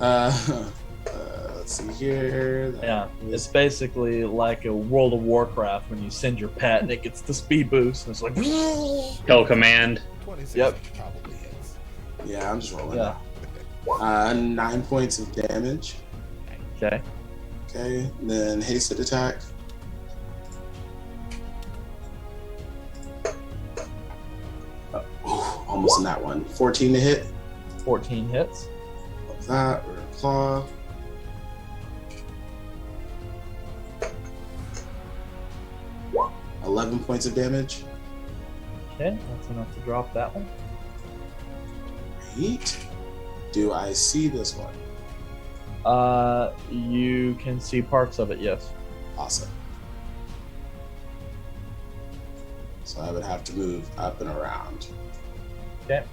Let's see here. Yeah, it's basically like a World of Warcraft when you send your pet and it gets the speed boost and it's like. Kill command. 26 Yep. probably hits. Yeah, I'm just rolling. Yeah. 9 points of damage. Okay. Okay, and then hasted attack. Almost in that one. 14 to hit. 14 hits. Of that, or claw. $11 points of damage. Okay, that's enough to drop that one. Right. Do I see this one? You can see parts of it, yes. Awesome. So I would have to move up and around. Okay.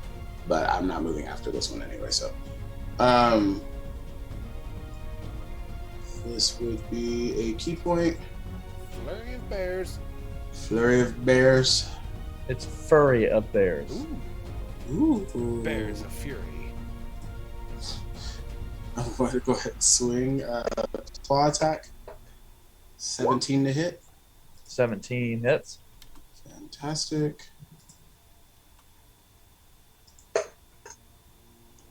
but I'm not moving after this one anyway. So, this would be a key point. Flurry of bears. Flurry of bears. It's furry of bears. Ooh. Bears of fury. I'm going to go ahead and swing claw attack. 17 to hit. 17 hits. Fantastic.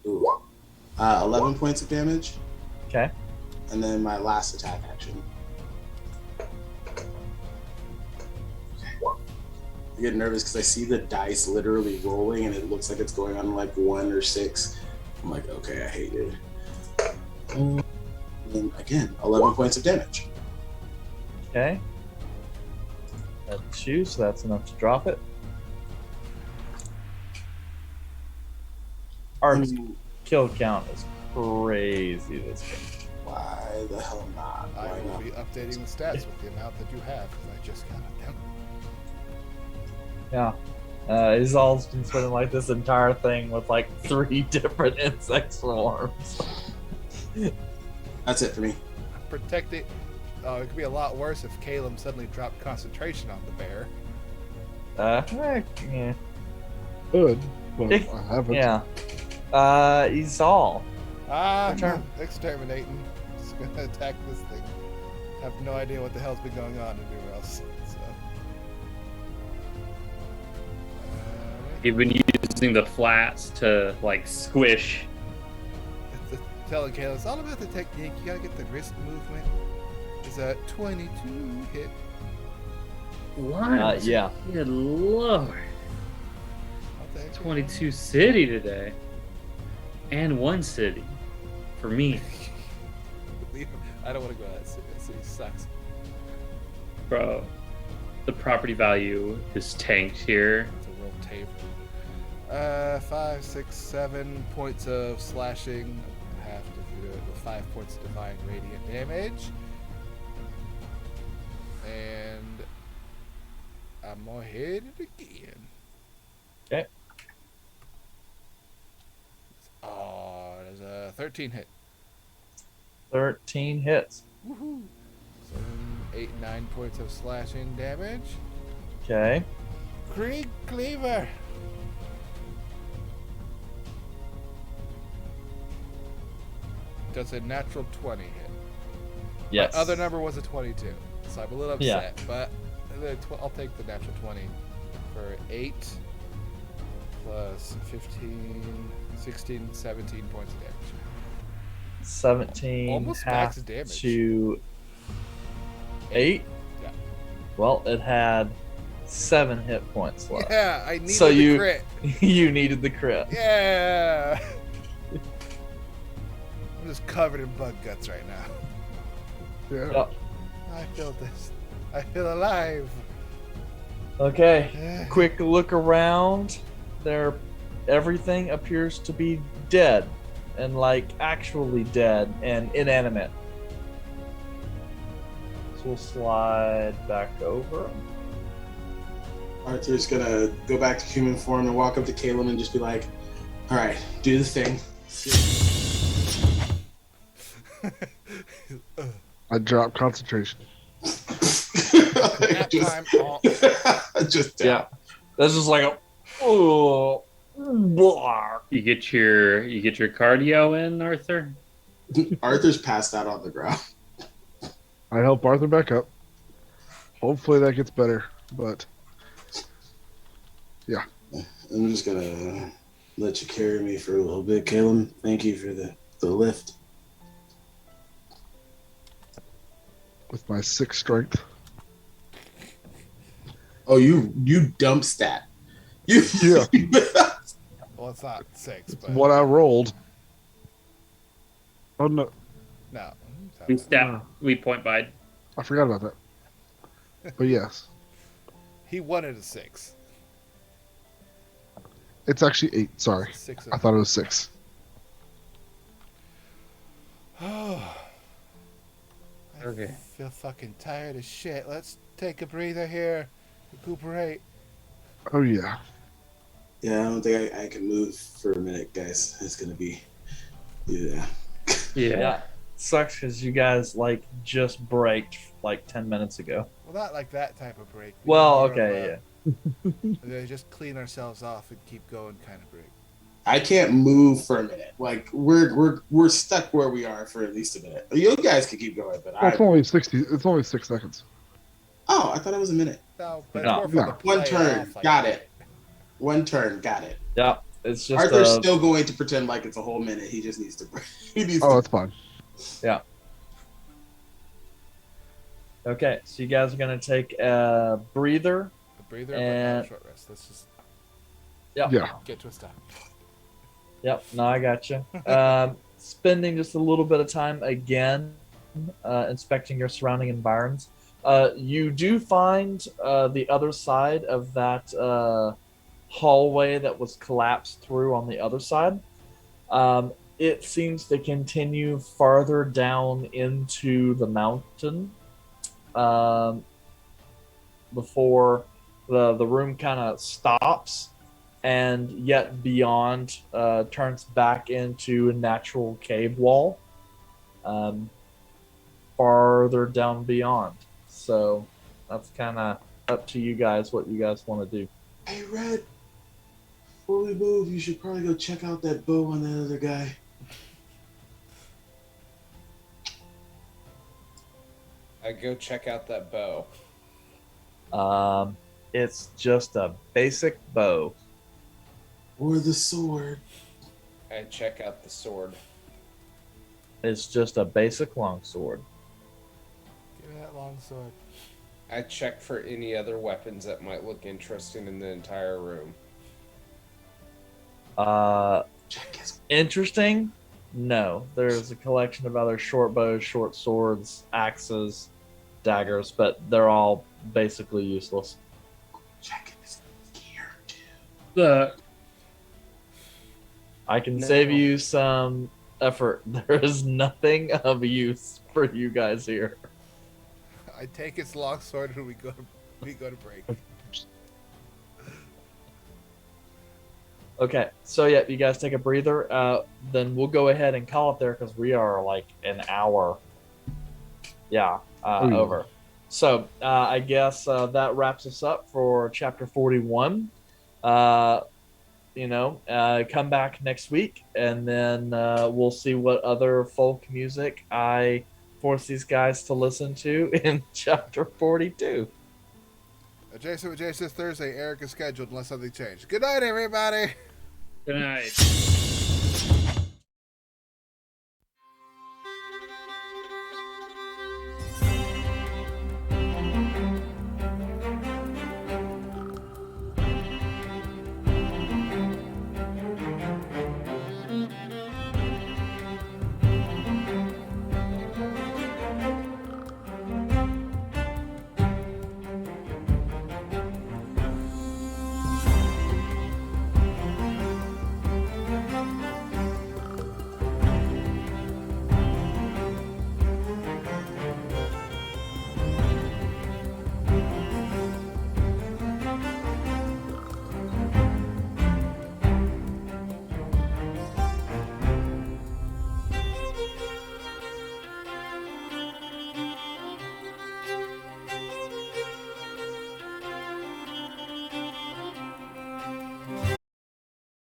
Ooh. 11 points of damage. Okay. And then my last attack action. I get nervous because I see the dice literally rolling and it looks like it's going on like 1 or 6. I'm like, okay, I hate it. And then again, 11 points of damage. Okay. That's 2, so that's enough to drop it. Our kill count is crazy this game. Why the hell not? I Why will not? be updating the stats with the amount that you have because I just counted them. Yeah. Izal's been spending like this entire thing with like 3 different insect swarms. That's it for me. Protecting. It could be a lot worse if Caleb suddenly dropped concentration on the bear. Yeah. Good, but I haven't. Yeah. Izal. I'm exterminating. Just gonna attack this thing. Have no idea what the hell's been going on anywhere else. So. You've been using the flats to like squish. Telling Caleb, it's all about the technique. You gotta get the wrist movement. Is a 22 hit. What? Yeah. Good lord. I'll take it. 22 city today. And 1 city. For me. I don't want to go to that city. That city sucks. Bro. The property value is tanked here. It's a real taper. 5, 6, 7 points of slashing. I have to do it with 5 points of divine radiant damage. And I'm gonna hit it again. Okay. Oh, there's a 13 hit. 13 hits. Woohoo! 7, 8, 9 points of slashing damage. Okay. Krieg Cleaver. Does a natural 20 hit? Yes. My other number was a 22, so I'm a little Yeah. upset, but I'll take the natural 20 for 8 plus 15, 16, 17 points of damage. 17 Almost half max damage. to 8. Yeah. Well, it had 7 hit points left. Yeah, I needed So the you- crit. You needed the crit. Yeah. I'm just covered in bug guts right now. Yeah. Yep. I feel this. I feel alive. Okay. Quick look around. There, everything appears to be dead, and like actually dead and inanimate. So we'll slide back over. Arthur's gonna go back to human form and walk up to Caleb and just be like, all right, do the thing. I dropped concentration. Nap just, time. Oh. just Yeah, that's just like a. Oh, blah. You get your cardio in, Arthur? Arthur's passed out on the ground. I help Arthur back up. Hopefully that gets better, but yeah. I'm just gonna let you carry me for a little bit, Caleb. Thank you for the lift. With my 6 strength. Oh, you dump stat. You Yeah. Well, it's not 6, but What I rolled. Oh no, no. We point by. I forgot about that. But yes, He wanted a 6. it's actually 8. Sorry, 6. I thought it was 6. Oh. Okay. I feel fucking tired as shit. Let's take a breather here. Recuperate. Oh yeah. Yeah, I don't think I can move for a minute, guys. It's gonna be, yeah. Yeah. Sucks because you guys like just braked like 10 minutes ago. Well, not like that type of break. Well, More of okay, a, just clean ourselves off and keep going kind of break. I can't move for a minute. Like we're stuck where we are for at least a minute. You guys can keep going, but Well, it's only 60. It's only 6 seconds. Oh, I thought it was a minute. No, but No. it's more for the play One turn, off, like got that. it. One turn, got it. yeah. It's just Arthur's still going to pretend like it's a whole minute. He just needs to. He needs Oh, to. that's fine. yeah. Okay, so you guys are gonna take a breather. A breather, but And- not a short rest. Let's just Yeah. get to a stop. Yep, no, I got you. Spending just a little bit of time again inspecting your surrounding environs. You do find the other side of that hallway that was collapsed through on the other side. It seems to continue farther down into the mountain before the room kind of stops, and yet beyond turns back into a natural cave wall farther down beyond. So that's kind of up to you guys what you guys want to do. Hey, Red. Before we move, you should probably go check out that bow on that other guy. I go check out that bow. It's just a basic bow. Or the sword. I check out the sword. It's just a basic longsword. Give me that long sword. I check for any other weapons that might look interesting in the entire room. Check his. Interesting? No. There's a collection of other short bows, short swords, axes, daggers, but they're all basically useless. Check his gear, too. The I can No. save you some effort. There is nothing of use for you guys here. I take his long sword and we go to break. Okay, so yeah, you guys take a breather. Then we'll go ahead and call it there because we are like an hour. Yeah, over. So I guess that wraps us up for chapter 41. Come back next week, and then we'll see what other folk music I force these guys to listen to in chapter 42. Jason with Jace this Thursday. Eric is scheduled unless something changed. Good night, everybody. good night.